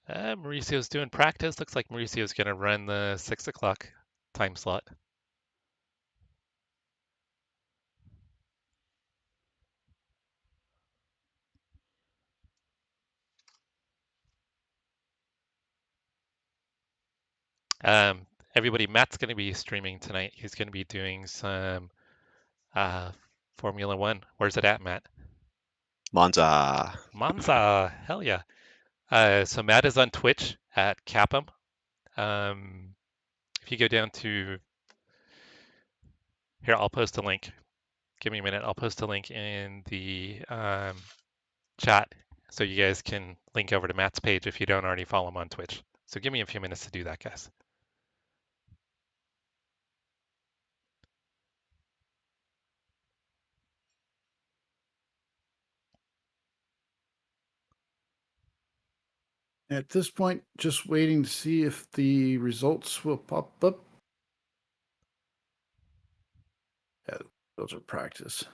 Speaker 1: Mauricio's doing practice. Looks like Mauricio's going to run the 6 o'clock time slot. Everybody, Matt's going to be streaming tonight. He's going to be doing some Formula One. Where's it at, Matt?
Speaker 5: Monza.
Speaker 1: Monza. Hell yeah. So Matt is on Twitch at Cap'em. If you go down to here, I'll post a link. Give me a minute. I'll post a link in the chat so you guys can link over to Matt's page if you don't already follow him on Twitch. So give me a few minutes to do that, guys.
Speaker 6: At this point, just waiting to see if the results will pop up. Yeah, those are practice.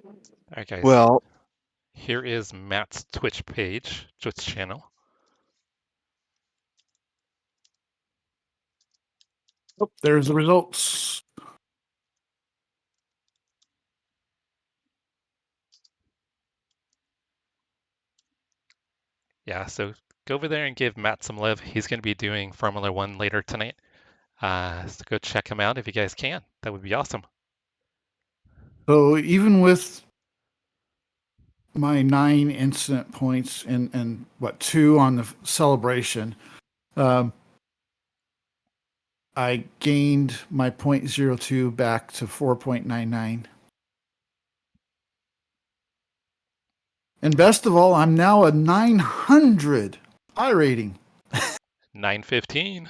Speaker 1: All right, guys.
Speaker 5: Well,
Speaker 1: here is Matt's Twitch page, Twitch channel.
Speaker 6: Oh, there's the results.
Speaker 1: Yeah, so go over there and give Matt some love. He's going to be doing Formula One later tonight. So go check him out if you guys can. That would be awesome.
Speaker 6: So even with my 9 incident points and what 2 on the celebration, I gained my 0.02 back to 4.99. And best of all, I'm now a 900 iRating.
Speaker 1: 9:15.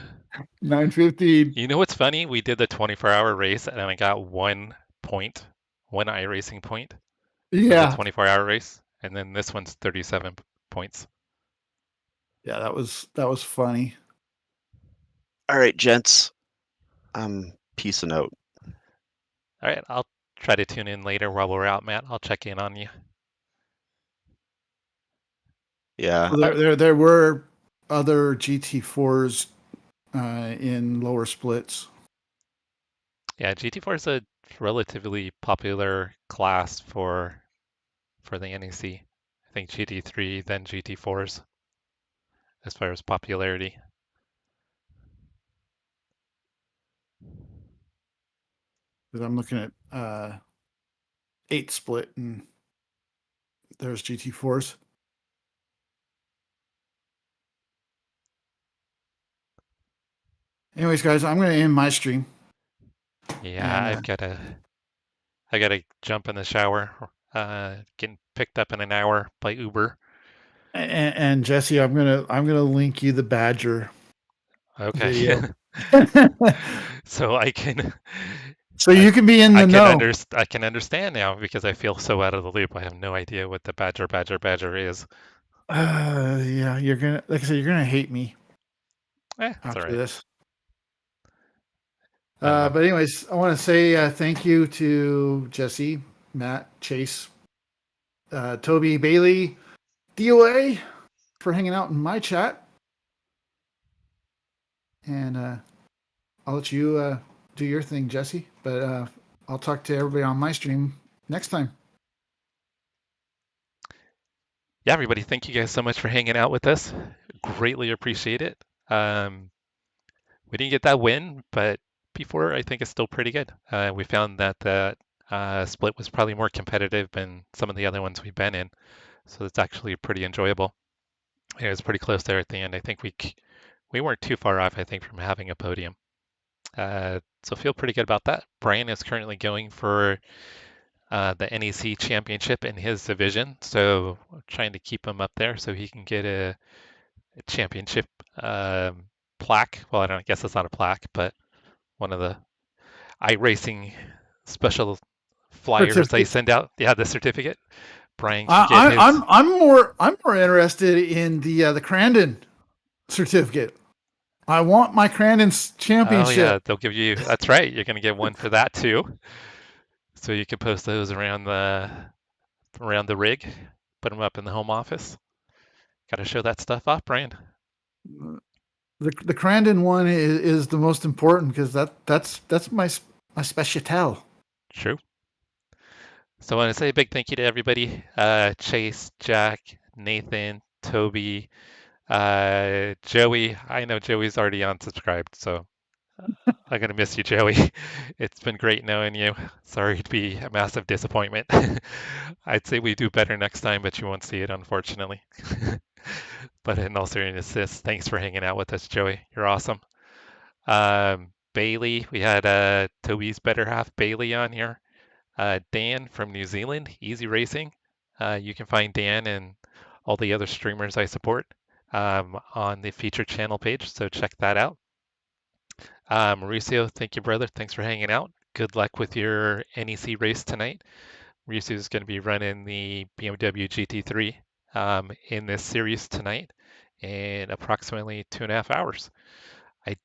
Speaker 6: 915.
Speaker 1: You know what's funny? We did the 24-hour race, and I got 1 point, one iRacing point for the
Speaker 6: Yeah.
Speaker 1: 24-hour race, and then this one's 37 points.
Speaker 6: Yeah, that was funny.
Speaker 5: All right, gents. Peace and out.
Speaker 1: All right, I'll try to tune in later while we're out, Matt. I'll check in on you.
Speaker 5: Yeah.
Speaker 6: So there were other GT4s in lower splits.
Speaker 1: Yeah, GT4 is a relatively popular class for the NEC. I think GT3, then GT4s as far as popularity.
Speaker 6: Because I'm looking at 8 split, and there's GT4s. Anyways, guys, I'm going to end my stream.
Speaker 1: Yeah,
Speaker 6: And,
Speaker 1: I gotta jump in the shower. Getting picked up in an hour by Uber.
Speaker 6: and Jesse, I'm gonna link you the Badger
Speaker 1: Okay.
Speaker 6: video.
Speaker 1: So I can
Speaker 6: So you can be in the know.
Speaker 1: I can understand now because I feel so out of the loop. I have no idea what the Badger is.
Speaker 6: Yeah, you're gonna, like I said, you're gonna hate me
Speaker 1: It's all
Speaker 6: after
Speaker 1: right.
Speaker 6: this.
Speaker 1: Uh,
Speaker 6: But anyways, I want to say thank you to Jesse, Matt, Chase, Toby, Bailey, DOA for hanging out in my chat. And I'll let you do your thing, Jesse. But I'll talk to everybody on my stream next time.
Speaker 1: yeah, everybody, thank you guys so much for hanging out with us. Greatly appreciate it. We didn't get that win, but P4 I think is still pretty good. We found that the split was probably more competitive than some of the other ones we've been in, so it's actually pretty enjoyable. It was pretty close there at the end. I think we weren't too far off, I think, from having a podium. So feel pretty good about that. Brian is currently going for the NEC championship in his division, so we're trying to keep him up there so he can get a championship plaque. Well, I don't I guess it's not a plaque, but one of the iRacing special flyers they send out. Yeah, the certificate. Brian can get his.
Speaker 6: I'm more interested in the Crandon certificate. I want my Crandon
Speaker 1: Oh yeah,
Speaker 6: championship.
Speaker 1: they'll give you. That's right. You're gonna get one for that too. So you can post those around the rig, put them up in the home office. Got to show that stuff off, Brian.
Speaker 6: The Crandon one is the most important because that's my special.
Speaker 1: True. So I want to say a big thank you to everybody. Chase, Jack, Nathan, Toby, Joey. I know Joey's already unsubscribed, so I'm gonna miss you, Joey. It's been great knowing you. Sorry to be a massive disappointment. I'd say we do better next time, but you won't see it, unfortunately. But in all seriousness, thanks for hanging out with us, Joey. You're awesome. Bailey, we had Toby's better half, Bailey, on here. Dan from New Zealand, Easy Racing. You can find Dan and all the other streamers I support on the featured channel page, so check that out. Mauricio, thank you, brother. Thanks for hanging out. Good luck with your NEC race tonight. Mauricio is going to be running the BMW GT3 in this series tonight in approximately 2.5 hours. I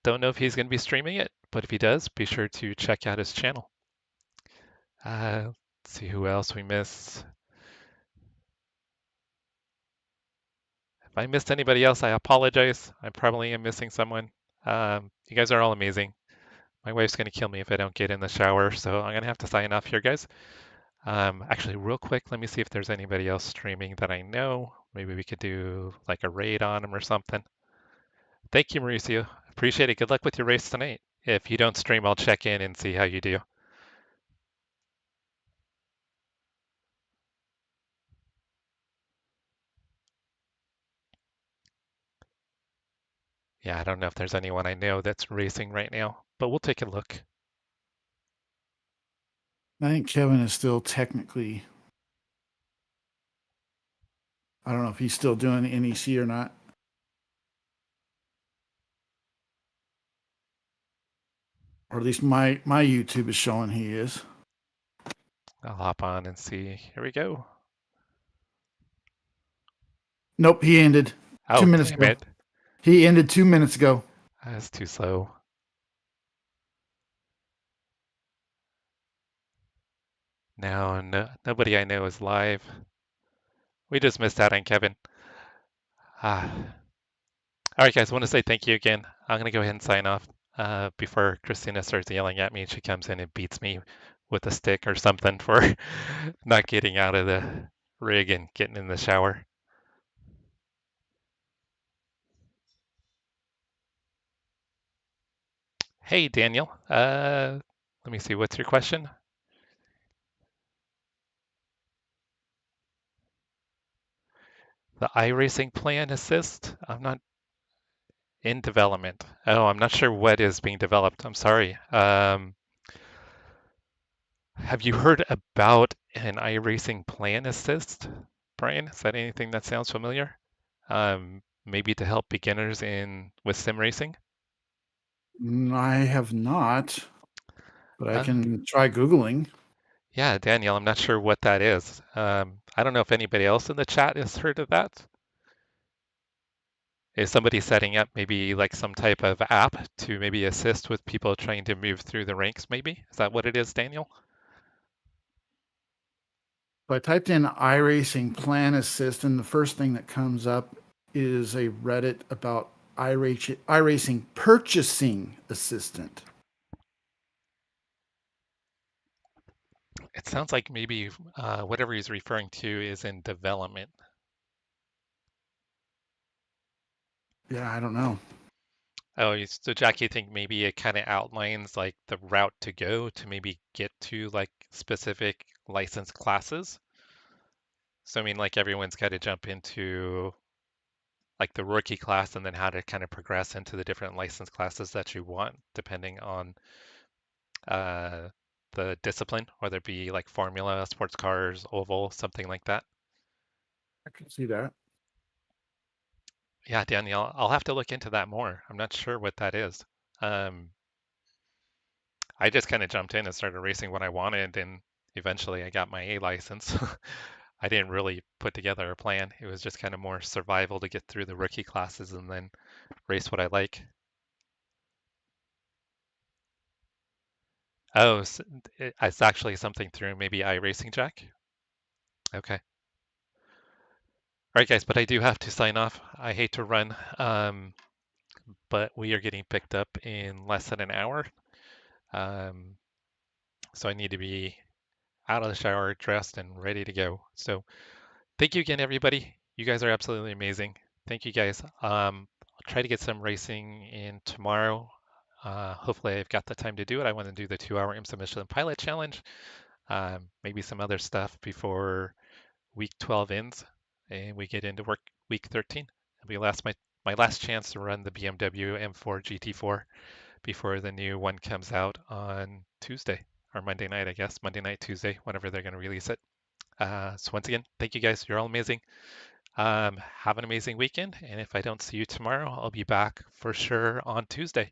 Speaker 1: don't know if he's going to be streaming it, but if he does, be sure to check out his channel. Let's see who else we missed. If I missed anybody else, I apologize. I probably am missing someone. You guys are all amazing. My wife's going to kill me if I don't get in the shower, so I'm going to have to sign off here, guys. Actually, real quick, let me see if there's anybody else streaming that I know. Maybe we could do like a raid on them or something. Thank you, Mauricio. Appreciate it. Good luck with your race tonight. If you don't stream, I'll check in and see how you do. Yeah, I don't know if there's anyone I know that's racing right now, but we'll take a look.
Speaker 6: I think Kevin is still technically
Speaker 3: I don't know if he's still doing NEC or not. Or at least my YouTube is showing he is.
Speaker 1: I'll hop on and see. Here we go.
Speaker 3: Nope, he ended
Speaker 1: Oh,
Speaker 3: 2 minutes
Speaker 1: damn
Speaker 3: ago.
Speaker 1: it.
Speaker 3: He ended 2 minutes ago.
Speaker 1: That's too slow. No, nobody I know is live. We just missed out on Kevin. Ah. All right, guys, I want to say thank you again. I'm going to go ahead and sign off before Christina starts yelling at me and she comes in and beats me with a stick or something for not getting out of the rig and getting in the shower. Hey, Daniel. Let me see. What's your question? The iRacing plan assist? I'm not in development. Oh, I'm not sure what is being developed. I'm sorry. Have you heard about an iRacing plan assist, Brian? Is that anything that sounds familiar? Maybe to help beginners in with sim racing?
Speaker 3: I have not, but I
Speaker 1: Uh,
Speaker 3: can try Googling.
Speaker 1: yeah, Daniel, I'm not sure what that is. I don't know if anybody else in the chat has heard of that. Is somebody setting up maybe like some type of app to maybe assist with people trying to move through the ranks, maybe? Is that what it is, Daniel?
Speaker 3: So I typed in iRacing Plan Assist, and the first thing that comes up is a Reddit about iRacing Purchasing Assistant.
Speaker 1: It sounds like maybe whatever he's referring to is in development.
Speaker 3: Yeah, I don't know.
Speaker 1: Oh, so Jack, you think maybe it kind of outlines like the route to go to maybe get to like specific license classes? So I mean, like everyone's got to jump into like the rookie class and then how to kind of progress into the different license classes that you want, depending on uh, the discipline, whether it be like formula, sports cars, oval, something like that.
Speaker 3: I can see that.
Speaker 1: Yeah, Danielle, I'll have to look into that more. I'm not sure what that is. Um, I just kind of jumped in and started racing what I wanted, and eventually I got my A license. I didn't really put together a plan. It was just kind of more survival to get through the rookie classes and then race what I like. Oh, so it's actually something through maybe iRacing, Jack. Okay. All right, guys, but I do have to sign off. I hate to run, but we are getting picked up in less than an hour. Um, so I need to be out of the shower, dressed, and ready to go. So thank you again, everybody. You guys are absolutely amazing. Thank you, guys. I'll try to get some racing in tomorrow. Hopefully, I've got the time to do it. I want to do the 2-hour IMSA Michelin Pilot Challenge. Maybe some other stuff before week 12 ends and we get into work week 13. It'll be my last chance to run the BMW M4 GT4 before the new one comes out on Tuesday or Monday night, I guess. Monday night, Tuesday, whenever they're going to release it. So once again, thank you guys. You're all amazing. Have an amazing weekend. And if I don't see you tomorrow, I'll be back for sure on Tuesday.